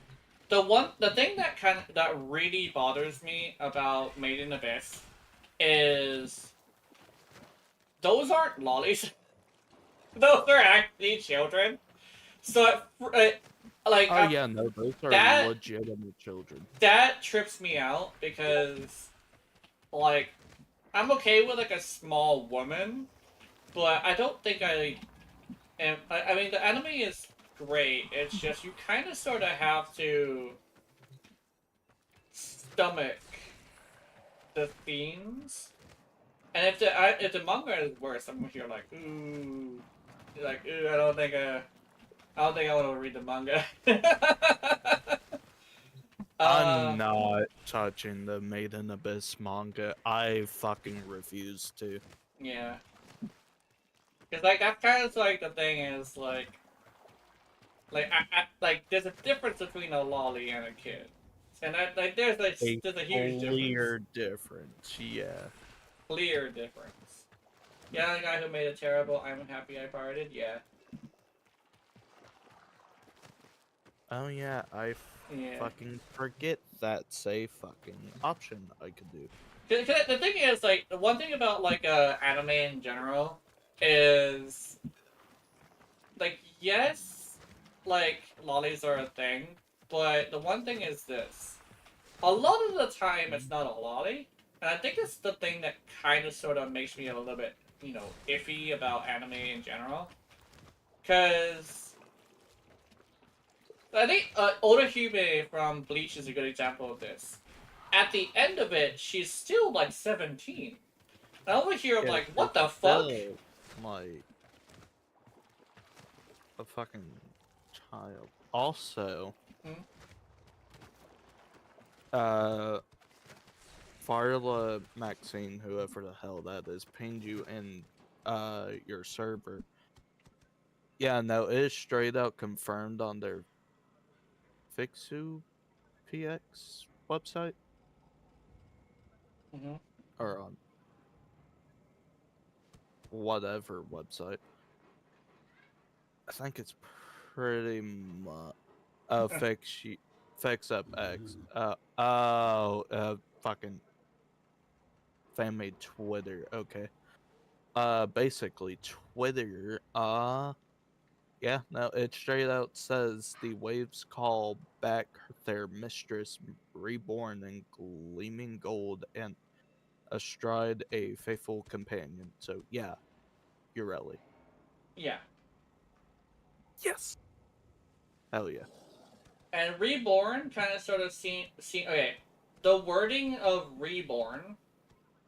the thing that really bothers me about Made in Abyss is those aren't lollies. Those are actually children. So like Oh yeah, no, those are that legitimate children. that trips me out because like I'm okay with like a small woman, but I don't think I am. I mean the anime is great. It's just you kind of sort of have to stomach the themes. And if the manga is worse, I'm here like ooh, I don't think I want to read the manga. I'm not touching the Made in Abyss manga. I fucking refuse to. Yeah. Cause like that's kind of like the thing is like there's a difference between a lolly and a kid, and there's a huge clear difference. difference, yeah. Clear difference. Yeah, the guy who made it terrible. I'm happy I parted. Yeah. Oh yeah, I Yeah. fucking forget that's a fucking option I could do. The thing is, like, the one thing about, like, anime in general is, like, yes, like, lollies are a thing, but the one thing is this. A lot of the time, it's not a lolly, and I think it's the thing that kind of sort of makes me a little bit, you know, iffy about anime in general. Because I think Oda Hyume from Bleach is a good example of this. At the end of it, she's still like 17. And over here, I'm like, what the fuck? Still, like a fucking child. Also, Farla Maxine, whoever the hell that is, pinged you in your server. Yeah, no, it is straight out confirmed on their Fixu PX website. Or on whatever website. I think it's pretty much Fix Up X. Fucking fan made Twitter. Okay. Basically Twitter. Yeah, no, it straight out says the waves call back their mistress, reborn in gleaming gold and astride a faithful companion. So yeah, you're Ellie. Yeah. Yes. Hell yeah. And Reborn kind of sort of okay. The wording of Reborn,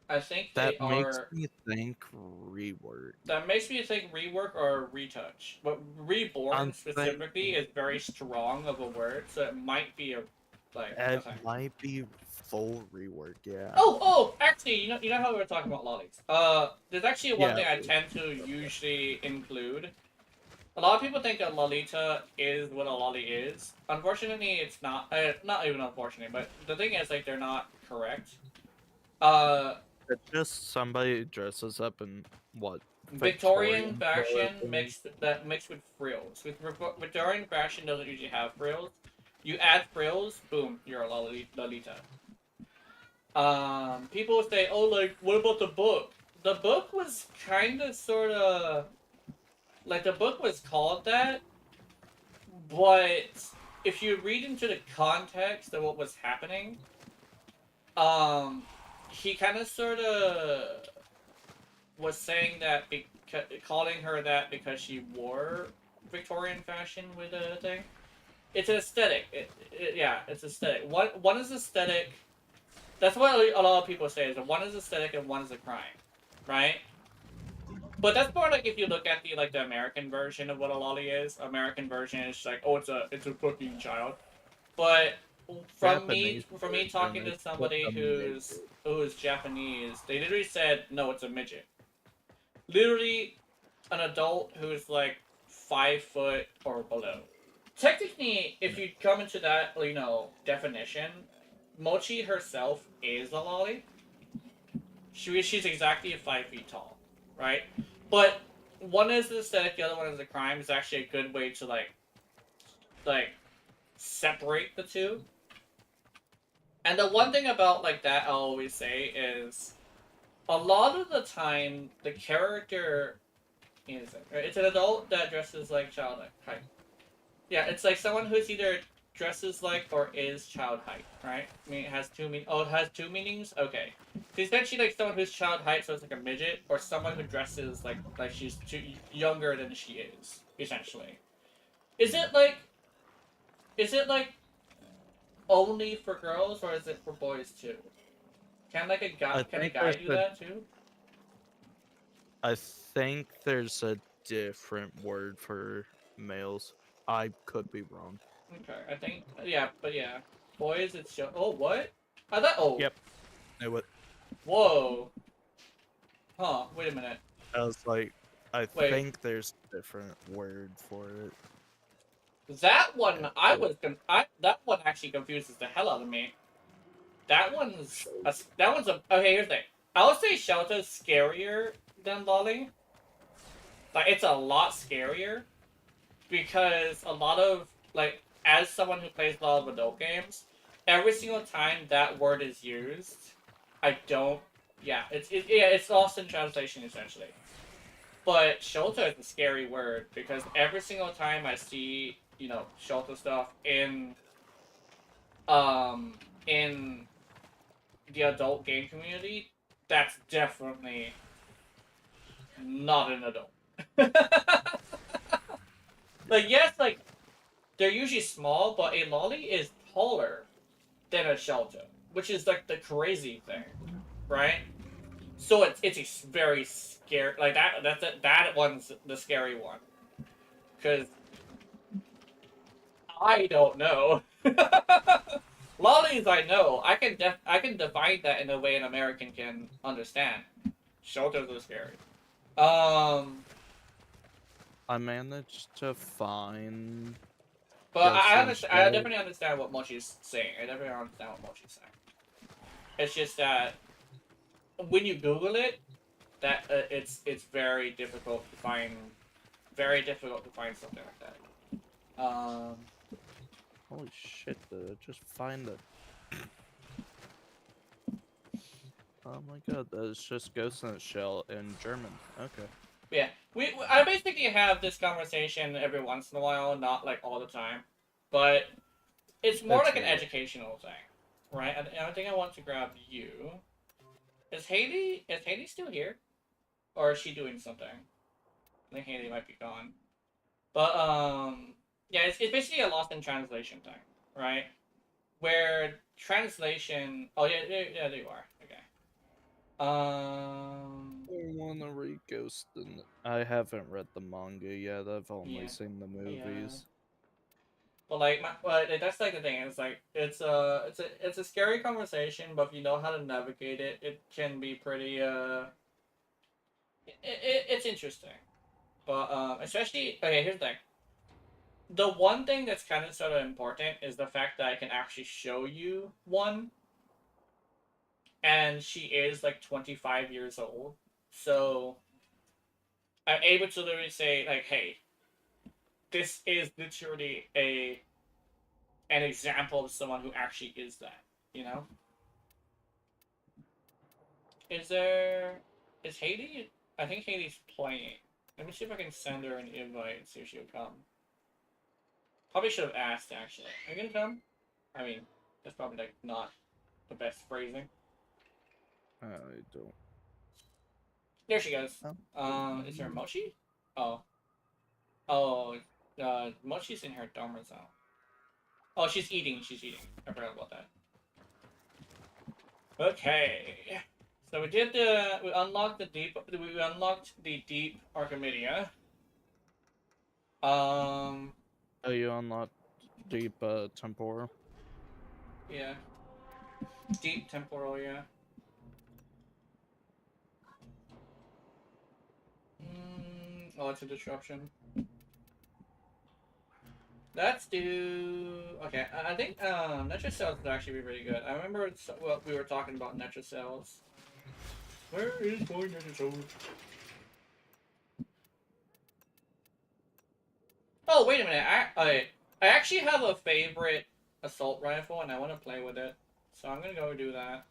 I think they That makes are. me think rework. That makes me think rework or retouch. But Reborn I'm specifically thinking is very strong of a word, so it might be a it thing. might be full rework. Yeah. Oh, actually, you know how we were talking about lollies. There's actually one Yeah. thing I tend to usually include. A lot of people think a lolita is what a lolly is. Unfortunately, it's not. Not even unfortunately, but the thing is, like, they're not correct. It's just somebody dresses up in what? Victorian fashion clothing. mixed with frills. Victorian fashion doesn't usually have frills. You add frills, boom, you're a lolita. People say, oh, like, what about the book? The book was kind of, sort of, like, the book was called that, but if you read into the context of what was happening, he kind of, sort of, was saying that, calling her that because she wore Victorian fashion with a thing. It's an aesthetic. Yeah, it's aesthetic. One is aesthetic. That's what a lot of people say, is that one is aesthetic and one is a crime, right? But that's more like if you look at the American version of what a lolly is. American version is like, oh, it's a fucking child. But from me talking to somebody who's Japanese, they literally said, no, it's a midget. Literally, an adult who's like 5 foot or below. Technically, if you come into that, definition, Mochi herself is a lolly. She's exactly 5 feet tall, right? But one is the aesthetic, the other one is a crime. Is actually a good way to like separate the two. And the one thing about that I'll always say is, a lot of the time the character it's an adult that dresses like child height. Yeah, it's like someone who's either dresses like or is child height, right? I mean, it has two it has two meanings? Okay. So essentially, like, someone who's child height, so it's like a midget, or someone who dresses like she's younger than she is, essentially. Is it like only for girls, or is it for boys too? Can a guy do that too? I think there's a different word for males. I could be wrong. Okay, I think, yeah, but yeah. Boys, it's just, oh, what? I thought, oh. Yep. Knew it. Whoa. Huh, wait a minute. I was like, I think there's a different word for it. That one, that one actually confuses the hell out of me. That one's, okay, here's the thing. I would say Shelta's scarier than Lolly. Like, it's a lot scarier. Because a lot of, as someone who plays a lot of adult games, every single time that word is used, it's lost in translation, essentially. But Shota is a scary word, because every single time I see, Shota stuff in the adult game community, that's definitely not an adult. Yes, they're usually small, but a lolly is taller than a shelter, which is, the crazy thing, right? So it's a very scary, that one's the scary one. Because I don't know. Lollies, I know. I can define that in a way an American can understand. Shelters are scary. I managed to find. But I definitely understand what Mochi's saying. It's just that when you Google it, that it's very difficult to find something like that. Holy shit! Did I just find it? Oh my god, that's just Ghost in a Shell in German. Okay. Yeah, I basically have this conversation every once in a while, not like all the time, but it's more That's like an alright. educational thing, right? And I think I want to grab you. Is Haley still here, or is she doing something? I think Haley might be gone. But yeah, it's basically a lost in translation thing, right? Where translation. Oh yeah, yeah, there you are. Okay. I wanna read Ghost in. I haven't read the manga yet. I've only Yeah. seen the Yeah. movies. But like, but that's like the thing. It's like it's a scary conversation, but if you know how to navigate it, it can be pretty it's interesting. But especially okay. Here's the thing. The one thing that's kind of sort of important is the fact that I can actually show you one, and she is like 25 years old, so I'm able to literally say like, hey, this is literally an example of someone who actually is that, you know? Is Haley? I think Haley's playing. Let me see if I can send her an invite and see if she'll come. Probably should have asked, actually. Are you gonna come? I mean, that's probably like not the best phrasing. I don't. There she goes. Oh. Is there a Mochi? Oh. Oh, Mochi's in her dormer zone. Oh, she's eating. I forgot about that. Okay. So we unlocked the deep Archimedia. Oh, you unlocked deep temporal. Yeah. Deep temporal, yeah. Oh, it's a disruption. Let's do. Okay, I think Netro Cells would actually be really good. I remember what we were talking about Netro Cells. Where is my Netro Cells? Oh, wait a minute. I actually have a favorite assault rifle, and I want to play with it. So I'm gonna go do that.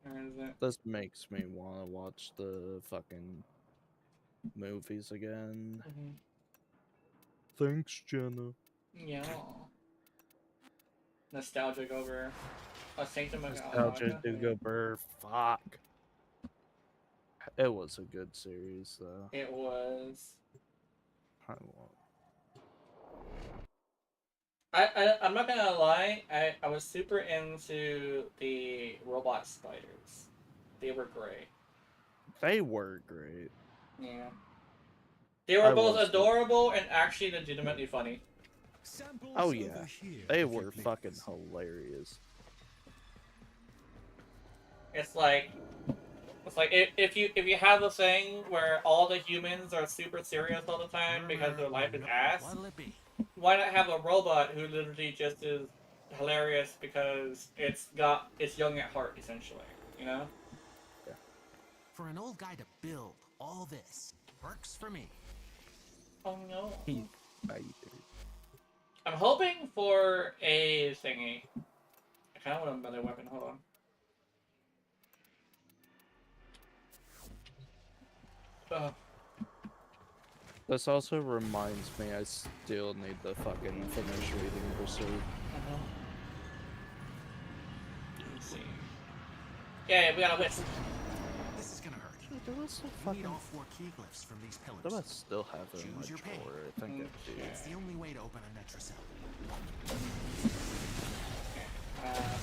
Where is it? This makes me want to watch the fucking movies again. Thanks, Jenna. Yeah. Nostalgic over a Sanctum of Nostalgia to go burr. Fuck. It was a good series, though. It was. I won't. I'm not gonna lie, I was super into the robot spiders. They were great. They were great. Yeah. They were both adorable and actually legitimately funny. Oh yeah, they were fucking hilarious. It's like if you have a thing where all the humans are super serious all the time because their life is ass, why not have a robot who literally just is hilarious because it's young at heart, essentially, you know? Yeah. For an old guy to build all this works for me. Oh no. I'm hoping for a thingy. I kind of want another weapon. Hold on. Oh. This also reminds me I still need to fucking finish reading Pursuit. Let's see. Yeah, we got a whisk. This is gonna hurt. Do I still You need all 4 key glyphs from these pillars. Do I still have it in my Choose your pain. drawer? I think I do. It's the only way to open a Netracell.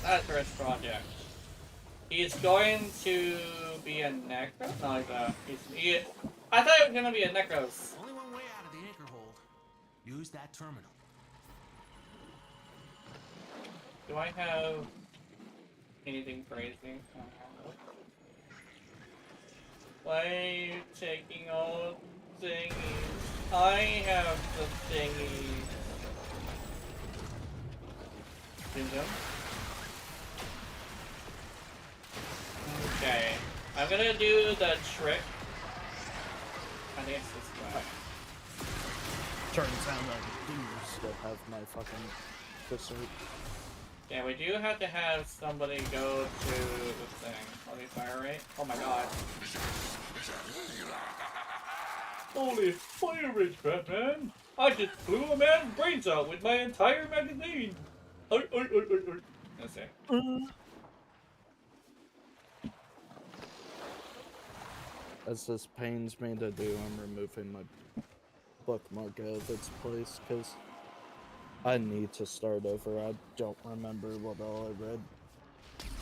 That's first project. He's going to be a necro. No, I thought it was gonna be a necros. Only one way out of the anchor hold. Use that terminal. Do I have anything crazy? Why are you taking all the thingies? I have the thingies. Okay. I'm gonna do the trick. I think it's this way. Turns out I do still have my fucking dessert. Yeah, we do have to have somebody go to the thing. Let me fire rate. Oh my god. Holy fire rate, Batman! I just blew a man's brains out with my entire magazine! Let's see. As this pains me to do, I'm removing my bookmark out of its place, because I need to start over. I don't remember what all I read.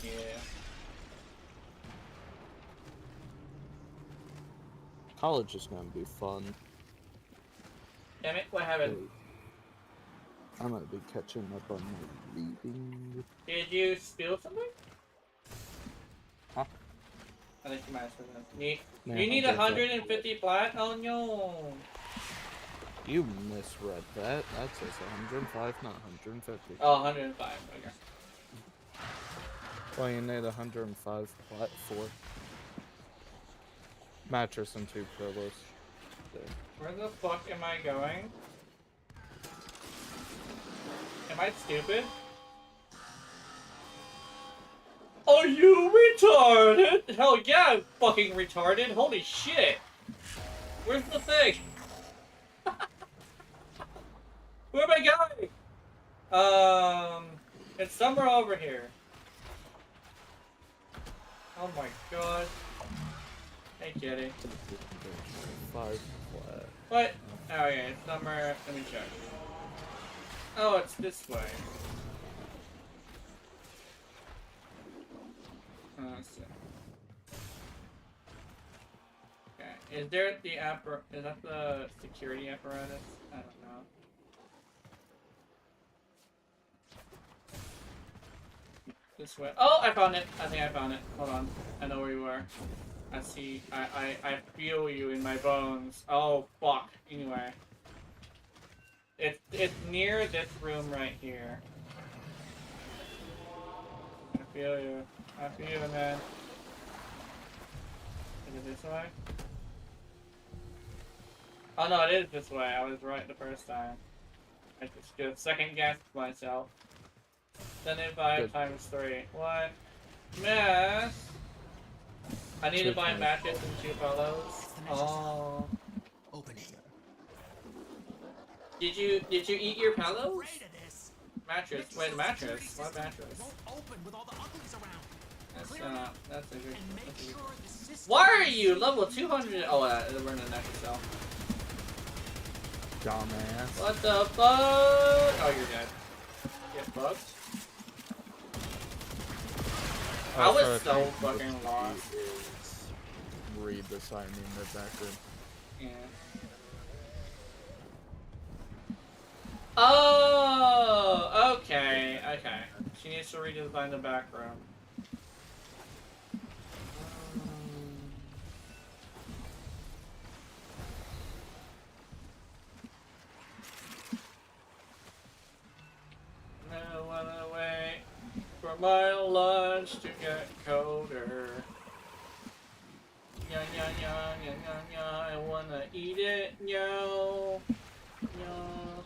Yeah. College is gonna be fun. Damn it, what happened? I'm gonna be catching up on my reading. Did you spill something? Huh? I think you might have spilled something. Yeah, You need I did 150 plat? Oh no! You misread that. That says 105, not 150. Oh, 105, okay. Well, you need 105 plat for mattress and 2 pillows. There. Where the fuck am I going? Am I stupid? Are you retarded? Hell yeah, I'm fucking retarded. Holy shit. Where's the thing? Where am I going? It's somewhere over here. Oh my god. Hey, kitty. 5 flat. What? Oh yeah, it's somewhere. Let me check. Oh, it's this way. Let's see. Okay, is there the is that the security apparatus? I don't know. This way. Oh, I found it. I think I found it. Hold on. I know where you are. I see. I feel you in my bones. Oh fuck. Anyway. It's near this room right here. I feel you. I feel you, man. Is it this way? Oh no, it is this way. I was right the first time. I just second guessed myself. 75 times 3. What? Miss? I need to buy matches and 2 pillows. Oh. Open it. Did you eat your pillows? Mattress. Wait, mattress. What mattress? That's a good. Why are you level 200? Oh, we're in the next cell. Dumbass. What the fuck? Oh, you're dead. Get fucked. I was so fucking lost. Read the sign in the background. Yeah. Oh, okay, okay. She needs to redesign the background. No other way for my lunch to get colder. Yeah, yeah, yeah, yeah, yeah, yeah. I wanna eat it, yo. Yo.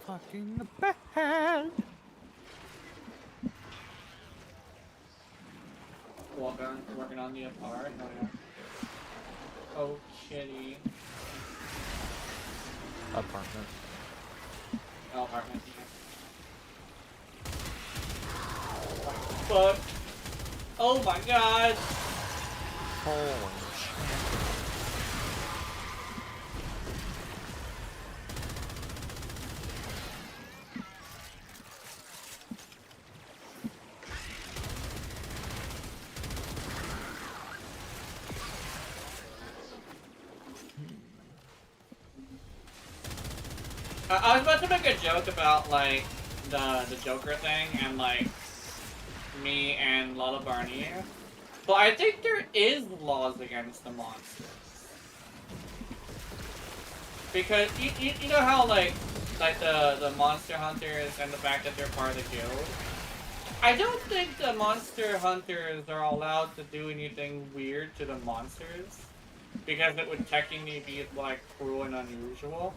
Fucking bad. Working on the apart. Oh yeah. Oh kitty. Apartment. Oh, apartment. Fuck. Oh my god. Holy shit. I was about to make a joke about like the Joker thing and like me and Lola Barney, but I think there is laws against the monsters because you know how like the monster hunters and the fact that they're part of the guild, I don't think the monster hunters are allowed to do anything weird to the monsters, because it would technically be like cruel and unusual.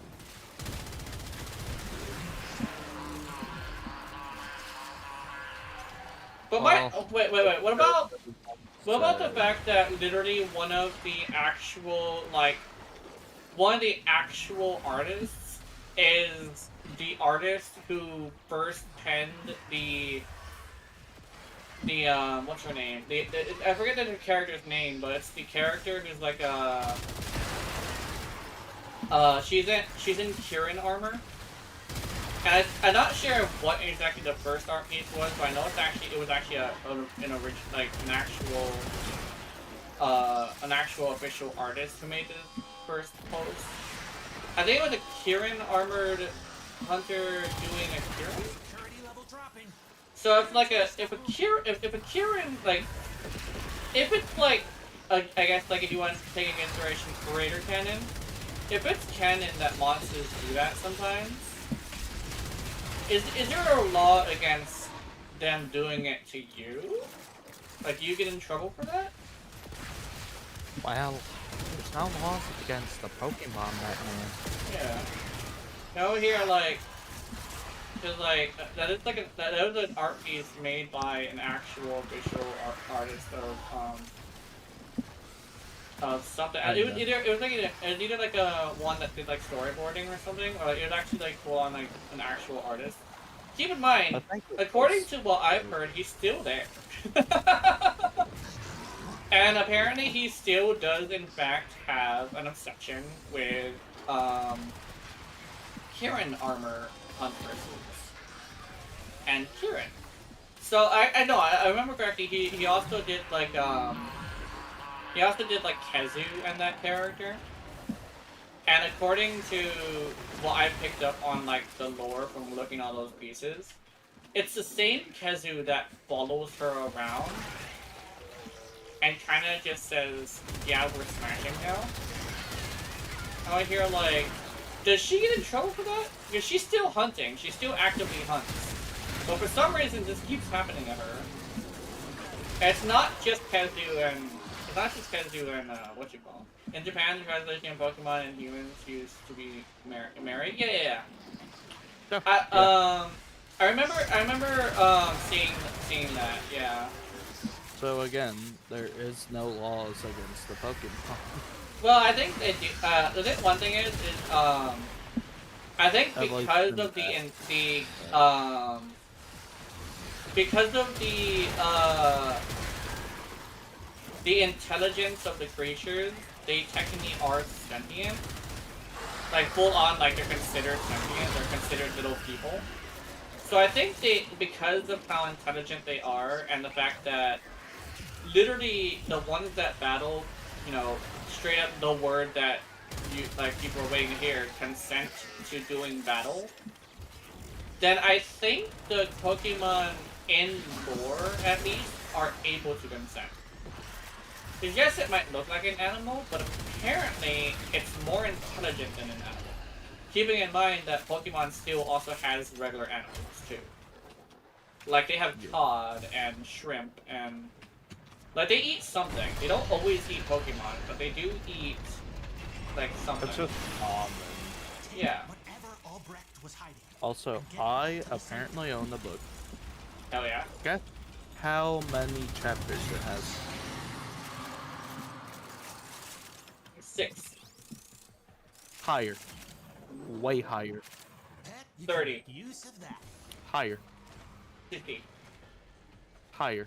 But wait. What about the fact that literally one of the actual artists is the artist who first penned the what's her name? I forget the character's name, but it's the character who's like she's in Kieran armor. And I'm not sure what exactly the first art piece was, but I know it was actually an actual official artist who made the first post. I think it was a Kieran armored hunter doing a Kieran. So if you want to take an inspiration creator canon, if it's canon that monsters do that sometimes, is there a law against them doing it to you? Like, do you get in trouble for that? Well, there's no laws against the Pokemon Batman. Yeah. No, here cause that was an art piece made by an actual visual artist of something. It was either like a one that did like storyboarding or something, or it was actually like full on like an actual artist. Keep in mind, according to what I've heard, he's still there. And apparently he still does in fact have an obsession with Kieran armor hunters and Kieran. So I know I remember correctly. He also did like Kezu and that character. And according to what I picked up on like the lore from looking at all those pieces, it's the same Kezu that follows her around and kind of just says, "Yeah, we're smashing now." And I hear like, does she get in trouble for that? Because she's still hunting. She still actively hunts. But for some reason, this keeps happening to her. And it's not just Kezu and what you call. In Japan, the translation of Pokemon and humans used to be married. Yeah. I remember seeing that. Yeah. So again, there is no laws against the Pokemon. Well, I think they do. I think one thing is I think because of the intelligence of the creatures, they technically are sentient. Like full on, like they're considered sentient. They're considered little people. So I think because of how intelligent they are, and the fact that literally the ones that battle, straight up the word that people are waiting to hear, consent to doing battle, then I think the Pokemon in lore, at least, are able to consent. Because yes, it might look like an animal, but apparently it's more intelligent than an animal. Keeping in mind that Pokemon still also has regular animals, too. Like, they have cod and shrimp and... Like, they eat something. They don't always eat Pokemon, but they do eat, like, something. It's just common. Yeah. Also, I apparently own the book. Hell yeah. Guess how many chapters it has? 6. Higher. Way higher. 30. Higher. 50. Higher.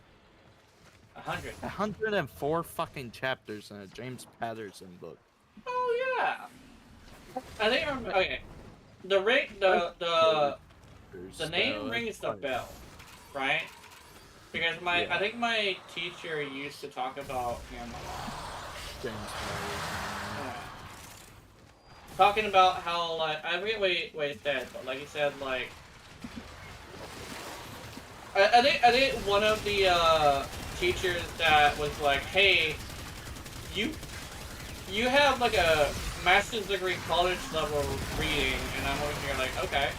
100. 104 fucking chapters in a James Patterson book. Oh yeah. I think okay. The name rings the bell, right? Because I think my teacher used to talk about him a lot. James Patterson. Yeah. Talking about how I forget what he said, but he said I think one of the teachers that was like, hey, you have a master's degree college level reading, and I'm over here like, okay.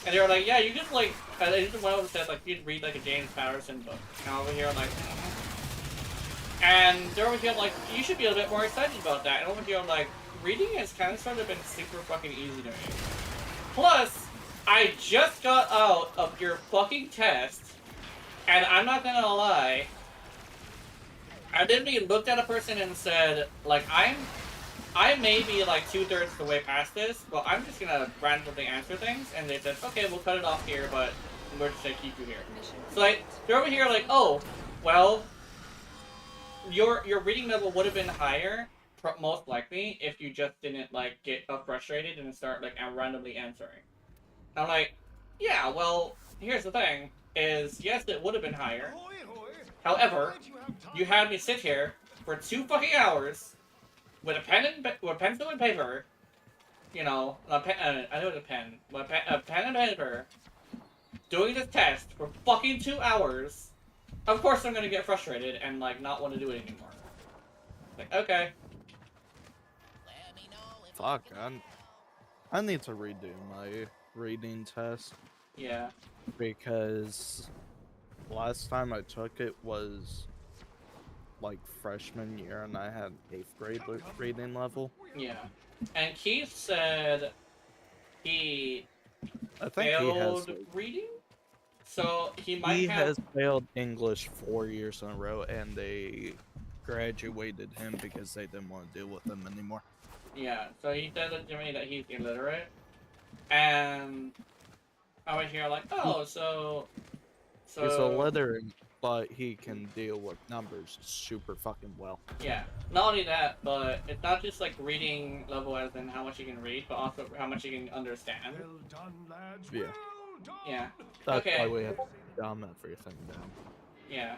And they were like, yeah, you just like, they just went over and said like, you'd read like a James Patterson book. And over here, like, and they're over here like, you should be a little bit more excited about that. And over here, like, reading has kind of sort of been super fucking easy to me. Plus, I just got out of your fucking test, and I'm not gonna lie, I literally looked at a person and said, like, I may be like 2/3 of the way past this, but I'm just gonna randomly answer things, and they said, okay, we'll cut it off here, but we're just gonna keep you here. So like, they're over here like, oh, well, your reading level would have been higher, most likely, if you just didn't like get frustrated and start like randomly answering. I'm like, yeah, well, here's the thing, is yes, it would have been higher. However, you had me sit here for 2 fucking hours with a pencil and paper, you know, I know it's a pen, but a pen and paper, doing this test for fucking 2 hours. Of course, I'm gonna get frustrated and like not want to do it anymore. Like, okay. Fuck, I need to redo my reading test. Yeah. Because last time I took it was like freshman year and I had 8th grade reading level. Yeah. And Keith said he failed reading? So he might He have... has failed English 4 years in a row and they graduated him because they didn't want to deal with him anymore. Yeah, so he said to me that he's illiterate. And I was here like, oh, so he's illiterate, but he can deal with numbers super fucking well. Yeah, not only that, but it's not just like reading level as in how much you can read, but also how much you can understand. Well done, lads. Yeah. Well done. Yeah. That's okay. why we have to dumb everything down. Yeah.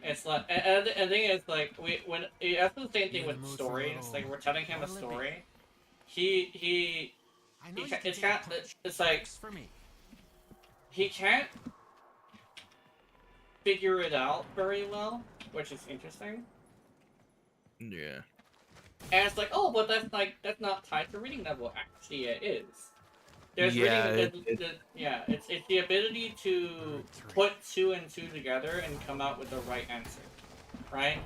It's like, and the thing is, like, that's the same thing with stories. Like, we're telling him a story. It's like, he can't figure it out very well, which is interesting. Yeah. And it's like, oh, but that's not tied to reading level. Actually, it is. There's it's the ability to put 2 and 2 together and come out with the right answer, right?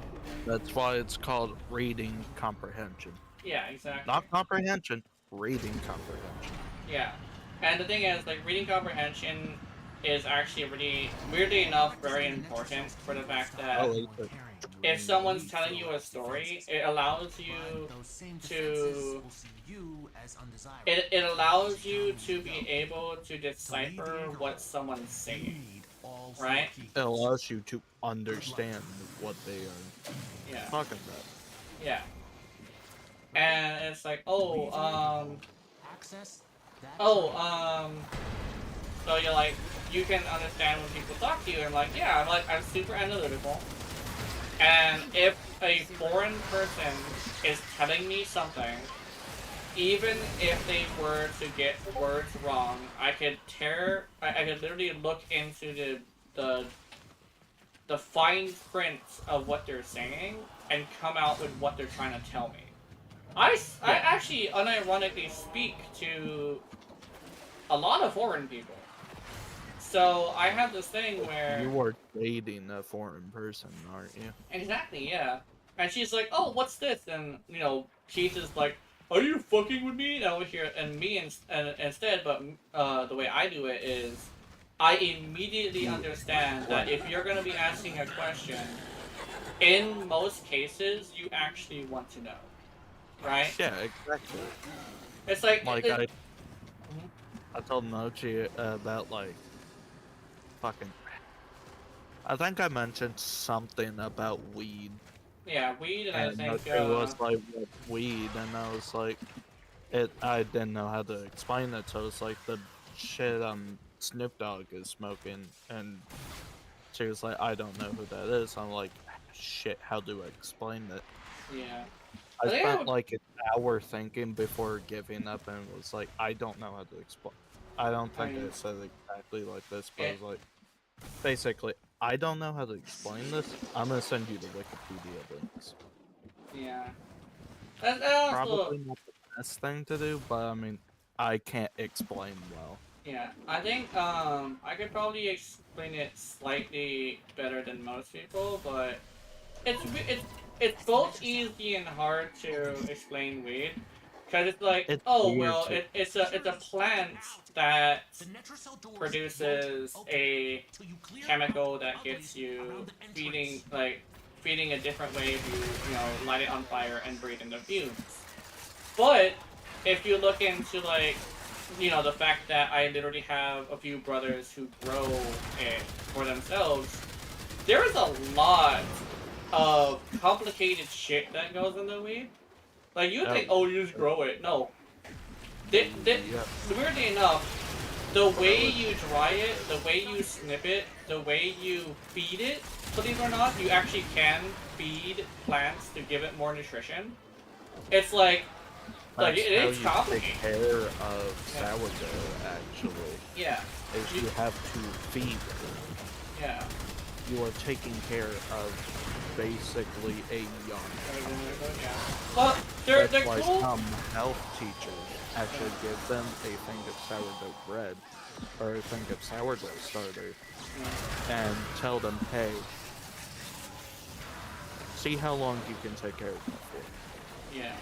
That's why it's called reading comprehension. Yeah, exactly. Not comprehension, reading comprehension. Yeah, and the thing is, like, reading comprehension is actually really, weirdly enough, very important for the fact that if someone's telling you a story, it allows you to it allows you to be able to decipher what someone's saying, right? It allows you to understand what they are talking about. Yeah. And it's like, so you're like, you can understand when people talk to you, and like, yeah, I'm super analytical. And if a foreign person is telling me something, even if they were to get words wrong, I could literally look into the fine print of what they're saying and come out with what they're trying to tell me. I actually unironically speak to a lot of foreign people. So I have this thing where... You are dating a foreign person, aren't you? Exactly, yeah. And she's like, oh, what's this? And, you know, Keith is like, are you fucking with me? And over here, and me instead, but the way I do it is, I immediately understand that if you're going to be asking a question, in most cases, you actually want to know. Right? Yeah, exactly. It's like... I told Mochi about, like, fucking... I think I mentioned something about weed. Yeah, weed, and I think... It was like, what weed? And I was like... I didn't know how to explain it, so it's like the shit Snoop Dogg is smoking, and she was like, I don't know who that is. I'm like, shit, how do I explain it? Yeah. I spent like an hour thinking before giving up, and was like, I don't know how to explain. I don't think I said it exactly like this, but I was like, basically, I don't know how to explain this. I'm gonna send you the Wikipedia links. Yeah. Probably not the best thing to do, but I mean, I can't explain well. Yeah, I think I could probably explain it slightly better than most people, but it's it's both easy and hard to explain weed, because it's like, It's oh weird well, to. it's a plant that The Netracell doors produces won't open a till you clear chemical out the that gets uglies you around the feeding entrance. feeding a different way if you light it on fire and breathe in the fumes. But if you look into the fact that I literally have a few brothers who grow it for themselves, there is a lot of complicated shit that goes in the weed. Like you think, oh, you just grow it. No, Yeah. weirdly enough, the way you dry it, the way you snip it, the way you feed it, believe it or not, you actually can feed plants to give it more nutrition. It's like That's how it's you take complicated. care of sourdough, actually. Yeah. Is you have to feed it. Yeah. You are taking care of basically a young. Yeah. Well, they're That's why cool. some health teachers actually give them a thing of sourdough bread or a thing of sourdough starter and tell them, hey, see how long you can take care of that for. Yeah.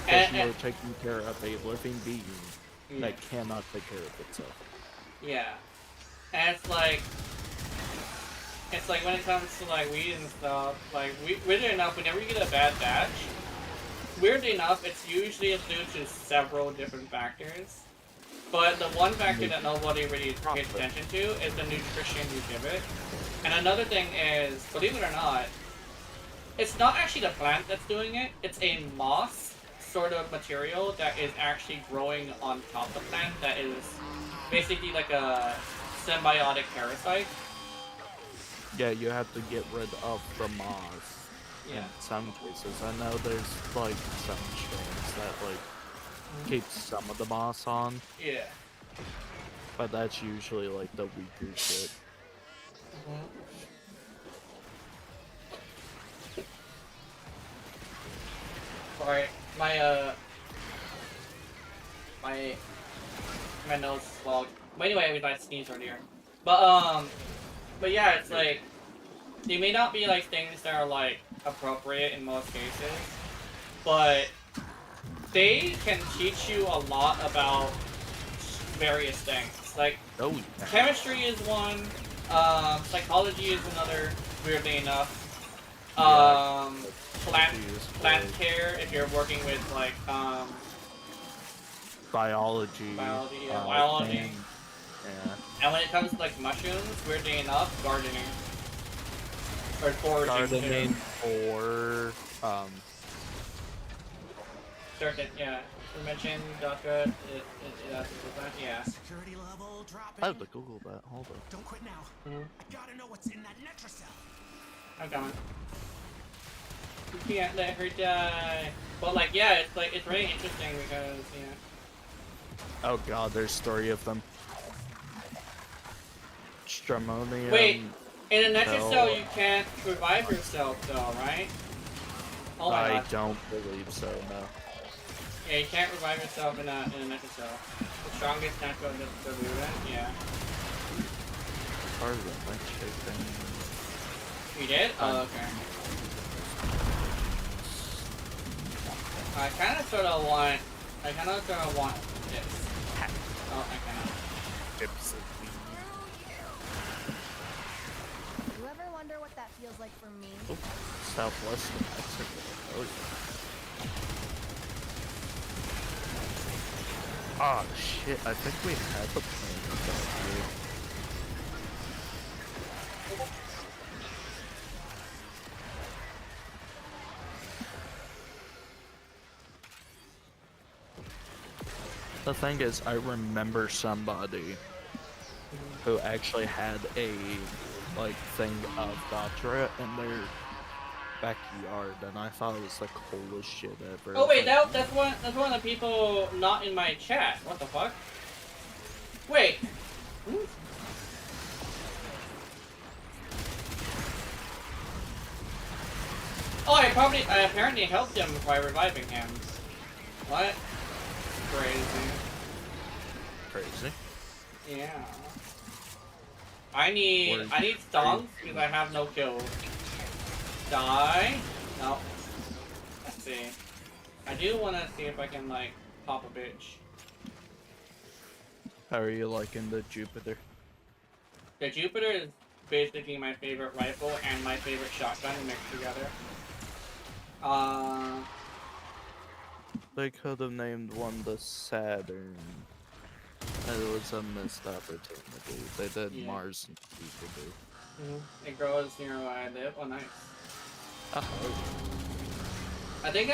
Because you are taking care of a living being that cannot take care of itself. Yeah. And it's like when it comes to like weed and stuff, like weirdly enough, whenever you get a bad batch, weirdly enough, it's usually due to several different factors. But the one factor that nobody really pays attention to is the nutrition you give it. And another thing is, believe it or not, it's not actually the plant that's doing it, it's a moss sort of material that is actually growing on top of the plant that is basically like a symbiotic parasite. Yeah, you have to get rid of the moss. Yeah. In some cases, I know there's like some strains that like keep some of the moss on. Yeah. But that's usually like the weaker shit. Sorry, my nose is clogged. But anyway, I sneezed earlier. But yeah, it's like they may not be like things that are like appropriate in most cases, but they can teach you a lot about various things. Like chemistry is one, psychology is another. Weirdly enough, plant care if you're working with like biology. Biology. Yeah. And when it comes to like mushrooms, weirdly enough, gardening. Or foraging. Gardening or certain, yeah. We mentioned Daka, yeah. Security level dropping. I have to Google that. Hold on. Don't quit now. I gotta know what's in that Netracell. I'm coming. You can't let her die. But like, yeah, it's really interesting because, yeah. Oh god, there's 3 of them. Stramonium. Wait, in a Netracell you can't revive yourself though, right? Oh my I God. don't believe so, no. Yeah, you can't revive yourself in a Netracell. The strongest natural diluent, yeah. Part of the thing. You did? Oh, okay. I kind of sort of want this. Oh, I cannot. You ever wonder what that feels like for me? Oh, Southwest of Mexico. Oh, yeah. Ah, shit, I think we had the plan with that here. The thing is, I remember somebody who actually had a like thing of Gotcha in their backyard, and I thought it was the coolest shit ever. Oh wait, that's one of the people not in my chat. What the fuck? Wait. Oh, I apparently helped him by reviving him. What? Crazy. crazy. Yeah. I need stonks because I have no kills. Die? No. Let's see. I do want to see if I can, like, pop a bitch. How are you liking the Jupiter? The Jupiter is basically my favorite rifle and my favorite shotgun mixed together. They could have named one the Saturn. It was a missed opportunity. They did Mars and Jupiter. It grows near where I live. Oh, nice. I think,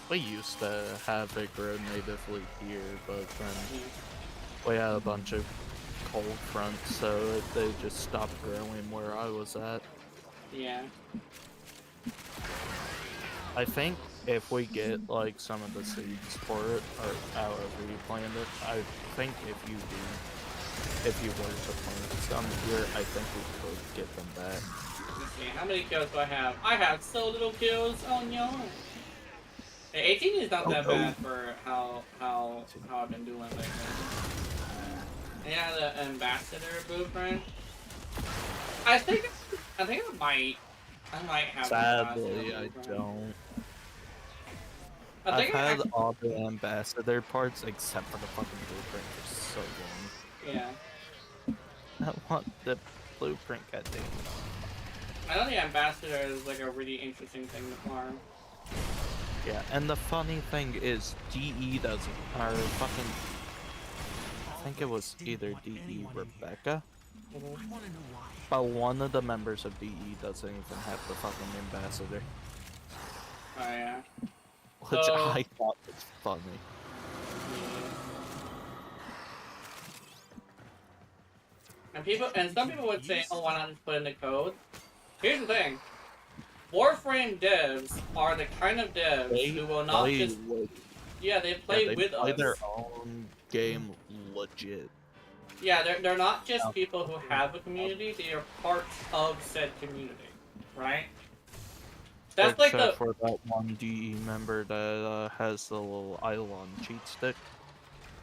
we used to have it grow natively here, but then we had a bunch of cold fronts, so they just stopped growing where I was at. Yeah. I think if we get, like, some of the seeds for it, or however you plant it, I think if you were to plant some here, I think we could get them back. Let's see, how many kills do I have? I have so little kills. Oh no. 18 is not that bad for how I've been doing lately. Yeah, the ambassador blueprint. I think I might have. Sadly, I don't. I've had all the ambassador parts except for the fucking blueprint for so long. Yeah. I want the blueprint, goddamn. I know the ambassador is like a really interesting thing to farm. Yeah, and the funny thing is, DE doesn't, or fucking, I think it was either DE Rebecca, but one of the members of DE doesn't even have the fucking ambassador. Oh yeah. Which I thought was funny. Yeah. And some people would say, oh, why not just put in the code? Here's the thing. Warframe devs are the kind of devs who will not just... Yeah, they play with us. They play their own game legit. Yeah, they're not just people who have a community, they are part of said community, right? That's Except like the... for that one DE member that has the little Eidolon cheat stick.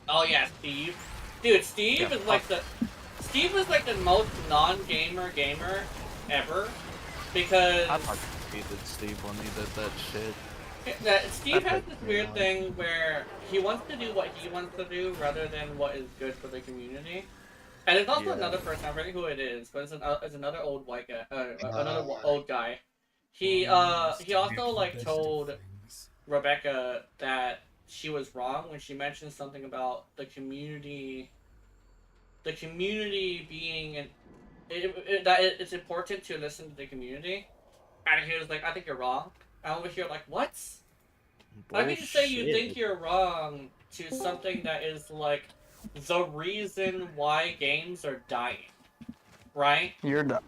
Oh yeah, Steve. Dude, Steve is like the... Steve is like the most non-gamer gamer ever, because... I fucking hated Steve when he did that shit. Steve has this weird thing where he wants to do what he wants to do rather than what is good for the community. And there's also another person, I forget who it is, but it's another old white guy, another old guy. He also like told Rebecca that she was wrong when she mentioned something about the community being that it's important to listen to the community. And he was like, I think you're wrong. And over here, like, what? How can you say you think you're wrong to something that is, like, the reason why games are dying? Right? You're done.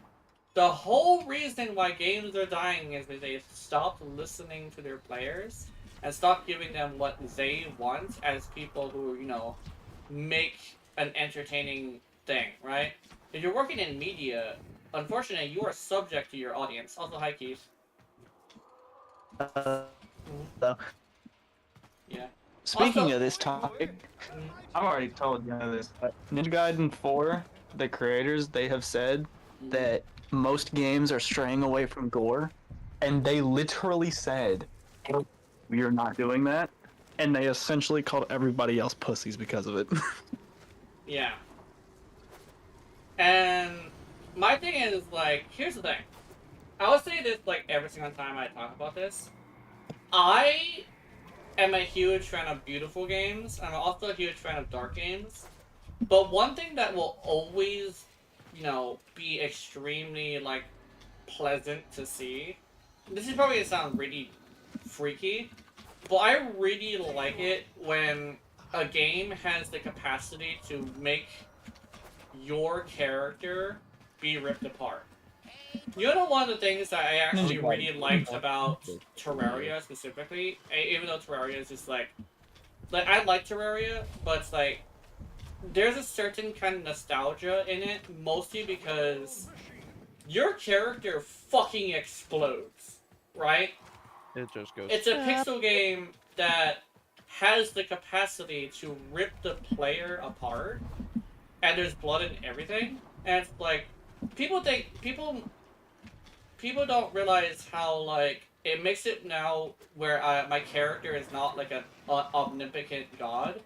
The whole reason why games are dying is that they've stopped listening to their players and stopped giving them what they want as people who, you know, make an entertaining thing, right? If you're working in media, unfortunately, you are subject to your audience. Also, hi, Keith. Yeah. Speaking Also, of this topic, I've already told you this, but Ninja Gaiden 4, the creators, they have said that most games are straying away from gore, and they literally said, we are not doing that, and they essentially called everybody else pussies because of it. Yeah. And my thing is, like, here's the thing. I will say this, like, every single time I talk about this. I am a huge fan of beautiful games. I'm also a huge fan of dark games. But one thing that will always, you know, be extremely, like, pleasant to see. This is probably going to sound really freaky. But I really like it when a game has the capacity to make your character be ripped apart. You know, one of the things that I actually really liked about Terraria specifically, even though Terraria is just like I like Terraria, but it's like there's a certain kind of nostalgia in it, mostly because your character fucking explodes, right? It just goes. It's a pixel game that has the capacity to rip the player apart, and there's blood and everything, and it's like people don't realize how like it makes it now where my character is not like an omnipotent god.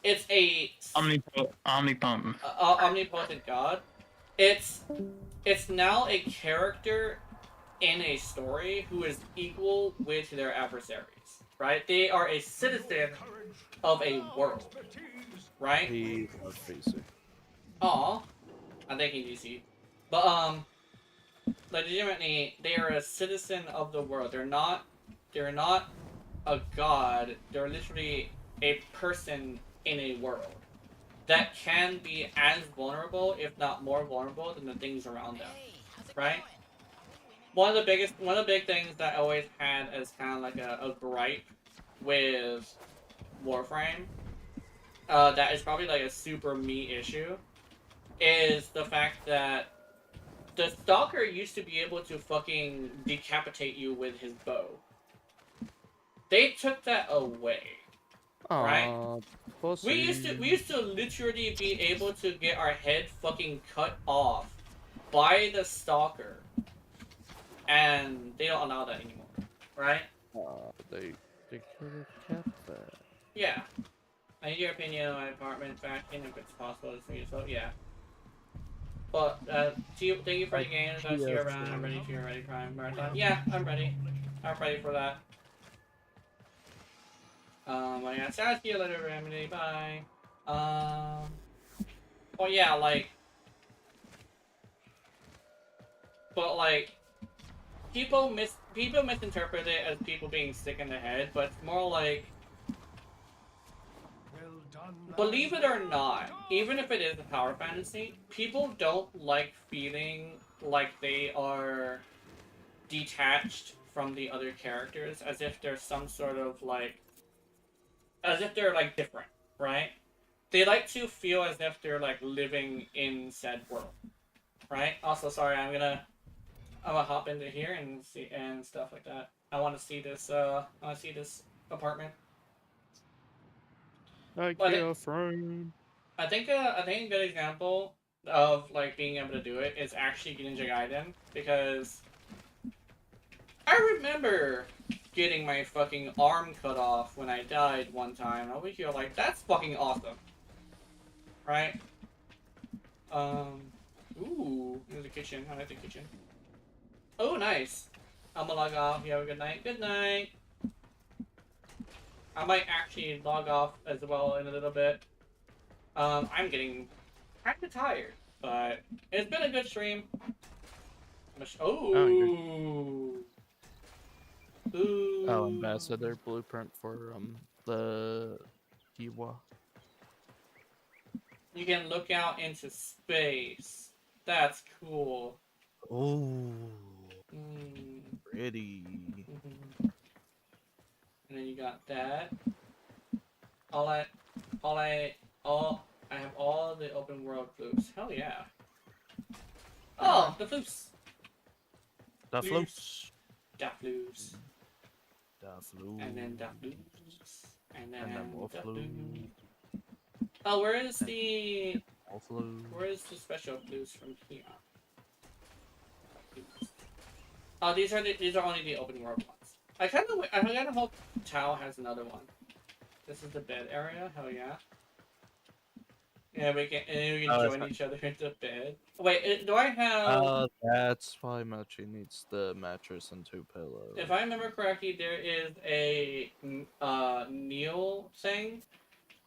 It's a omnipotent. Omnipotent god. It's now a character in a story who is equal with their adversaries, right? They are a citizen of a world, right? He loves PC. Aw, I'm thinking DC, but legitimately, they are a citizen of the world. They're not a god. They're literally a person in a world that can be as vulnerable, if not more vulnerable, than the things around them, right? One of the big things that I always had as kind of like a gripe with Warframe, that is probably like a super me issue, is the fact that the Stalker used to be able to fucking decapitate you with his bow. They took that away, right? We used to literally be able to get our head fucking cut off by the Stalker, and they don't allow that anymore, right? They could have kept that. Yeah. I need your opinion on my apartment vacuum if it's possible to see so yeah. But thank you for the game. I'll see you around. I'm ready for your Ready Prime Marathon. Yeah, I'm ready. I'm ready for that. I got to see you later, Remedy. Bye. Oh yeah, like, but like, people misinterpret it as people being sick in the head, but it's more like, believe it or not, even if it is a power fantasy, people don't like feeling like they are detached from the other characters, as if there's some sort of like, as if they're like different, right? They like to feel as if they're like living in said world, right? Also, sorry, I'm gonna hop into here and see and stuff like that. I want to see this. I want to see this apartment. Like But your friend. I think a good example of like being able to do it is actually Ninja Gaiden, because I remember getting my fucking arm cut off when I died one time. I was like, that's fucking awesome, right? Ooh, there's a kitchen. I like the kitchen. Oh, nice. I'm gonna log off. You have a good night. Good night. I might actually log off as well in a little bit. I'm getting kind of tired, but it's been a good stream. Ooh. Ooh. Oh, ambassador blueprint for the Kiwa. You can look out into space. That's cool. Oh. Pretty. And then you got that. I have all the open world flutes. Hell yeah. Oh, the flutes. The flutes. Da flutes. Da flutes. And then da flutes. And then more da flutes. Oh, where is the special flutes from here? Oh, these are only the open world ones. I kind of hope Tao has another one. This is the bed area. Hell yeah. Yeah, we can join each other into bed. Wait, do I have? That's why Mochi needs the mattress and 2 pillows. If I remember correctly, there is a kneel thing,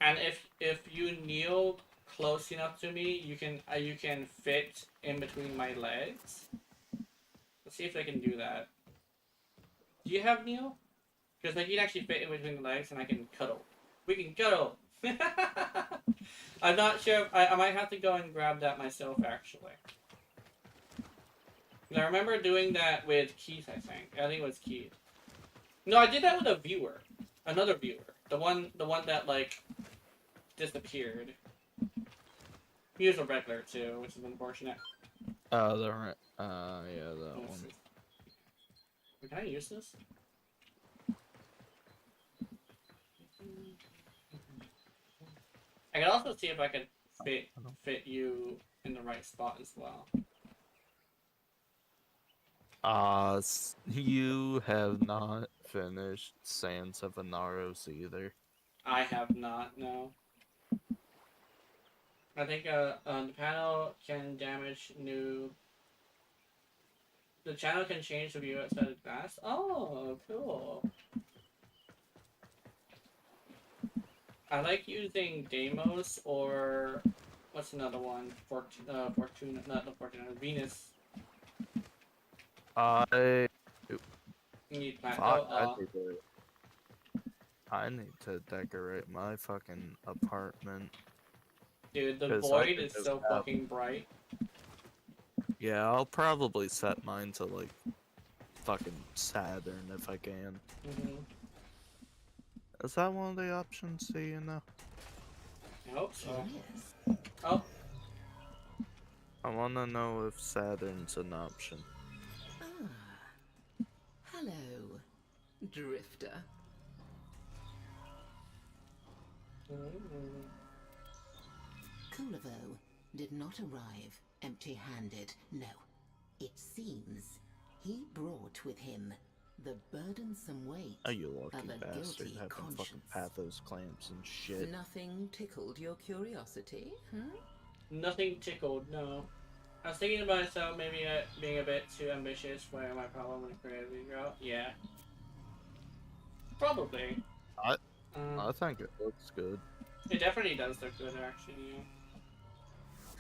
and if you kneel close enough to me, you can fit in between my legs. Let's see if I can do that. Do you have kneel? Because like you'd actually fit in between the legs, and I can cuddle. We can cuddle. I'm not sure. I might have to go and grab that myself, actually. I remember doing that with Keith, I think. I think it was Keith. No, I did that with a viewer. Another viewer. The one that, like, disappeared. He was a regular, too, which is unfortunate. Yeah, that one. Can I use this? I can also see if I can fit you in the right spot as well. You have not finished Sands of Inaros either. I have not, no. I think the panel can damage new. The channel can change the view outside of glass. Oh, cool. I like using Deimos or what's another one? Fortuna, not the Fortuna, Venus. I You need plant. fuck, Oh, I need to decorate my fucking apartment. dude, the 'Cause I void could is just so have- fucking bright. Yeah, I'll probably set mine to like fucking Saturn if I can. Is that one of the options? Do you know? I hope so. Oh. I want to know if Saturn's an option. Ah. Hello, Drifter. Kulavo did not arrive empty-handed. No, it seems he brought with him the burdensome weight Oh, you of lucky a bastard guilty having conscience. fucking pathos clamps and shit. Nothing tickled your curiosity, hmm? Nothing tickled, no. I was thinking about myself maybe being a bit too ambitious for my problem when I created a route. Yeah. Probably. I think it looks good. It definitely does look good, actually.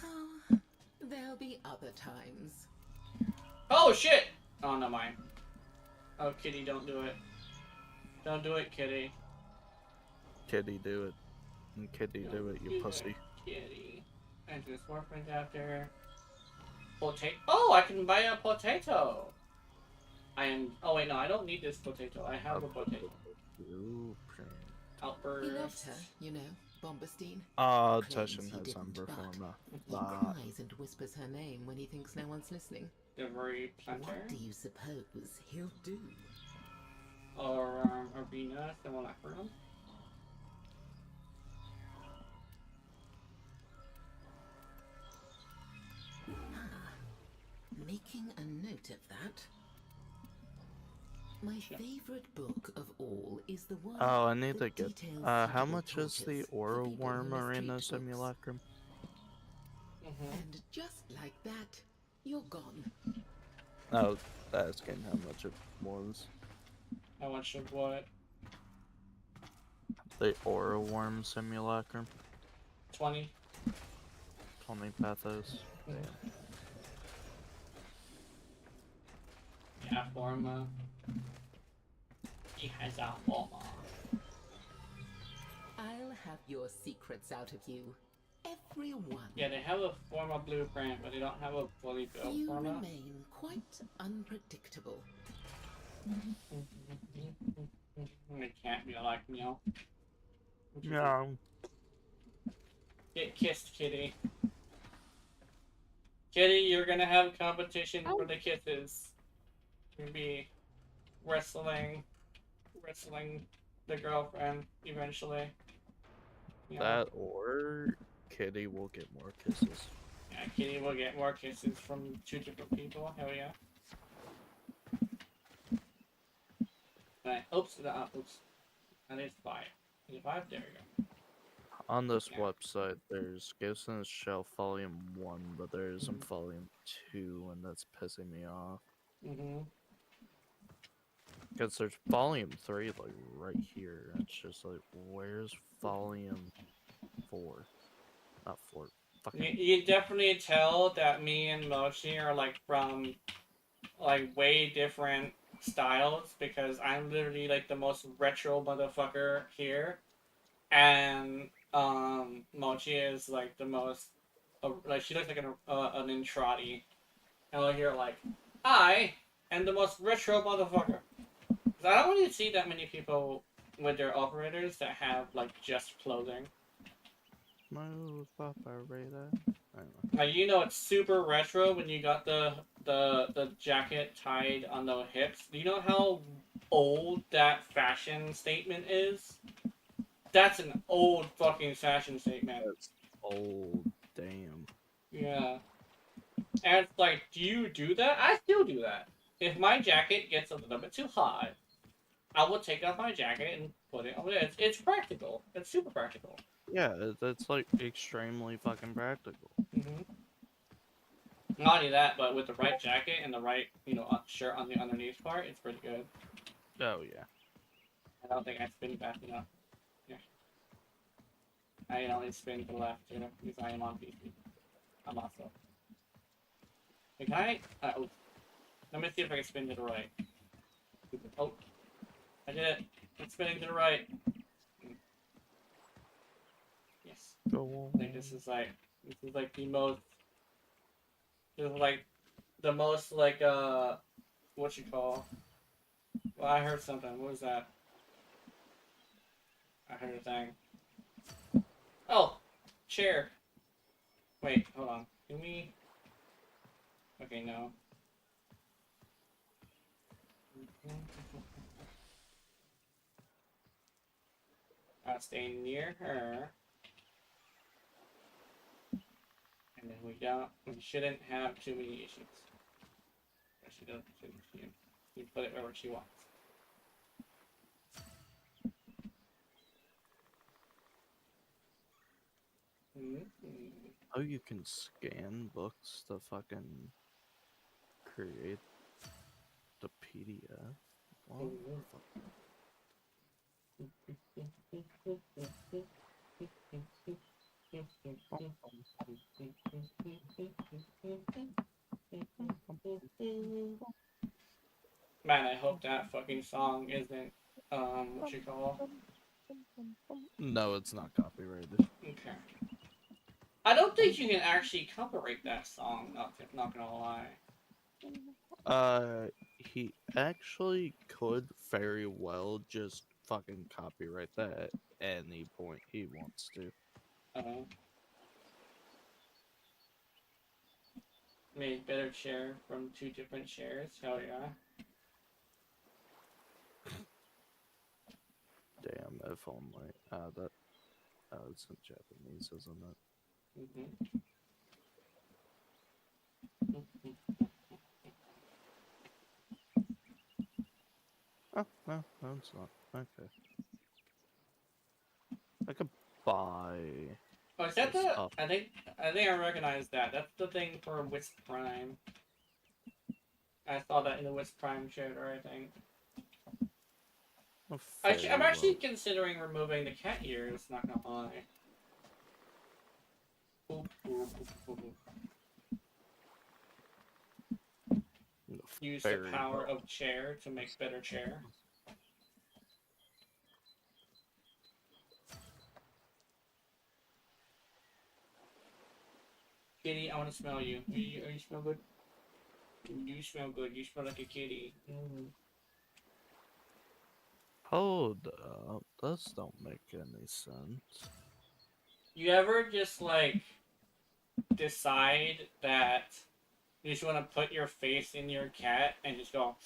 Oh, there'll be other times. Oh, shit! Oh, no, mine. Oh, Kitty, don't do it. Don't do it, Kitty. Kitty, do it. And Kitty, do it, you pussy. Kitty. Enter this warframe adapter. Potato. Oh, I can buy a potato! Oh, wait, no, I don't need this potato. I have a potato. Outburst. He loved her, you know, Bombastine. Teshin has Umber Forma. He cries and whispers her name when he thinks no one's listening. They're very plantar. What do you suppose he'll do? Or, Arena, someone like her. Making a note of that. My favorite book of all is the one. Oh, I need to that get. details How suitable much is the tortures Aura for people Worm who Arena mistreat books. Simulacrum? And just like that, you're gone. I was asking how much it was. How much of what? The Aura Worm Simulacrum. 20. 20 pathos. Damn. Yeah, Forma. He has a Forma. I'll have your secrets out of you. Everyone. Yeah, they have a Forma blueprint, but they don't have a fully built You Forma. remain quite unpredictable. It can't be like meow. No. Get kissed, Kitty. Kitty, you're gonna have competition for the kisses. You're gonna be wrestling the girlfriend eventually. Yeah. That or Kitty will get more kisses. Yeah, Kitty will get more kisses from 2 different people. Hell yeah. Right. Oops. Oops. And it's 5. 5. There we go. On this website, there's Ghost in the Shell Volume 1, but there isn't Volume 2, and that's pissing me off. Because there's Volume 3, like, right here. It's just like, where's Volume 4? Not 4. Fucking... You definitely tell that me and Mochi are, like, from, like, way different styles, because I'm literally, like, the most retro motherfucker here. And, Mochi is, like, the most, like, she looks like an Intrati. And we're here, like, I am the most retro motherfucker. Because I don't really see that many people with their operators that have, like, just clothing. Move, operator. Like, you know, it's super retro when you got the jacket tied on the hips. Do you know how old that fashion statement is? That's an old fucking fashion statement. That's old. Damn. Yeah. And it's like, do you do that? I still do that. If my jacket gets a little bit too hot, I will take off my jacket and put it on. It's practical. It's super practical. Yeah, that's like extremely fucking practical. Mm-hmm. Not only that, but with the right jacket and the right, shirt on the underneath part, it's pretty good. Oh yeah. I don't think I spin fast enough. Yeah. I only spin to the left, because I am on PC. I'm also. Can I? Oh. Let me see if I can spin to the right. Oh. I did it. It's spinning to the right. Yes. Go on. I think this is like the most. This is like the most what you call? Well, I heard something. What was that? I heard a thing. Oh, chair. Wait, hold on. Can we? Okay, no. I'll stay near her. And then we shouldn't have too many issues. She doesn't, she put it wherever she wants. Oh, you can scan books to fucking create the PDF. What the fuck? Man, I hope that fucking song isn't, what you call? No, it's not copyrighted. Okay. I don't think you can actually copyright that song, not gonna lie. He actually could very well just fucking copyright that at any point he wants to. Made better chair from 2 different chairs. Hell yeah. Damn, if only. It's in Japanese, isn't it? Oh, no, it's not. Okay. I could buy. Oh, is that the? I think I recognize that. That's the thing for Wisp Prime. I saw that in the Wisp Prime shooter, I think. I'm actually considering removing the cat ears, not gonna lie. Use the power of chair to make better chair. Kitty, I want to smell you. You smell good? You smell good. You smell like a kitty. Hold up. Those don't make any sense. You ever just, like, decide that you just want to put your face in your cat and just go...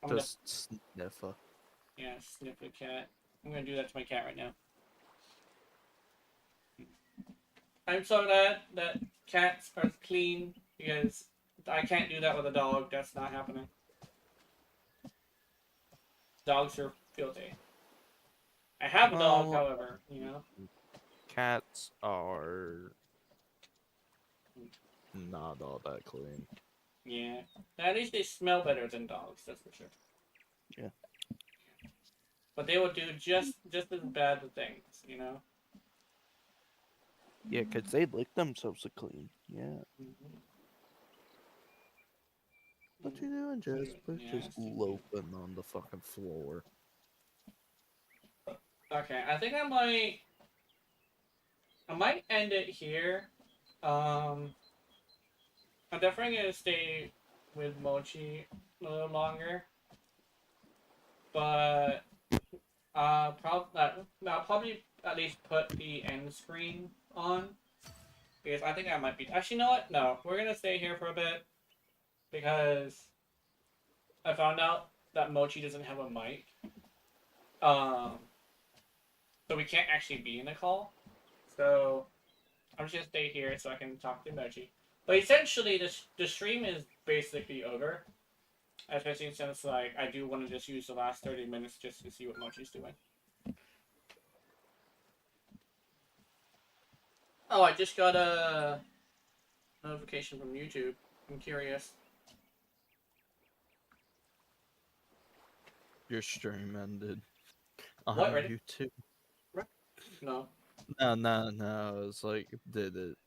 Just sniffer. Yeah, sniff the cat. I'm gonna do that to my cat right now. I'm so glad that cats are clean because I can't do that with a dog. That's not happening. Dogs are filthy. I have a dog, however, Cats are not all that clean. Yeah. At least they smell better than dogs, that's for sure. Yeah. But they will do just as bad things, Yeah, because they lick themselves clean. Yeah. What you doing, Jasper? Just loping on the fucking floor. Okay, I think I might end it here. I'm definitely gonna stay with Mochi a little longer. But I'll probably at least put the end screen on. Because I think I might be... Actually, you know what? No, we're gonna stay here for a bit. Because I found out that Mochi doesn't have a mic. so we can't actually be in the call. So I'm just gonna stay here so I can talk to Mochi. But essentially, the stream is basically over. Especially since like I do want to just use the last 30 minutes just to see what Mochi's doing. Oh, I just got a notification from YouTube. I'm curious. Your stream ended on What, ready? YouTube. No. No. It's like, did it?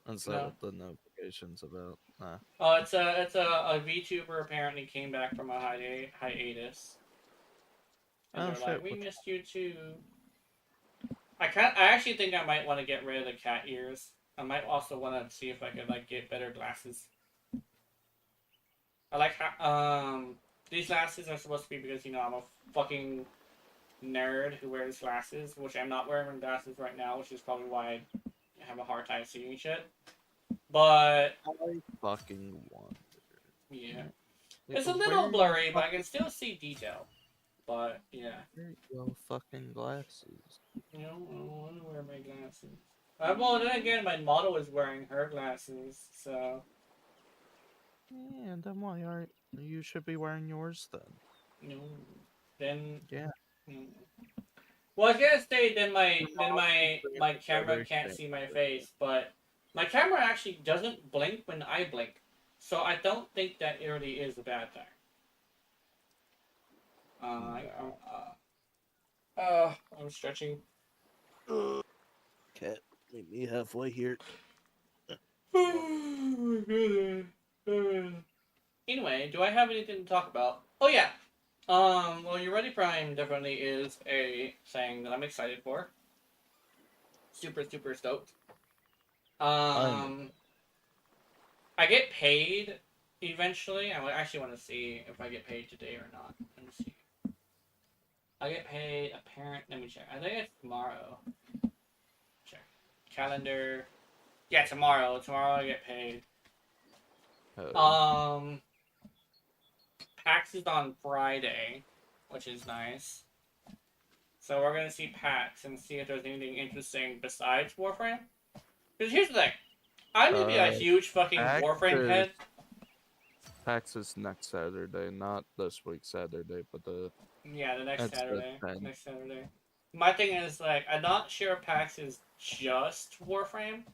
That's not No. what the notification's about. Nah. Oh, it's a VTuber apparently came back from a hiatus. And Oh they're shit. like, we missed you too. I actually think I might want to get rid of the cat ears. I might also want to see if I could like get better glasses. I like how these glasses are supposed to be because I'm a fucking nerd who wears glasses, which I'm not wearing glasses right now, which is probably why I have a hard time seeing shit. But I fucking wonder. Yeah. Like, It's a little blurry, but I can still see detail. But yeah. Your fucking glasses. I don't want to wear my glasses. Well, then again, my model is wearing her glasses, so. Yeah, then why aren't you should be wearing yours then? No. Then. Yeah. Well, I was gonna say then my camera can't see my face, but my camera actually doesn't blink when I blink, so I don't think that it really is a bad thing. I'm stretching. Cat, meet me halfway here. Anyway, do I have anything to talk about? Oh yeah. Well, Your Ready Prime definitely is a thing that I'm excited for. Super stoked. I get paid eventually. I actually want to see if I get paid today or not. Let me see. I get paid let me check. I think it's tomorrow. Check. Calendar. Yeah, tomorrow. Tomorrow I get paid. PAX is on Friday, which is nice. So we're gonna see PAX and see if there's anything interesting besides Warframe. Because here's the thing. I'm gonna be a huge fucking Warframe head. PAX is next Saturday, not this week Saturday, but the... Yeah, the next Saturday. Next Saturday. My thing is, like, I'm not sure if PAX is just Warframe.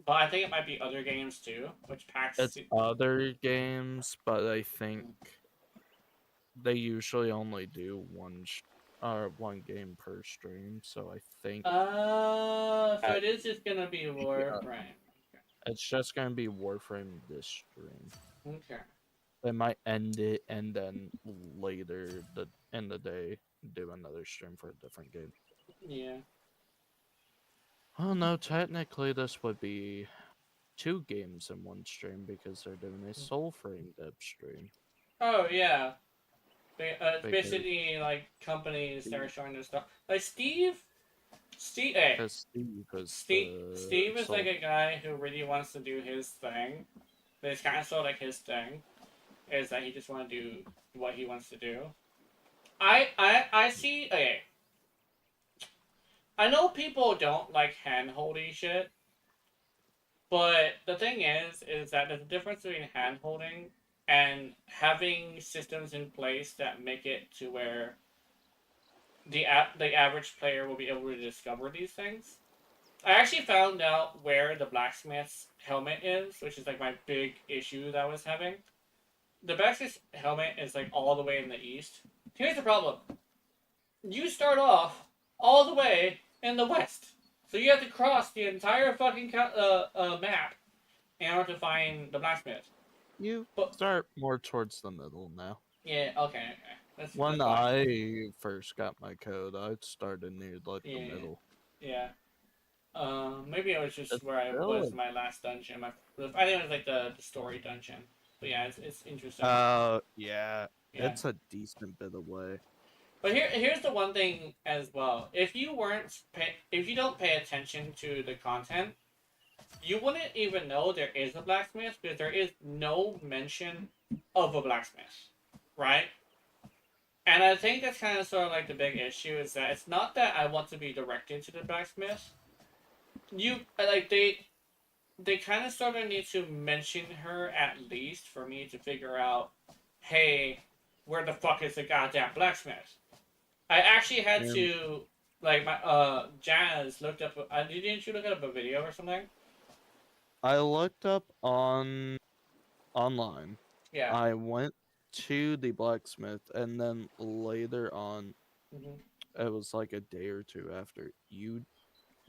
But I think it might be other games too, which PAX... It's other games, but I think they usually only do one game per stream, so I think... so it is just gonna be Warframe. Yeah. It's just gonna be Warframe this stream. Okay. They might end it and then later in the day do another stream for a different game. Yeah. Oh no, technically this would be 2 games in one stream because they're doing a Soulframe dev stream. Oh yeah. It's basically like companies that are showing their stuff. Like Steve, hey. Steve is like a guy who really wants to do his thing. But it's kind of sort of like his thing is that he just want to do what he wants to do. I see. Okay. I know people don't like hand-holding shit, but the thing is that there's a difference between hand-holding and having systems in place that make it to where the average player will be able to discover these things. I actually found out where the blacksmith's helmet is, which is like my big issue that I was having. The blacksmith's helmet is like all the way in the east. Here's the problem. You start off all the way in the west. So you have to cross the entire fucking map in order to find the blacksmith. You start more towards the middle now. Yeah, okay. When I first got my code, I started near like the middle. Yeah. Maybe it was just where I was in my last dungeon. I think it was like the story dungeon. But yeah, it's interesting. Yeah. It's a decent bit away. But here's the one thing as well. If you don't pay attention to the content, you wouldn't even know there is a blacksmith because there is no mention of a blacksmith, right? And I think that's kind of sort of like the big issue is that it's not that I want to be directed to the blacksmith. They kind of sort of need to mention her at least for me to figure out, hey, where the fuck is the goddamn blacksmith? I actually had to, like, my, Jazz looked up, didn't you look up a video or something? I looked up online. Yeah. I went to the blacksmith, and then later on, it was like a day or two after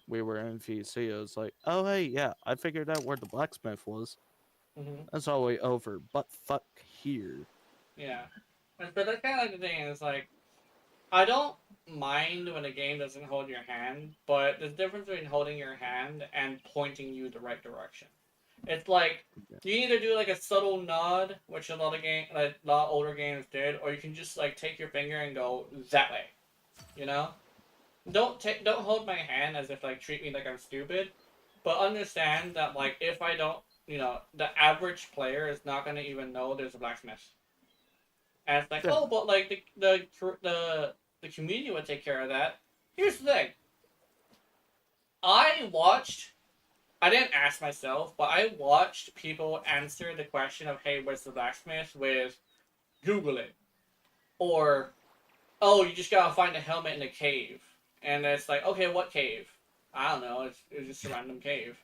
we were in VC. I was like, oh hey, yeah, I figured out where the blacksmith was. That's all the way over, but fuck here. Yeah. But that's kind of like the thing is like, I don't mind when a game doesn't hold your hand, but there's a difference between holding your hand and pointing you the right direction. It's like you either do like a subtle nod, which a lot of a lot of older games did, or you can just like take your finger and go that way. You know, don't hold my hand as if like treat me like I'm stupid, but understand that like if I don't, the average player is not gonna even know there's a blacksmith. And it's like, oh, but like the community would take care of that. Here's the thing. I didn't ask myself, but I watched people answer the question of, hey, where's the blacksmith with Google it. Or, oh, you just gotta find a helmet in a cave. And it's like, okay, what cave? I don't know, it's just a random cave.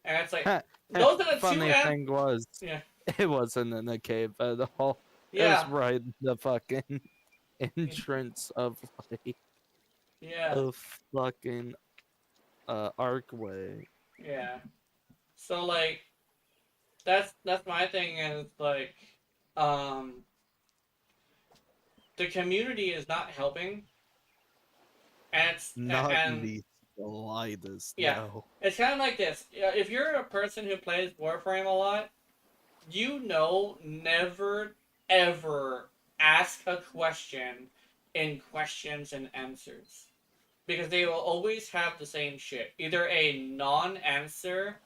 And it's like, those are the funny thing was, yeah. It wasn't in a cave at all. Yeah. It was right in the fucking entrance of like a fucking archway. Yeah. So like that's my thing is like the community is not helping. And it's not in the slightest. Yeah. No. It's kind of like this. If you're a person who plays Warframe a lot, never ever ask a question in questions and answers. Because they will always have the same shit. Either a non-answer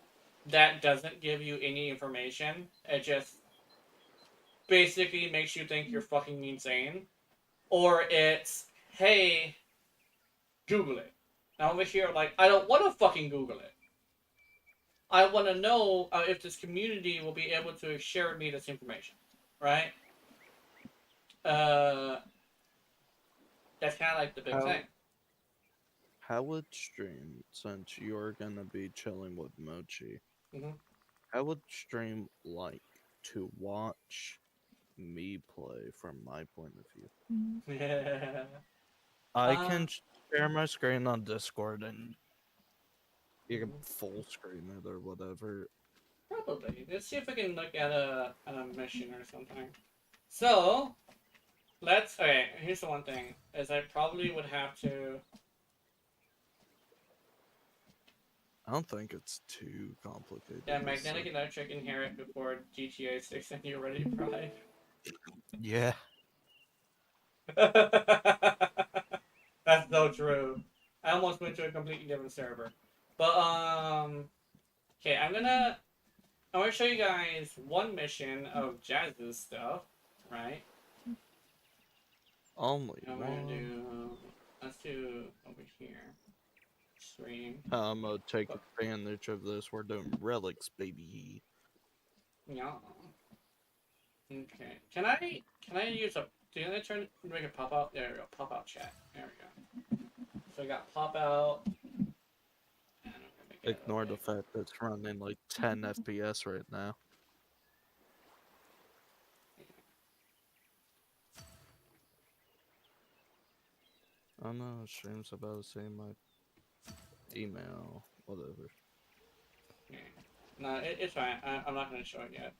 that doesn't give you any information, it just basically makes you think you're fucking insane. Or it's, hey, Google it. And over here, like, I don't want to fucking Google it. I want to know if this community will be able to share with me this information. Right? That's kind of like the big thing. How would stream, since you're gonna be chilling with Mochi, how would stream like to watch me play from my point of view? Yeah. I can share my screen on Discord and you can full screen it or whatever. Probably. Let's see if we can look at a mission or something. So, okay, here's the one thing, is I probably would have to... I don't think it's too complicated. Yeah, magnetic electric inherit before GTA 6 and you're ready to drive. Yeah. That's so true. I almost went to a completely different server. But, okay, I'm gonna show you guys one mission of Jazz's stuff, right? Only let's do over here. Stream. I'm gonna take advantage of this. We're doing relics, baby. Yeah. Okay. Can I use a... Can I make a pop out? There we go. Pop out chat. There we go. So I got pop out. Ignore the fact that it's running like 10 FPS right now. Oh no, stream's about to say my email, whatever. Yeah. No, it's fine. I'm not going to show it yet.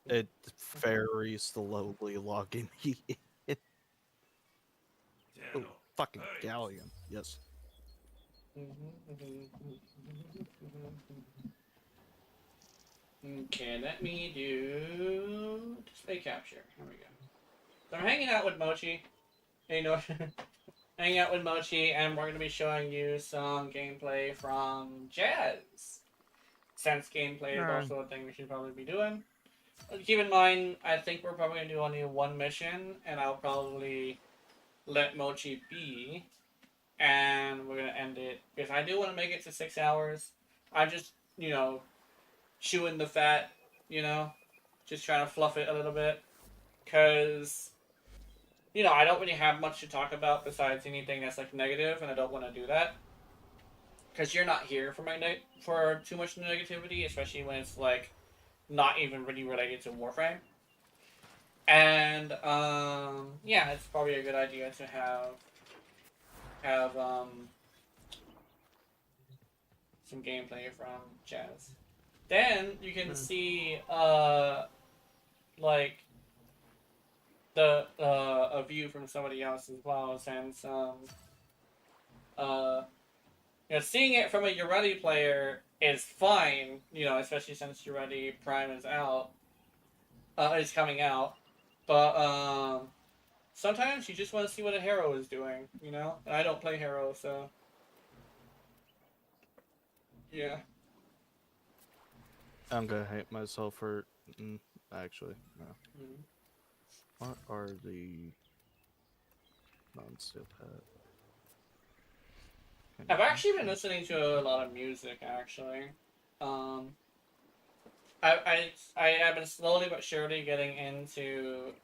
It's very slowly logging me in. Oh, fucking galleon. Yes. Okay, let me do display capture. Here we go. So I'm hanging out with Mochi. Hanging out with Mochi, and we're going to be showing you some gameplay from Jazz. Since gameplay is also a thing we should probably be doing. keep in mind, I think we're probably gonna do only one mission, and I'll probably let Mochi be, and we're gonna end it because I do want to make it to 6 hours. I'm just, chewing the fat, just trying to fluff it a little bit, because I don't really have much to talk about besides anything that's like negative, and I don't want to do that because you're not here for for too much negativity, especially when it's like not even really related to Warframe. And yeah, it's probably a good idea to have some gameplay from Jazz. Then you can see like a view from somebody else as well, since seeing it from a Ureti player is fine, especially since Ureti Prime is coming out. But sometimes you just want to see what a hero is doing, And I don't play hero, so yeah. I'm gonna hate myself for actually no. Mm. What are the non-steel hat? I've actually been listening to a lot of music, actually. I have been slowly but surely getting into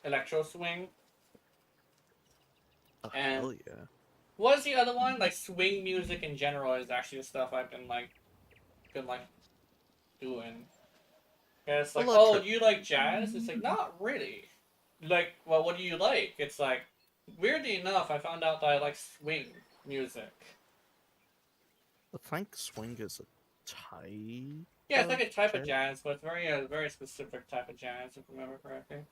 electro swing. Oh, And hell yeah. what's the other one? Like swing music in general is actually the stuff I've been doing. And it's like, oh, you like jazz? It's like, not really. Like, well, what do you like? It's like, weirdly enough, I found out that I like swing music. I think swing is a type. Yeah, it's like a type of jazz, but it's a very specific type of jazz, if I remember correctly.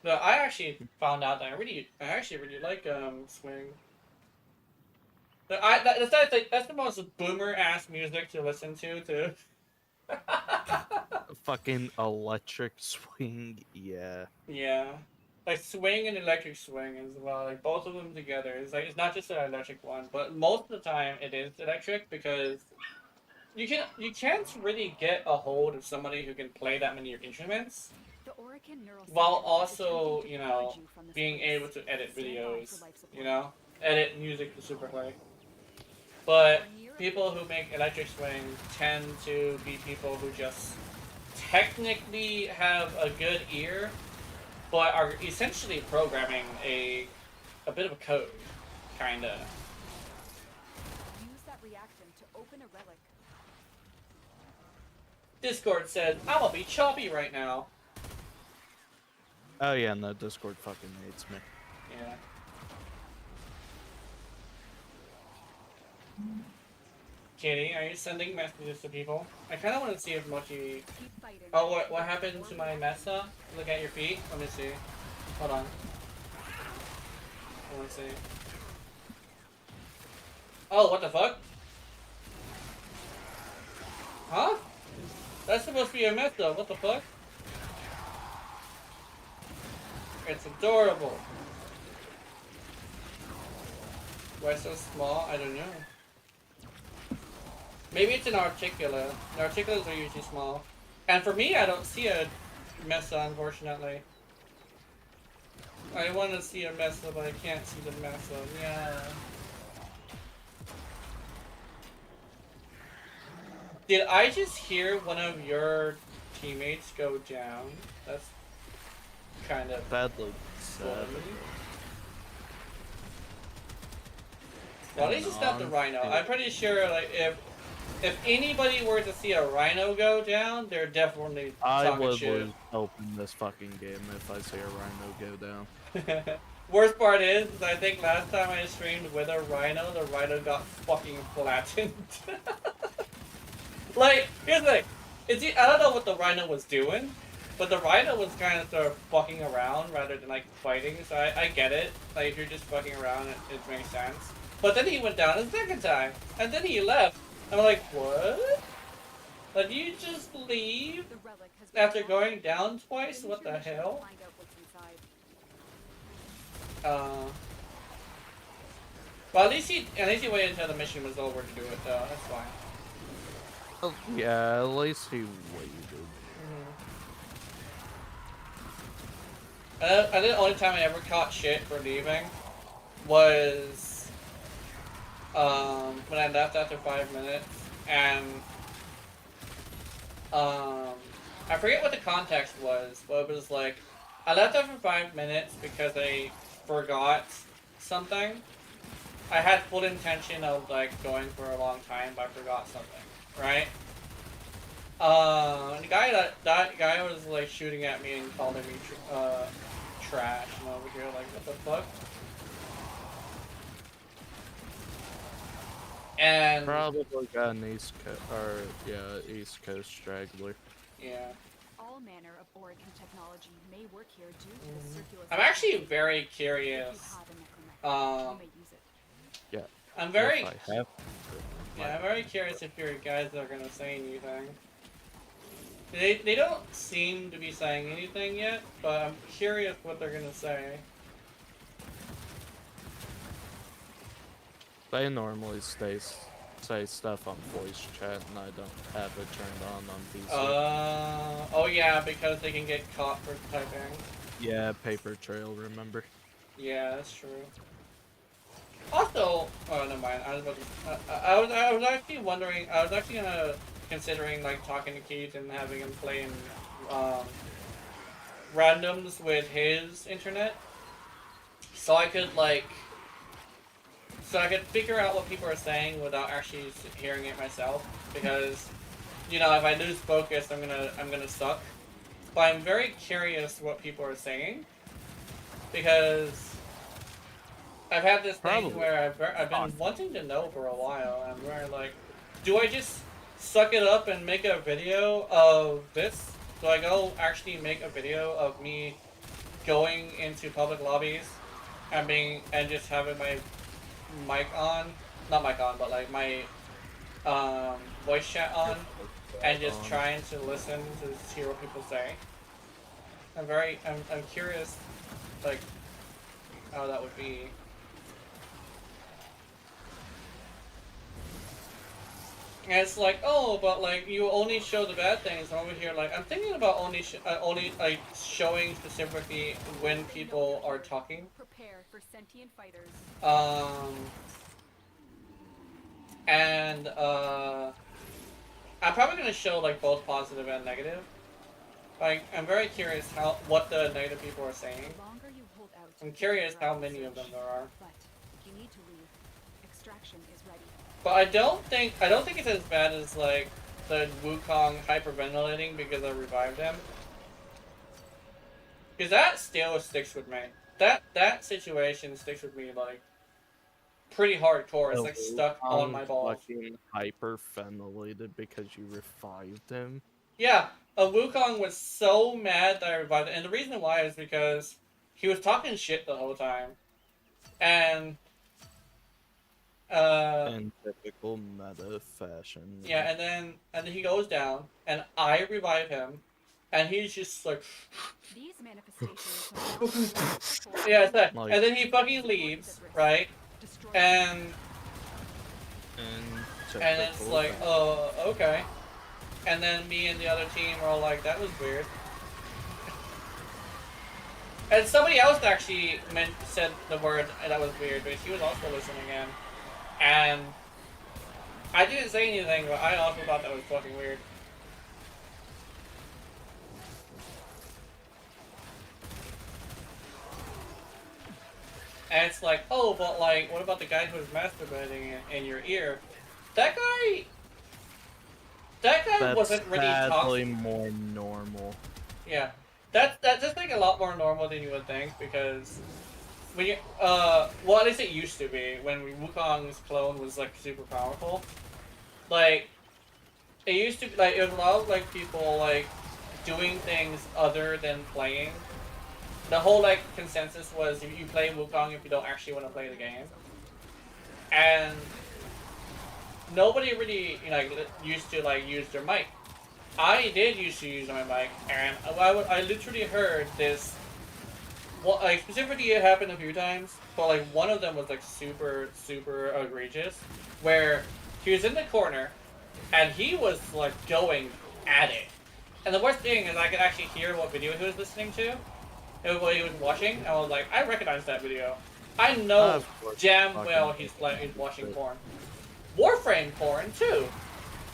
No, I actually found out that I actually really like swing. That's the most boomer ass music to listen to. Fucking electric swing, yeah. Yeah, like swing and electric swing as well. Like both of them together. It's like it's not just an electric one, but most of the time it is electric because you can't really get a hold of somebody who can play that many instruments, while also being able to edit videos, edit music to super play. But people who make electric swing tend to be people who just technically have a good ear, but are essentially programming a bit of a code, kinda. Use that reactant to open a relic. Discord says, I'm gonna be choppy right now. Oh yeah, no, Discord fucking hates me. Yeah. Katie, are you sending messages to people? I kind of want to see if Mochi... Oh, what happened to my Mesa? Look at your feet. Let me see. Hold on. I want to see. Oh, what the fuck? Huh? That's supposed to be a Mesa. What the fuck? It's adorable. Why so small? I don't know. Maybe it's an articulate. The articulates are usually small. And for me, I don't see a Mesa, unfortunately. I want to see a Mesa, but I can't see the Mesa. Yeah. Did I just hear one of your teammates go down? That's kind of badly said. Well, at least it's not the Rhino. I'm pretty sure, like, if anybody were to see a Rhino go down, they're definitely talking shit. Open this fucking game if I see a Rhino go down. Worst part is, I think last time I streamed with a Rhino, the Rhino got fucking flattened. Like, here's the thing. I don't know what the Rhino was doing, but the Rhino was kind of sort of fucking around rather than, like, fighting, so I get it. Like, if you're just fucking around, it makes sense. But then he went down a second time, and then he left. I'm like, what? Did you just leave after going down twice? What the hell? Well, at least he waited until the mission was over to do it, though. That's fine. Oh, yeah, at least he waited. I think the only time I ever caught shit for leaving was when I left after 5 minutes, and I forget what the context was, but it was like I left after 5 minutes because I forgot something. I had full intention of like going for a long time, but I forgot something, right? The guy that guy was like shooting at me and calling me trash, and over here like what the fuck? And Probably got an East Coast straggler. yeah. All manner of Oregon technology may work here due to the circular. I'm actually very curious. Yeah. I'm very If I have yeah, I'm very curious if your guys are gonna say anything. They don't seem to be saying anything yet, but I'm curious what they're gonna say. They normally say stuff on voice chat, and I don't have it turned on PC. Oh yeah, because they can get caught for typing. Yeah, paper trail, remember? Yeah, that's true. Also, oh never mind. I was about to, I was actually wondering. I was actually considering like talking to Keith and having him play in randoms with his internet, so I could figure out what people are saying without actually hearing it myself. Because, you know, if I lose focus, I'm gonna suck. But I'm very curious what people are saying, because I've had this thing where I've been wanting to know for a while. I'm very like, do I just suck it up and make a video of this? Do I go actually make a video of me going into public lobbies and just having my mic on, not mic on, but like my voice chat on, and just trying to listen to hear what people say? I'm curious, like, how that would be. And it's like, oh, but like you only show the bad things. And over here, like I'm thinking about only like showing specifically when people are talking. Prepare for sentient fighters. And I'm probably gonna show like both positive and negative. Like I'm very curious what the negative people are saying. I'm curious how many of them there are. But you need to leave. Extraction is ready. But I don't think it's as bad as like the Wukong hyperventilating because I revived him. Because that still sticks with me. That situation sticks with me like pretty hardcore. It's like stuck on my balls. Fucking hyperventilated because you revived him. Yeah, Wukong was so mad that I revived him, and the reason why is because he was talking shit the whole time, and in typical meta fashion. yeah, and then he goes down, and I revive him, and he's just like, these manifestations. yeah, it's that. And then he fucking leaves, right? And it's like, oh, okay. And then me and the other team are all like, that was weird. And somebody else actually said the word that was weird, but she was also listening in. And I didn't say anything, but I also thought that was fucking weird. And it's like, oh, but like, what about the guy who was masturbating in your ear? That guy wasn't really talking. More normal. Yeah, that's just like a lot more normal than you would think, because when you well, at least it used to be when Wukong's clone was like super powerful. Like it used to be like it was a lot of like people like doing things other than playing. The whole like consensus was you play Wukong if you don't actually want to play the game, and nobody really used to like use their mic. I did used to use my mic, and I literally heard this. Well, like specifically it happened a few times, but like one of them was like super egregious, where he was in the corner, and he was like going at it. And the worst thing is I could actually hear what video he was listening to, and what he was watching. I was like, I recognize that video. I know damn well he's watching porn. Warframe porn too.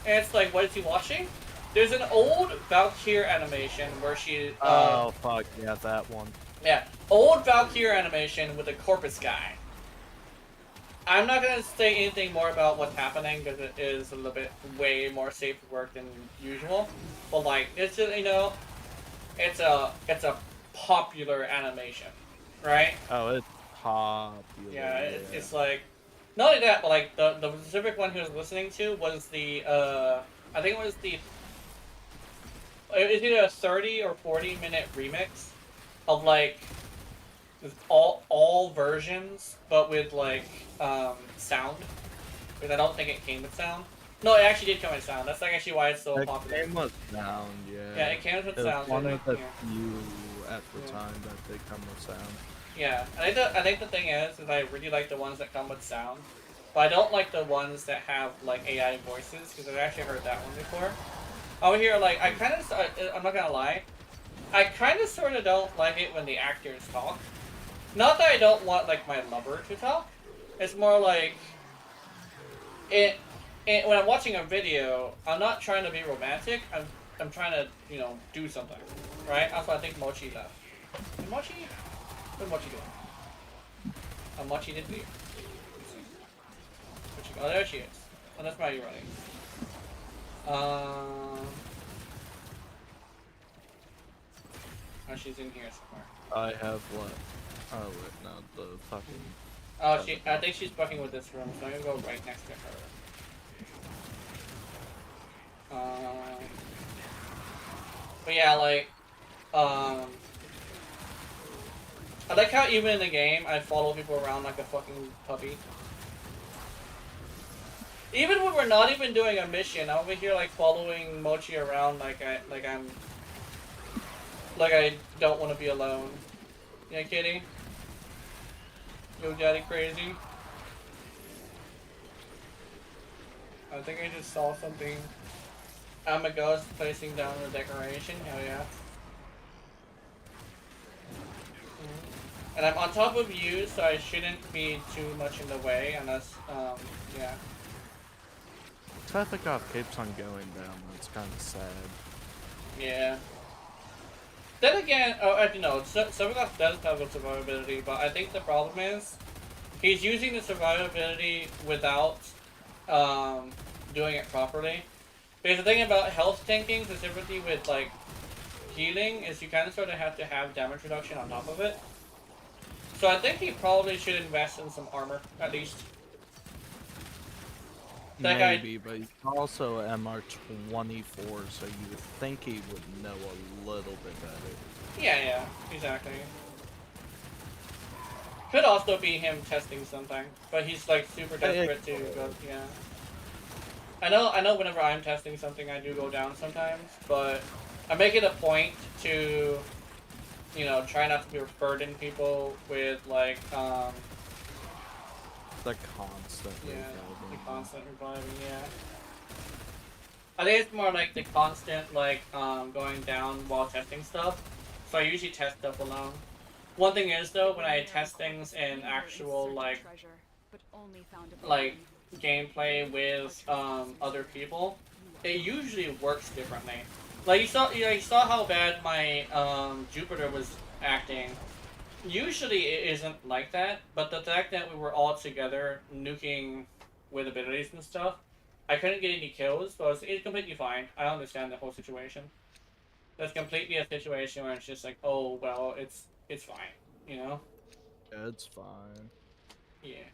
And it's like, what is he watching? There's an old Valkyrie animation where she. Oh fuck yeah, that one. Yeah, old Valkyrie animation with a corpus guy. I'm not gonna say anything more about what's happening because it is a little bit way more safe work than usual. But like, it's just, you know, it's a popular animation, right? Oh, it's popular. Yeah, it's like, not only that, but like the specific one he was listening to was the I think it was either a 30 or 40-minute remix of like all versions, but with like sound. Because I don't think it came with sound. No, it actually did come with sound. That's like actually why it's so popular. It came with sound, yeah. Yeah, it came with sound. It was one of the few at the time that did come with sound. Yeah, I think the thing is I really like the ones that come with sound, but I don't like the ones that have like AI voices because I've actually heard that one before. Over here, like I'm not gonna lie, I kind of sort of don't like it when the actors talk. Not that I don't want like my lover to talk. It's more like when I'm watching a video, I'm not trying to be romantic. I'm trying to, you know, do something, right? That's why I think Mochi left. Did Mochi? What did Mochi do? Oh, Mochi did leave. Oh, there she is. Oh, that's why you're running. Oh, she's in here somewhere. I have what? Oh wait, no, the fucking. Oh, I think she's fucking with this room, so I'm gonna go right next to her. But yeah, like, I like how even in the game, I follow people around like a fucking puppy. Even when we're not even doing a mission, I'm over here like following Mochi around like I don't want to be alone. Yeah, kitty? Yo, daddy crazy? I think I just saw something. I'm a ghost placing down the decoration. Hell yeah. And I'm on top of you, so I shouldn't be too much in the way unless, yeah. Traffic off keeps on going down. That's kind of sad. Yeah. Then again, actually no, Survival does have a survivability, but I think the problem is he's using the survivability without doing it properly. Because the thing about health tanking, specifically with like healing, is you kind of sort of have to have damage reduction on top of it. So I think he probably should invest in some armor, at least. That Maybe, but he's also MR24, so you would think he would know a little bit better. Yeah, exactly. Could also be him testing something, but he's like super desperate to go, yeah. I know whenever I'm testing something I do go down sometimes, but I make it a point to, you know, try not to burden people with like, the constant reviving. The constant reviving, yeah. I think it's more like the constant, like, going down while testing stuff. So I usually test stuff alone. One thing is, though, when I test things in actual, like gameplay with, other people, it usually works differently. Like, you saw how bad my, Jupiter was acting. Usually it isn't like that, but the fact that we were all together nuking with abilities and stuff, I couldn't get any kills, but it's completely fine. I understand the whole situation. That's completely a situation where it's just like, oh, well, it's fine, you know? Yeah, it's fine. Yeah.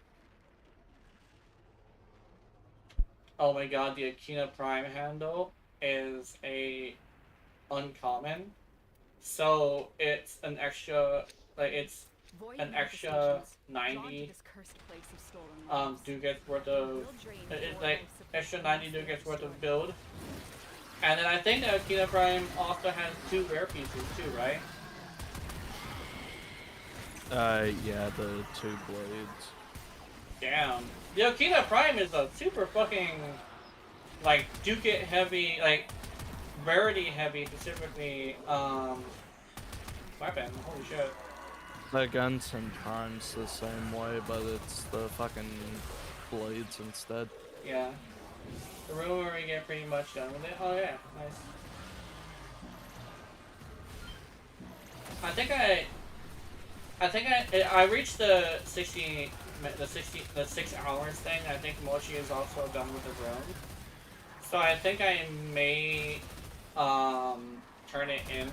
Oh my god, the Akina Prime handle is a uncommon. So it's an extra... Like, it's an extra 90 ducats worth of, it's like extra 90 ducats worth of build. And then I think that Akina Prime also has 2 rare pieces too, right? Yeah, the 2 blades. Damn. The Akina Prime is a super fucking like Ducat heavy, like rarity heavy specifically, weapon. Holy shit. The guns and primes the same way, but it's the fucking blades instead. Yeah. The room where we get pretty much done with it. Oh yeah, nice. I reached the 6 hours thing. I think Mochi is also done with the room. So I think I may turn it in.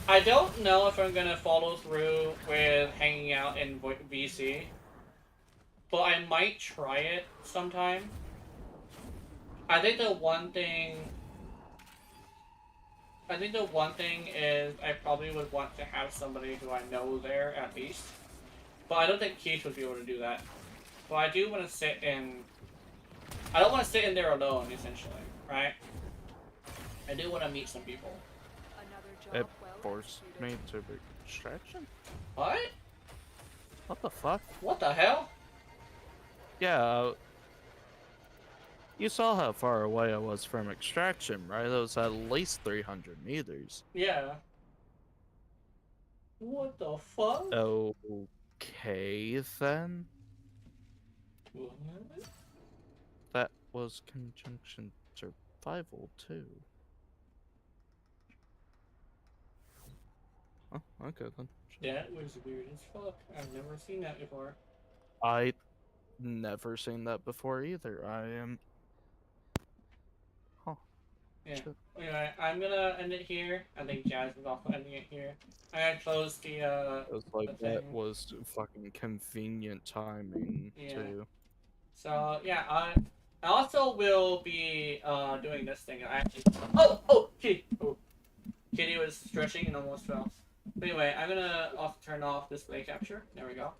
I don't know if I'm gonna follow through with hanging out in VC, but I might try it sometime. I think the one thing is I probably would want to have somebody who I know there at least. But I don't think Keith would be able to do that. But I do want to sit in... I don't want to sit in there alone, essentially, right? I do want to meet some people. It forced me to extraction? What? What the fuck? What the hell? Yeah, you saw how far away I was from extraction, right? It was at least 300 meters. Yeah. What the fuck? Okay, then. What? That was conjunction survival, too. Oh, okay then. That was weird as fuck. I've never seen that before. I never seen that before either. I am... Huh. Yeah. Shit. Anyway, I'm gonna end it here. I think Jazz is also ending it here. I'm gonna close the, It was like, the that thing. was fucking convenient timing, Yeah. too. So, yeah, I also will be, doing this thing. I actually... Oh! Kitty! Oh. Kitty was stretching and almost fell. But anyway, I'm gonna also turn off display capture. There we go.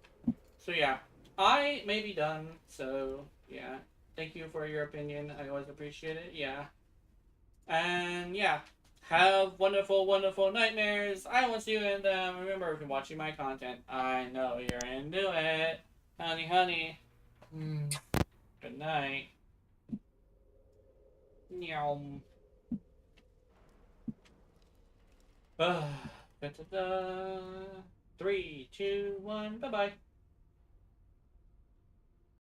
So, yeah. I may be done, so, yeah. Thank you for your opinion. I always appreciate it. Yeah. And, yeah. Have wonderful, wonderful nightmares. I will see you in them. Remember, if you're watching my content, I know you're into it. Honey, honey. Good night. Meow. Da-da-da. 3, 2, 1. Bye-bye.